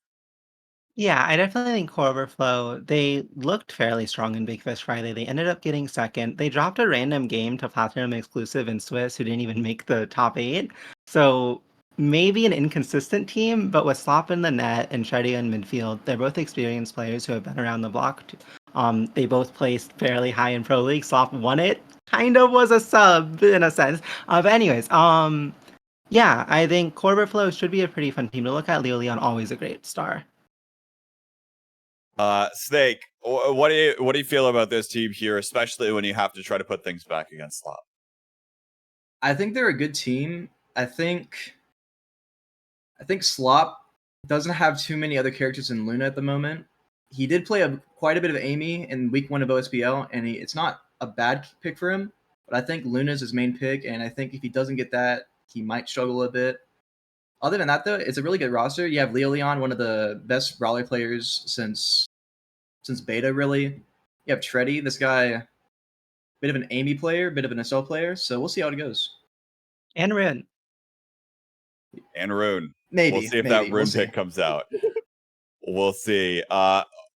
Yeah, I definitely think Core Overflow, they looked fairly strong in Big Fish Friday. They ended up getting second. They dropped a random game to Platinum Exclusive and Swiss, who didn't even make the top 8. So maybe an inconsistent team, but with Slop in the net and Shreddy in midfield, they're both experienced players who have been around the block. They both placed fairly high in Pro League. Slop won it. Kind of was a sub in a sense. But anyways, yeah, I think Core Overflow should be a pretty fun team to look at. Leo Leon, always a great star. Snake, what do you feel about this team here, especially when you have to try to put things back against Slop? I think they're a good team. I think Slop doesn't have too many other characters in Luna at the moment. He did play quite a bit of Amy in week 1 of OSBL, and it's not a bad pick for him, but I think Luna's his main pick, and I think if he doesn't get that, he might struggle a bit. Other than that, though, it's a really good roster. You have Leo Leon, one of the best brawler players since beta, really. You have Treddy, this guy, bit of an Amy player, bit of an SL player, so we'll see how it goes. And Rune. And Rune. Maybe. We'll see if maybe. that Rune We'll see. pick comes out. We'll see.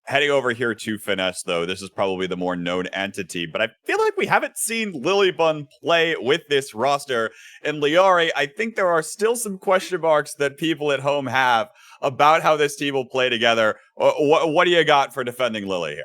Heading over here to Finesse, though, this is probably the more known entity, but I feel like we haven't seen Lilybun play with this roster. And Liari, I think there are still some question marks that people at home have about how this team will play together. What do you got for defending Lily here?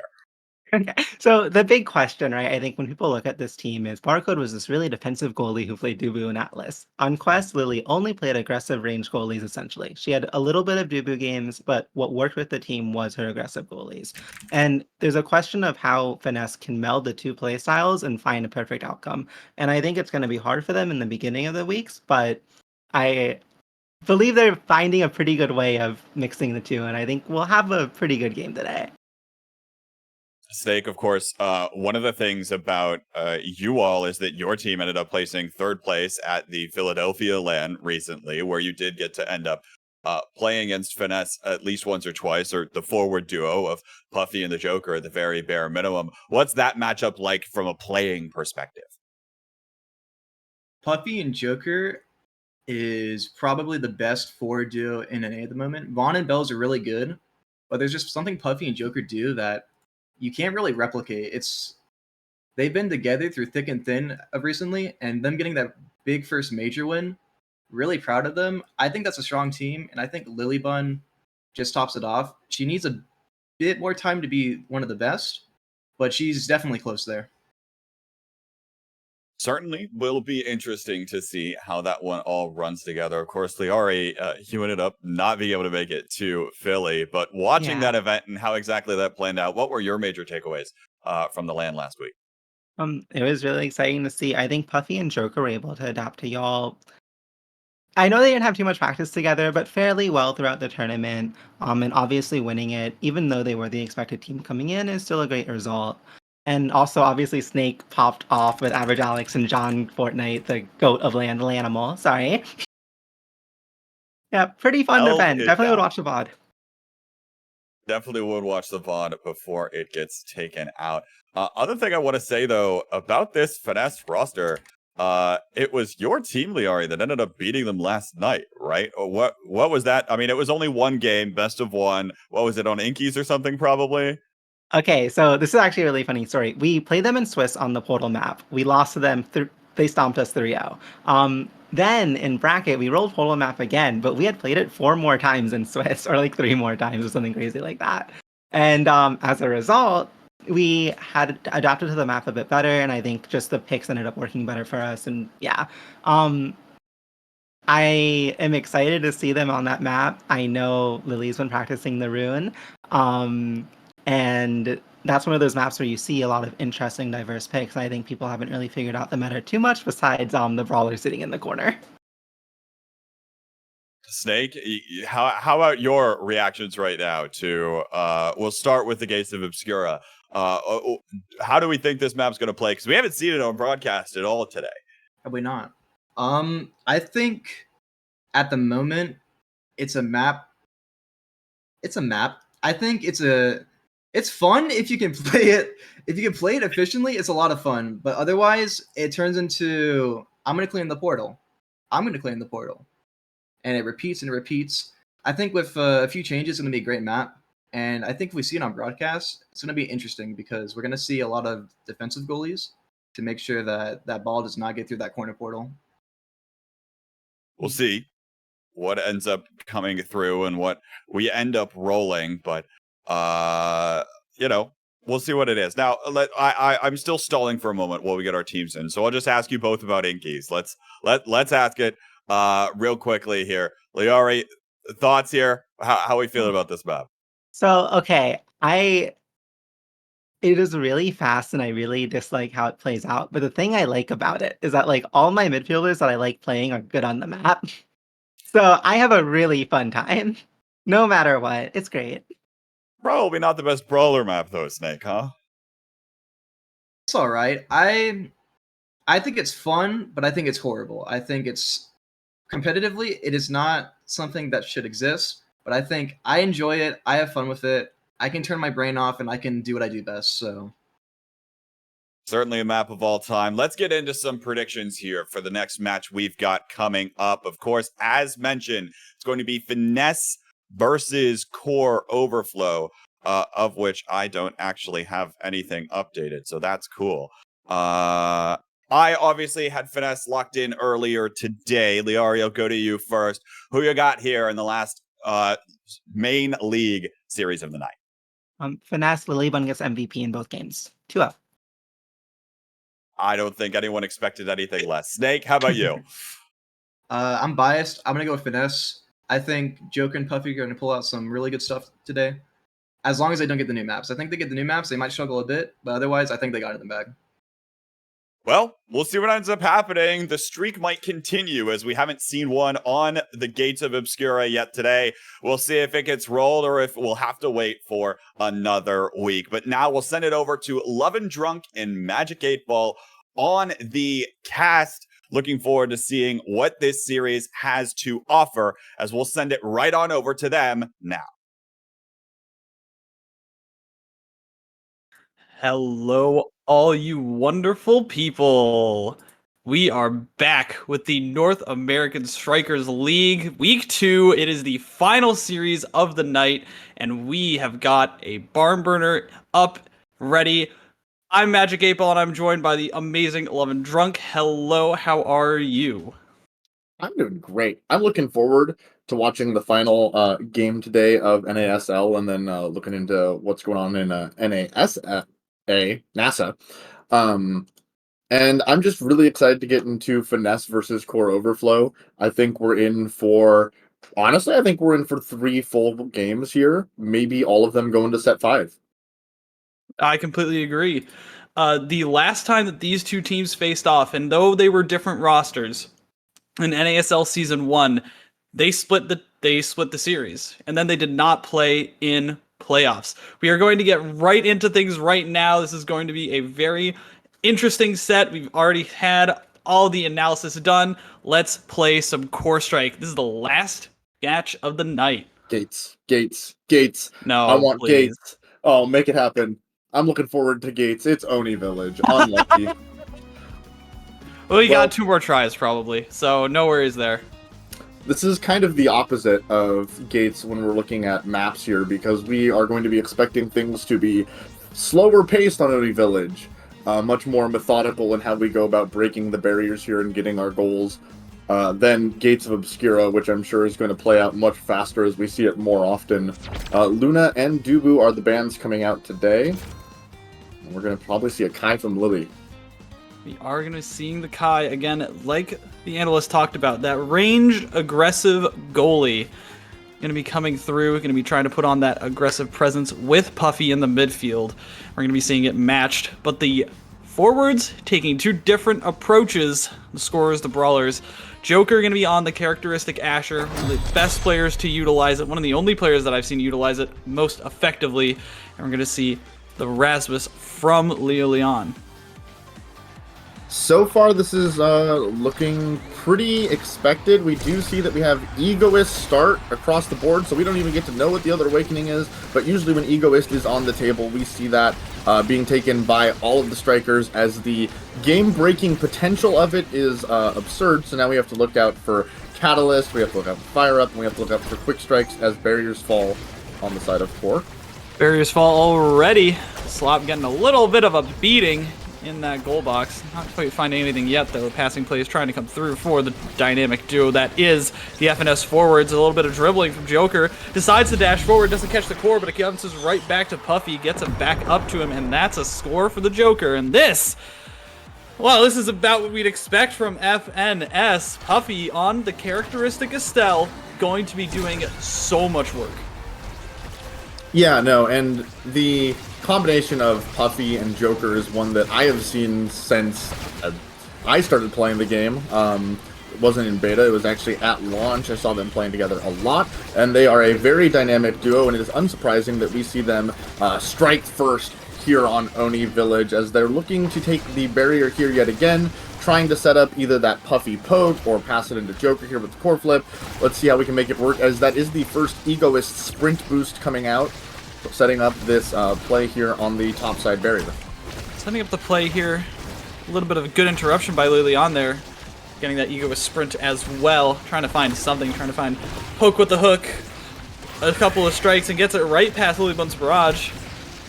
Okay. So the big question, right, I think when people look at this team is Barcode was this really defensive goalie who played Dubu and Atlas. On Quest, Lily only played aggressive range goalies, essentially. She had a little bit of Dubu games, but what worked with the team was her aggressive goalies. And there's a question of how Finesse can meld the two play styles and find a perfect outcome. And I think it's going to be hard for them in the beginning of the weeks, but I believe they're finding a pretty good way of mixing the two, and I think we'll have a pretty good game today. Snake, of course, one of the things about you all is that your team ended up placing third place at the Philadelphia LAN recently, where you did get to end up playing against Finesse at least once or twice, or the forward duo of Puffy and the Joker at the very bare minimum. What's that matchup like from a playing perspective? Puffy and Joker is probably the best forward duo in NA at the moment. Vaughn and Bells are really good, but there's just something Puffy and Joker do that you can't really replicate. They've been together through thick and thin of recently, and them getting that big first major win, really proud of them. I think that's a strong team, and I think Lilybun just tops it off. She needs a bit more time to be one of the best, but she's definitely close there. Certainly will be interesting to see how that one all runs together. Of course, Liari, you ended up not being able to make it to Philly, but watching that event and how exactly that planned out, what were your major takeaways from the LAN last week? It was really exciting to see. I think Puffy and Joker were able to adapt to y'all. I know they didn't have too much practice together, but fairly well throughout the tournament. And obviously winning it, even though they were the expected team coming in, is still a great result. And also, obviously, Snake popped off with Average Alex and John Fortnite, the goat of Lanimal. Sorry. Yeah, pretty fun event. Definitely would watch the VOD. Definitely would watch the VOD before it gets taken out. Other thing I want to say, though, about this Finesse roster, it was your team, Liari, that ended up beating them last night, right? What was that? I mean, it was only one game, best of one. What was it, on Inkies or something, probably? Okay, so this is actually a really funny story. We played them in Swiss on the Portal map. We lost to them. They stomped us 3-0. Then in bracket, we rolled Portal map again, but we had played it 4 more times in Swiss, or like 3 more times, or something crazy like that. And as a result, we had adapted to the map a bit better, and I think just the picks ended up working better for us. And yeah, I am excited to see them on that map. I know Lily's been practicing the rune. And that's one of those maps where you see a lot of interesting, diverse picks. I think people haven't really figured out the meta too much besides the brawler sitting in the corner. Snake, how about your reactions right now to, we'll start with the Gates of Obscura. How do we think this map's going to play? Because we haven't seen it on broadcast at all today. Probably not. I think at the moment it's a map. I think it's fun if you can play it. If you can play it efficiently, it's a lot of fun. But otherwise, it turns into I'm gonna clean the portal. And it repeats and it repeats. I think with a few changes, it's gonna be a great map. And I think if we see it on broadcast, it's gonna be interesting because we're gonna see a lot of defensive goalies to make sure that that ball does not get through that corner portal. We'll see what ends up coming through and what we end up rolling, but we'll see what it is. Now, I'm still stalling for a moment while we get our teams in, so I'll just ask you both about Inkies. Let's ask it real quickly here. Liari, thoughts here? How we feeling about this map? So okay, it is really fast and I really dislike how it plays out. But the thing I like about it is that like all my midfielders that I like playing are good on the map. So I have a really fun time. No matter what. It's great. Probably not the best brawler map though, Snake, huh? It's all right. I think it's fun, but I think it's horrible. I think it's competitively, it is not something that should exist. But I think I enjoy it. I have fun with it. I can turn my brain off and I can do what I do best. So Certainly a map of all time. Let's get into some predictions here for the next match we've got coming up. Of course, as mentioned, it's going to be Finesse versus Core Overflow, of which I don't actually have anything updated, so that's cool. I obviously had Finesse locked in earlier today. Liario, go to you first. Who you got here in the last main league series of the night? Finesse, Lilybun gets MVP in both games. 2-0. I don't think anyone expected anything less. Snake, how about you? I'm biased. I'm gonna go with Finesse. I think Joker and Puffy are gonna pull out some really good stuff today. As long as they don't get the new maps. I think they get the new maps, they might struggle a bit, but otherwise I think they got it in the bag. Well, we'll see what ends up happening. The streak might continue as we haven't seen one on the Gates of Obscura yet today. We'll see if it gets rolled or if we'll have to wait for another week. But now we'll send it over to Love and Drunk and Magic 8 Ball on the cast. Looking forward to seeing what this series has to offer as we'll send it right on over to them now. Hello, all you wonderful people. We are back with the North American Strikers League Week 2. It is the final series of the night, and we have got a barn burner up ready. I'm Magic 8 Ball, and I'm joined by the amazing Love and Drunk. Hello, how are you? I'm doing great. I'm looking forward to watching the final game today of NASL and then looking into what's going on in NASA. And I'm just really excited to get into Finesse versus Core Overflow. I think we're in for 3 full games here. Maybe all of them going to set 5. I completely agree. The last time that these two teams faced off, and though they were different rosters in NASL Season 1, they split the series, and then they did not play in playoffs. We are going to get right into things right now. This is going to be a very interesting set. We've already had all the analysis done. Let's play some Core Strike. This is the last match of the night. Gates. No, I want please. Gates. Oh, make it happen. I'm looking forward to Gates. It's Oni Village. Unlucky. Well, we got 2 more tries probably, so no worries there. This is kind of the opposite of Gates when we're looking at maps here, because we are going to be expecting things to be slower paced on Oni Village, much more methodical in how we go about breaking the barriers here and getting our goals, than Gates of Obscura, which I'm sure is going to play out much faster as we see it more often. Luna and Dubu are the bans coming out today. And we're going to probably see a Kai from Lily. We are going to be seeing the Kai again, like the analyst talked about. That ranged, aggressive goalie going to be coming through, going to be trying to put on that aggressive presence with Puffy in the midfield. We're going to be seeing it matched, but the forwards taking 2 different approaches. The scorers, the brawlers. Joker going to be on the characteristic Asher, one of the best players to utilize it, one of the only players that I've seen utilize it most effectively. And we're going to see the Rasmus from Leo Leon. So far, this is looking pretty expected. We do see that we have Egoist start across the board, so we don't even get to know what the other awakening is. But usually when Egoist is on the table, we see that being taken by all of the strikers, as the game-breaking potential of it is absurd. So now we have to look out for Catalyst, we have to look out for Fire Up, and we have to look out for Quick Strikes as barriers fall on the side of Core. Barriers fall already. Slop getting a little bit of a beating in that goal box. Not quite finding anything yet, though. Passing play is trying to come through for the dynamic duo that is the FNS forwards. A little bit of dribbling from Joker. Decides to dash forward, doesn't catch the core, but it bounces right back to Puffy, gets him back up to him, and that's a score for the Joker. And this, well, this is about what we'd expect from FNS. Puffy on the characteristic Estelle, going to be doing so much work. Yeah, no, and the combination of Puffy and Joker is one that I have seen since I started playing the game. It wasn't in beta, it was actually at launch. I saw them playing together a lot, and they are a very dynamic duo, and it is unsurprising that we see them strike first here on Oni Village, as they're looking to take the barrier here yet again, trying to set up either that Puffy poke or pass it into Joker here with the core flip. Let's see how we can make it work, as that is the first Egoist sprint boost coming out, setting up this play here on the top side barrier. setting up the play here. A little bit of a good interruption by Lilian there. Getting that egoist sprint as well. Trying to find something. Trying to find poke with the hook. A couple of strikes and gets it right past Lilybun's barrage.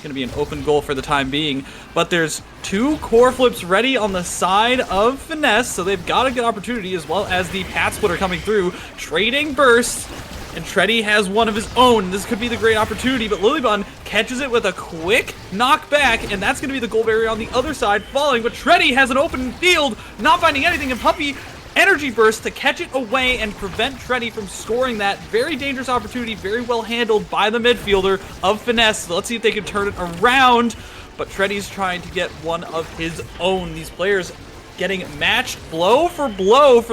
Going to be an open goal for the time being. But there's 2 core flips ready on the side of Finesse, so they've got a good opportunity, as well as the Pat Splitter coming through. Trading burst. And Treddy has one of his own. This could be the great opportunity, but Lilybun catches it with a quick knockback, and that's going to be the goal barrier on the other side, falling. But Treddy has an open field, not finding anything, and Puppy energy burst to catch it away and prevent Treddy from scoring that very dangerous opportunity, very well handled by the midfielder of Finesse. So let's see if they can turn it around, but Treddy's trying to get one of his own. These players getting matched blow for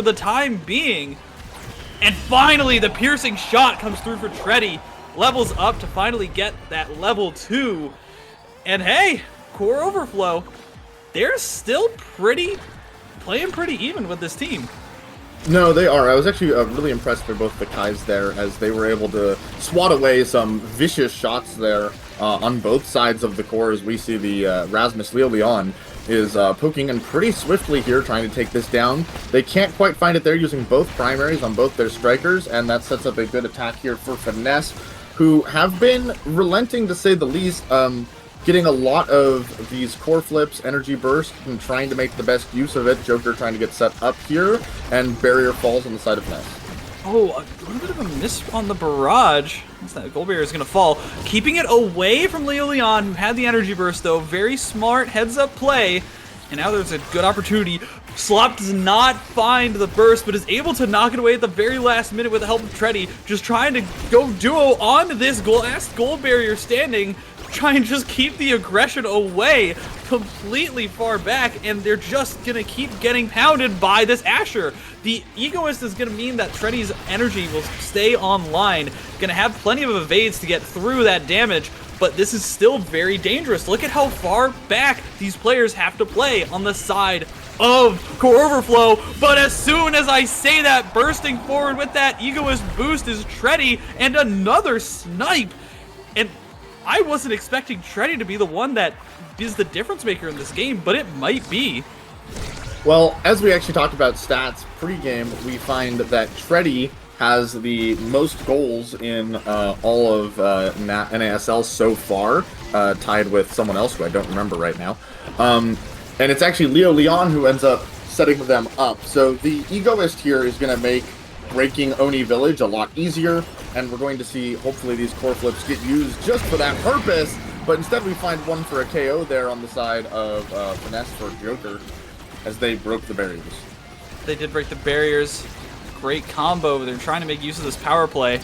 the time being. And finally, the piercing shot comes through for Treddy. Levels up to finally get that level 2. And hey, Core Overflow, they're still playing pretty even with this team. No, they are. I was actually really impressed by both the Kais there, as they were able to swat away some vicious shots there on both sides of the core. As we see the Rasmus Lilian is poking in pretty swiftly here, trying to take this down. They can't quite find it there, using both primaries on both their strikers, and that sets up a good attack here for Finesse, who have been relenting to say the least, getting a lot of these core flips, energy burst, and trying to make the best use of it. Joker trying to get set up here, and barrier falls on the side of Finesse. Oh, a little bit of a miss on the barrage. That goal barrier is going to fall. Keeping it away from Lilian, who had the energy burst, though. Very smart heads-up play. And now there's a good opportunity. Slop does not find the burst, but is able to knock it away at the very last minute with the help of Treddy. Just trying to go duo on this last goal barrier standing. Try and just keep the aggression away completely far back, and they're just gonna keep getting pounded by this Asher. The Egoist is gonna mean that Treddy's energy will stay online, gonna have plenty of evades to get through that damage, but this is still very dangerous. Look at how far back these players have to play on the side of Core Overflow, but as soon as I say that, bursting forward with that Egoist boost is Treddy, and another snipe, and I wasn't expecting Treddy to be the one that is the difference maker in this game, but it might be. Well, as we actually talked about stats pre-game, we find that Treddy has the most goals in all of NASL so far, tied with someone else who I don't remember right now. And it's actually Lilian who ends up setting them up. So the Egoist here is going to make breaking Oni Village a lot easier, and we're going to see, hopefully, these core flips get used just for that purpose, but instead we find one for a KO there on the side of Finesse for Joker, as they broke the barriers. They did break the barriers. Great combo. They're trying to make use of this power play.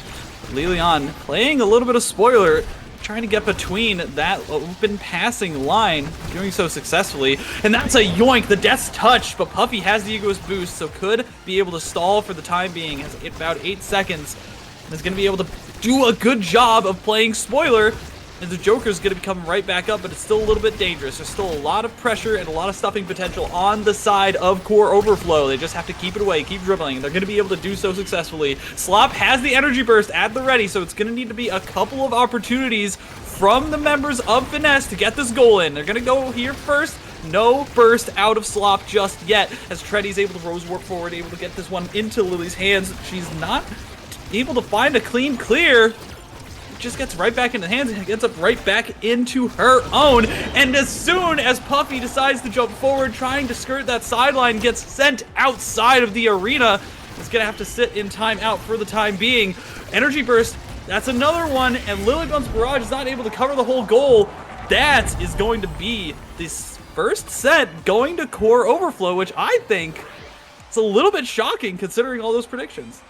Lilian playing a little bit of spoiler, trying to get between that open passing line, doing so successfully. And that's a yoink, the Death's Touch, but Puffy has the Egoist boost, so could be able to stall for the time being. Has about 8 seconds, and is going to be able to do a good job of playing spoiler. And the Joker's going to come right back up, but it's still a little bit dangerous. There's still a lot of pressure and a lot of stuffing potential on the side of Core Overflow. They just have to keep it away, keep dribbling, and they're going to be able to do so successfully. Slop has the energy burst at the ready, so it's going to need to be a couple of opportunities from the members of Finesse to get this goal in. They're going to go here first. No burst out of Slop just yet, as Treddy's able to rose warp forward, able to get this one into Lily's hands. She's not able to find a clean clear. Just gets right back into the hands and gets up right back into her own. And as soon as Puffy decides to jump forward, trying to skirt that sideline, gets sent outside of the arena. Is going to have to sit in timeout for the time being. Energy burst, that's another one, and Lilybun's barrage is not able to cover the whole goal. That is going to be this first set going to Core Overflow, which I think is a little bit shocking considering all those predictions.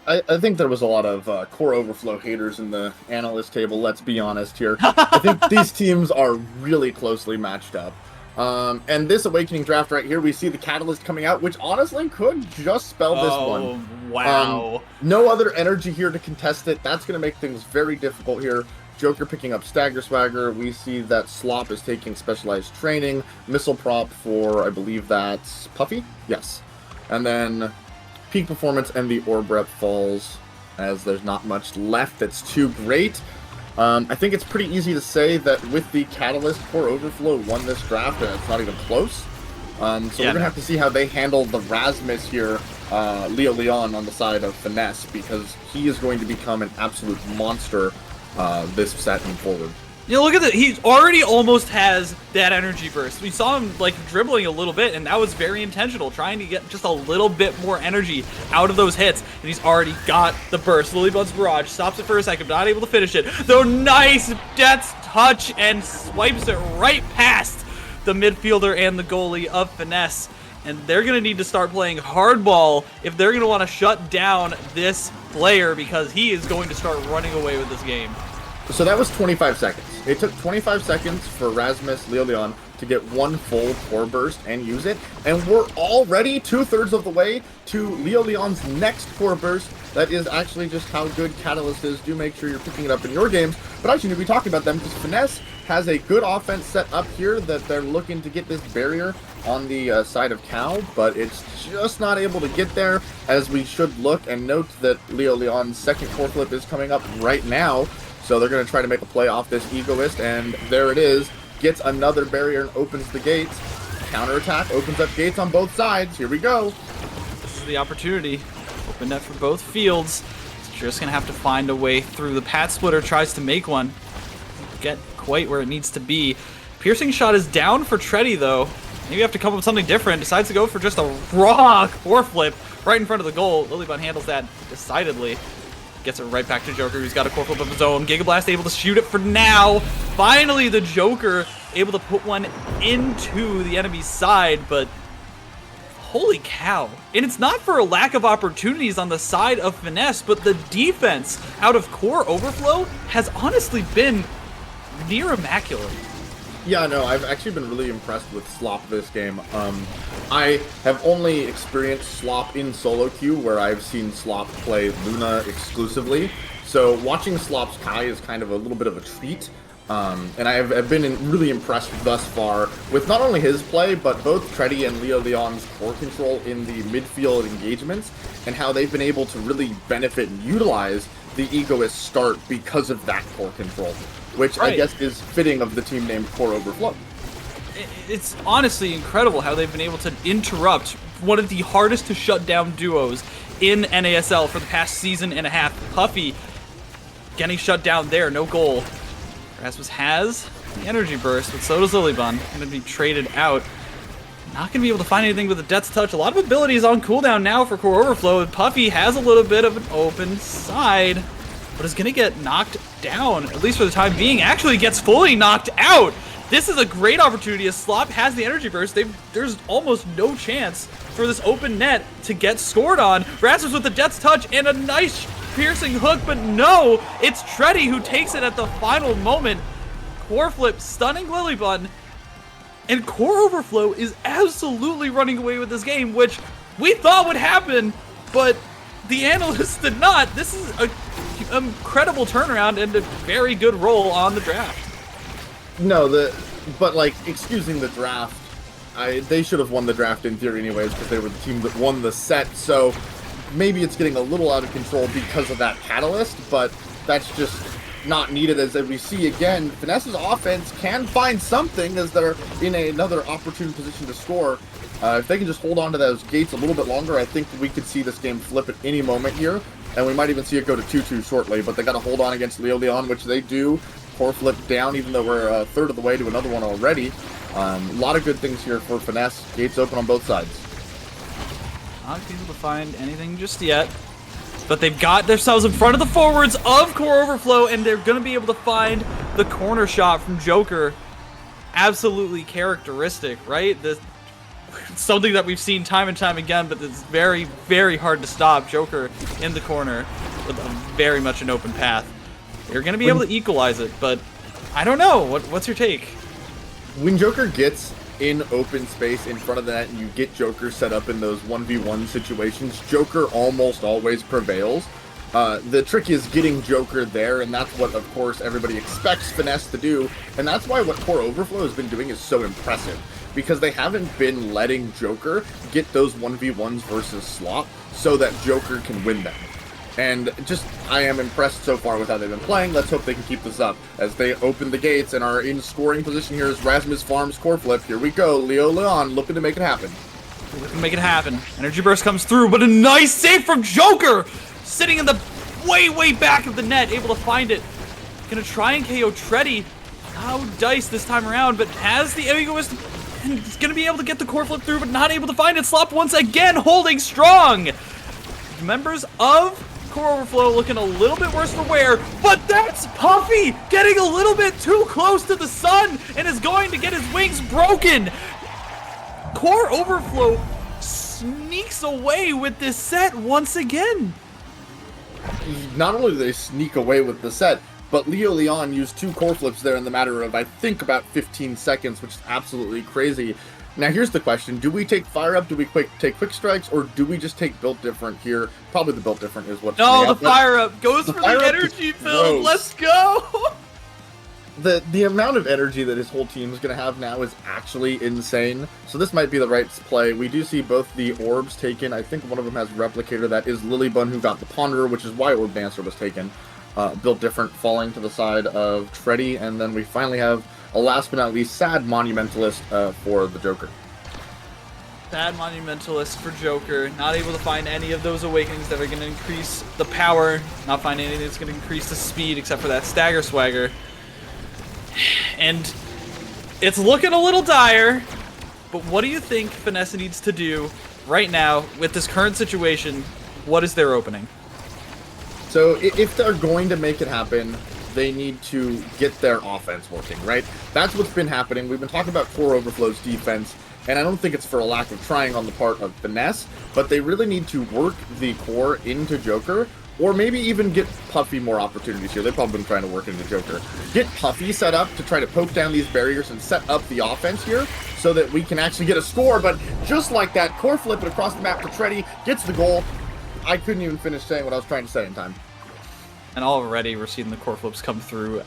I think there was a lot of Core Overflow haters in the analyst table, let's be honest here. I think these teams are really closely matched up. And this Awakening draft right here, we see the Catalyst coming out, which honestly could just spell this one. Wow. No other energy here to contest it. That's going to make things very difficult here. Joker picking up Stagger Swagger. We see that Slop is taking Specialized Training. Missile Prop for, I believe that's Puffy? Yes. And then Peak Performance and the Orb Rep falls, as there's not much left that's too great. I think it's pretty easy to say that with the Catalyst, Core Overflow won this draft, and it's not even close. So we're going to have to see how they handle the Rasmus here, Leo Leon on the side of Finesse, because he is going to become an absolute monster this set and forward. You know, look at that. He already almost has that energy burst. We saw him like dribbling a little bit, and that was very intentional, trying to get just a little bit more energy out of those hits. And he's already got the burst. Lilybud's Barrage stops it for a second, not able to finish it. Though nice Death's Touch and swipes it right past the midfielder and the goalie of Finesse. And they're going to need to start playing hardball if they're going to want to shut down this player, because he is going to start running away with this game. So that was 25 seconds. It took 25 seconds for Rasmus Leo Leon to get one full core burst and use it, and we're already 2/3 of the way to Leo Leon's next core burst. That is actually just how good Catalyst is. Do make sure you're picking it up in your games, but I shouldn't be talking about them because Finesse has a good offense set up here that they're looking to get this barrier on the side of Cal, but it's just not able to get there, as we should look and note that Leo Leon's second core flip is coming up right now. So they're going to try to make a play off this Egoist, and there it is. Gets another barrier and opens the gates. Counterattack opens up gates on both sides. Here we go. This is the opportunity. Open net for both fields. It's just going to have to find a way through. The pad splitter tries to make one. Get quite where it needs to be. Piercing shot is down for Treddy, though. Maybe you have to come up with something different. Decides to go for just a raw core flip right in front of the goal. Lilybud handles that decidedly. Gets it right back to Joker, who's got a core flip of his own. Gigablast able to shoot it for now. Finally, the Joker able to put one into the enemy's side, but holy cow. And it's not for a lack of opportunities on the side of Finesse, but the defense out of Core Overflow has honestly been near immaculate. Yeah, no, I've actually been really impressed with Slop this game. I have only experienced Slop in solo queue, where I've seen Slop play Luna exclusively. So watching Slop's Kai is kind of a little bit of a treat. And I've been really impressed thus far with not only his play, but both Treddy and Leo Leon's core control in the midfield engagements, and how they've been able to really benefit and utilize the Egoist start because of that core control, which I guess is fitting of the team named Core Overflow. It's honestly incredible how they've been able to interrupt one of the hardest to shut down duos in NASL for the past season and a half. Puffy getting shut down there, no goal. Rasmus has the energy burst, but so does Lilybud. Going to be traded out. Not going to be able to find anything with the Death's Touch. A lot of abilities on cooldown now for Core Overflow, and Puffy has a little bit of an open side, but is going to get knocked down, at least for the time being. Actually gets fully knocked out. This is a great opportunity as Slop has the energy burst. There's almost no chance for this open net to get scored on. Rasmus with the Death's Touch and a nice piercing hook, but no, it's Treddy who takes it at the final moment. Core flip stunning Lilybud, and Core Overflow is absolutely running away with this game, which we thought would happen, but the analysts did not. This is an incredible turnaround and a very good roll on the draft. No, but like, excusing the draft, they should have won the draft in theory anyways, because they were the team that won the set, so maybe it's getting a little out of control because of that catalyst, but that's just not needed. As we see again, Finesse's offense can find something as they're in another opportune position to score. If they can just hold on to those gates a little bit longer, I think we could see this game flip at any moment here, and we might even see it go to 2-2 shortly, but they got to hold on against Leo Leon, which they do. Core flip down, even though we're a third of the way to another one already. A lot of good things here for Finesse. Gates open on both sides. Not able to find anything just yet, but they've got themselves in front of the forwards of Core Overflow, and they're going to be able to find the corner shot from Joker. Absolutely characteristic, right? Something that we've seen time and time again, but it's very, very hard to stop. Joker in the corner with very much an open path. They're going to be able to equalize it, but I don't know. What's your take? When Joker gets in open space in front of the net and you get Joker set up in those 1v1 situations, Joker almost always prevails. The trick is getting Joker there, and that's what, of course, everybody expects Finesse to do, and that's why what Core Overflow has been doing is so impressive, because they haven't been letting Joker get those 1v1s versus Slop so that Joker can win them. And just, I am impressed so far with how they've been playing. Let's hope they can keep this up as they open the gates and are in scoring position here as Rasmus farms core flip. Here we go. Leo Leon looking to make it happen. Looking to make it happen. Energy burst comes through, but a nice save from Joker! Sitting in the way back of the net, able to find it. Gonna try and KO Treddy. How Dice this time around, but has the egoist and he's gonna be able to get the core flip through, but not able to find it. Slop once again holding strong. Members of Core Overflow looking a little bit worse for wear, but that's Puffy getting a little bit too close to the sun and is going to get his wings broken. Core Overflow sneaks away with this set once again. Not only do they sneak away with the set, but Leo Leon used 2 core flips there in the matter of, I think, about 15 seconds, which is absolutely crazy. Now, here's the question. Do we take Fire Up, do we take Quick Strikes, or do we just take Built Different here? Probably the Built Different is what's No, the Fire Up goes for the energy build. Let's go! The amount of energy that his whole team is going to have now is actually insane. So this might be the right play. We do see both the orbs taken. I think one of them has Replicator. That is Lilybun who got the Ponderer, which is why Orb Dancer was taken. Built Different falling to the side of Treddy. And then we finally have a last but not least sad Monumentalist for the Joker. Bad Monumentalist for Joker. Not able to find any of those awakenings that are going to increase the power. Not finding anything that's going to increase the speed except for that Stagger Swagger. And it's looking a little dire, but what do you think Finesse needs to do right now with this current situation? What is their opening? So if they're going to make it happen, they need to get their offense working, right? That's what's been happening. We've been talking about Core Overflow's defense, and I don't think it's for a lack of trying on the part of Finesse, but they really need to work the core into Joker, or maybe even get Puffy more opportunities here. They've probably been trying to work into Joker. Get Puffy set up to try to poke down these barriers and set up the offense here so that we can actually get a score. But just like that, core flip it across the map to Treddy, gets the goal. I couldn't even finish saying what I was trying to say in time. And already we're seeing the core flips come through.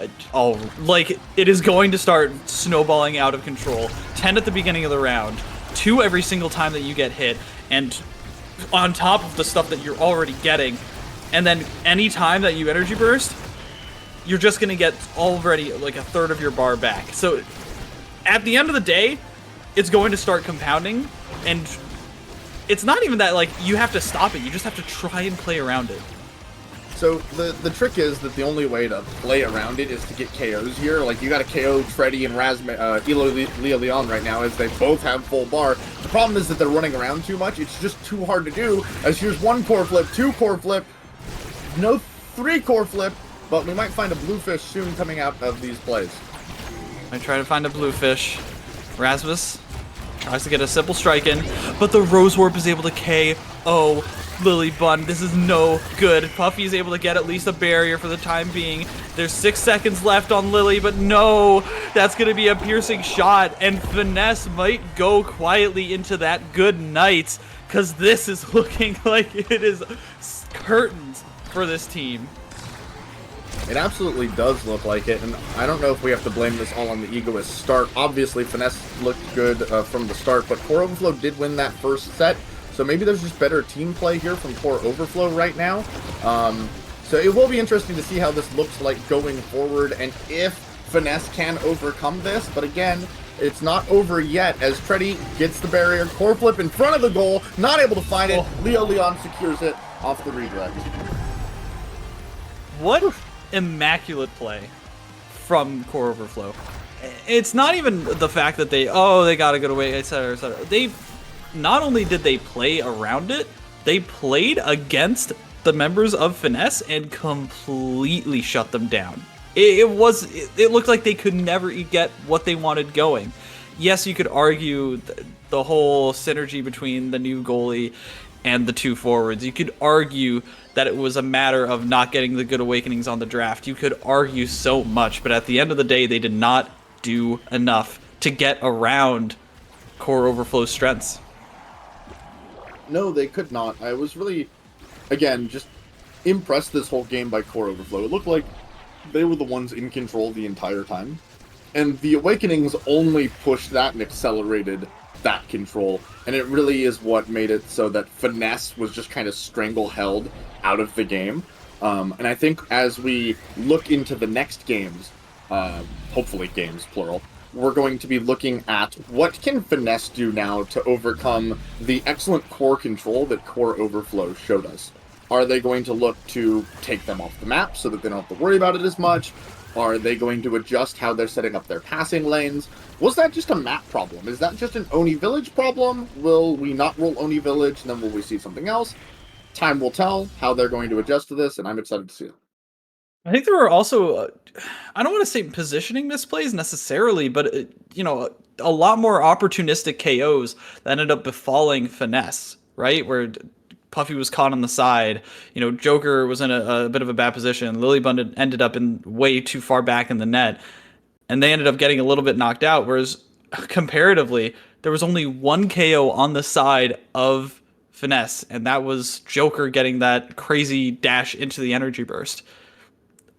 Like, it is going to start snowballing out of control. 10 at the beginning of the round, 2 every single time that you get hit, and on top of the stuff that you're already getting, and then any time that you energy burst, you're just going to get already like a third of your bar back. So at the end of the day, it's going to start compounding, and it's not even that like you have to stop it. You just have to try and play around it. So the trick is that the only way to play around it is to get KOs here. Like, you got to KO Treddy and Leo Leon right now as they both have full bar. The problem is that they're running around too much. It's just too hard to do, as here's 1 core flip, 2 core flip, no 3 core flip, but we might find a bluefish soon coming out of these plays. I try to find a bluefish. Rasmus tries to get a simple strike in, but the Rose Warp is able to KO Lilybun. This is no good. Puffy is able to get at least a barrier for the time being. There's 6 seconds left on Lily, but no, that's going to be a piercing shot, and Finesse might go quietly into that good night, because this is looking like it is curtains for this team. It absolutely does look like it, and I don't know if we have to blame this all on the Egoist start. Obviously, Finesse looked good from the start, but Core Overflow did win that first set, so maybe there's just better team play here from Core Overflow right now. So it will be interesting to see how this looks like going forward, and if Finesse can overcome this, but again, it's not over yet as Treddy gets the barrier, core flip in front of the goal, not able to find it. Leo Leon secures it off the redirect. What immaculate play from Core Overflow. It's not even the fact that they got to go away, etc., etc. They not only did they play around it, they played against the members of Finesse and completely shut them down. It looked like they could never get what they wanted going. Yes, you could argue the whole synergy between the new goalie and the 2 forwards. You could argue that it was a matter of not getting the good awakenings on the draft. You could argue so much, but at the end of the day, they did not do enough to get around Core Overflow's strengths. No, they could not. I was really, again, just impressed this whole game by Core Overflow. It looked like they were the ones in control the entire time. And the awakenings only pushed that and accelerated that control, and it really is what made it so that Finesse was just kind of strangle-held out of the game. And I think as we look into the next games, hopefully games, plural, we're going to be looking at what can Finesse do now to overcome the excellent core control that Core Overflow showed us. Are they going to look to take them off the map so that they don't have to worry about it as much? Are they going to adjust how they're setting up their passing lanes? Was that just a map problem? Is that just an Oni Village problem? Will we not roll Oni Village, and then will we see something else? Time will tell how they're going to adjust to this, and I'm excited to see it. I think there were also, I don't want to say positioning misplays necessarily, but, a lot more opportunistic KOs that ended up befalling Finesse, right? Where Puffy was caught on the side. Joker was in a bit of a bad position. Lilybund ended up in way too far back in the net, and they ended up getting a little bit knocked out. Whereas comparatively, there was only one KO on the side of Finesse, and that was Joker getting that crazy dash into the energy burst.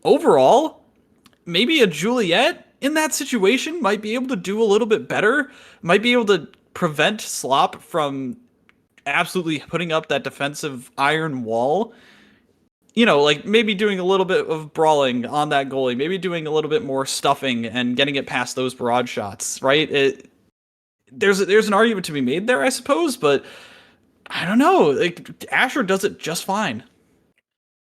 Overall, maybe a Juliet in that situation might be able to do a little bit better, might be able to prevent Slop from absolutely putting up that defensive iron wall. Like maybe doing a little bit of brawling on that goalie, maybe doing a little bit more stuffing and getting it past those barrage shots, right? There's an argument to be made there, I suppose, but I don't know. Like Asher does it just fine.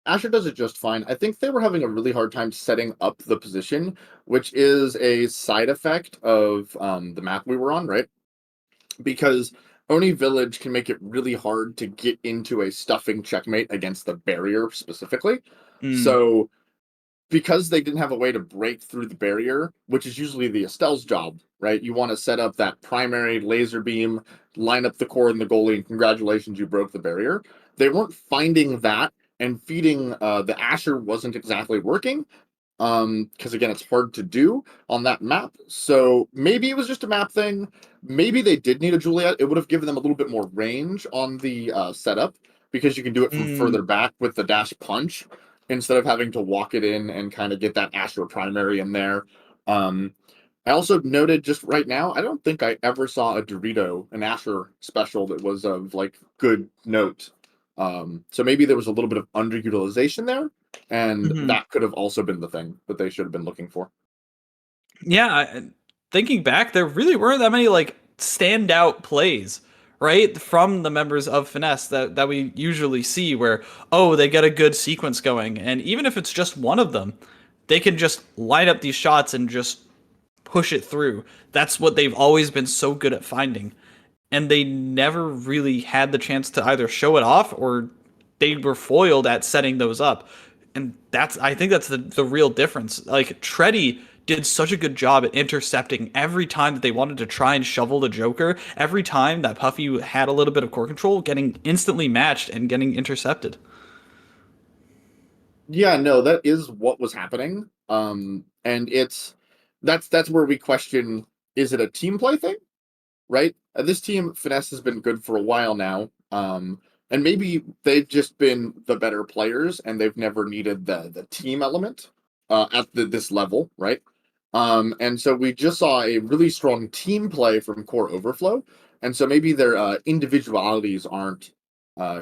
Asher does it just fine. I think they were having a really hard time setting up the position, which is a side effect of the map we were on, right? Because Oni Village can make it really hard to get into a stuffing checkmate against the barrier specifically. So because they didn't have a way to break through the barrier, which is usually the Estelle's job, right? You want to set up that primary laser beam, line up the core and the goalie, and congratulations, you broke the barrier. They weren't finding that, and feeding the Asher wasn't exactly working. Because again, it's hard to do on that map. So maybe it was just a map thing. Maybe they did need a Juliet. It would have given them a little bit more range on the setup, because you can do it from further back with the dash punch instead of having to walk it in and kind of get that Asher primary in there. I also noted just right now, I don't think I ever saw a Dorito, an Asher special that was of like good note. So maybe there was a little bit of underutilization there, and that could have also been the thing that they should have been looking for. Yeah, thinking back, there really weren't that many like standout plays, right, from the members of Finesse that we usually see where, they get a good sequence going, and even if it's just one of them, they can just line up these shots and just push it through. That's what they've always been so good at finding. And they never really had the chance to either show it off, or they were foiled at setting those up. And I think that's the real difference. Like Treddy did such a good job at intercepting every time that they wanted to try and shovel the Joker. Every time that Puffy had a little bit of core control, getting instantly matched and getting intercepted. Yeah, no, that is what was happening. And that's where we question, is it a team play thing? Right? This team, Finesse, has been good for a while now. And maybe they've just been the better players and they've never needed the team element at this level, right? And so we just saw a really strong team play from Core Overflow. And so maybe their individualities aren't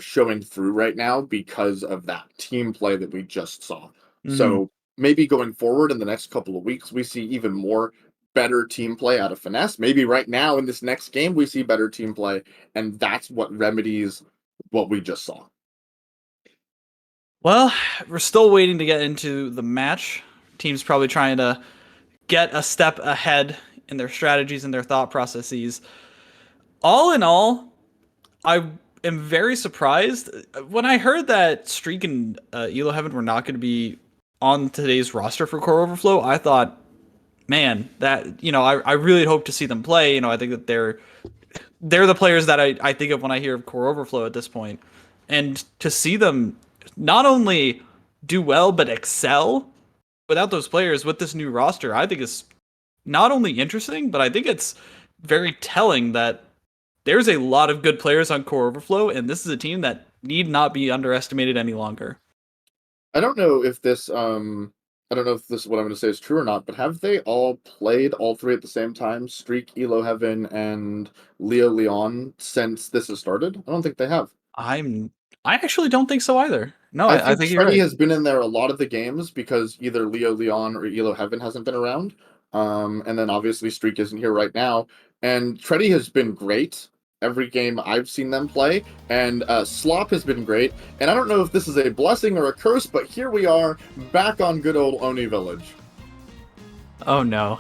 showing through right now because of that team play that we just saw. So maybe going forward in the next couple of weeks, we see even more better team play out of Finesse. Maybe right now in this next game, we see better team play, and that's what remedies what we just saw. Well, we're still waiting to get into the match. Team's probably trying to get a step ahead in their strategies and their thought processes. All in all, I am very surprised. When I heard that Streak and Elo Heaven were not going to be on today's roster for Core Overflow, I thought, man, that, I really hope to see them play. I think that they're the players that I think of when I hear of Core Overflow at this point. And to see them not only do well, but excel without those players with this new roster, I think is not only interesting, but I think it's very telling that there's a lot of good players on Core Overflow, and this is a team that need not be underestimated any longer. I don't know if this I don't know if this is what I'm going to say is true or not, but have they all played all three at the same time, Streak, Elo Heaven, and Leo Leon, since this has started? I don't think they have. I actually don't think so either. No, I I think you're Freddy right. has been in there a lot of the games because either Leo Leon or Elo Heaven hasn't been around. And then obviously Streak isn't here right now. And Freddy has been great every game I've seen them play, and Slop has been great. And I don't know if this is a blessing or a curse, but here we are back on good old Oni Village. Oh no.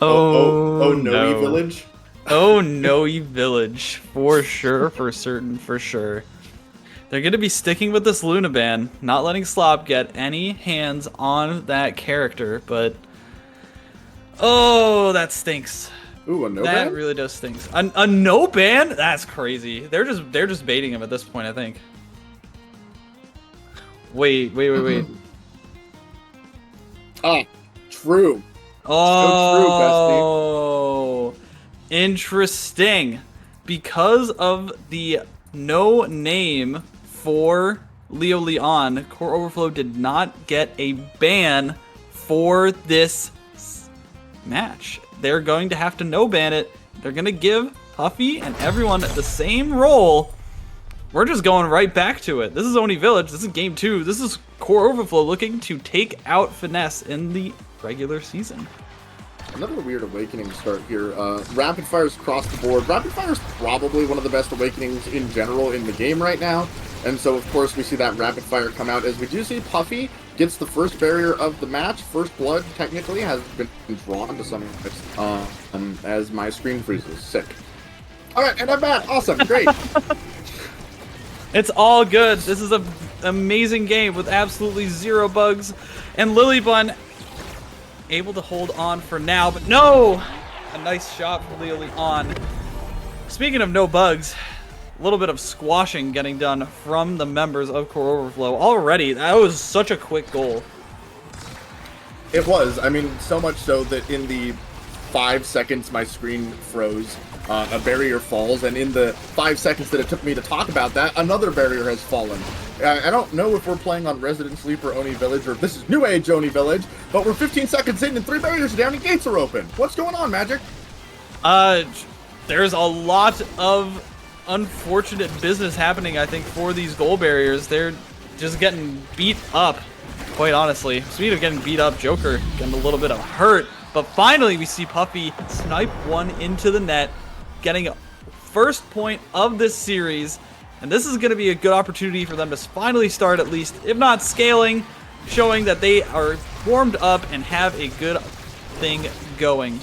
Oh, no. Noe Village? Oh, Noe Village. For sure, for certain, for sure. They're going to be sticking with this Luna ban, not letting Slop get any hands on that character, but... Oh, that stinks. Ooh, a no that ban? really does stink. A no ban? That's crazy. They're just baiting him at this point, I think. Wait. Ah, true. Oh, interesting. Because of the no name for Leo Leon, Core Overflow did not get a ban for this match. They're going to have to no ban it. They're going to give Puffy and everyone the same role. We're just going right back to it. This is Oni Village. This is game 2. This is Core Overflow looking to take out Finesse in the regular season. Another weird awakening start here. Rapid Fire's across the board. Rapid Fire's probably one of the best awakenings in general in the game right now. And so, of course, we see that Rapid Fire come out as we do see Puffy gets the first barrier of the match. First blood, technically, has been drawn to some extent, as my screen freezes. Sick. All right, and I'm back. Awesome. Great. It's all good. This is an amazing game with absolutely zero bugs. And Lilybun able to hold on for now, but no! A nice shot for Leo Leon. Speaking of no bugs, a little bit of squashing getting done from the members of Core Overflow already. That was such a quick goal. It was. I mean, so much so that in the 5 seconds my screen froze, a barrier falls, and in the 5 seconds that it took me to talk about that, another barrier has fallen. I don't know if we're playing on Resident Sleep or Oni Village, or if this is New Age Oni Village, but we're 15 seconds in and 3 barriers are down and gates are open. What's going on, Magic? There's a lot of unfortunate business happening, I think, for these goal barriers. They're just getting beat up, quite honestly. Speaking of getting beat up, Joker getting a little bit of hurt, but finally we see Puffy snipe one into the net, getting first point of this series, and this is going to be a good opportunity for them to finally start, at least, if not scaling, showing that they are warmed up and have a good thing going.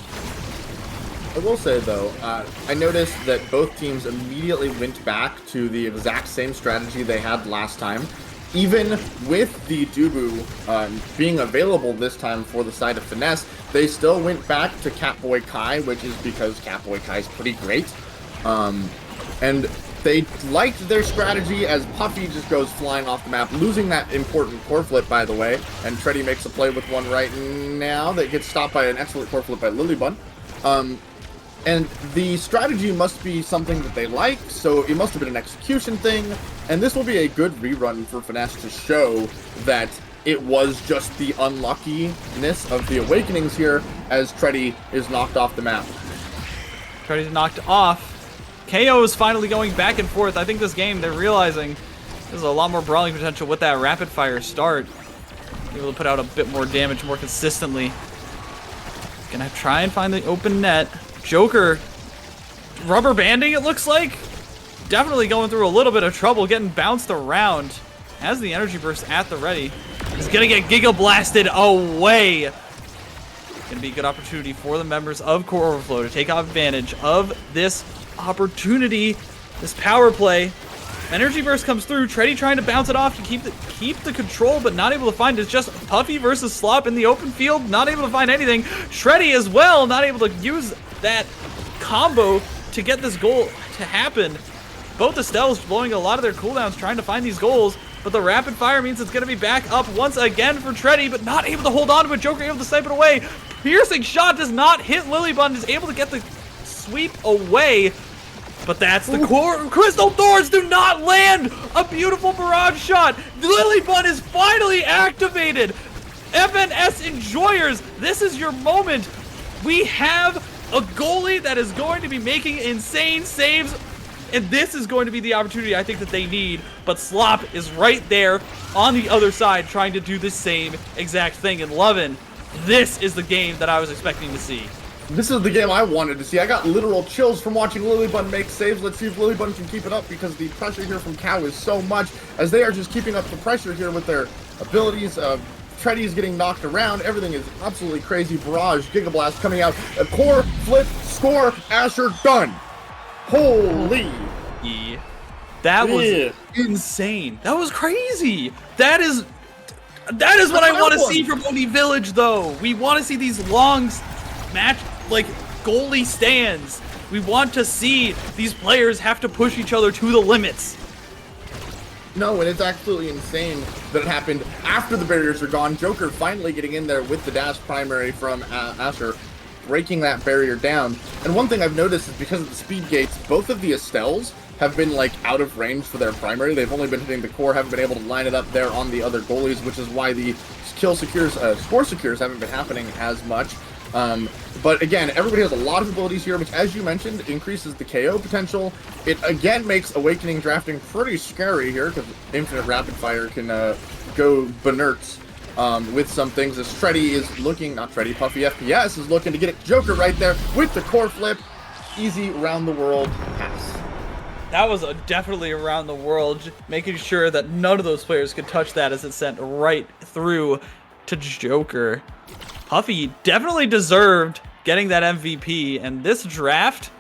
I will say, though, I noticed that both teams immediately went back to the exact same strategy they had last time. Even with the Dubu being available this time for the side of Finesse, they still went back to Catboy Kai, which is because Catboy Kai is pretty great. And they liked their strategy as Puffy just goes flying off the map, losing that important core flip, by the way. And Treddy makes a play with one right now that gets stopped by an excellent core flip by Lilybun. And the strategy must be something that they like, so it must have been an execution thing, and this will be a good rerun for Finesse to show that it was just the unluckiness of the awakenings here as Treddy is knocked off the map. Treddy's knocked off. KO is finally going back and forth. I think this game, they're realizing there's a lot more brawling potential with that rapid fire start. Able to put out a bit more damage more consistently. Gonna try and find the open net. Joker rubber banding, it looks like. Definitely going through a little bit of trouble, getting bounced around. Has the energy burst at the ready. He's gonna get Giga Blasted away. Gonna be a good opportunity for the members of Core Overflow to take advantage of this opportunity, this power play. Energy burst comes through. Treddy trying to bounce it off to keep the control, but not able to find it. It's just Puffy versus Slop in the open field, not able to find anything. Shreddy as well, not able to use that combo to get this goal to happen. Both Estelles blowing a lot of their cooldowns trying to find these goals, but the rapid fire means it's going to be back up once again for Treddy, but not able to hold on to it. Joker able to snipe it away. Piercing shot does not hit Lilybun, is able to get the sweep away. But that's the core. Crystal Thorns do not land! A beautiful barrage shot! Lilybun is finally activated! FNS enjoyers, this is your moment. We have a goalie that is going to be making insane saves, and this is going to be the opportunity I think that they need. But Slop is right there on the other side trying to do the same exact thing. And Lovin, this is the game that I was expecting to see. This is the game I wanted to see. I got literal chills from watching Lilybun make saves. Let's see if Lilybun can keep it up, because the pressure here from Cow is so much, as they are just keeping up the pressure here with their abilities. Treddy's getting knocked around. Everything is absolutely crazy. Barrage, Giga Blast coming out. A core, flip, score, Asher, done. Holy. Yeah. That was insane. That was crazy. That is what I want to see from Oni Village, though. We want to see these long match, like, goalie stands. We want to see these players have to push each other to the limits. No, and it's absolutely insane that it happened after the barriers are gone. Joker finally getting in there with the dash primary from Asher, breaking that barrier down. And one thing I've noticed is because of the speed gates, both of the Estelles have been like out of range for their primary. They've only been hitting the core, haven't been able to line it up there on the other goalies, which is why the score secures haven't been happening as much. But again, everybody has a lot of abilities here, which, as you mentioned, increases the KO potential. It again makes Awakening drafting pretty scary here, because Infinite Rapid Fire can go Benerts with some things. As Treddy is looking, not Treddy, Puffy FPS is looking to get it. Joker right there with the core flip. Easy round the world pass. That was definitely around the world, making sure that none of those players could touch that as it sent right through to Joker. Puffy definitely deserved getting that MVP, and this draft,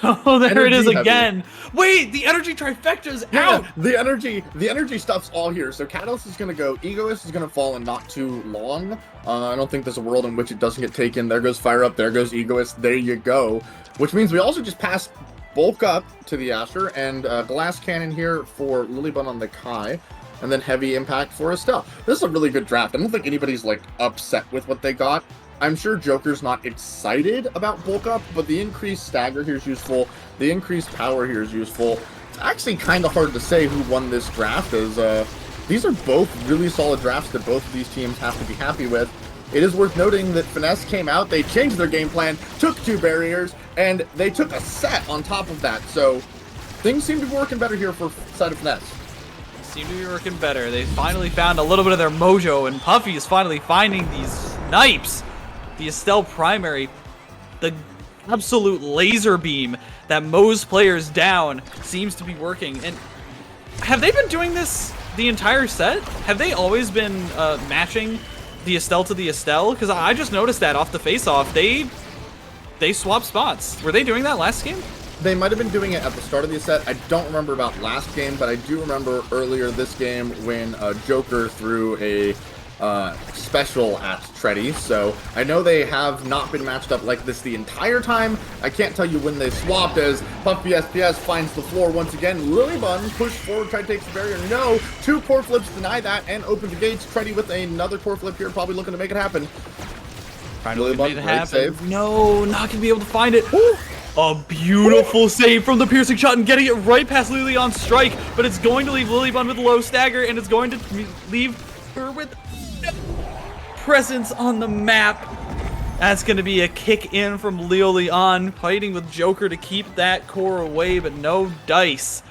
oh, there it is again. Wait, the energy trifecta's out. The energy stuff's all here. So Catalyst is gonna go, Egoist is gonna fall in not too long. I don't think there's a world in which it doesn't get taken. There goes Fire Up, there goes Egoist, there you go. Which means we also just passed Bulk Up to the Asher, and Glass Cannon here for Lilybun on the Kai. And then Heavy Impact for Estelle. This is a really good draft. I don't think anybody's like upset with what they got. I'm sure Joker's not excited about Bulk Up, but the increased stagger here is useful. The increased power here is useful. It's actually kind of hard to say who won this draft, as these are both really solid drafts that both of these teams have to be happy with. It is worth noting that Finesse came out, they changed their game plan, took 2 barriers, and they took a set on top of that. So things seem to be working better here for side of Finesse. Seem to be working better. They finally found a little bit of their mojo, and Puffy is finally finding these snipes. The Estelle primary, the absolute laser beam that mows players down seems to be working. And have they been doing this the entire set? Have they always been matching the Estelle to the Estelle? Because I just noticed that off the face-off, they swapped spots. Were they doing that last game? They might have been doing it at the start of the set. I don't remember about last game, but I do remember earlier this game when Joker threw a special at Treddy. So I know they have not been matched up like this the entire time. I can't tell you when they swapped, as Puffy SPS finds the floor once again. Lilybun pushed forward, try to take the barrier. No, 2 core flips deny that and open the gates. Treddy with another core flip here, probably looking to make it happen. Trying to make it happen. Save. No, not gonna be able to find it. A beautiful save from the piercing shot and getting it right past Lilion's strike, but it's going to leave Lilybun with low stagger, and it's going to leave her with presence on the map. That's going to be a kick in from Leo Leon, fighting with Joker to keep that core away, but no dice.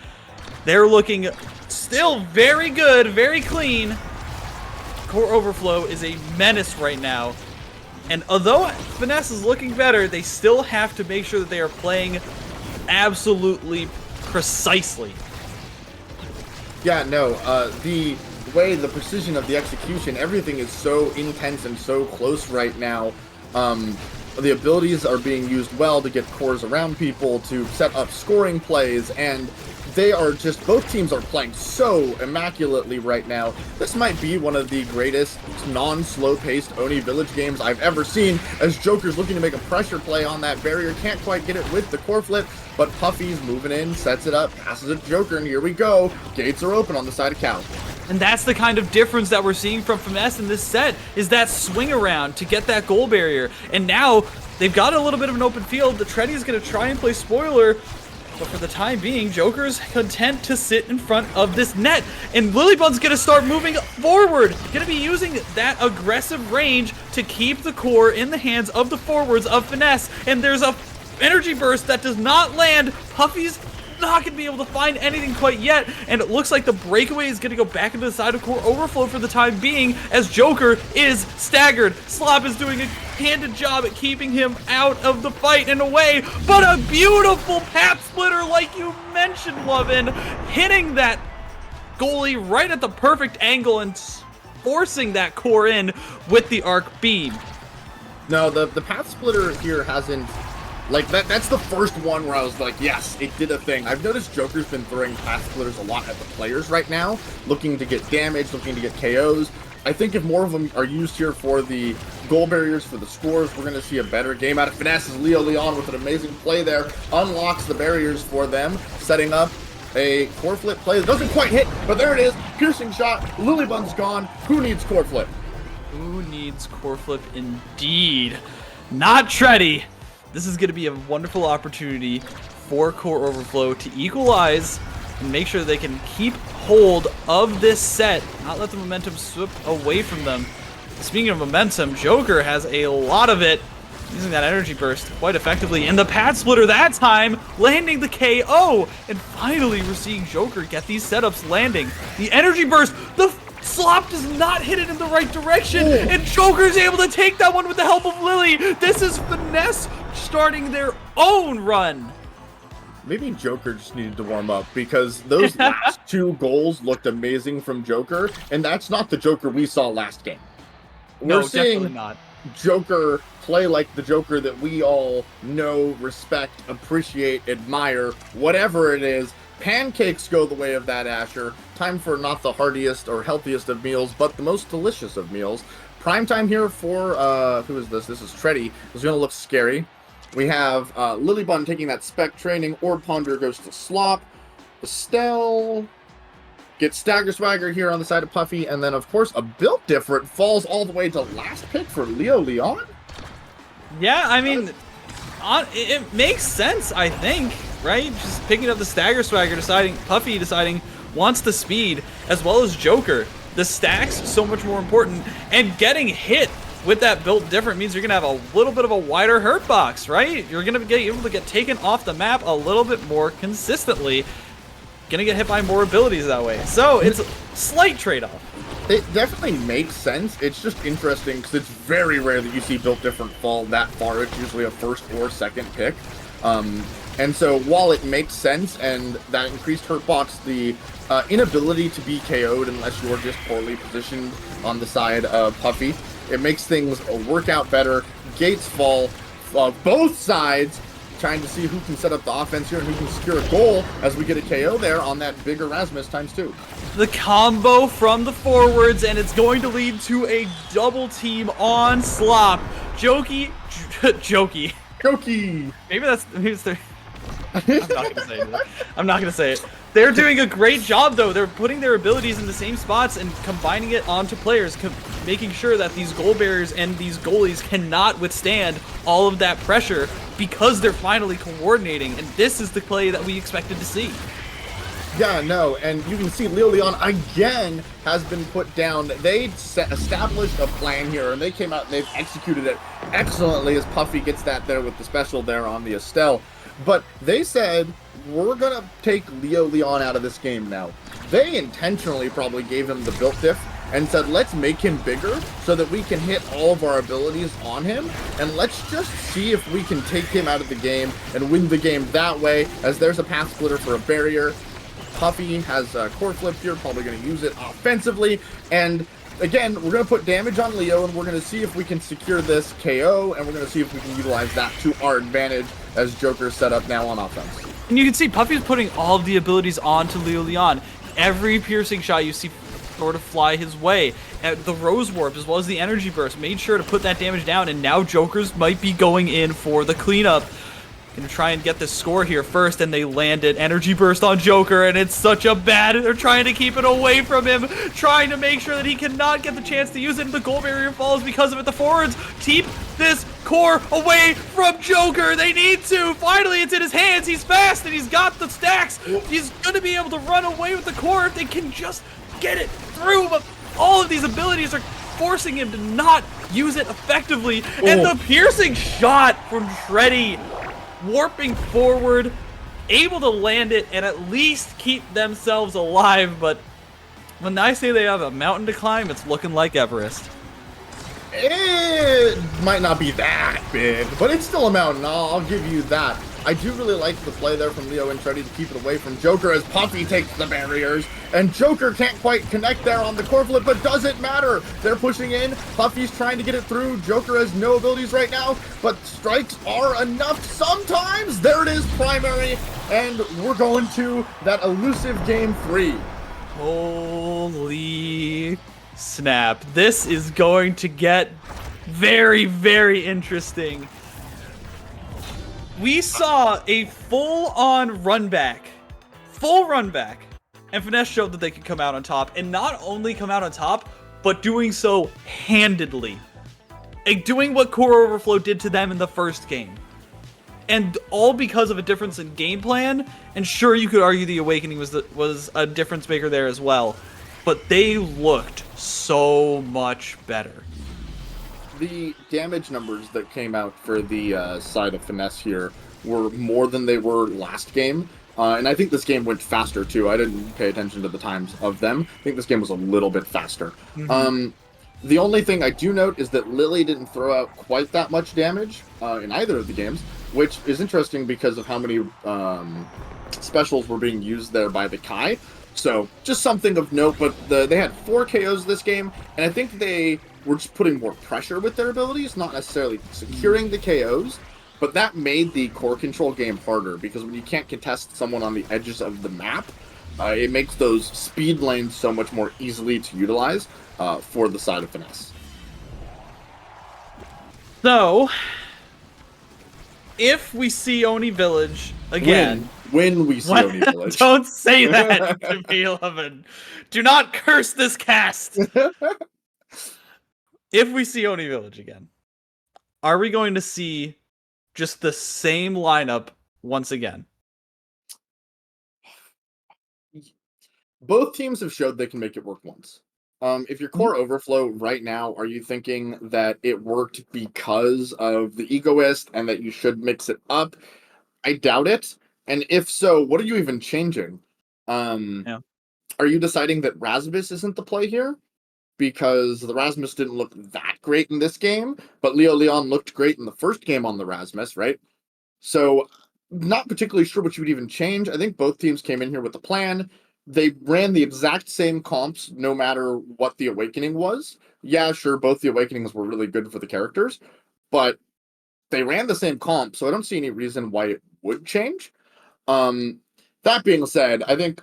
They're looking still very good, very clean. Core overflow is a menace right now. And although Finesse is looking better, they still have to make sure that they are playing absolutely precisely. Yeah, no, the way, the precision of the execution, everything is so intense and so close right now. The abilities are being used well to get cores around people, to set up scoring plays, and they are just, both teams are playing so immaculately right now. This might be one of the greatest non-slow-paced Oni Village games I've ever seen, as Joker's looking to make a pressure play on that barrier. Can't quite get it with the core flip, but Puffy's moving in, sets it up, passes it to Joker, and here we go. Gates are open on the side of Cal. And that's the kind of difference that we're seeing from Finesse in this set, is that swing around to get that goal barrier. And now they've got a little bit of an open field. The Treddy is going to try and play spoiler. But for the time being, Joker's content to sit in front of this net. And Lilybun's going to start moving forward. Going to be using that aggressive range to keep the core in the hands of the forwards of Finesse. And there's a energy burst that does not land. Puffy's not going to be able to find anything quite yet, and it looks like the breakaway is going to go back into the side of core overflow for the time being, as Joker is staggered. Slop is doing a handed job at keeping him out of the fight and away, but a beautiful pap splitter, like you mentioned, Lovin, hitting that goalie right at the perfect angle and forcing that core in with the arc beam. No, the path splitter here hasn't. Like, that's the first one where I was like, yes, it did a thing. I've noticed Joker's been throwing path splitters a lot at the players right now, looking to get damage, looking to get KOs. I think if more of them are used here for the goal barriers, for the scores, we're going to see a better game out of Finesse as Leo Leon with an amazing play there unlocks the barriers for them, setting up a core flip play that doesn't quite hit, but there it is. Piercing shot. Lilybun's gone. Who needs core flip? Who needs core flip indeed? Not Treddy. This is going to be a wonderful opportunity for Core Overflow to equalize and make sure they can keep hold of this set, not let the momentum slip away from them. Speaking of momentum, Joker has a lot of it, using that energy burst quite effectively. And the pad splitter that time, landing the KO. And finally, we're seeing Joker get these setups landing. The energy burst, the Slop does not hit it in the right direction, and Joker's able to take that one with the help of Lily. This is Finesse starting their own run. Maybe Joker just needed to warm up, because those last two goals looked amazing from Joker, and that's not the Joker we saw last game. We're seeing definitely not. Joker play like the Joker that we all know, respect, appreciate, admire, whatever it is. Pancakes go the way of that Asher. Time for not the heartiest or healthiest of meals, but the most delicious of meals. Prime time here for, who is this? This is Treddy. It's going to look scary. We have Lilybun taking that spec training. Orb Ponder goes to Slop. Estelle gets Stagger Swagger here on the side of Puffy. And then, of course, a built different falls all the way to last pick for Leo Leon. Yeah, I mean, it makes sense, I think, right? Just picking up the Stagger Swagger, Puffy deciding wants the speed, as well as Joker. The stacks so much more important, and getting hit with that built different means you're gonna have a little bit of a wider hurt box, right? You're gonna be able to get taken off the map a little bit more consistently. Gonna get hit by more abilities that way. So it's a slight trade-off. It definitely makes sense. It's just interesting because it's very rare that you see built different fall that far. It's usually a first or second pick. And so while it makes sense and that increased hurt box, the inability to be KO'd unless you're just poorly positioned on the side of Puffy, it makes things work out better. Gates fall both sides, trying to see who can set up the offense here and who can secure a goal as we get a KO there on that big Erasmus ×2. The combo from the forwards, and it's going to lead to a double team on Slop. Jokey. Maybe it's their... I'm not gonna say it. They're doing a great job, though. They're putting their abilities in the same spots and combining it onto players, making sure that these goal barriers and these goalies cannot withstand all of that pressure because they're finally coordinating. And this is the play that we expected to see. Yeah, no, and you can see Leo Leon again has been put down. They established a plan here, and they came out and they've executed it excellently as Puffy gets that there with the special there on the Estelle. But they said, we're going to take Leo Leon out of this game now. They intentionally probably gave him the built diff and said, let's make him bigger so that we can hit all of our abilities on him. And let's just see if we can take him out of the game and win the game that way, as there's a path splitter for a barrier. Puffy has a core flip here, probably going to use it offensively. And again, we're going to put damage on Leo, and we're going to see if we can secure this KO, and we're going to see if we can utilize that to our advantage as Joker's set up now on offense. And you can see Puffy's putting all of the abilities onto Leo Leon. Every piercing shot you see sort of fly his way. The Rose Warp, as well as the Energy Burst, made sure to put that damage down, and now Joker's might be going in for the cleanup. Gonna try and get this score here first, and they landed Energy Burst on Joker, and it's such a bad. They're trying to keep it away from him, trying to make sure that he cannot get the chance to use it, and the goal barrier falls because of it. The forwards keep this core away from Joker. They need to. Finally, it's in his hands. He's fast and he's got the stacks. He's going to be able to run away with the core if they can just get it through. But all of these abilities are forcing him to not use it effectively. And the piercing shot from Shreddy, warping forward, able to land it and at least keep themselves alive. But when I say they have a mountain to climb, it's looking like Everest. It might not be that big, but it's still a mountain. I'll give you that. I do really like the play there from Leo and Shreddy to keep it away from Joker as Puffy takes the barriers. And Joker can't quite connect there on the core flip, but doesn't matter. They're pushing in. Puffy's trying to get it through. Joker has no abilities right now, but strikes are enough sometimes. There it is, primary. And we're going to that elusive game 3. Holy snap. This is going to get very, very interesting. We saw a full-on run back. Full run back. And Finesse showed that they could come out on top. And not only come out on top, but doing so handedly. And doing what Core Overflow did to them in the first game. And all because of a difference in game plan. And sure, you could argue the Awakening was a difference maker there as well. But they looked so much better. The damage numbers that came out for the side of Finesse here were more than they were last game. And I think this game went faster, too. I didn't pay attention to the times of them. I think this game was a little bit faster. The only thing I do note is that Lily didn't throw out quite that much damage in either of the games, which is interesting because of how many specials were being used there by the Kai. So, just something of note, but they had 4 KOs this game, and I think they were just putting more pressure with their abilities, not necessarily securing the KOs, but that made the core control game harder, because when you can't contest someone on the edges of the map, it makes those speed lanes so much more easily to utilize for the side of Finesse. So, if we see Oni Village again... When we see Oni Village. Don't say that to me, Eleven. Do not curse this cast. If we see Oni Village again, are we going to see just the same lineup once again? Both teams have showed they can make it work once. If your core overflow right now, are you thinking that it worked because of the Egoist and that you should mix it up? I doubt it. And if so, what are you even changing? Are you deciding that Rasmus isn't the play here? Because the Rasmus didn't look that great in this game, but Leo Leon looked great in the first game on the Rasmus, right? So, not particularly sure what you would even change. I think both teams came in here with a plan. They ran the exact same comps no matter what the Awakening was. Yeah, sure, both the Awakenings were really good for the characters, but they ran the same comp, so I don't see any reason why it would change. That being said, I think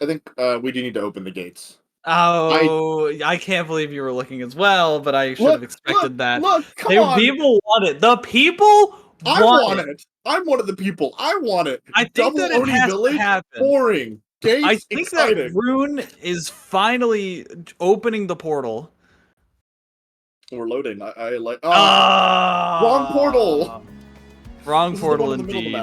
we do need to open the gates. Oh, I can't believe you were looking as well, but I should have expected that. Look, come on. People want it. The people want it. I'm one of the people. I want it. I think that it has to happen. Boring. Gates, I think exciting. that Rune is finally opening the portal. We're loading. I like. Wrong portal. Wrong portal indeed.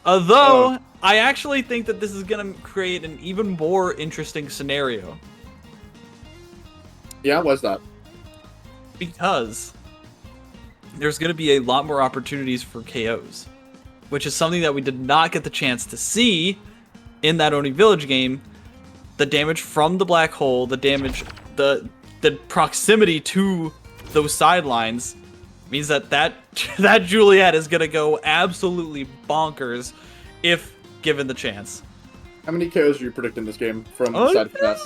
Although I actually think that this is going to create an even more interesting scenario. Yeah, why's that? Because there's going to be a lot more opportunities for KOs, which is something that we did not get the chance to see in that Oni Village game. The damage from the black hole, the damage, the proximity to those sidelines means that Juliet is going to go absolutely bonkers if given the chance. How many KOs are you predicting this game from the side of Finesse?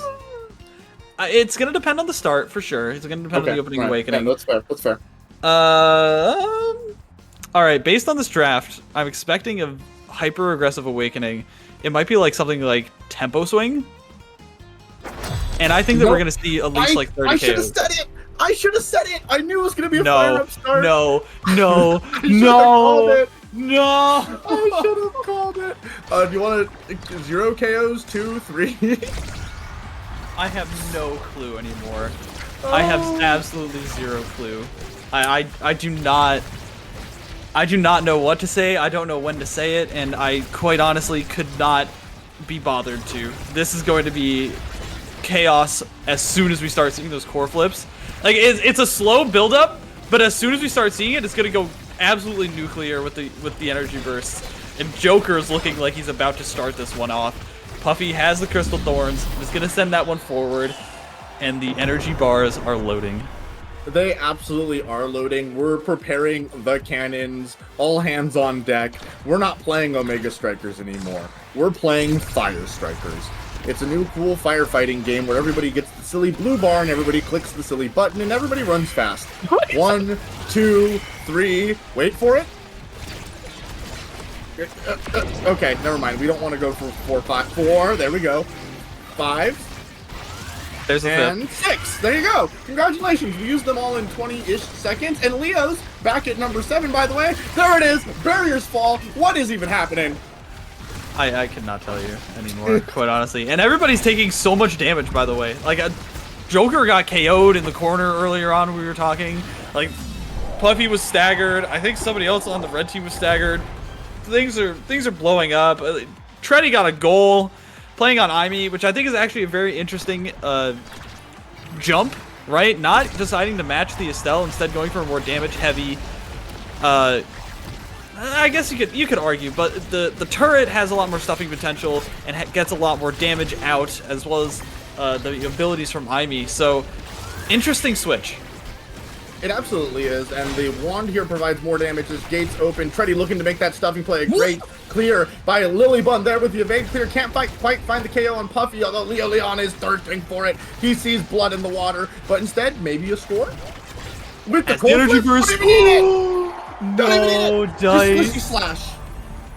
It's going to depend on the start, for sure. It's going to depend on the opening Awakening. Yeah, that's fair. Alright, based on this draft, I'm expecting a hyper-aggressive Awakening. It might be like something like Tempo Swing. And I think that we're going to see at least like 30 KOs. I should have said it! I knew it was going to be a fire-up start! No! I should have called it! Do you want 0 KOs, 2, 3? I have no clue anymore. I have absolutely zero clue. I do not I do not know what to say. I don't know when to say it, and I quite honestly could not be bothered to. This is going to be chaos as soon as we start seeing those core flips. Like, it's a slow build-up, but as soon as we start seeing it, it's going to go absolutely nuclear with the energy bursts. And Joker is looking like he's about to start this one off. Puffy has the Crystal Thorns, is going to send that one forward, and the energy bars are loading. They absolutely are loading. We're preparing the cannons, all hands on deck. We're not playing Omega Strikers anymore. We're playing Fire Strikers. It's a new cool firefighting game where everybody gets the silly blue bar and everybody clicks the silly button and everybody runs fast. 1, 2, 3, wait for it. Okay, never mind. We don't want to go for 4, 5, 4. There we go. 5. There's a and 6. There you go. Congratulations. We used them all in 20-ish seconds. And Leo's back at number 7, by the way. There it is. Barriers fall. What is even happening? I cannot tell you anymore, quite honestly. And everybody's taking so much damage, by the way. Like, Joker got KO'd in the corner earlier on when we were talking. Like, Puffy was staggered. I think somebody else on the red team was staggered. Things are blowing up. Treddy got a goal. Playing on Aimee, which I think is actually a very interesting jump, right? Not deciding to match the Estelle, instead going for a more damage-heavy. I guess you could argue, but the turret has a lot more stuffing potential and gets a lot more damage out, as well as the abilities from Aimee. So, interesting switch. It absolutely is, and the wand here provides more damage as gates open. Treddy looking to make that stuffing play. A great clear by Lilybun there with the evade clear. Can't quite find the KO on Puffy, although Leo Leon is thirsting for it. He sees blood in the water, but instead, maybe a score? With the energy burst. Don't even need it! Don't even need it! Dice. Just Slishy Slash.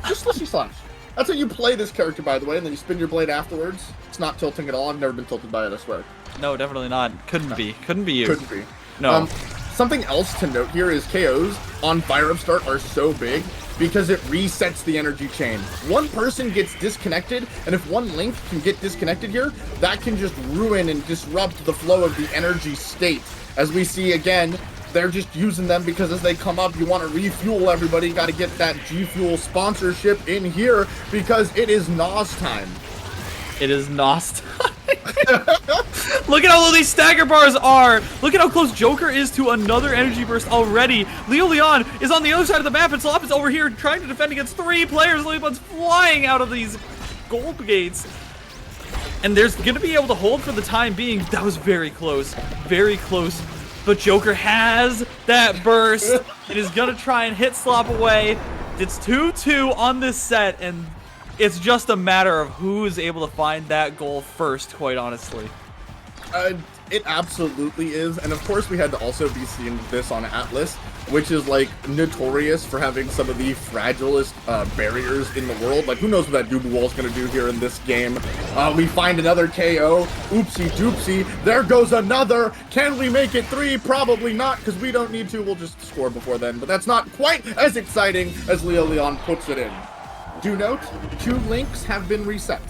Just Slishy Slash. That's how you play this character, by the way, and then you spin your blade afterwards. It's not tilting at all. I've never been tilted by it, I swear. No, definitely not. Couldn't be. Couldn't be you. Couldn't be. No. Something else to note here is KOs on Fire Up Start are so big because it resets the energy chain. One person gets disconnected, and if one link can get disconnected here, that can just ruin and disrupt the flow of the energy state. As we see again, they're just using them because as they come up, you want to refuel everybody. You got to get that G Fuel sponsorship in here because it is NAS time. It is NAS time. Look at how low these stagger bars are. Look at how close Joker is to another energy burst already. Leo Leon is on the other side of the map, and Slop is over here trying to defend against 3 players. Lilybun's flying out of these gold gates. And there's going to be able to hold for the time being. That was very close. Very close. But Joker has that burst. It is going to try and hit Slop away. It's 2-2 on this set, and it's just a matter of who is able to find that goal first, quite honestly. It absolutely is, and of course we had to also be seeing this on Atlas, which is like notorious for having some of the fragilest barriers in the world. Like, who knows what that Doobie Wall's gonna do here in this game. We find another KO. Oopsie doopsie. There goes another. Can we make it 3? Probably not, because we don't need to. We'll just score before then, but that's not quite as exciting as Leo Leon puts it in. Do note, 2 links have been reset.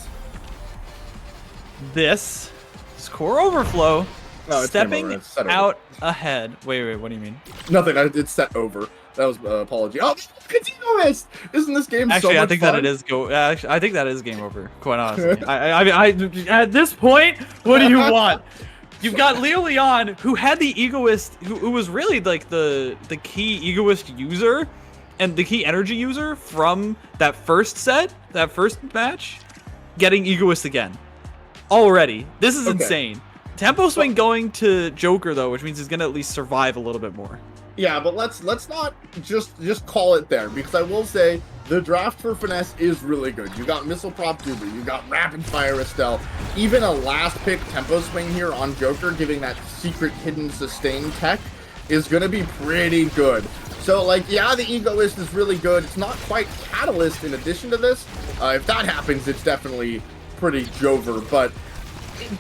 This is Core Overflow stepping out over. ahead. Wait, what do you mean? Nothing, it's set over. That was apology. Oh, continuous! Isn't this game actually, so much I think fun? that it is I think that is game over, quite honestly. I at this point, what do you want? You've got Leo Leon, who had the egoist, who was really like the key egoist user and the key energy user from that first set, that first match, getting egoist again. Already. This is insane. Tempo swing going to Joker, though, which means he's going to at least survive a little bit more. Yeah, but let's not just call it there, because I will say the draft for Finesse is really good. You got Missile Prop Doobie, you got Rapid Fire Estelle, even a last pick Tempo swing here on Joker, giving that secret hidden sustain tech, is going to be pretty good. So, like, yeah, the Egoist is really good. It's not quite Catalyst in addition to this. If that happens, it's definitely pretty Jover, but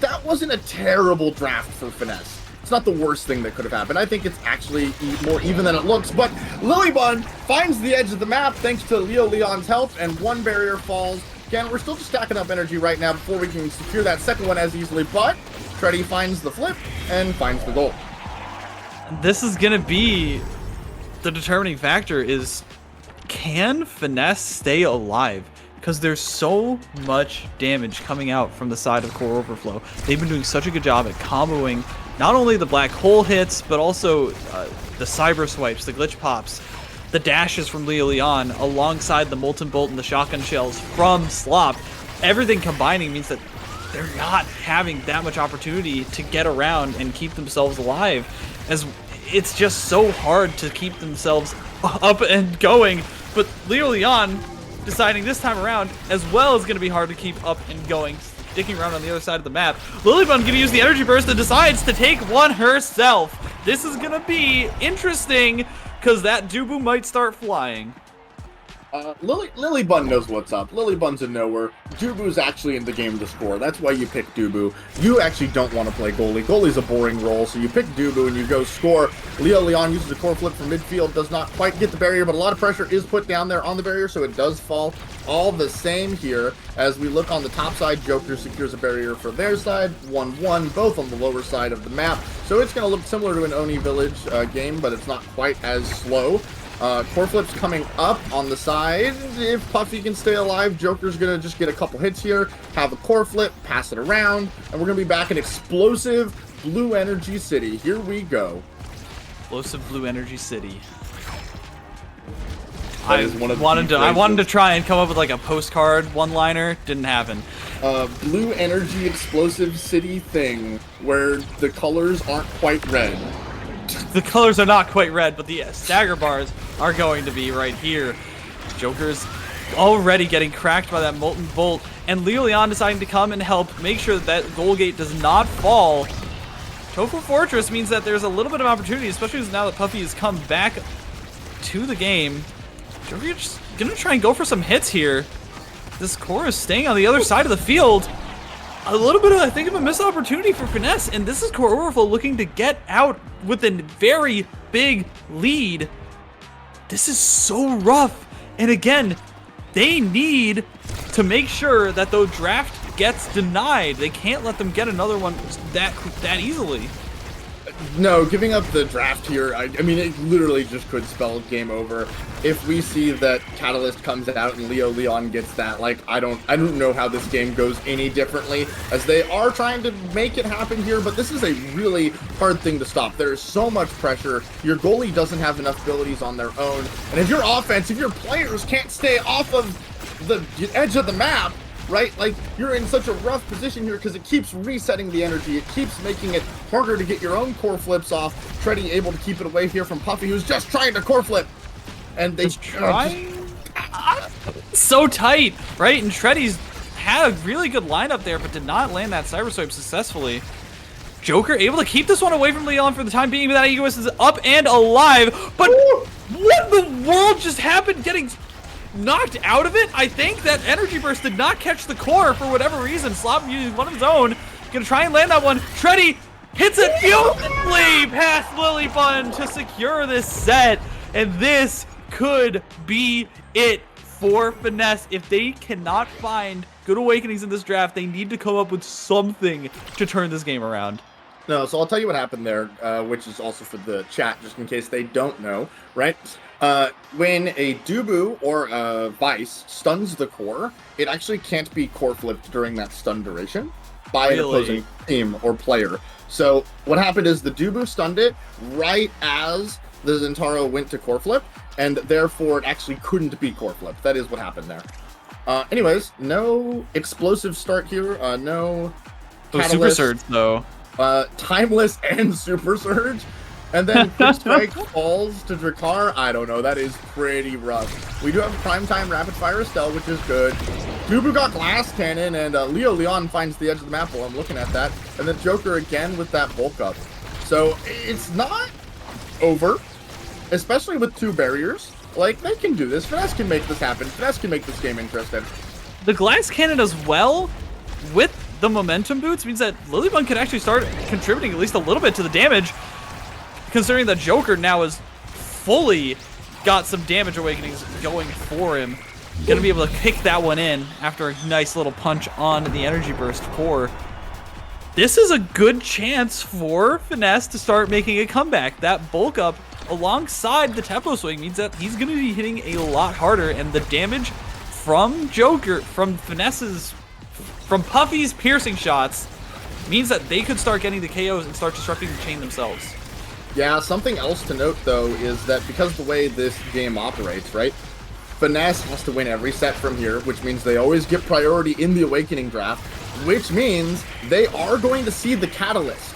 that wasn't a terrible draft for Finesse. It's not the worst thing that could have happened. I think it's actually more even than it looks, but Lilybun finds the edge of the map thanks to Leo Leon's help, and 1 barrier falls. Again, we're still just stacking up energy right now before we can secure that second one as easily, but Treddy finds the flip and finds the goal. This is going to be the determining factor is, can Finesse stay alive? Because there's so much damage coming out from the side of Core Overflow. They've been doing such a good job at comboing not only the black hole hits, but also the cyber swipes, the glitch pops, the dashes from Leo Leon, alongside the Molten Bolt and the shotgun shells from Slop. Everything combining means that they're not having that much opportunity to get around and keep themselves alive, as it's just so hard to keep themselves up and going. But Leo Leon deciding this time around as well is going to be hard to keep up and going, sticking around on the other side of the map. Lilybun going to use the energy burst and decides to take one herself. This is going to be interesting because that Dubu might start flying. Lilybun knows what's up. Lilybun's a knower. Dubu's actually in the game to score. That's why you pick Dubu. You actually don't want to play goalie. Goalie's a boring role, so you pick Dubu and you go score. Leo Leon uses a core flip from midfield, does not quite get the barrier, but a lot of pressure is put down there on the barrier, so it does fall. All the same here, as we look on the top side, Joker secures a barrier for their side, 1-1, both on the lower side of the map. So it's going to look similar to an Oni Village game, but it's not quite as slow. Core flips coming up on the side. If Puffy can stay alive, Joker's gonna just get a couple hits here, have a core flip, pass it around, and we're gonna be back in explosive Blue Energy City. Here we go. Explosive Blue Energy City. I wanted to try and come up with like a postcard one-liner. Didn't happen. Blue Energy Explosive City thing where the colors aren't quite red. The colors are not quite red, but the stagger bars are going to be right here. Joker's already getting cracked by that Molten Bolt, and Leo Leon deciding to come and help make sure that goal gate does not fall. Tofu Fortress means that there's a little bit of opportunity, especially now that Puffy has come back to the game. Joker's just gonna try and go for some hits here. This core is staying on the other side of the field. A little bit of, I think, of a missed opportunity for Finesse, and this is Core Overflow looking to get out with a very big lead. This is so rough, and again, they need to make sure that the draft gets denied. They can't let them get another one that easily. No, giving up the draft here, I mean, it literally just could spell game over. If we see that Catalyst comes out and Leo Leon gets that, like, I don't know how this game goes any differently, as they are trying to make it happen here, but this is a really hard thing to stop. There is so much pressure. Your goalie doesn't have enough abilities on their own, and if your offense, if your players can't stay off of the edge of the map, right? Like, you're in such a rough position here because it keeps resetting the energy. It keeps making it harder to get your own core flips off. Treddy able to keep it away here from Puffy, who's just trying to core flip. And they so tight, right? And Treddy's had a really good lineup there, but did not land that cyber swipe successfully. Joker able to keep this one away from Leon for the time being, but that Egoist is up and alive. But what in the world just happened? Getting knocked out of it? I think that energy burst did not catch the core for whatever reason. Slop using one of his own. Gonna try and land that one. Treddy hits it beautifully past Lilybun to secure this set. And this could be it for Finesse. If they cannot find good awakenings in this draft, they need to come up with something to turn this game around. No, so I'll tell you what happened there, which is also for the chat, just in case they don't know, right? When a Dubu or a Vice stuns the core, it actually can't be core flipped during that stun duration by an opposing team or player. So what happened is the Dubu stunned it right as the Zentaro went to core flip, and therefore it actually couldn't be core flipped. That is what happened there. Anyways, no explosive start here, no catalyst, Super Surge though. Timeless and Super Surge. And then Quick Strike falls to Drakkar. I don't know. That is pretty rough. We do have Primetime Rapid Fire Estelle, which is good. Dubu got Glass Cannon, and Leo Leon finds the edge of the map while I'm looking at that. And then Joker again with that bulk up. So it's not over, especially with two barriers. Like, they can do this. Finesse can make this happen. Finesse can make this game interesting. The Glass Cannon as well, with the momentum boots, means that Lilybun could actually start contributing at least a little bit to the damage, considering that Joker now has fully got some damage awakenings going for him. Gonna be able to kick that one in after a nice little punch on the energy burst core. This is a good chance for Finesse to start making a comeback. That bulk up alongside the tempo swing means that he's going to be hitting a lot harder, and the damage from Joker, from Puffy's piercing shots means that they could start getting the KOs and start disrupting the chain themselves. Yeah, something else to note, though, is that because the way this game operates, right, Finesse has to win every set from here, which means they always get priority in the Awakening draft, which means they are going to see the Catalyst.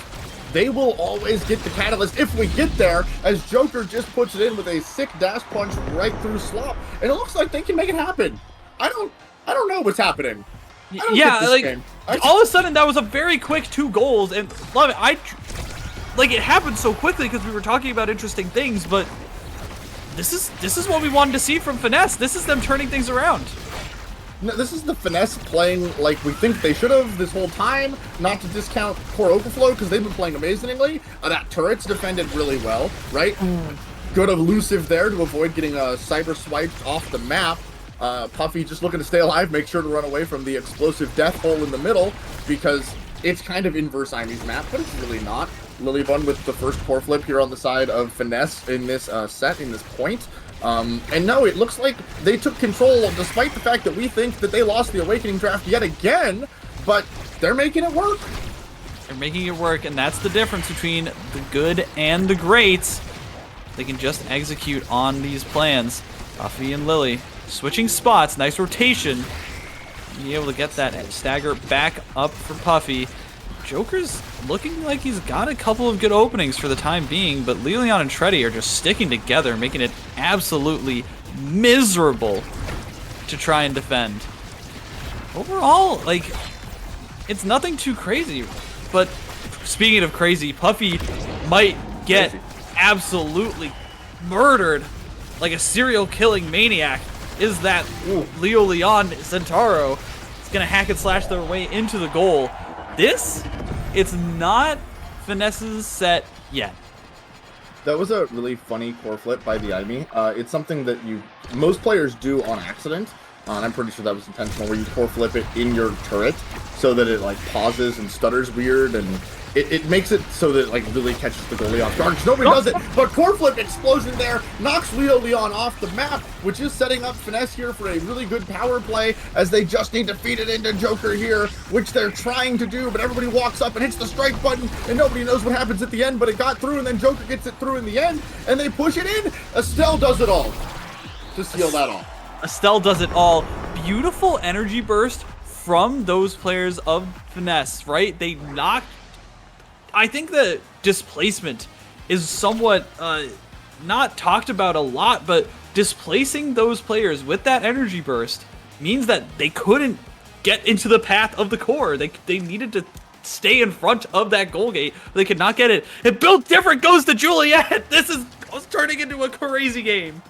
They will always get the Catalyst if we get there, as Joker just puts it in with a sick dash punch right through Slop, and it looks like they can make it happen. I don't know what's happening. Yeah, like, all of a sudden that was a very quick 2 goals, and love it. Like, it happened so quickly because we were talking about interesting things, but this is what we wanted to see from Finesse. This is them turning things around. No, this is the Finesse playing like we think they should have this whole time, not to discount Core Overflow, because they've been playing amazingly. That turret's defended really well, right? Good elusive there to avoid getting cyber swiped off the map. Puffy just looking to stay alive, make sure to run away from the explosive death hole in the middle, because it's kind of inverse Imy's map, but it's really not. Lilybun with the first core flip here on the side of Finesse in this set, in this point. And no, it looks like they took control, despite the fact that we think that they lost the Awakening draft yet again, but they're making it work. They're making it work, and that's the difference between the good and the great. They can just execute on these plans. Puffy and Lily switching spots, nice rotation. Be able to get that stagger back up for Puffy. Joker's looking like he's got a couple of good openings for the time being, but Lilian and Treddy are just sticking together, making it absolutely miserable to try and defend. Overall, like, it's nothing too crazy, but speaking of crazy, Puffy might get absolutely murdered like a serial killing maniac. Is that Leo Leon Centauro is going to hack and slash their way into the goal. It's not Finesse's set yet. That was a really funny core flip by the Imi. It's something that most players do on accident. And I'm pretty sure that was intentional, where you core flip it in your turret so that it like pauses and stutters weird, and it makes it so that it like really catches the goalie off guard. Nobody does it, but core flip explosion there knocks Leo Leon off the map, which is setting up Finesse here for a really good power play, as they just need to feed it into Joker here, which they're trying to do, but everybody walks up and hits the strike button, and nobody knows what happens at the end, but it got through, and then Joker gets it through in the end, and they push it in. Estelle does it all to seal that off. Estelle does it all. Beautiful energy burst from those players of Finesse, right? They knocked... I think the displacement is somewhat not talked about a lot, but displacing those players with that energy burst means that they couldn't get into the path of the core. They needed to stay in front of that goal gate. They could not get it. And Built Different goes to Juliet. This is turning into a crazy game.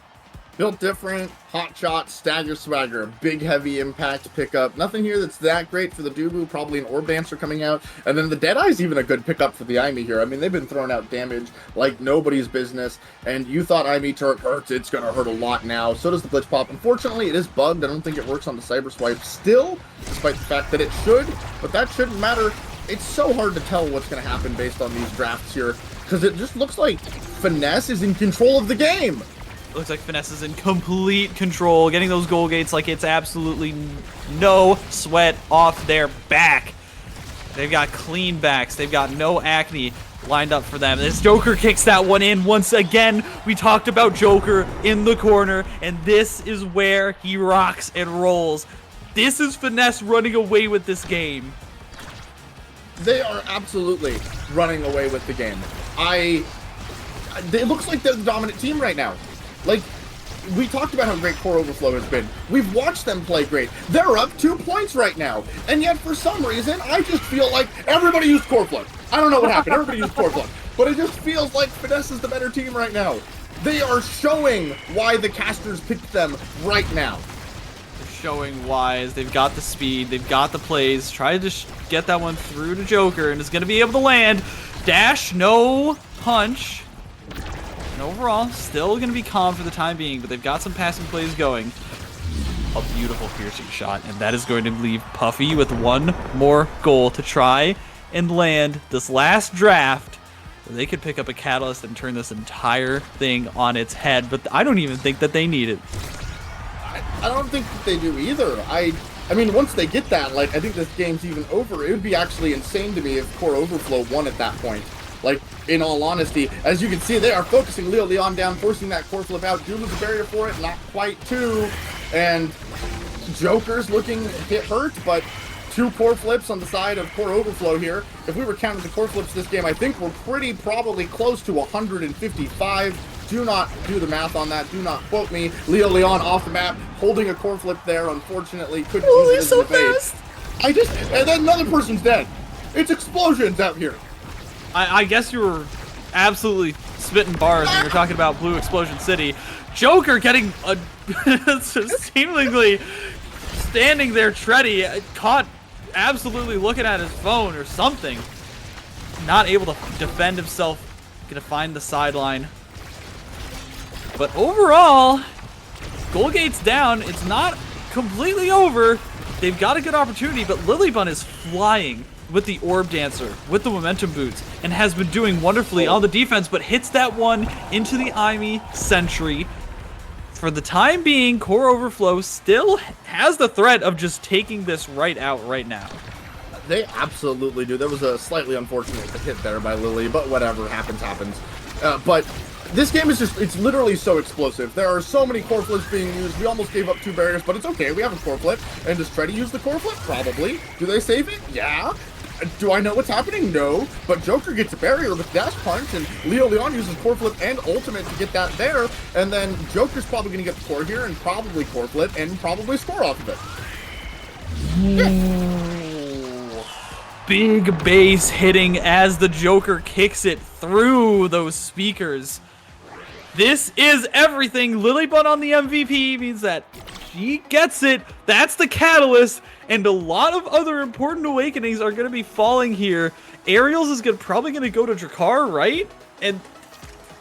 Built Different, hot shot, stagger swagger, big heavy impact pickup. Nothing here that's that great for the Dubu, probably an Orb Dancer coming out. And then the Deadeye's even a good pickup for the Imi here. I mean, they've been throwing out damage like nobody's business. And you thought Imi turret hurts, it's going to hurt a lot now. So does the Glitch Pop. Unfortunately, it is bugged. I don't think it works on the Cyber Swipe still, despite the fact that it should. But that shouldn't matter. It's so hard to tell what's going to happen based on these drafts here, because it just looks like Finesse is in control of the game. Looks like Finesse is in complete control, getting those goal gates like it's absolutely no sweat off their back. They've got clean backs. They've got no acne lined up for them. This Joker kicks that one in once again. We talked about Joker in the corner, and this is where he rocks and rolls. This is Finesse running away with this game. They are absolutely running away with the game. It looks like they're the dominant team right now. Like, we talked about how great Core Overflow has been. We've watched them play great. They're up 2 points right now. And yet, for some reason, I just feel like everybody used Core Flow. I don't know what happened. Everybody used Core Flow. But it just feels like Finesse is the better team right now. They are showing why the casters picked them right now. They're showing why, as they've got the speed, they've got the plays. Try to get that one through to Joker, and it's going to be able to land. Dash, no punch. And overall, still going to be calm for the time being, but they've got some passing plays going. A beautiful piercing shot, and that is going to leave Puffy with one more goal to try and land this last draft they could pick up a Catalyst and turn this entire thing on its head, but I don't even think that they need it. I don't think that they do either. I mean, once they get that, like, I think this game's even over. It would be actually insane to me if Core Overflow won at that point. Like, in all honesty, as you can see, they are focusing Leo Leon down, forcing that core flip out. Do lose a barrier for it, not quite two. And Joker's looking hit hurt, but 2 core flips on the side of Core Overflow here. If we were counting the core flips this game, I think we're probably close to 155. Do not do the math on that. Do not quote me. Leo Leon off the map, holding a core flip there. Unfortunately, couldn't use it as an evade. And then another person's dead. It's explosions out here. I guess you were absolutely spitting bars when you're talking about Blue Explosion City. Joker getting a seemingly standing there, Treddy, caught absolutely looking at his phone or something. Not able to defend himself. Gonna find the sideline. But overall, Goalgate's down. It's not completely over. They've got a good opportunity, but Lilybun is flying with the Orb Dancer, with the Momentum Boots, and has been doing wonderfully on the defense, but hits that one into the Imi Sentry. For the time being, Core Overflow still has the threat of just taking this right out right now. They absolutely do. There was a slightly unfortunate hit there by Lily, but whatever, happens. But this game is just, it's literally so explosive. There are so many core flips being used. We almost gave up 2 barriers, but it's okay. We have a core flip. And does Treddy use the core flip? Probably. Do they save it? Yeah. Do I know what's happening? No. But Joker gets a barrier with Dash Punch, and Leo Leon uses core flip and ultimate to get that there. And then Joker's probably going to get the core here and probably core flip and probably score off of it. Big bass hitting as the Joker kicks it through those speakers. This is everything. Lilybun on the MVP means that she gets it. That's the catalyst. And a lot of other important awakenings are going to be falling here. Aerials is probably going to go to Drakkar, right? And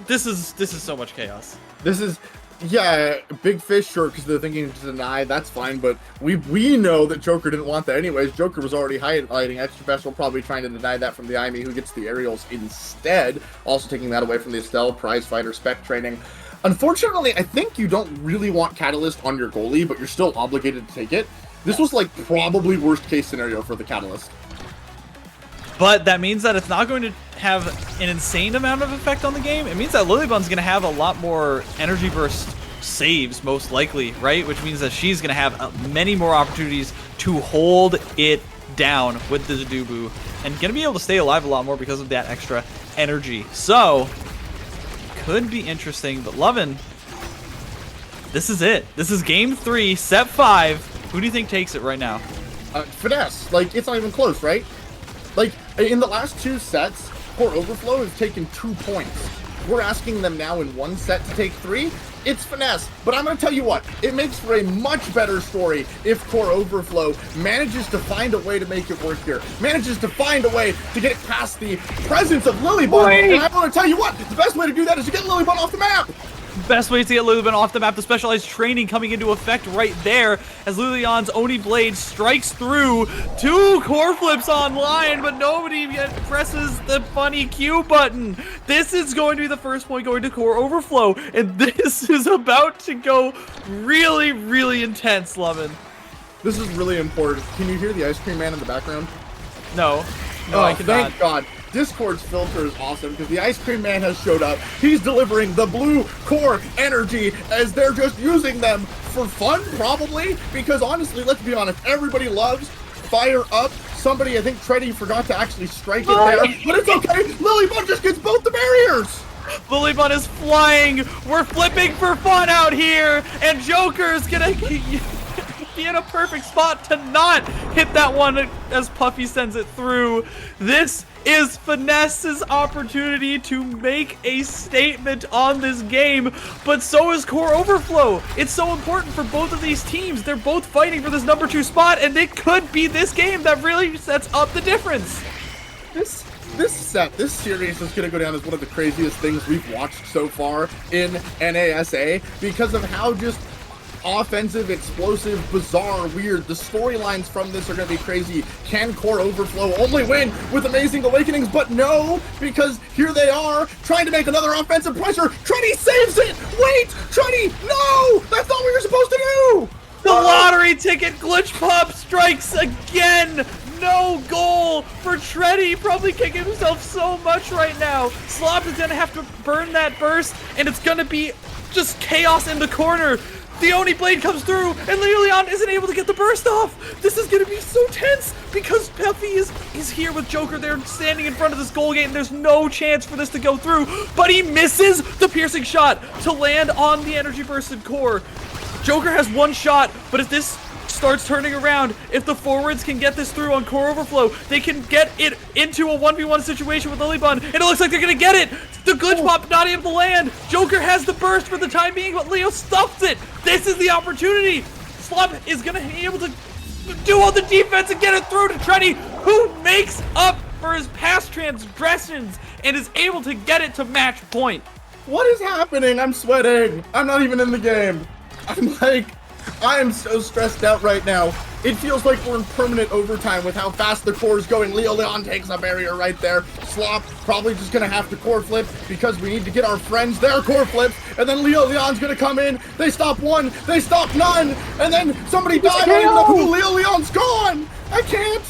this is so much chaos. This is, yeah, Big Fish, sure, because they're thinking to deny, that's fine, but we know that Joker didn't want that anyways. Joker was already highlighting Extra Special, probably trying to deny that from the Imi, who gets the aerials instead, also taking that away from the Estelle, Prize Fighter, Spec Training. Unfortunately, I think you don't really want Catalyst on your goalie, but you're still obligated to take it. This was like probably worst case scenario for the Catalyst. But that means that it's not going to have an insane amount of effect on the game. It means that Lilybun's going to have a lot more energy burst saves, most likely, right? Which means that she's going to have many more opportunities to hold it down with the Zadubu and going to be able to stay alive a lot more because of that extra energy. So, could be interesting, but Lovin, this is it. This is game 3, set 5. Who do you think takes it right now? Finesse. Like, it's not even close, right? Like, in the last 2 sets, Core Overflow has taken 2 points. We're asking them now in 1 set to take 3. It's Finesse. But I'm going to tell you what, it makes for a much better story if Core Overflow manages to find a way to make it work here. Manages to find a way to get past the presence of Lilybun. And I want to tell you what, the best way to do that is to get Lilybun off the map. Best way to get Lilybun off the map, the specialized training coming into effect right there as Lilion's Oni Blade strikes through. 2 core flips online, but nobody yet presses the funny Q button. This is going to be the first point going to Core Overflow, and this is about to go really, really intense, Lovin. This is really important. Can you hear the Ice Cream Man in the background? No. No, oh, I cannot. Thank God. Discord's filter is awesome because the Ice Cream Man has showed up. He's delivering the blue core energy as they're just using them for fun, probably. Because honestly, let's be honest, everybody loves Fire Up. Somebody, I think Treddy forgot to actually strike it there, but it's okay. Lilybun just gets both the barriers. Lilybun is flying. We're flipping for fun out here, and Joker's gonna be in a perfect spot to not hit that one as Puffy sends it through. This is Finesse's opportunity to make a statement on this game, but so is Core Overflow. It's so important for both of these teams. They're both fighting for this number 2 spot, and it could be this game that really sets up the difference. This series is going to go down as one of the craziest things we've watched so far in NASA because of how just offensive, explosive, bizarre, weird. The storylines from this are going to be crazy. Can Core Overflow only win with Amazing Awakenings? But no, because here they are trying to make another offensive pressure. Treddy saves it. Wait, Treddy, no, that's not what you're supposed to do. The lottery ticket glitch pop strikes again. No goal for Treddy. Probably kicking himself so much right now. Slop is gonna have to burn that burst, and it's gonna be just chaos in the corner. The Oni blade comes through, and Leon isn't able to get the burst off. This is gonna be so tense because Puffy is here with Joker. They're standing in front of this goal gate, and there's no chance for this to go through. But he misses the piercing shot to land on the energy bursted core. Joker has one shot, but if this starts turning around, if the forwards can get this through on Core Overflow, they can get it into a 1v1 situation with Lilybun, and it looks like they're gonna get it! The glitch pop not able to land! Joker has the burst for the time being, but Leo stuffs it! This is the opportunity! Slop is gonna be able to do all the defense and get it through to Treddy, who makes up for his past transgressions and is able to get it to match point. What is happening? I'm sweating. I'm not even in the game. I am so stressed out right now. It feels like we're in permanent overtime with how fast the core is going. Leon takes a barrier right there. Slop probably just gonna have to core flip because we need to get our friends their core flips. And then Leon's gonna come in. They stop one, they stop none, and then somebody died. I don't even know who Leon's gone. I can't.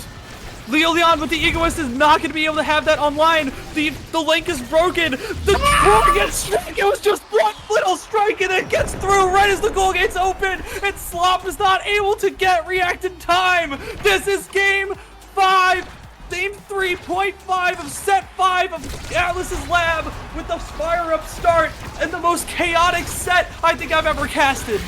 Leon with the Egoist is not going to be able to have that online. The link is broken. The core gets struck. It was just one little strike and it gets through right as the goal gate's open. And Slop is not able to get react in time. This is game 5. Game 3.5 of set 5 of Atlas's Lab with the fire up start and the most chaotic set I think I've ever casted.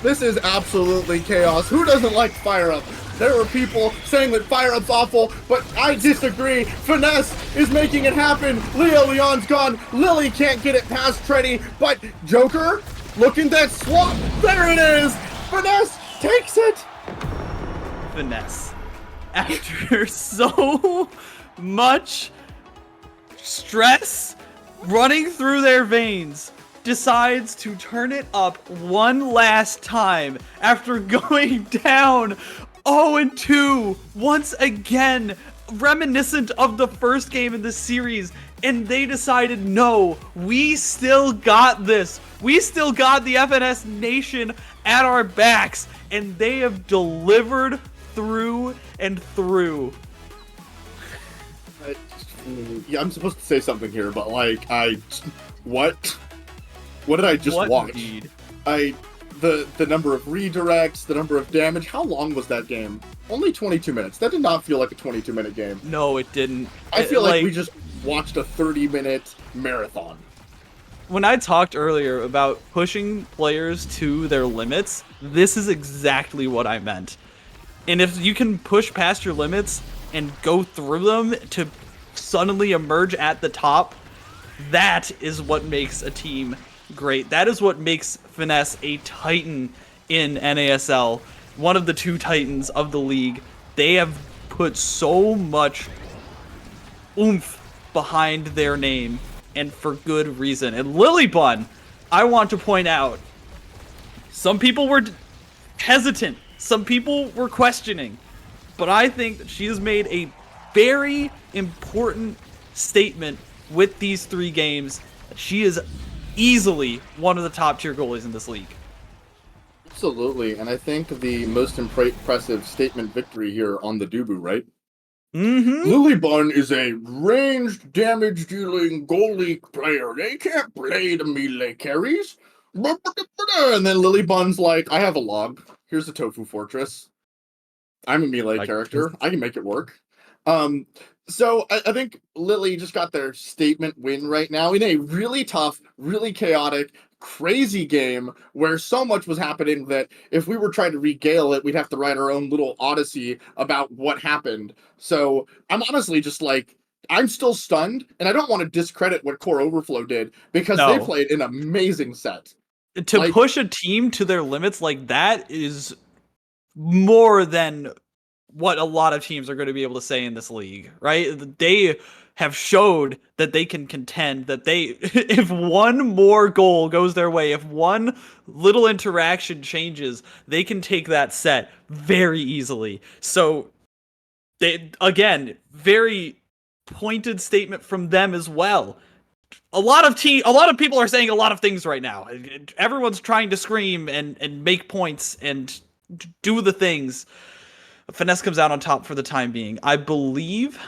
This is absolutely chaos. Who doesn't like fire up? There were people saying that fire up's awful, but I disagree. Finesse is making it happen. Leon's gone. Lily can't get it past Treddy, but Joker, look at that swap. There it is. Finesse takes it. Finesse. After so much stress running through their veins, decides to turn it up one last time after going down 0-2 once again, reminiscent of the first game in this series, and they decided, no, we still got this. We still got the FNS Nation at our backs, and they have delivered through and through. Yeah, I'm supposed to say something here, but what? What did I just watch? Indeed? The number of redirects, the number of damage. How long was that game? Only 22 minutes. That did not feel like a 22-minute game. No, it didn't. I feel like we just watched a 30-minute marathon. When I talked earlier about pushing players to their limits, this is exactly what I meant. And if you can push past your limits and go through them to suddenly emerge at the top, that is what makes a team great. That is what makes Finesse a titan in NASL, one of the two titans of the league. They have put so much oomph behind their name, and for good reason. And Lilybun, I want to point out, some people were hesitant, some people were questioning, but I think that she has made a very important statement with these 3 games. She is easily one of the top tier goalies in this league. Absolutely, and I think the most impressive statement victory here on the Dubu, right? Mm-hmm. Lilybun is a ranged damage dealing goalie player. They can't play the melee carries. And then Lilybun's like, I have a log. Here's the Tofu Fortress. I'm a melee character. I can make it work. So I think Lily just got their statement win right now in a really tough, really chaotic, crazy game where so much was happening that if we were trying to regale it, we'd have to write our own little odyssey about what happened. So I'm honestly just like, I'm still stunned, and I don't want to discredit what Core Overflow did because they played an amazing set. To push a team to their limits like that is more than what a lot of teams are going to be able to say in this league, right? They have showed that they can contend, that they, if one more goal goes their way, if one little interaction changes, they can take that set very easily. So they, again, very pointed statement from them as well. A lot of people are saying a lot of things right now. Everyone's trying to scream and make points and do the things. Finesse comes out on top for the time being. I believe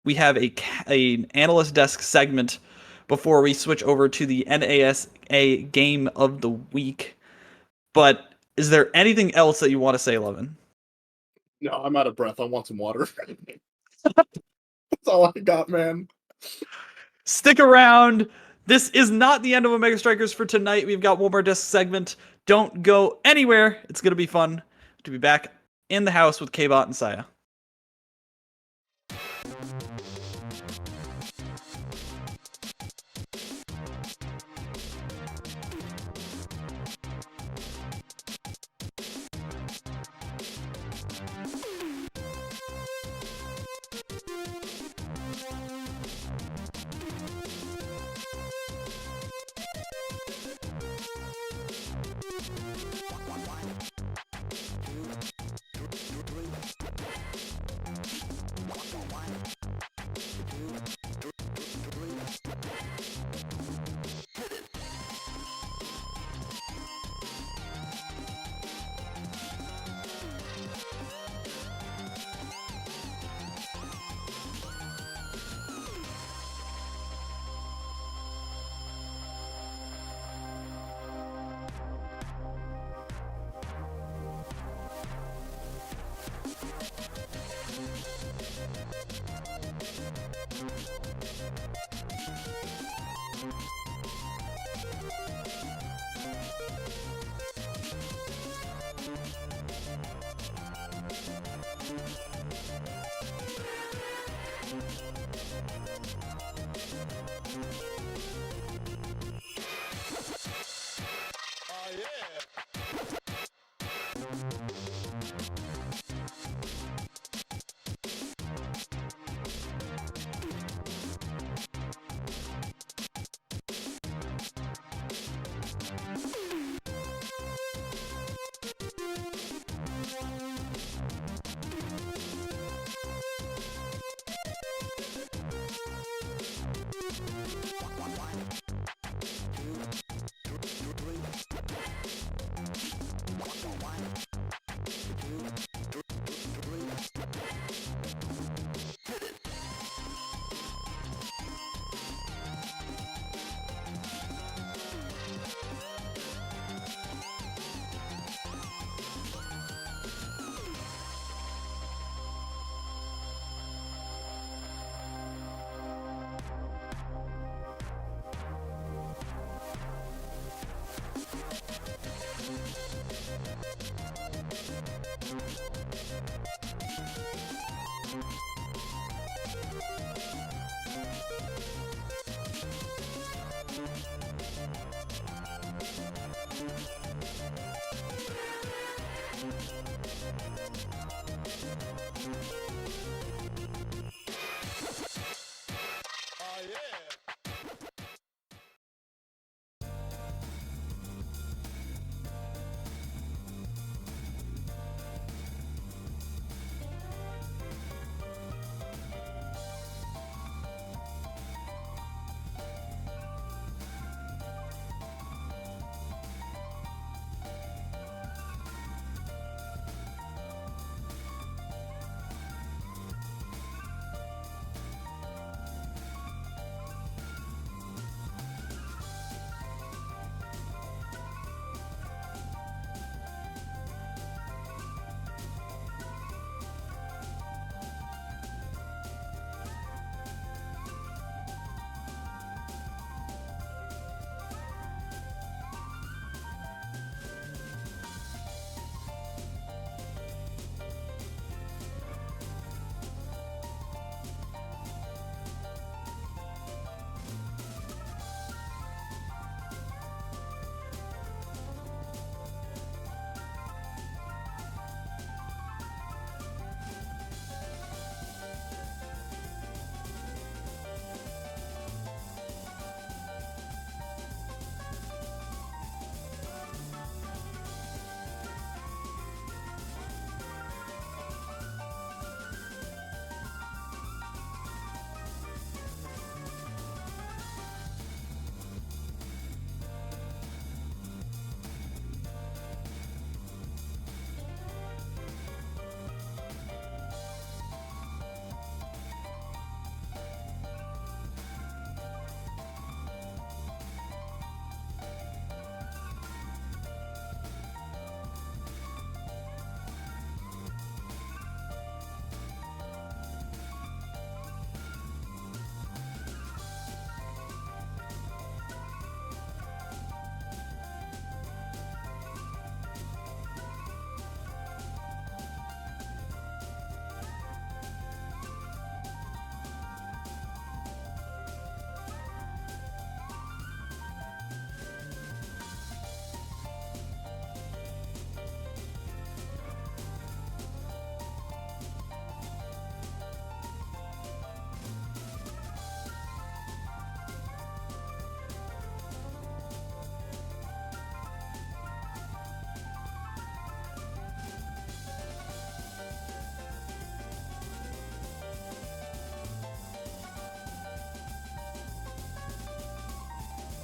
we have an analyst desk segment before we switch over to the NASA game of the week. But is there anything else that you want to say, Levin? No, I'm out of breath. I want some water. That's all I got, man. Stick around. This is not the end of Omega Strikers for tonight. We've got one more desk segment. Don't go anywhere. It's going to be fun to be back in the house with K-Bot and Saya.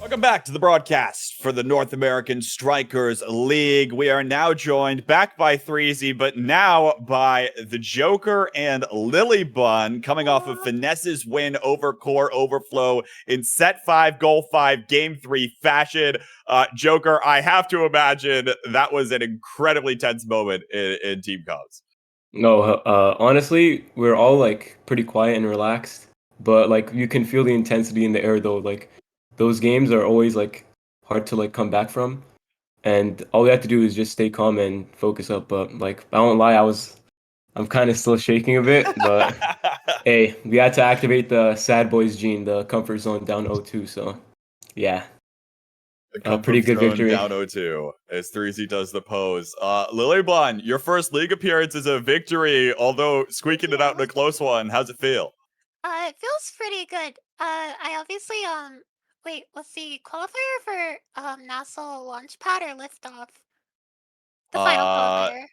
Welcome back to the broadcast for the North American Strikers League. We are now joined back by Threezy, but now by the Joker and Lily Bun, coming off of Finesse's win over Core Overflow in set 5, goal 5, game 3 fashion. Joker, I have to imagine that was an incredibly tense moment in Team Comms. No, honestly, we're all like pretty quiet and relaxed, but like you can feel the intensity in the air though. Like those games are always like hard to like come back from, and all we have to do is just stay calm and focus up. But like I won't lie, I'm kind of still shaking a bit, but hey, we had to activate the sad boys gene, the comfort zone down 0-2. So yeah. Pretty good victory. Down 0-2 as Threezy does the pose. Lily Bun, your first league appearance is a victory, although squeaking it out in a close one. How's it feel? It feels pretty good. I obviously wait, what's the qualifier for NASL Launchpad or Liftoff? The final qualifier.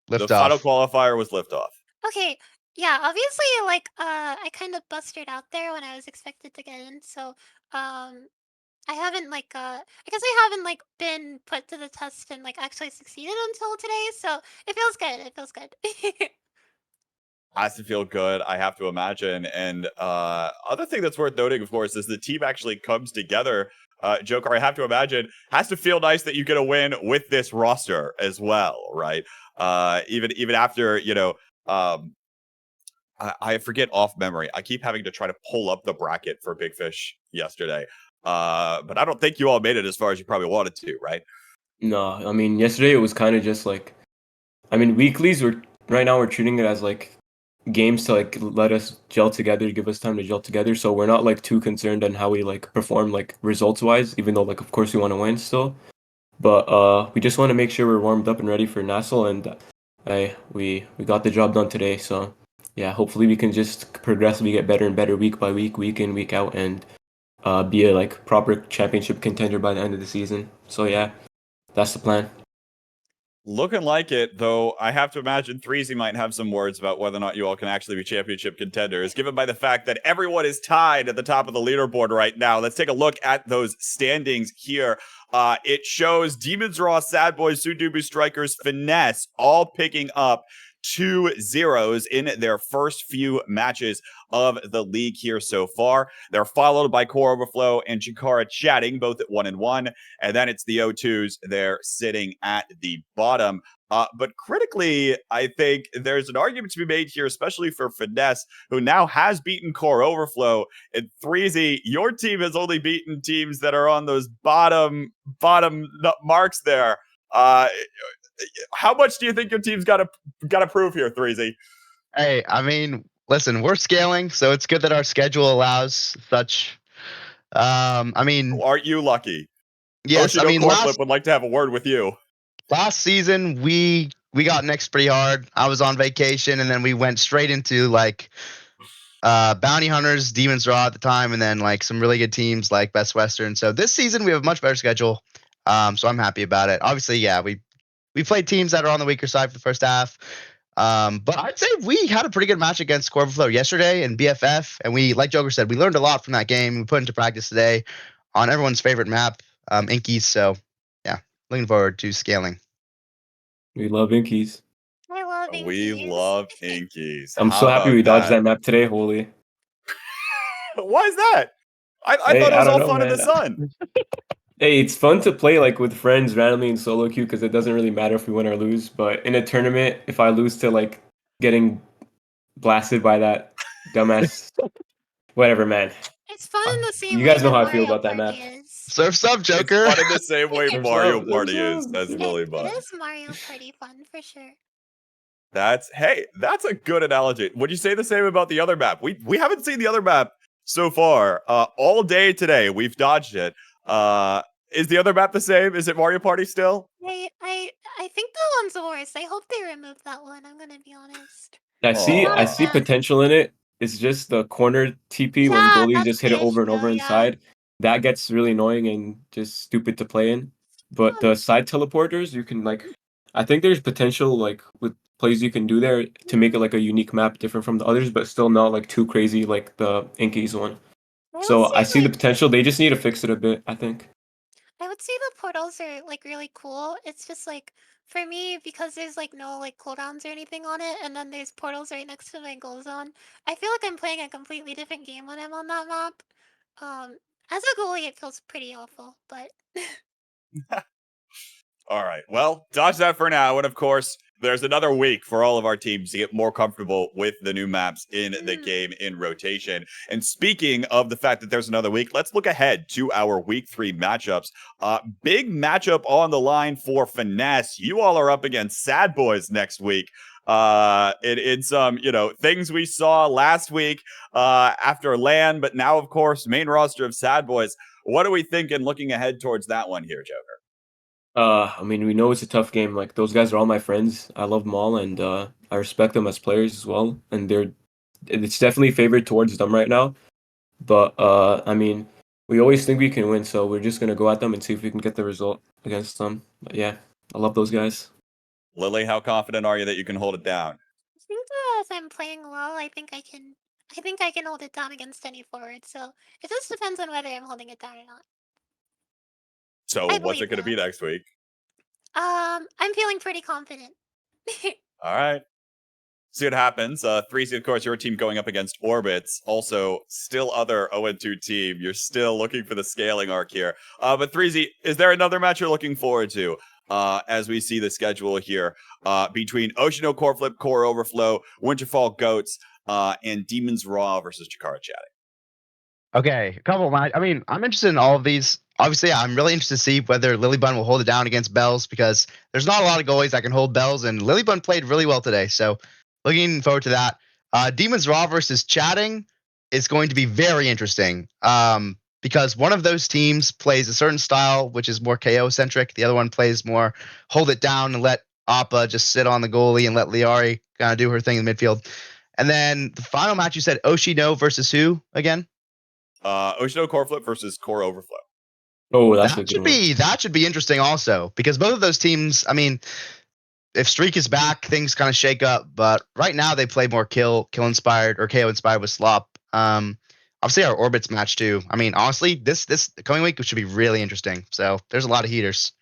The final qualifier was Liftoff. Okay, yeah, obviously like I kind of busted out there when I was expected to get in, so I haven't like I guess I haven't like been put to the test and like actually succeeded until today, so it feels good. It feels good. Has to feel good, I have to imagine. And other thing that's worth noting, of course, is the team actually comes together. Joker, I have to imagine, has to feel nice that you get a win with this roster as well, right? Even after, you know, I forget off memory. I keep having to try to pull up the bracket for Big Fish yesterday. But I don't think you all made it as far as you probably wanted to, right? No, I mean yesterday it was kind of just like, I mean weeklies right now we're treating it as like games to like let us gel together, give us time to gel together. So we're not like too concerned on how we like perform like results wise, even though like of course we want to win still. But we just want to make sure we're warmed up and ready for NASL, and we got the job done today. So yeah, hopefully we can just progressively get better and better week by week, week in, week out, and be a like proper championship contender by the end of the season. So yeah, that's the plan. Looking like it, though, I have to imagine Threezy might have some words about whether or not you all can actually be championship contenders, given by the fact that everyone is tied at the top of the leaderboard right now. Let's take a look at those standings here. It shows Demons Raw, Sad Boys, Sudobu Strikers, Finesse all picking up 2 zeros in their first few matches of the league here so far. They're followed by Core Overflow and Chikara Chatting, both at 1-1. And then it's the O2s. They're sitting at the bottom. But critically, I think there's an argument to be made here, especially for Finesse, who now has beaten Core Overflow. And Threezy, your team has only beaten teams that are on those bottom marks there. How much do you think your team's got to prove here, Threezy? Hey, I mean, listen, we're scaling, so it's good that our schedule allows such. I mean, aren't you lucky? Yes, I mean, Corflip would like to have a word with you. Last season, we got nixed pretty hard. I was on vacation, and then we went straight into like Bounty Hunters, Demons Raw at the time, and then like some really good teams like Best Western. So this season, we have a much better schedule. So I'm happy about it. Obviously, yeah, we played teams that are on the weaker side for the first half. But I'd say we had a pretty good match against Core Overflow yesterday in BFF, and we, like Joker said, we learned a lot from that game. We put into practice today on everyone's favorite map, Inkies. So yeah, looking forward to scaling. We love Inkies. I love Inkies. We love Inkies. I'm so happy we dodged that map today. Holy. Why is that? I thought it was all fun in the sun. Hey, it's fun to play like with friends randomly in solo queue because it doesn't really matter if we win or lose. But in a tournament, if I lose to like getting blasted by that dumbass, whatever, man. It's fun in the same way. You guys know how I feel about that map. Surf's up, Joker. It's fun in the same way Mario Party is, as Lily Bun. It is Mario Party fun for sure. That's a good analogy. Would you say the same about the other map? We haven't seen the other map so far. All day today, we've dodged it. Is the other map the same? Is it Mario Party still? I think that one's the worst. I hope they remove that one. I'm gonna be honest. I see potential in it. It's just the corner TP when goalies just hit it over and over inside. That gets really annoying and just stupid to play in. But the side teleporters, you can like, I think there's potential like with plays you can do there to make it like a unique map different from the others, but still not like too crazy like the Inkies one. So say I see the like potential. They just need to fix it a bit, I think. I would say the portals are like really cool. It's just like for me because there's like no like cooldowns or anything on it, and then there's portals right next to my goal zone. I feel like I'm playing a completely different game when I'm on that map. As a goalie, it feels pretty awful, but All right. Well, dodge that for now. And of course, there's another week for all of our teams to get more comfortable with the new maps in the game in rotation. And speaking of the fact that there's another week, let's look ahead to our week 3 matchups. Big matchup on the line for Finesse. You all are up against Sad Boys next week. In some, things we saw last week after LAN, but now, of course, main roster of Sad Boys. What are we thinking looking ahead towards that one here, Joker? I mean, we know it's a tough game. Like those guys are all my friends. I love them all, and I respect them as players as well. And it's definitely favored towards them right now. But I mean, we always think we can win, so we're just gonna go at them and see if we can get the result against them. But yeah, I love those guys. Lily, how confident are you that you can hold it down? I think if I'm playing well, I think I can. I think I can hold it down against any forward. So it just depends on whether I'm holding it down or not. So I what's it believe going to be that. next week? I'm feeling pretty confident. All right. See what happens. 3C, of course, your team going up against Orbits. Also, still other 0-2 team. You're still looking for the scaling arc here. But 3Z, is there another match you're looking forward to as we see the schedule here between Oceano Core Flip, Core Overflow, Winterfall Goats, and Demons Raw versus Chikara Chatting? Okay, a couple of my. I mean, I'm interested in all of these. Obviously, I'm really interested to see whether Lilybun will hold it down against Bells because there's not a lot of goalies that can hold Bells, and Lilybun played really well today. So, looking forward to that. Demons Raw versus Chatting is going to be very interesting because one of those teams plays a certain style, which is more KO centric. The other one plays more hold it down and let Appa just sit on the goalie and let Liari kind of do her thing in the midfield. And then the final match, you said Oshino versus who again? Oceano Core Flip versus Core Overflow. Oh, that's a good one. That should be interesting also because both of those teams, I mean, if Streak is back, things kind of shake up. But right now they play more kill inspired or KO inspired with Slop. Obviously our Orbits match too. I mean, honestly, this coming week should be really interesting. So there's a lot of heaters.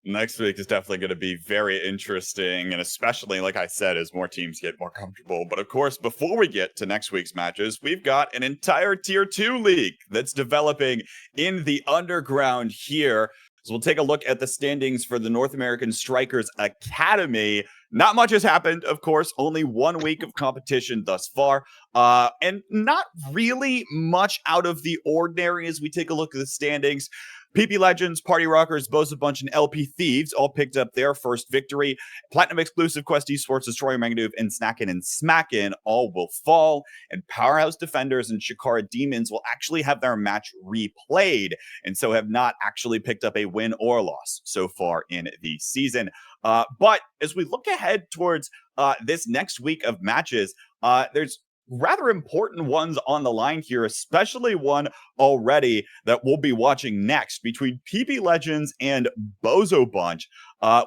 Next week is definitely going to be very interesting, and especially, like I said, as more teams get more comfortable. But of course, before we get to next week's matches, we've got an entire Tier 2 league that's developing in the underground here. So we'll take a look at the standings for the North American Strikers Academy. Not much has happened, of course. Only 1 week of competition thus far. And not really much out of the ordinary as we take a look at the standings. PP Legends, Party Rockers, Boza Bunch, and LP Thieves all picked up their first victory. Platinum exclusive Quest Esports, Destroyer Mangadoof, and Snackin' and Smackin' all will fall. And Powerhouse Defenders and Chikara Demons will actually have their match replayed, and so have not actually picked up a win or loss so far in the season. But as we look ahead towards this next week of matches, there's rather important ones on the line here, especially one already that we'll be watching next between PP Legends and Bozo Bunch,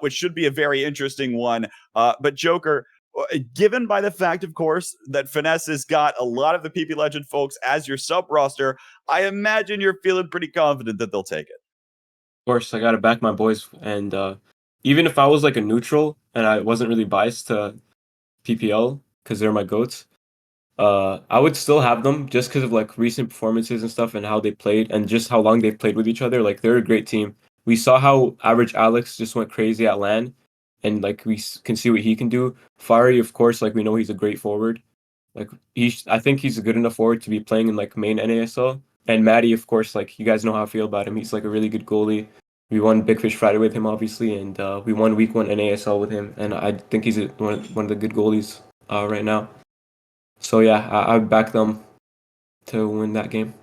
which should be a very interesting one. But Joker, given by the fact, of course, that Finesse has got a lot of the PP Legend folks as your sub roster, I imagine you're feeling pretty confident that they'll take it. Of course, I gotta back my boys, and even if I was like a neutral and I wasn't really biased to PPL because they're my goats, I would still have them just because of like recent performances and stuff and how they played and just how long they've played with each other. Like they're a great team. We saw how average Alex just went crazy at LAN, and like we can see what he can do. Fari, of course, like we know he's a great forward. Like I think he's a good enough forward to be playing in like main NASL. And Maddie, of course, like you guys know how I feel about him. He's like a really good goalie. We won Big Fish Friday with him, obviously, and we won Week 1 NASL with him. And I think he's one of the good goalies right now. So yeah, I back them to win that game.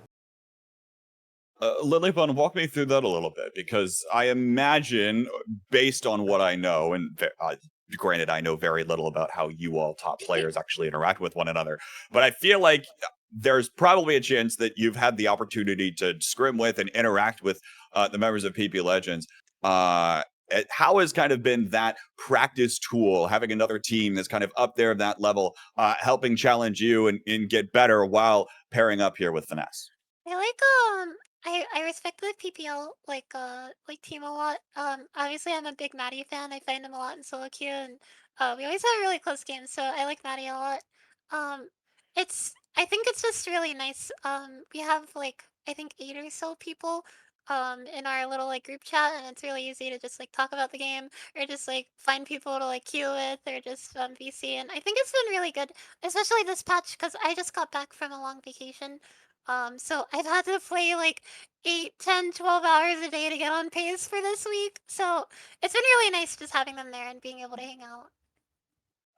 Lilybun, walk me through that a little bit, because I imagine, based on what I know, and granted, I know very little about how you all top players actually interact with one another, but I feel like there's probably a chance that you've had the opportunity to scrim with and interact with the members of PP Legends. How has kind of been that practice tool, having another team that's kind of up there at that level, helping challenge you and get better while pairing up here with Finesse? I like I respect the PPL like team a lot. Obviously I'm a big Maddie fan. I find him a lot in solo queue, and we always have really close games, so I like Maddie a lot. Um I think it's just really nice. We have like I think 8 or so people in our little like group chat, and it's really easy to just like talk about the game or just like find people to like queue with or just VC, and I think it's been really good, especially this patch because I just got back from a long vacation. So I've had to play like 8, 10, 12 hours a day to get on pace for this week. So it's been really nice just having them there and being able to hang out.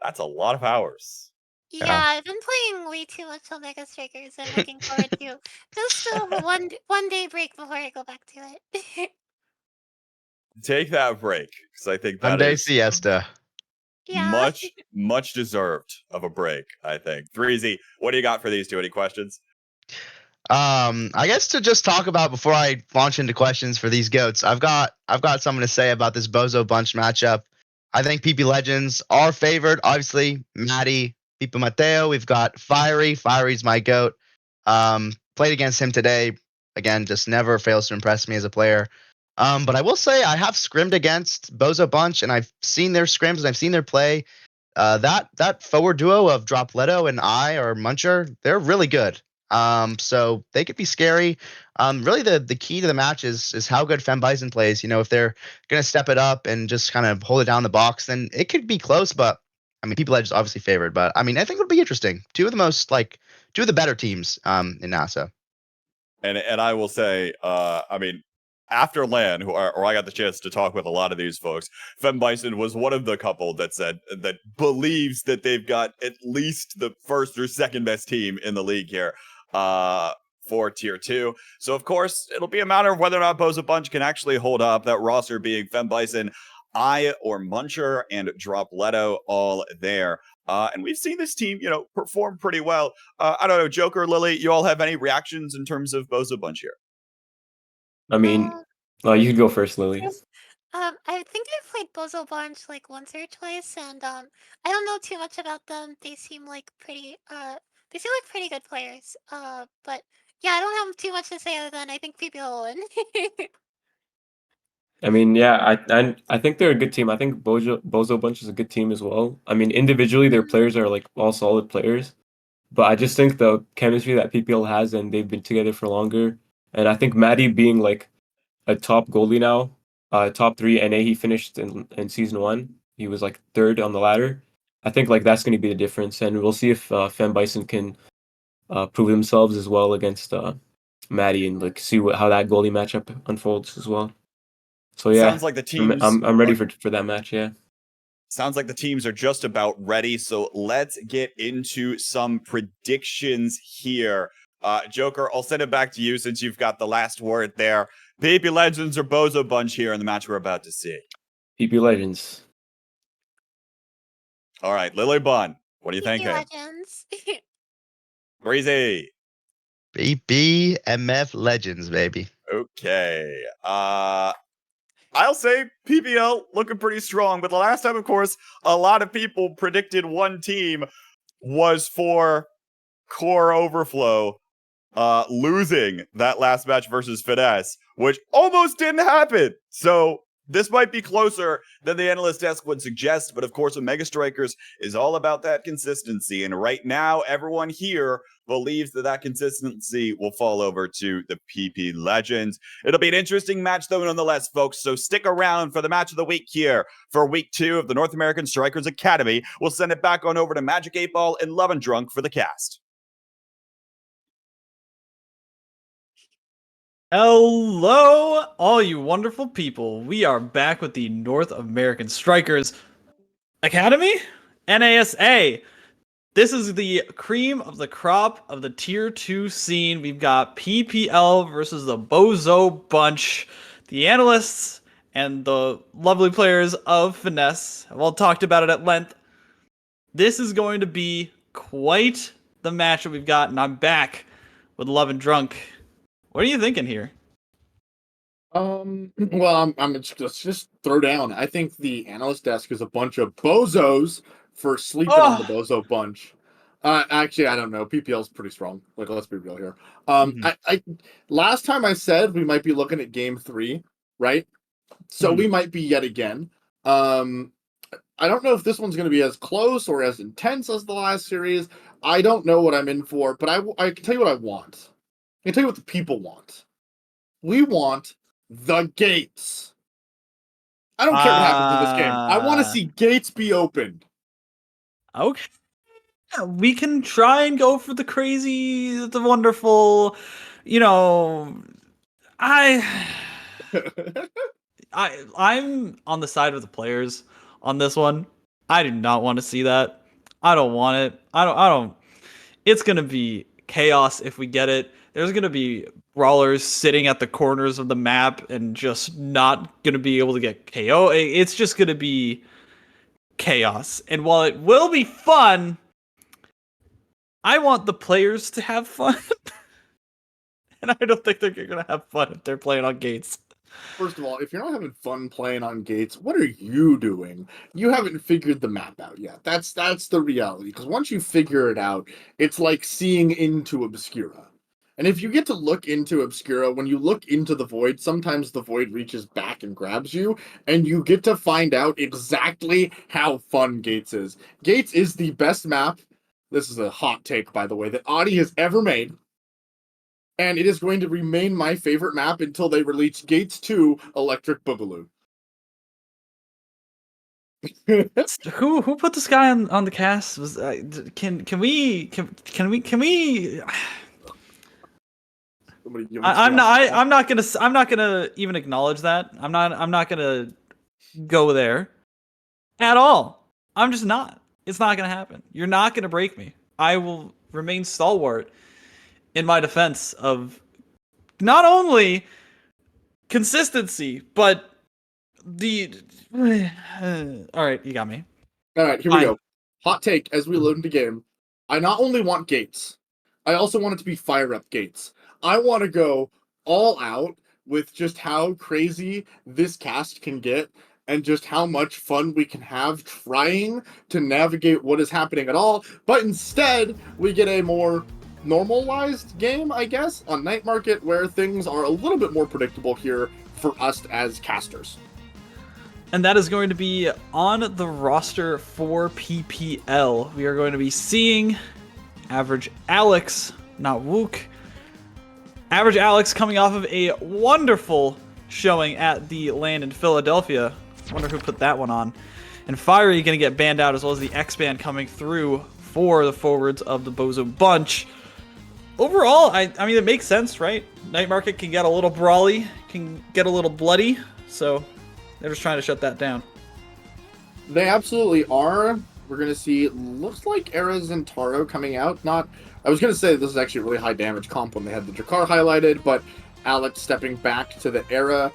That's a lot of hours. Yeah, I've been playing way too much Omega Strikers and looking forward to just a one day break before I go back to it. Take that break, because I think that Sunday is siesta. Yeah. much deserved of a break, I think. 3Z, what do you got for these two? Any questions? I guess to just talk about before I launch into questions for these goats, I've got something to say about this Bozo Bunch matchup. I think PP Legends are favored. Obviously, Maddie, Pipa Mateo. We've got Fiery. Fiery's my goat. Played against him today. Again, just never fails to impress me as a player. But I will say I have scrimmed against Bozo Bunch, and I've seen their scrims and I've seen their play. That forward duo of Dropletto and or Muncher, they're really good. So they could be scary. Really the key to the match is how good Fembison plays. You know, if they're gonna step it up and just kind of hold it down the box, then it could be close. But I mean, People Edge is obviously favored, but I mean, I think it would be interesting. Two of the better teams in NASA. And I will say, I mean, after LAN, or I got the chance to talk with a lot of these folks, Fembison was one of the couple that said that believes that they've got at least the first or second best team in the league here for tier 2. So of course it'll be a matter of whether or not Bozo Bunch can actually hold up, that roster being Fembison, or Muncher and Dropletto all there. And we've seen this team, perform pretty well. I don't know, Joker, Lily, you all have any reactions in terms of Bozo Bunch here? I mean, you could go first, Lily. I think I've played Bozo Bunch like once or twice, and I don't know too much about them. They seem like pretty good players. But yeah, I don't have too much to say other than I think people will win. I mean, yeah, I think they're a good team. I think Bozo Bunch is a good team as well. I mean, individually, their players are like all solid players, but I just think the chemistry that PPL has, and they've been together for longer. And I think Maddie being like a top goalie now, top 3 NA, he finished in season 1. He was like 3rd on the ladder. I think like that's going to be the difference, and we'll see if Fembison can prove themselves as well against Maddie, and like see how that goalie matchup unfolds as well. So yeah, Sounds like the teams. I'm ready for that match. Yeah. Sounds like the teams are just about ready. So let's get into some predictions here. Joker, I'll send it back to you since you've got the last word there. PP Legends or Bozo Bunch here in the match we're about to see? PP Legends. All right, Lily Bun, what do you think? Legends. Breezy. BBMF Legends, baby. Okay. I'll say PPL looking pretty strong, but the last time, of course, a lot of people predicted one team was for Core Overflow losing that last match versus Finesse, which almost didn't happen. So this might be closer than the analyst desk would suggest, but of course, Omega Strikers is all about that consistency. And right now, everyone here believes that consistency will fall over to the PP Legends. It'll be an interesting match, though, nonetheless, folks. So stick around for the match of the week here for week 2 of the North American Strikers Academy. We'll send it back on over to Magic 8 Ball and Love and Drunk for the cast. Hello, all you wonderful people. We are back with the North American Strikers Academy, NASA. This is the cream of the crop of the tier 2 scene. We've got PPL versus the Bozo Bunch. The analysts and the lovely players of Finesse have all talked about it at length. This is going to be quite the match that we've got, and I'm back with Love and Drunk. What are you thinking here? Well, I'm just throw down. I think the analyst desk is a bunch of bozos for sleeping on the Bozo Bunch. Actually, I don't know. PPL's pretty strong. Like, let's be real here. I last time I said we might be looking at game 3, right? So we might be yet again. I don't know if this one's going to be as close or as intense as the last series. I don't know what I'm in for, but I can tell you what I want. I can tell you what the people want. We want the gates. I don't care what happens in this game. I want to see gates be opened. Okay. We can try and go for the crazy, the wonderful, you know, I'm on the side of the players on this one. I do not want to see that. I don't want it. I don't. It's going to be chaos if we get it. There's going to be brawlers sitting at the corners of the map and just not going to be able to get KO. It's just going to be chaos. And while it will be fun, I want the players to have fun. And I don't think they're going to have fun if they're playing on gates. First of all, if you're not having fun playing on gates, what are you doing? You haven't figured the map out yet. That's the reality. Because once you figure it out, it's like seeing into Obscura. And if you get to look into Obscura, when you look into the void, sometimes the void reaches back and grabs you, and you get to find out exactly how fun Gates is. Gates is the best map, this is a hot take, by the way, that Audi has ever made. And it is going to remain my favorite map until they release Gates 2 Electric Boogaloo. Who put this guy on the cast? Was can we? I'm not gonna even acknowledge that. I'm not gonna go there at all. I'm just not. It's not gonna happen. You're not gonna break me. I will remain stalwart in my defense of not only consistency, but the. All right, you got me. All right, here we go. Hot take as we load into game. I not only want Gates, I also want it to be fire up Gates. I want to go all out with just how crazy this cast can get and just how much fun we can have trying to navigate what is happening at all. But instead, we get a more normalized game, I guess, on Night Market, where things are a little bit more predictable here for us as casters. And that is going to be on the roster for PPL. We are going to be seeing Average Alex, not Wook. Average Alex coming off of a wonderful showing at the LAN in Philadelphia. Wonder who put that one on. And Fiery going to get banned out, as well as the X-Ban coming through for the forwards of the Bozo Bunch. Overall, I mean, it makes sense, right? Night Market can get a little brawly, can get a little bloody, so they're just trying to shut that down. They absolutely are. We're going to see, looks like Era Zentaro coming out. I was going to say this is actually a really high damage comp when they had the Jakar highlighted, but Alex stepping back to the Era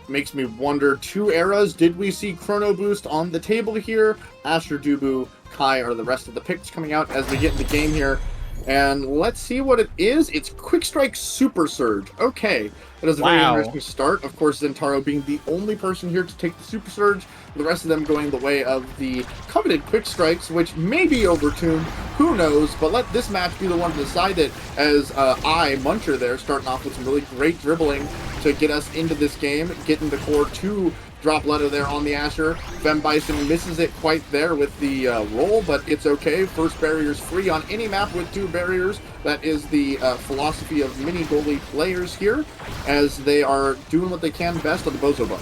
makes me wonder, 2 eras, did we see Chrono Boost on the table here? Asher, Dubu, Kai are the rest of the picks coming out as we get in the game here. And let's see what it is. It's Quick Strike Super Surge. Okay, that is a very interesting start. Of course, Zentaro being the only person here to take the Super Surge. The rest of them going the way of the coveted Quick Strikes, which may be overtuned. Who knows? But let this match be the one to decide it, as Muncher there, starting off with some really great dribbling to get us into this game, getting the core 2 drop letter there on the Asher. Fem Bison misses it quite there with the roll, but it's okay. First barrier's free on any map with 2 barriers. That is the philosophy of mini goalie players here, as they are doing what they can best on the Bozo Bunch.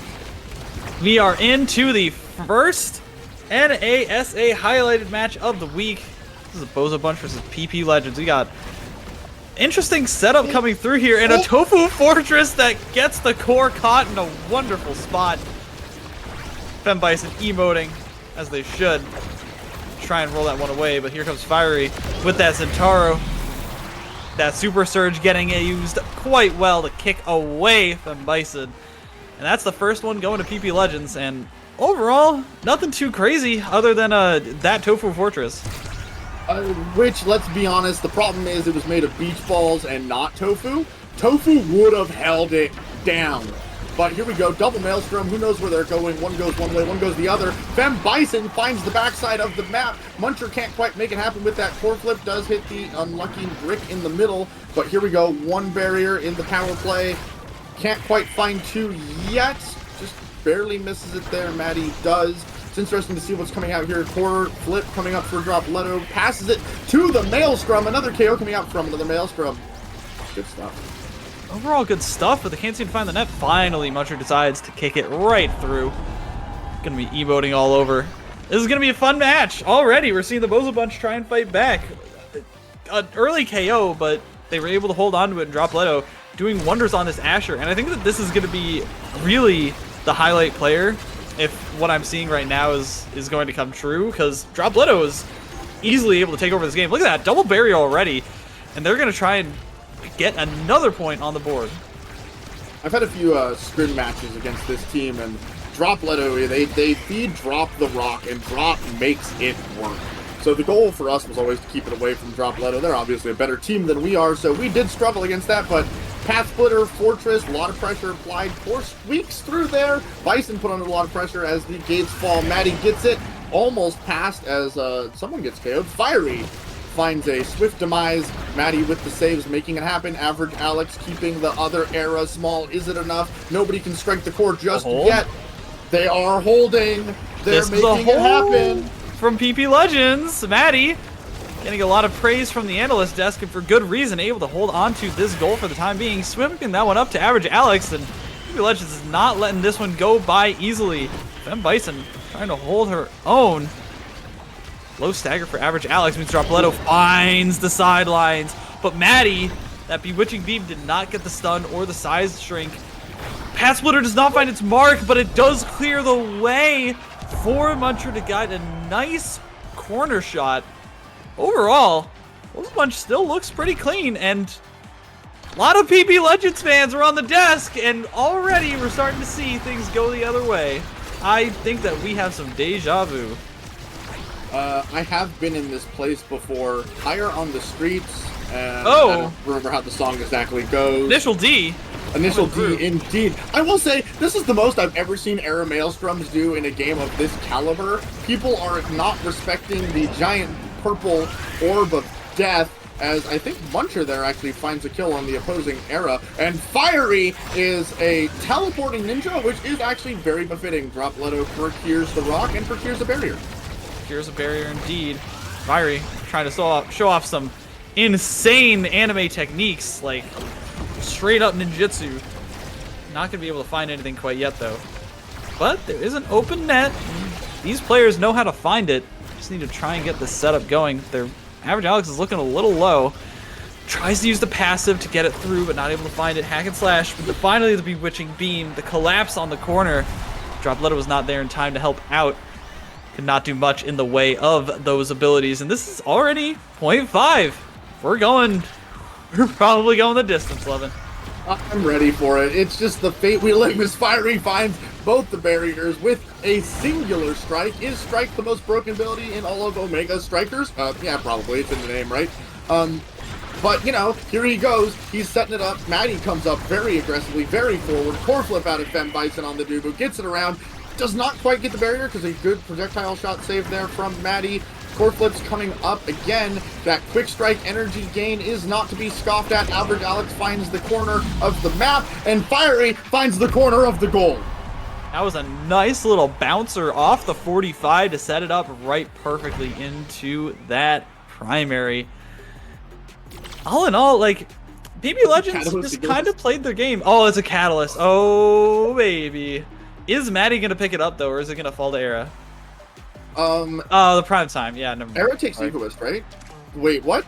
We are into the first NASA highlighted match of the week. This is a Bozo Bunch versus PP Legends. We got interesting setup coming through here, and a Tofu Fortress that gets the core caught in a wonderful spot. Fem Bison emoting, as they should. Try and roll that one away, but here comes Fiery with that Zentaro. That Super Surge getting used quite well to kick away Fem Bison. And that's the first one going to PP Legends, and overall, nothing too crazy other than that Tofu Fortress. Which, let's be honest, the problem is it was made of beach balls and not tofu. Tofu would have held it down. But here we go, double Maelstrom. Who knows where they're going? One goes one way, one goes the other. Bison finds the backside of the map. Muncher can't quite make it happen with that core flip. Does hit the unlucky brick in the middle. But here we go, one barrier in the power play. Can't quite find two yet. Just barely misses it there. Maddie does. It's interesting to see what's coming out here. Core flip coming up for Dropletto. Passes it to the Maelstrom. Another KO coming out from another Maelstrom. Good stuff. Overall good stuff, but they can't seem to find the net. Finally, Muncher decides to kick it right through. Gonna be emoting all over. This is gonna be a fun match. Already, we're seeing the Bozo Bunch try and fight back. An early KO, but they were able to hold on to it, and Dropletto doing wonders on this Asher. And I think that this is gonna be really the highlight player if what I'm seeing right now is going to come true, because Dropletto is easily able to take over this game. Look at that, double barrier already, and they're gonna try and get another point on the board. I've had a few scrim matches against this team, and Dropletto, they feed Drop the rock, and Drop makes it work. So the goal for us was always to keep it away from Dropletto. They're obviously a better team than we are, so we did struggle against that, but Path Splitter, Fortress, a lot of pressure applied. Core squeaks through there. Bison put under a lot of pressure as the gates fall. Maddie gets it, almost passed as someone gets KO'd. Fiery finds a swift demise. Maddie with the saves, making it happen. Average Alex keeping the other era small. Is it enough? Nobody can strike the core just yet. They are holding. They're making it happen. From PP Legends, Maddie getting a lot of praise from the analyst desk, and for good reason, able to hold on to this goal for the time being. Swimming that one up to Average Alex, and PP Legends is not letting this one go by easily. Bison trying to hold her own. Low stagger for Average Alex means Dropletto finds the sidelines, but Maddie, that Bewitching Beam did not get the stun or the size shrink. Path Splitter does not find its mark, but it does clear the way for Muncher to get a nice corner shot. Overall, this bunch still looks pretty clean, and a lot of PP Legends fans are on the desk, and already we're starting to see things go the other way. I think that we have some deja vu. I have been in this place before. Higher on the streets. I Oh! don't remember how the song exactly goes. Initial D. Initial D, indeed. I will say, this is the most I've ever seen Era Maelstroms do in a game of this caliber. People are not respecting the giant purple orb of death, as I think Muncher there actually finds a kill on the opposing Era. And Fiery is a teleporting ninja, which is actually very befitting. Dropletto procures the rock and procures the barrier. Here's a barrier indeed. Fiery trying to show off some insane anime techniques, like straight up ninjutsu. Not gonna be able to find anything quite yet though. But there is an open net. These players know how to find it. Just need to try and get the setup going. Their Average Alex is looking a little low. Tries to use the passive to get it through, but not able to find it. Hack and slash. But finally the Bewitching Beam, the collapse on the corner. Dropletto was not there in time to help out. Could not do much in the way of those abilities. And this is already 0.5. We're probably going the distance, Levin. I'm ready for it. It's just the fate we live as Fiery finds both the barriers with a singular strike. Is Strike the most broken ability in all of Omega Strikers? Yeah, probably. It's in the name, right? But, you know, here he goes. He's setting it up. Maddie comes up very aggressively, very forward. Core flip out of Bison on the Dubu. Gets it around. Does not quite get the barrier because a good projectile shot save there from Maddie. Core flips coming up again. That quick strike energy gain is not to be scoffed at. Average Alex finds the corner of the map, and Fiery finds the corner of the goal. That was a nice little bouncer off the 45 to set it up right perfectly into that primary. All in all, like, PP Legends just kind of played their game. Oh, it's a catalyst. Oh, baby. Is Maddie going to pick it up, though, or is it going to fall to Era? Oh, the prime time. Yeah, never mind. Era takes Egoist, right? Wait, what?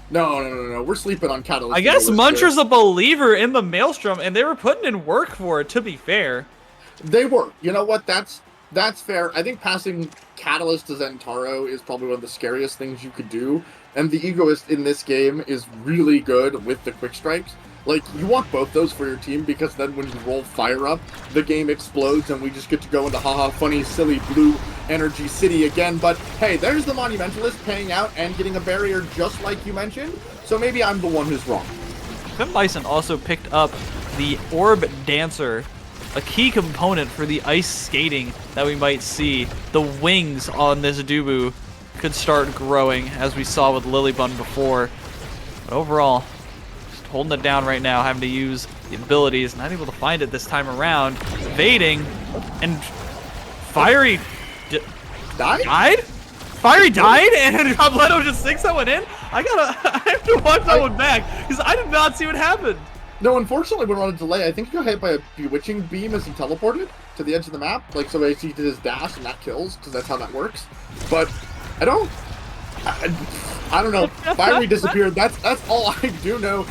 No. We're sleeping on Catalyst. I guess Muncher's a believer in the Maelstrom, and they were putting in work for it, to be fair. They were. You know what? That's fair. I think passing Catalyst to Zentaro is probably one of the scariest things you could do. And the Egoist in this game is really good with the quick strikes. Like, you want both those for your team, because then when you roll Fire up, the game explodes and we just get to go into haha funny silly blue energy city again. But hey, there's the Monumentalist paying out and getting a barrier just like you mentioned, so maybe I'm the one who's wrong. Bison also picked up the Orb Dancer, a key component for the ice skating that we might see. The wings on this Dubu could start growing, as we saw with Lilybun before. But overall, just holding it down right now, having to use the abilities, not able to find it this time around. Evading, and Fiery died? Fiery died, and Robledo just sinks that one in? I have to watch that one back, because I did not see what happened. No, unfortunately, we're on a delay. I think he got hit by a bewitching beam as he teleported to the edge of the map. Like, so he did his dash and that kills, because that's how that works. But I don't know. Fiery disappeared. That's all I do know.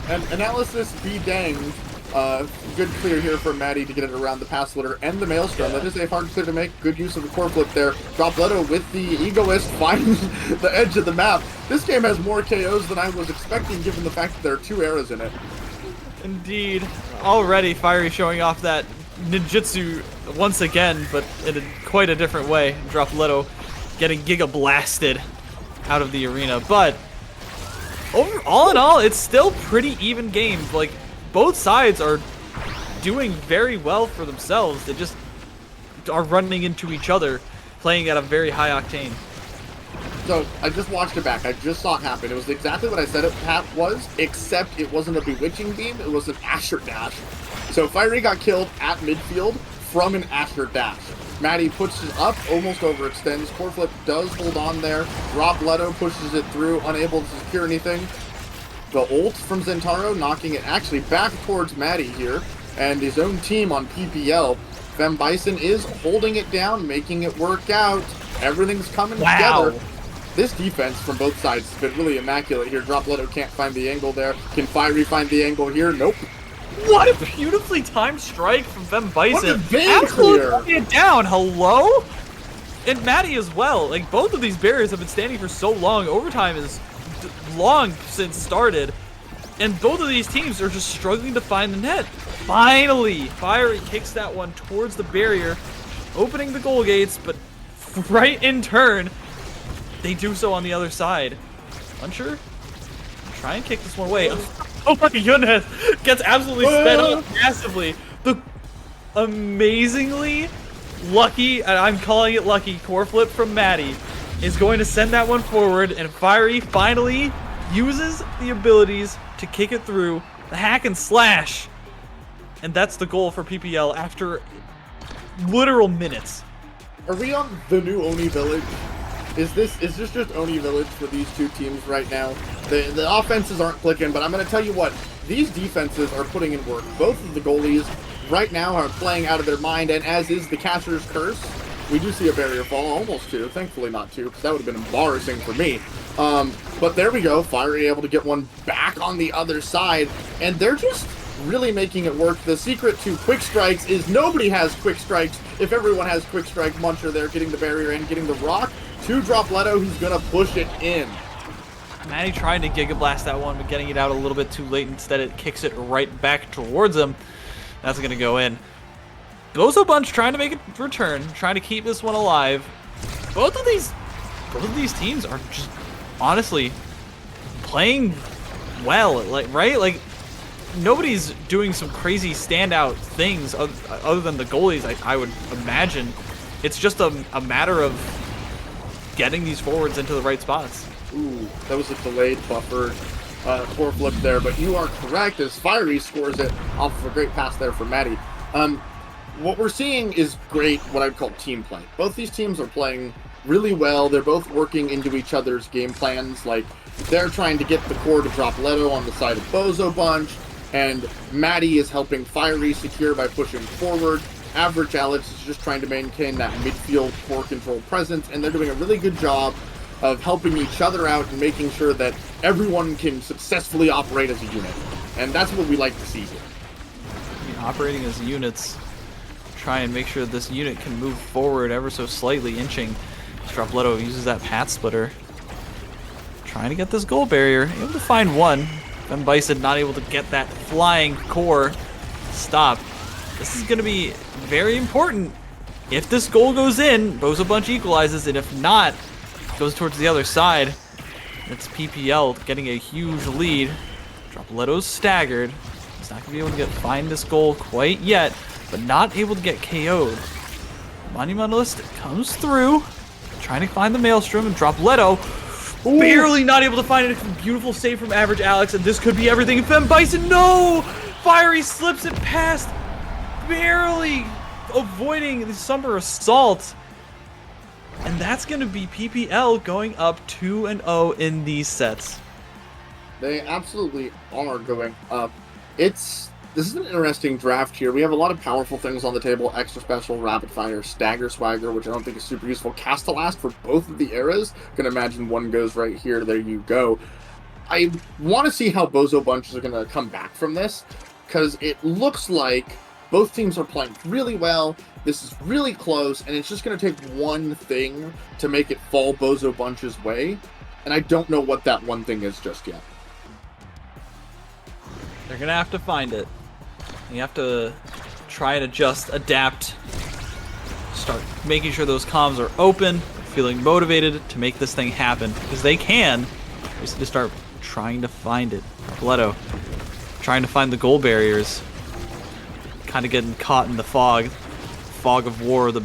And analysis be danged. Good clear here from Maddie to get it around the pass splitter and the maelstrom. That is a hard clear to make. Good use of the core flip there. Robledo with the egoist finds the edge of the map. This game has more KOs than I was expecting, given the fact that there are 2 eras in it. Indeed. Already Fiery showing off that ninjutsu once again, but in quite a different way. Robledo getting Giga blasted out of the arena. But all in all, it's still pretty even games. Like, both sides are doing very well for themselves. They just are running into each other, playing at a very high octane. So, I just watched it back. I just saw it happen. It was exactly what I said it was, except it wasn't a bewitching beam, it was an Asher dash. So, Fiery got killed at midfield from an Asher dash. Maddie pushes up, almost overextends. Core flip does hold on there. Robledo pushes it through, unable to secure anything. The ult from Zentaro knocking it actually back towards Maddie here, and his own team on PPL. FemBison is holding it down, making it work out. Everything's coming together. This defense from both sides has been really immaculate here. Robledo can't find the angle there. Can Fiery find the angle here? Nope. What a beautifully timed strike from FemBison. Absolutely putting it down. Hello? And Maddie as well. Like, both of these barriers have been standing for so long. Overtime is long since started, and both of these teams are just struggling to find the net. Finally, Fiery kicks that one towards the barrier, opening the goal gates, but right in turn, they do so on the other side. Puncher, try and kick this one away. Oh my goodness, gets absolutely sped up massively. The amazingly lucky, and I'm calling it lucky, core flip from Maddie is going to send that one forward, and Fiery finally uses the abilities to kick it through the hack and slash. And that's the goal for PPL after literal minutes. Are we on the new Oni Village? Is this just Oni Village for these two teams right now? The offenses aren't clicking, but I'm going to tell you what, these defenses are putting in work. Both of the goalies right now are playing out of their mind, and as is the catcher's curse. We do see a barrier fall, almost 2. Thankfully not 2, because that would have been embarrassing for me. But there we go. Fiery able to get one back on the other side, and they're just really making it work. The secret to quick strikes is nobody has quick strikes. If everyone has quick strike, Muncher there getting the barrier and getting the rock to Robledo, who's going to push it in. Maddie trying to Giga Blast that one, but getting it out a little bit too late. Instead, it kicks it right back towards him. That's going to go in. Bozo Bunch trying to make a return, trying to keep this one alive. Both of these teams are just honestly playing well, right? Nobody's doing some crazy standout things other than the goalies, I would imagine. It's just a matter of getting these forwards into the right spots. Ooh, that was a delayed buffer core flip there, but you are correct as Fiery scores it off of a great pass there for Maddie. What we're seeing is great, what I'd call team play. Both these teams are playing really well. They're both working into each other's game plans. Like, they're trying to get the core to drop Leto on the side of Bozo Bunch, and Maddie is helping Fiery secure by pushing forward. Average Alex is just trying to maintain that midfield core control presence, and they're doing a really good job of helping each other out and making sure that everyone can successfully operate as a unit. And that's what we like to see here. Operating as units, try and make sure this unit can move forward ever so slightly, inching. Robledo uses that path splitter, trying to get this goal barrier, able to find one. FemBison not able to get that flying core stop. This is going to be very important. If this goal goes in, Bozo Bunch equalizes, and if not, goes towards the other side. It's PPL getting a huge lead. Robleto's staggered. He's not going to be able to find this goal quite yet, but not able to get KO'd. Monumentalist comes through, trying to find the Maelstrom and drop Leto. Barely not able to find it. Beautiful save from Average Alex, and this could be everything. Fem Bison, no! Fiery slips it past, barely avoiding the Summer Assault. And that's going to be PPL going up 2-0 in these sets. They absolutely are going up. This is an interesting draft here. We have a lot of powerful things on the table. Extra Special, Rapid Fire, Stagger Swagger, which I don't think is super useful. Castellast for both of the eras. Can imagine one goes right here. There you go. I want to see how Bozo Bunches are going to come back from this, because it looks like both teams are playing really well. This is really close, and it's just going to take one thing to make it fall Bozo Bunch's way, and I don't know what that one thing is just yet. They're going to have to find it. You have to try and adjust, adapt, start making sure those comms are open, feeling motivated to make this thing happen, because they can. They just need to start trying to find it. Leto trying to find the goal barriers, kind of getting caught in the fog of war, the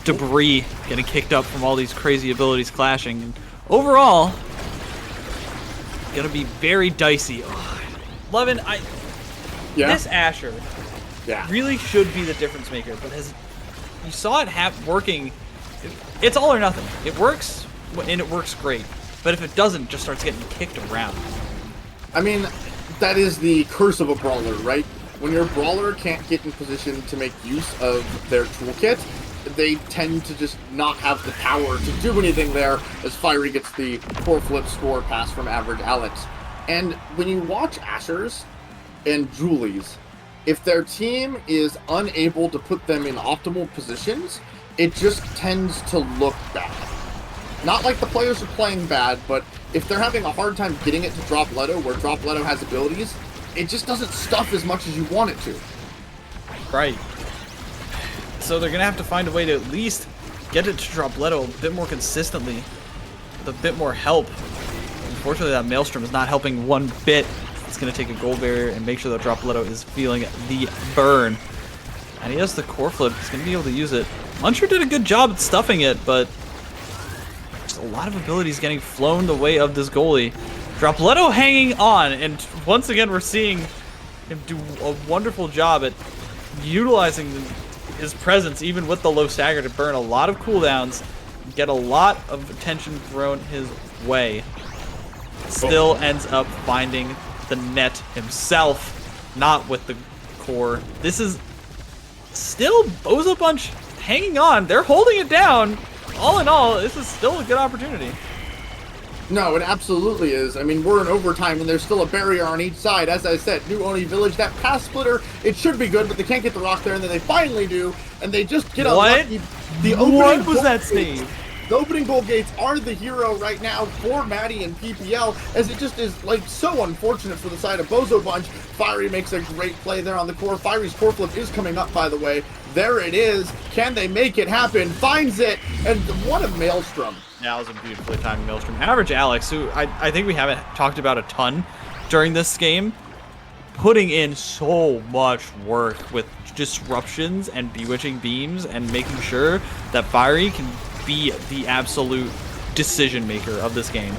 debris getting kicked up from all these crazy abilities clashing. And overall, gonna be very dicey. Levin, this Asher really should be the difference maker, but you saw it working. It's all or nothing. It works, and it works great. But if it doesn't, it just starts getting kicked around. I mean, that is the curse of a brawler, right? When your brawler can't get in position to make use of their toolkit, they tend to just not have the power to do anything there, as Fiery gets the core flip score pass from Average Alex. And when you watch Asher's and Julie's, if their team is unable to put them in optimal positions, it just tends to look bad. Not like the players are playing bad, but if they're having a hard time getting it to Drop Leto, where Drop Leto has abilities, it just doesn't stuff as much as you want it to. Right. So they're going to have to find a way to at least get it to Drop Leto a bit more consistently, with a bit more help. Unfortunately, that Maelstrom is not helping one bit. It's going to take a goal barrier and make sure that Drop Leto is feeling the burn. And he has the core flip. He's going to be able to use it. Muncher did a good job at stuffing it, but just a lot of abilities getting flown the way of this goalie. Drop Leto hanging on, and once again we're seeing him do a wonderful job at utilizing his presence, even with the low stagger, to burn a lot of cooldowns, get a lot of attention thrown his way. Still ends up finding the net himself, not with the core. This is still Bozo Bunch hanging on. They're holding it down. All in all, this is still a good opportunity. No, it absolutely is. I mean, we're in overtime, and there's still a barrier on each side. As I said, New Oni Village, that pass splitter, it should be good, but they can't get the rock there, and then they finally do, and they just get unlucky. What was that save? The opening goal gates are the hero right now for Maddie and PPL, as it just is, like, so unfortunate for the side of Bozo Bunch. Fiery makes a great play there on the core. Fiery's core flip is coming up, by the way. There it is. Can they make it happen? Finds it, and what a Maelstrom. That was a beautifully timed Maelstrom. Average Alex, who I think we haven't talked about a ton during this game, putting in so much work with disruptions and bewitching beams and making sure that Fiery can be the absolute decision maker of this game.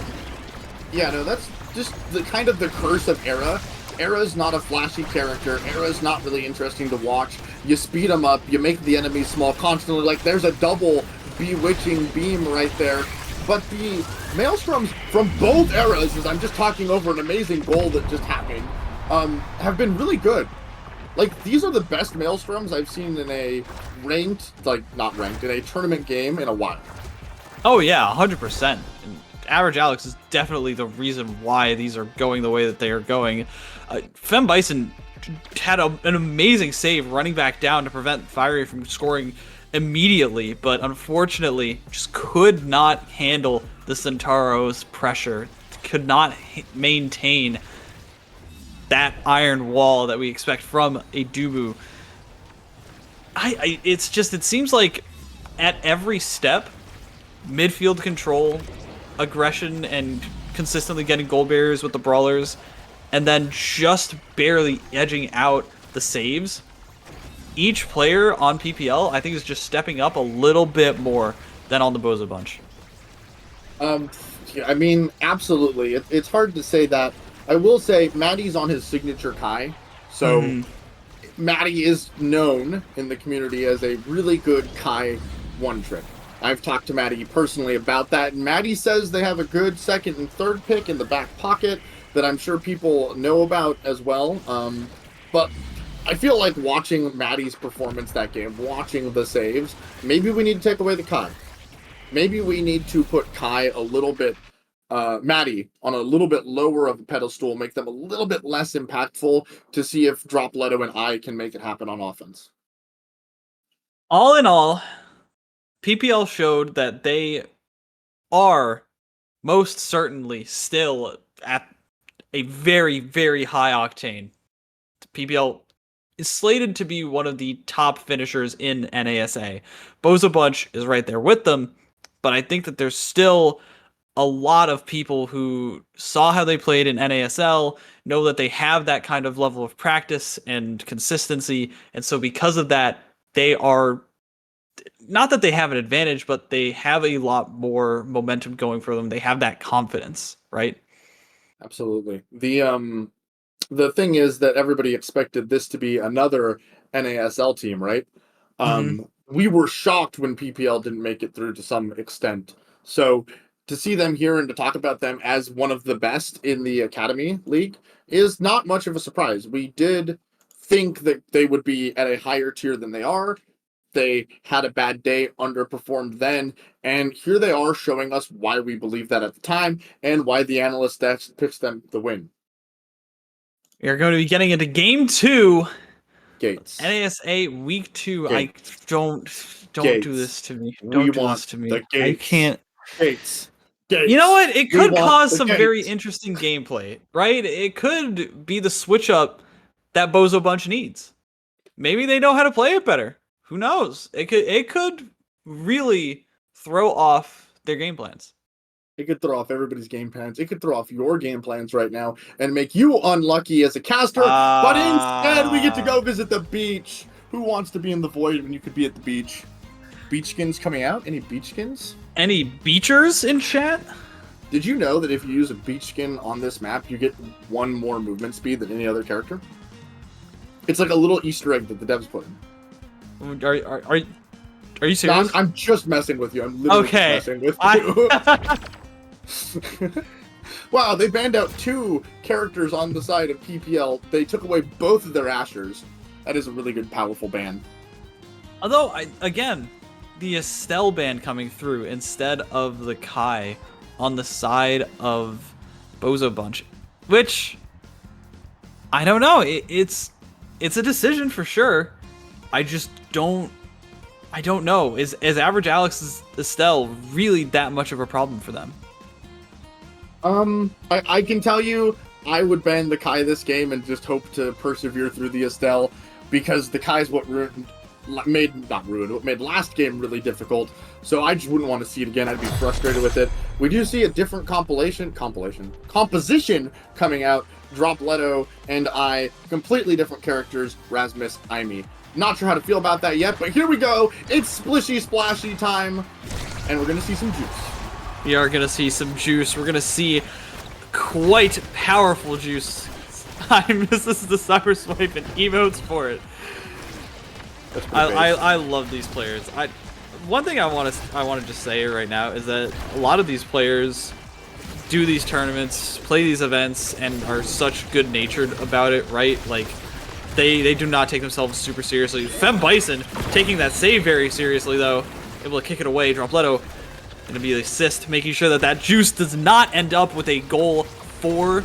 Yeah, no, that's just the kind of the curse of Era. Era's not a flashy character. Era's not really interesting to watch. You speed them up, you make the enemies small constantly. Like, there's a double bewitching beam right there. But the Maelstroms from both eras, as I'm just talking over an amazing goal that just happened, have been really good. Like, these are the best Maelstroms I've seen in a ranked, like, not ranked, in a tournament game in a while. Oh yeah, 100%. And Average Alex is definitely the reason why these are going the way that they are going. Fem Bison had an amazing save running back down to prevent Fiery from scoring immediately, but unfortunately just could not handle the Centauro's pressure, could not maintain that iron wall that we expect from a Dubu. It seems like at every step, midfield control, aggression, and consistently getting goal barriers with the brawlers and then just barely edging out the saves. Each player on PPL, I think, is just stepping up a little bit more than on the Bozo Bunch. I mean, absolutely. It's hard to say that. I will say Maddie's on his signature Kai, so Maddie is known in the community as a really good Kai one-trick. I've talked to Maddie personally about that, and Maddie says they have a good second and third pick in the back pocket that I'm sure people know about as well. But I feel like watching Maddie's performance that game, watching the saves, maybe we need to take away the Kai. Maybe we need to put Kai a little bit, Maddie, on a little bit lower of a pedestal, make them a little bit less impactful to see if Dropletto and I can make it happen on offense. All in all, PPL showed that they are most certainly still at a very, very high octane. PPL is slated to be one of the top finishers in NASA. Bozo Bunch is right there with them, but I think that there's still a lot of people who saw how they played in NASL, know that they have that kind of level of practice and consistency, and so because of that, they are, not that they have an advantage, but they have a lot more momentum going for them. They have that confidence, right? Absolutely. The thing is that everybody expected this to be another NASL team, right? We were shocked when PPL didn't make it through to some extent. So to see them here and to talk about them as one of the best in the Academy League is not much of a surprise. We did think that they would be at a higher tier than they are. They had a bad day, underperformed then, and here they are showing us why we believed that at the time and why the analyst picks them to win. You're going to be getting into Game 2. Gates. NASA Week 2. Gates. I don't Gates. do this to me. We Don't do want this to me. the I Gates. can't. Gates. You know what? It could cause some Gates. very interesting gameplay, right? It could be the switch up that Bozo Bunch needs. Maybe they know how to play it better. Who knows? It could really throw off their game plans. It could throw off everybody's game plans. It could throw off your game plans right now and make you unlucky as a caster. But instead, we get to go visit the beach. Who wants to be in the void when you could be at the beach? Beach skins coming out? Any beach skins? Any beachers in chat? Did you know that if you use a beach skin on this map, you get one more movement speed than any other character? It's like a little Easter egg that the devs put in. Are you serious? No, I'm just messing with you. I'm literally just messing with you. Wow, they banned out 2 characters on the side of PPL. They took away both of their Ashers. That is a really good, powerful ban. Although, again, the Estelle ban coming through instead of the Kai on the side of Bozo Bunch, which I don't know. It's a decision for sure. I just don't know. Is Average Alex's Estelle really that much of a problem for them? I can tell you, I would ban the Kai this game and just hope to persevere through the Estelle, because the Kai is what made last game really difficult. So I just wouldn't want to see it again. I'd be frustrated with it. We do see a different composition coming out. Dropletto and I, completely different characters. Rasmus, Aimee. Not sure how to feel about that yet, but here we go. It's splishy splashy time, and we're gonna see some juice. We are gonna see some juice. We're gonna see quite powerful juice. This is the Cyber Swipe and emotes for it. I love these players. One thing I want to just say right now is that a lot of these players do these tournaments, play these events, and are such good-natured about it, right? Like, they do not take themselves super seriously. Fem Bison taking that save very seriously, though. Able to kick it away. Dropletto going to be the assist, making sure that that juice does not end up with a goal for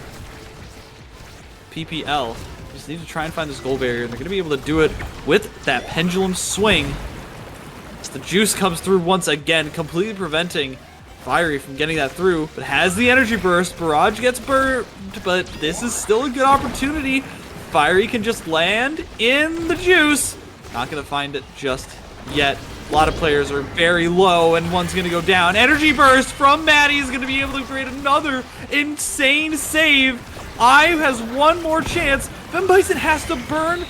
PPL. Just need to try and find this goal barrier, and they're going to be able to do it with that pendulum swing. As the juice comes through once again, completely preventing Fiery from getting that through, but has the energy burst. Barrage gets burnt, but this is still a good opportunity. Fiery can just land in the juice. Not going to find it just yet. A lot of players are very low, and one's going to go down. Energy burst from Maddie is going to be able to create another insane save. I has one more chance. Then Bison has to burn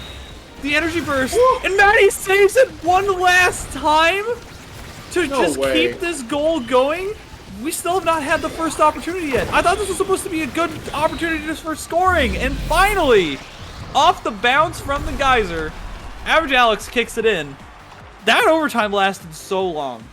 the energy burst, and Maddie saves it one last time to just keep this goal going. We still have not had the first opportunity yet. I thought this was supposed to be a good opportunity just for scoring, and finally, off the bounce from the geyser, Average Alex kicks it in. That overtime lasted so long.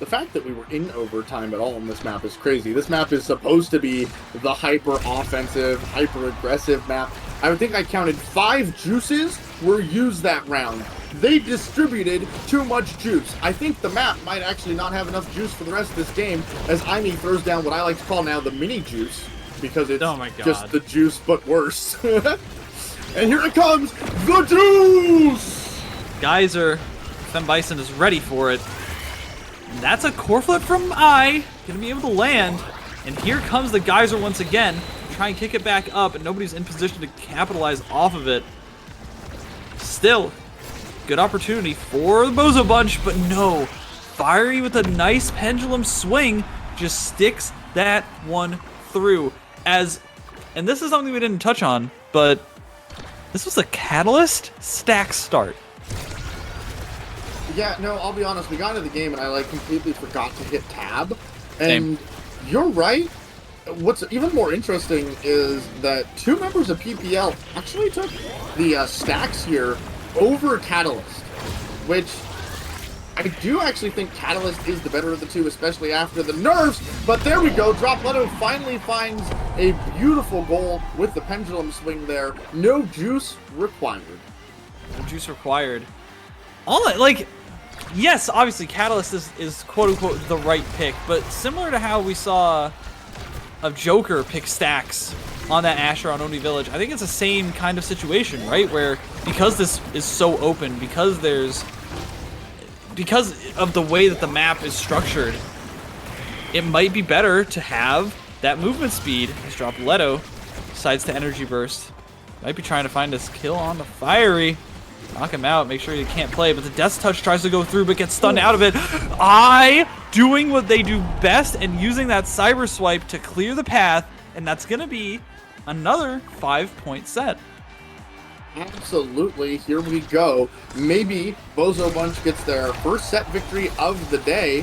The fact that we were in overtime at all on this map is crazy. This map is supposed to be the hyper-offensive, hyper-aggressive map. I think I counted 5 juices were used that round. They distributed too much juice. I think the map might actually not have enough juice for the rest of this game, as Aimee throws down what I like to call now the mini juice, because it's just the juice but worse. And here it comes, the juice! Geyser, Fem Bison is ready for it. And that's a core flip from I, gonna be able to land. And here comes the Geyser once again, try and kick it back up, and nobody's in position to capitalize off of it. Still, good opportunity for the Bozo Bunch, but no. Fiery with a nice pendulum swing just sticks that one through. And this is something we didn't touch on, but this was a Catalyst stack start. Yeah, no, I'll be honest, we got into the game and I completely forgot to hit tab. And you're right. What's even more interesting is that 2 members of PPL actually took the stacks here over Catalyst, which I do actually think Catalyst is the better of the 2, especially after the nerfs. But there we go, Dropletto finally finds a beautiful goal with the pendulum swing there. No juice required. No juice required. Yes, obviously Catalyst is quote-unquote the right pick, but similar to how we saw of Joker pick stacks on that Asher on Oni Village, I think it's the same kind of situation, right? Where because this is so open, because of the way that the map is structured, it might be better to have that movement speed. As Dropletto decides to energy burst. Might be trying to find his kill on the Fiery. Knock him out, make sure he can't play, but the Death Touch tries to go through but gets stunned out of it. I doing what they do best and using that Cyber Swipe to clear the path, and that's going to be another 5-point set. Absolutely, here we go. Maybe Bozo Bunch gets their first set victory of the day,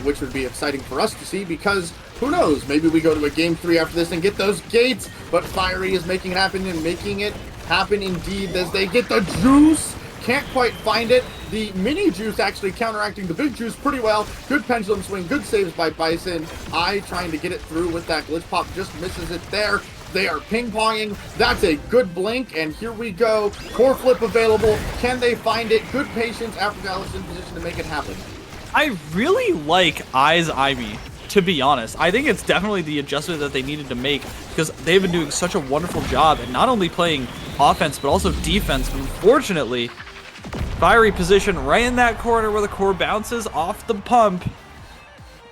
which would be exciting for us to see, because who knows, maybe we go to a game 3 after this and get those gates, but Fiery is making it happen and making it happen indeed as they get the juice. Can't quite find it. The mini juice actually counteracting the big juice pretty well. Good pendulum swing, good saves by Bison. I trying to get it through with that glitch pop, just misses it there. They are ping-ponging. That's a good blink, and here we go. Core flip available. Can they find it? Good patience. Average Alex in position to make it happen. I really like I's Ivy, to be honest. I think it's definitely the adjustment that they needed to make, because they've been doing such a wonderful job at not only playing offense, but also defense. But unfortunately, Fiery position right in that corner where the core bounces off the pump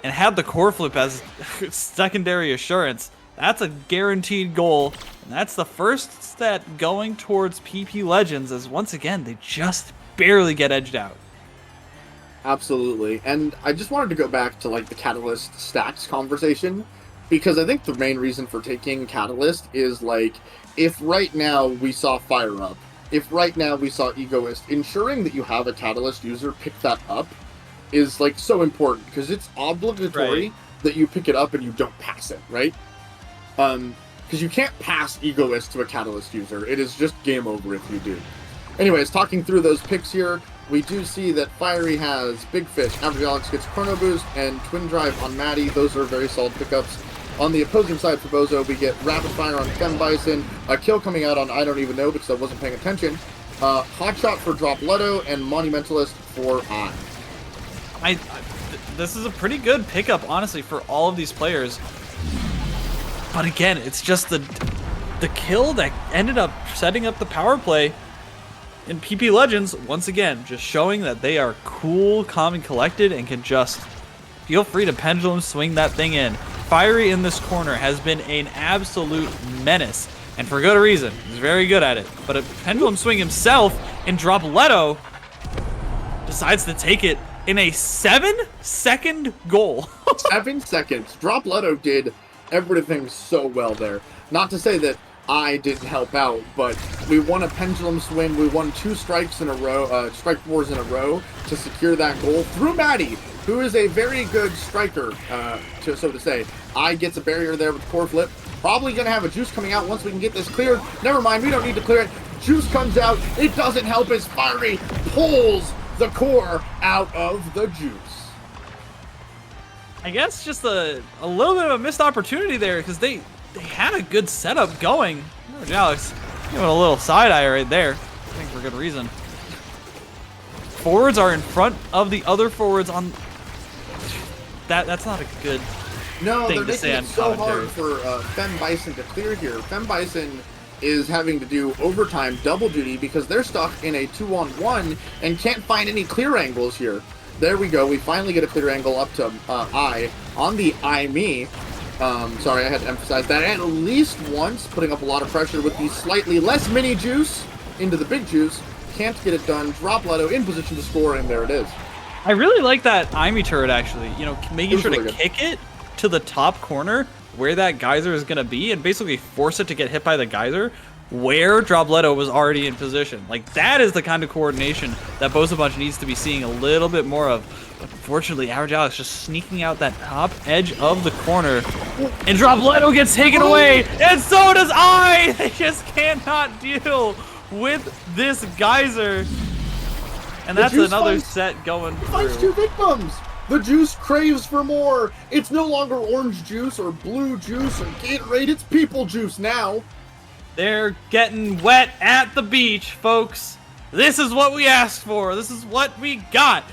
and had the core flip as secondary assurance. That's a guaranteed goal, and that's the first step going towards PP Legends, as once again, they just barely get edged out. Absolutely, and I just wanted to go back to the Catalyst stacks conversation, because I think the main reason for taking Catalyst is if right now we saw Fire Up, if right now we saw Egoist, ensuring that you have a Catalyst user pick that up is so important, because it's obligatory that you pick it up and you don't pass it, right? Because you can't pass Egoist to a Catalyst user. It is just game over if you do. Anyways, talking through those picks here, we do see that Fiery has Big Fish, Average Alex gets Chrono Boost, and Twin Drive on Maddie. Those are very solid pickups. On the opposing side for Bozo, we get Rapid Fire on Fem Bison, a kill coming out on I Don't Even Know because I wasn't paying attention, Hot Shot for Dropletto, and Monumentalist for I. This is a pretty good pickup, honestly, for all of these players. But again, it's just the kill that ended up setting up the power play. In PP Legends, once again, just showing that they are cool, calm, and collected, and can just feel free to pendulum swing that thing in. Fiery in this corner has been an absolute menace, and for good reason. He's very good at it. But a pendulum swing himself, and Dropletto decides to take it in a 7-second goal. 7 seconds. Dropletto did everything so well there. not to say that I didn't help out, but we won a pendulum swing. We won 2 strikes in a row, strike fours in a row to secure that goal through Maddie, who is a very good striker, so to say. I gets a barrier there with the core flip. Probably going to have a juice coming out once we can get this cleared. Never mind, we don't need to clear it. Juice comes out. It doesn't help as Fiery pulls the core out of the juice. I guess just a little bit of a missed opportunity there because they had a good setup going. Oh, Alex, giving a little side eye right there. I think for good reason. Forwards are in front of the other forwards on that. That's not a good No, thing they're to making say it on so commentary. hard for Fem Bison to clear here. Fem Bison is having to do overtime double duty because they're stuck in a 2-on-1 and can't find any clear angles here. There we go. We finally get a clear angle up to I on the I-Me. Sorry, I had to emphasize that at least once, putting up a lot of pressure with the slightly less mini juice into the big juice. Can't get it done. Drop Leto in position to score, and there it is. I really like that IME turret actually. You know, making sure really to good. kick it to the top corner where that geyser is gonna be, and basically force it to get hit by the geyser where Dropletto was already in position. Like that is the kind of coordination that Bosa Bunch needs to be seeing a little bit more of. But unfortunately, Average Alex just sneaking out that top edge of the corner, and Dropletto gets taken away, and so does I. They just cannot deal with this geyser. And The that's juice another finds- set going Finds through. 2 victims. The juice craves for more. It's no longer orange juice or blue juice or Gatorade. It's people juice now. They're getting wet at the beach, folks. This is what we asked for. This is what we got.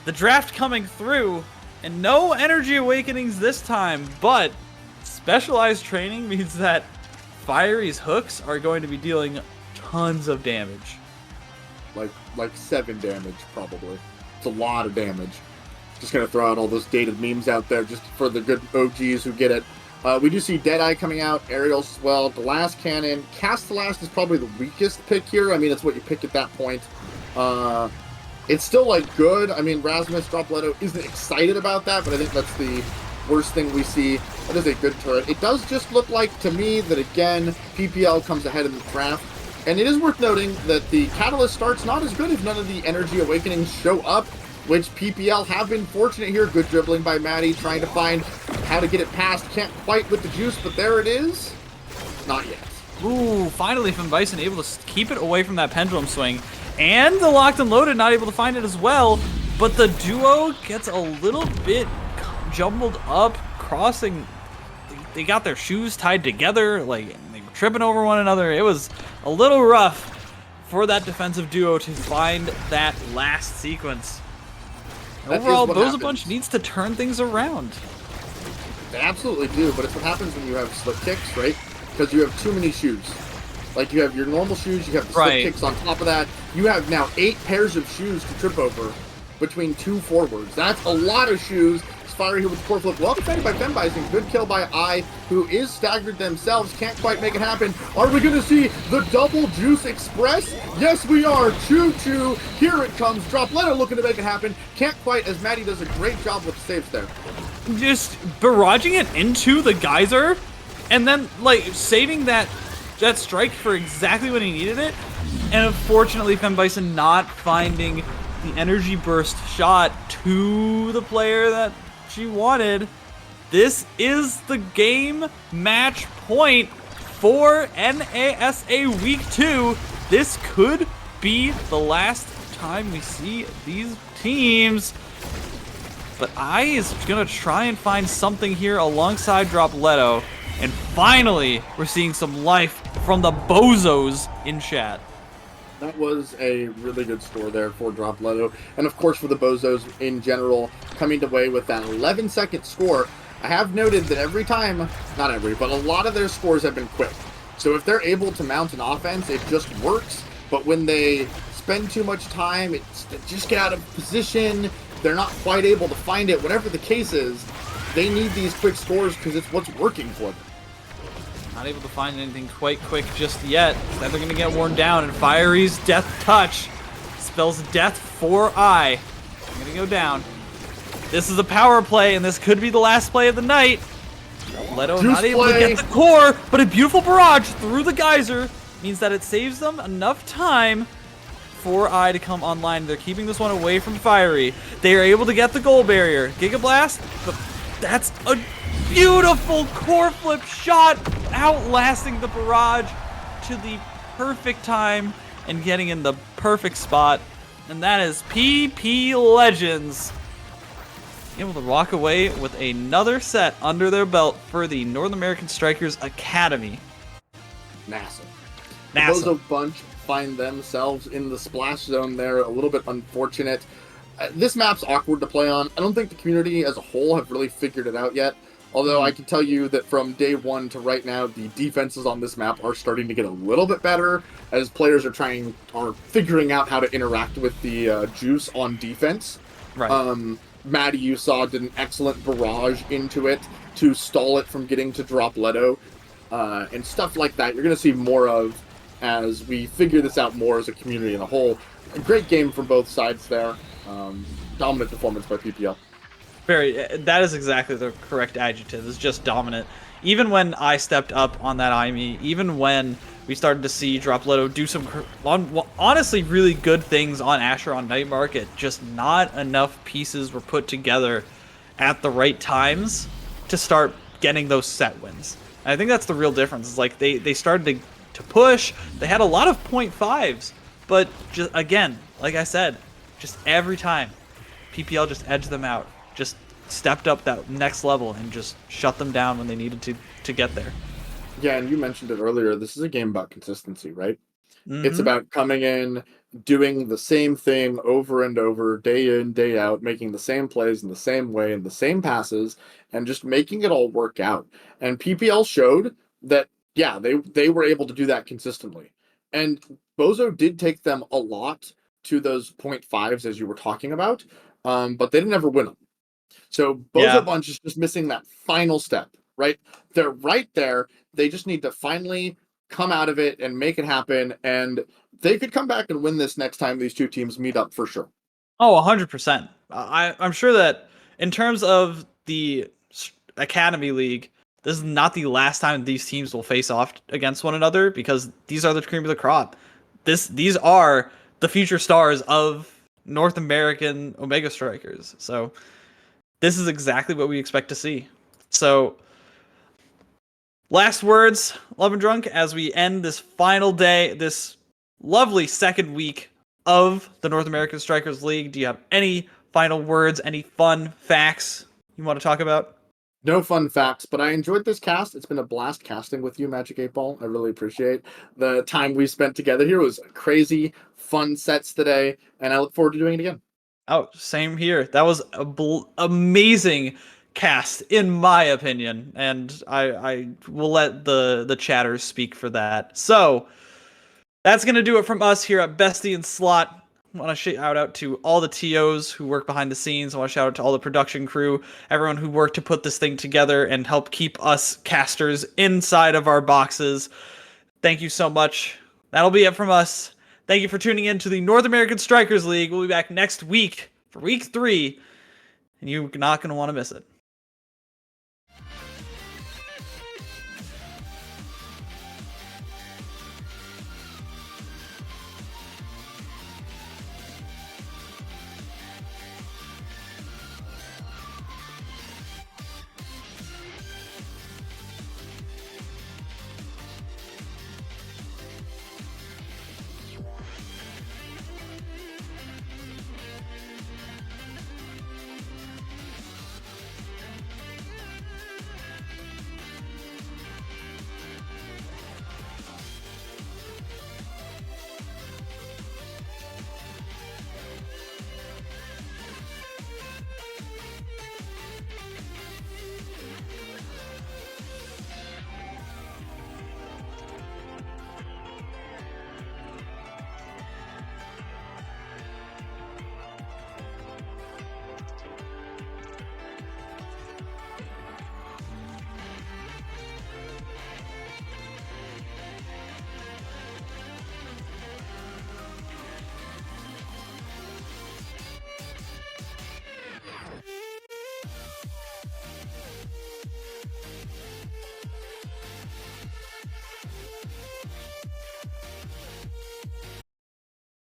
The draft coming through, and no energy awakenings this time, but specialized training means that Fiery's hooks are going to be dealing tons of damage. Like 7 damage, probably. It's a lot of damage. Just gonna throw out all those dated memes out there just for the good OGs who get it. We do see Deadeye coming out, Aerials as well, the last cannon. Cast the Last is probably the weakest pick here. I mean, it's what you pick at that point. It's still, like, good. I mean, Rasmus Dropletto isn't excited about that, but I think that's the worst thing we see. That is a good turret. It does just look like, to me, that, again, PPL comes ahead in the draft. And it is worth noting that the Catalyst start's not as good if none of the Energy Awakenings show up, which PPL have been fortunate here. Good dribbling by Maddie, trying to find how to get it past. Can't quite with the juice, but there it is. Not yet. Ooh, finally from Bison able to keep it away from that pendulum swing. And the Locked and Loaded not able to find it as well. But the duo gets a little bit jumbled up, crossing. They got their shoes tied together, like they were tripping over one another. It was a little rough for that defensive duo to find that last sequence. That is Overall, what Bosa happens. Bunch needs to turn things around. They absolutely do, but it's what happens when you have slip kicks, right? Because you have too many shoes. Like, you have your normal shoes, you have the slip Right. kicks on top of that. You have now 8 pairs of shoes to trip over between 2 forwards. That's a lot of shoes. Fiery here with the core flip. Well defended by Fem Bison. Good kill by I, who is staggered themselves. Can't quite make it happen. Are we going to see the double juice express? Yes, we are. Choo-choo. Here it comes. Dropletto looking to make it happen. Can't quite, as Maddie does a great job with the saves there. Just barraging it into the geyser, and then like saving that strike for exactly when he needed it. And unfortunately, Fem Bison not finding the energy burst shot to the player that she wanted. This is the game match point for NASA Week 2. This could be the last time we see these teams. But I is going to try and find something here alongside Dropletto. And finally, we're seeing some life from the bozos in chat. That was a really good score there for Dropletto. And of course for the Bozos in general, coming away with that 11-second score. I have noted that every time, not every, but a lot of their scores have been quick. So if they're able to mount an offense, it just works. But when they spend too much time, they just get out of position, they're not quite able to find it, whatever the case is, they need these quick scores because it's what's working for them. Not able to find anything quite quick just yet. Then they're going to get worn down, and Fiery's Death Touch spells death for I. I'm going to go down. This is a power play, and this could be the last play of the night. Leto Juice not able to play. get the core, but a beautiful barrage through the geyser means that it saves them enough time for I to come online. They're keeping this one away from Fiery. They are able to get the goal barrier. Giga Blast, but that's a beautiful core flip shot, outlasting the barrage to the perfect time and getting in the perfect spot. And that is PP Legends able to walk away with another set under their belt for the North American Strikers Academy. NASA. NASA. The Bozo Bunch find themselves in the splash zone there, a little bit unfortunate. This map's awkward to play on. I don't think the community as a whole have really figured it out yet. Although I can tell you that from day one to right now, the defenses on this map are starting to get a little bit better as players are figuring out how to interact with the juice on defense. Right. Maddie, you saw, did an excellent barrage into it to stall it from getting to drop Leto, and stuff like that. You're going to see more of as we figure this out more as a community in a whole. A great game from both sides there. Dominant performance by PPL. That is exactly the correct adjective. It's just dominant. Even when I stepped up on that IME, even when we started to see Drop Leto do some honestly really good things on Asher on Night Market, just not enough pieces were put together at the right times to start getting those set wins. And I think that's the real difference. It's like they started to push. They had a lot of 0.5s, but just again, like I said, just every time PPL just edged them out, just stepped up that next level and just shut them down when they needed to get there. Yeah, and you mentioned it earlier. This is a game about consistency, right? Mm-hmm. It's about coming in, doing the same thing over and over, day in, day out, making the same plays in the same way and the same passes, and just making it all work out. And PPL showed that, yeah, they were able to do that consistently. And Bozo did take them a lot to those 0.5s as you were talking about, but they didn't ever win them. So Bozo Bunch is just missing that final step, right? They're right there. They just need to finally come out of it and make it happen, and they could come back and win this next time these two teams meet up for sure. Oh, 100%. I'm sure that in terms of the Academy League, this is not the last time these teams will face off against one another, because these are the cream of the crop. These are the future stars of North American Omega Strikers. So this is exactly what we expect to see. So last words, Love and Drunk, as we end this final day, this lovely second week of the North American Strikers League. Do you have any final words, any fun facts you want to talk about? No fun facts, but I enjoyed this cast. It's been a blast casting with you, Magic 8 Ball. I really appreciate the time we spent together here. It was crazy, fun sets today, and I look forward to doing it again. Oh, same here. That was amazing cast, in my opinion, and I will let the chatters speak for that. So that's gonna do it from us here at BestieInSlot. I want to shout out to all the TOs who work behind the scenes. I want to shout out to all the production crew, everyone who worked to put this thing together and help keep us casters inside of our boxes. Thank you so much. That'll be it from us. Thank you for tuning in to the North American Strikers League. We'll be back next week for week 3, and you're not going to want to miss it.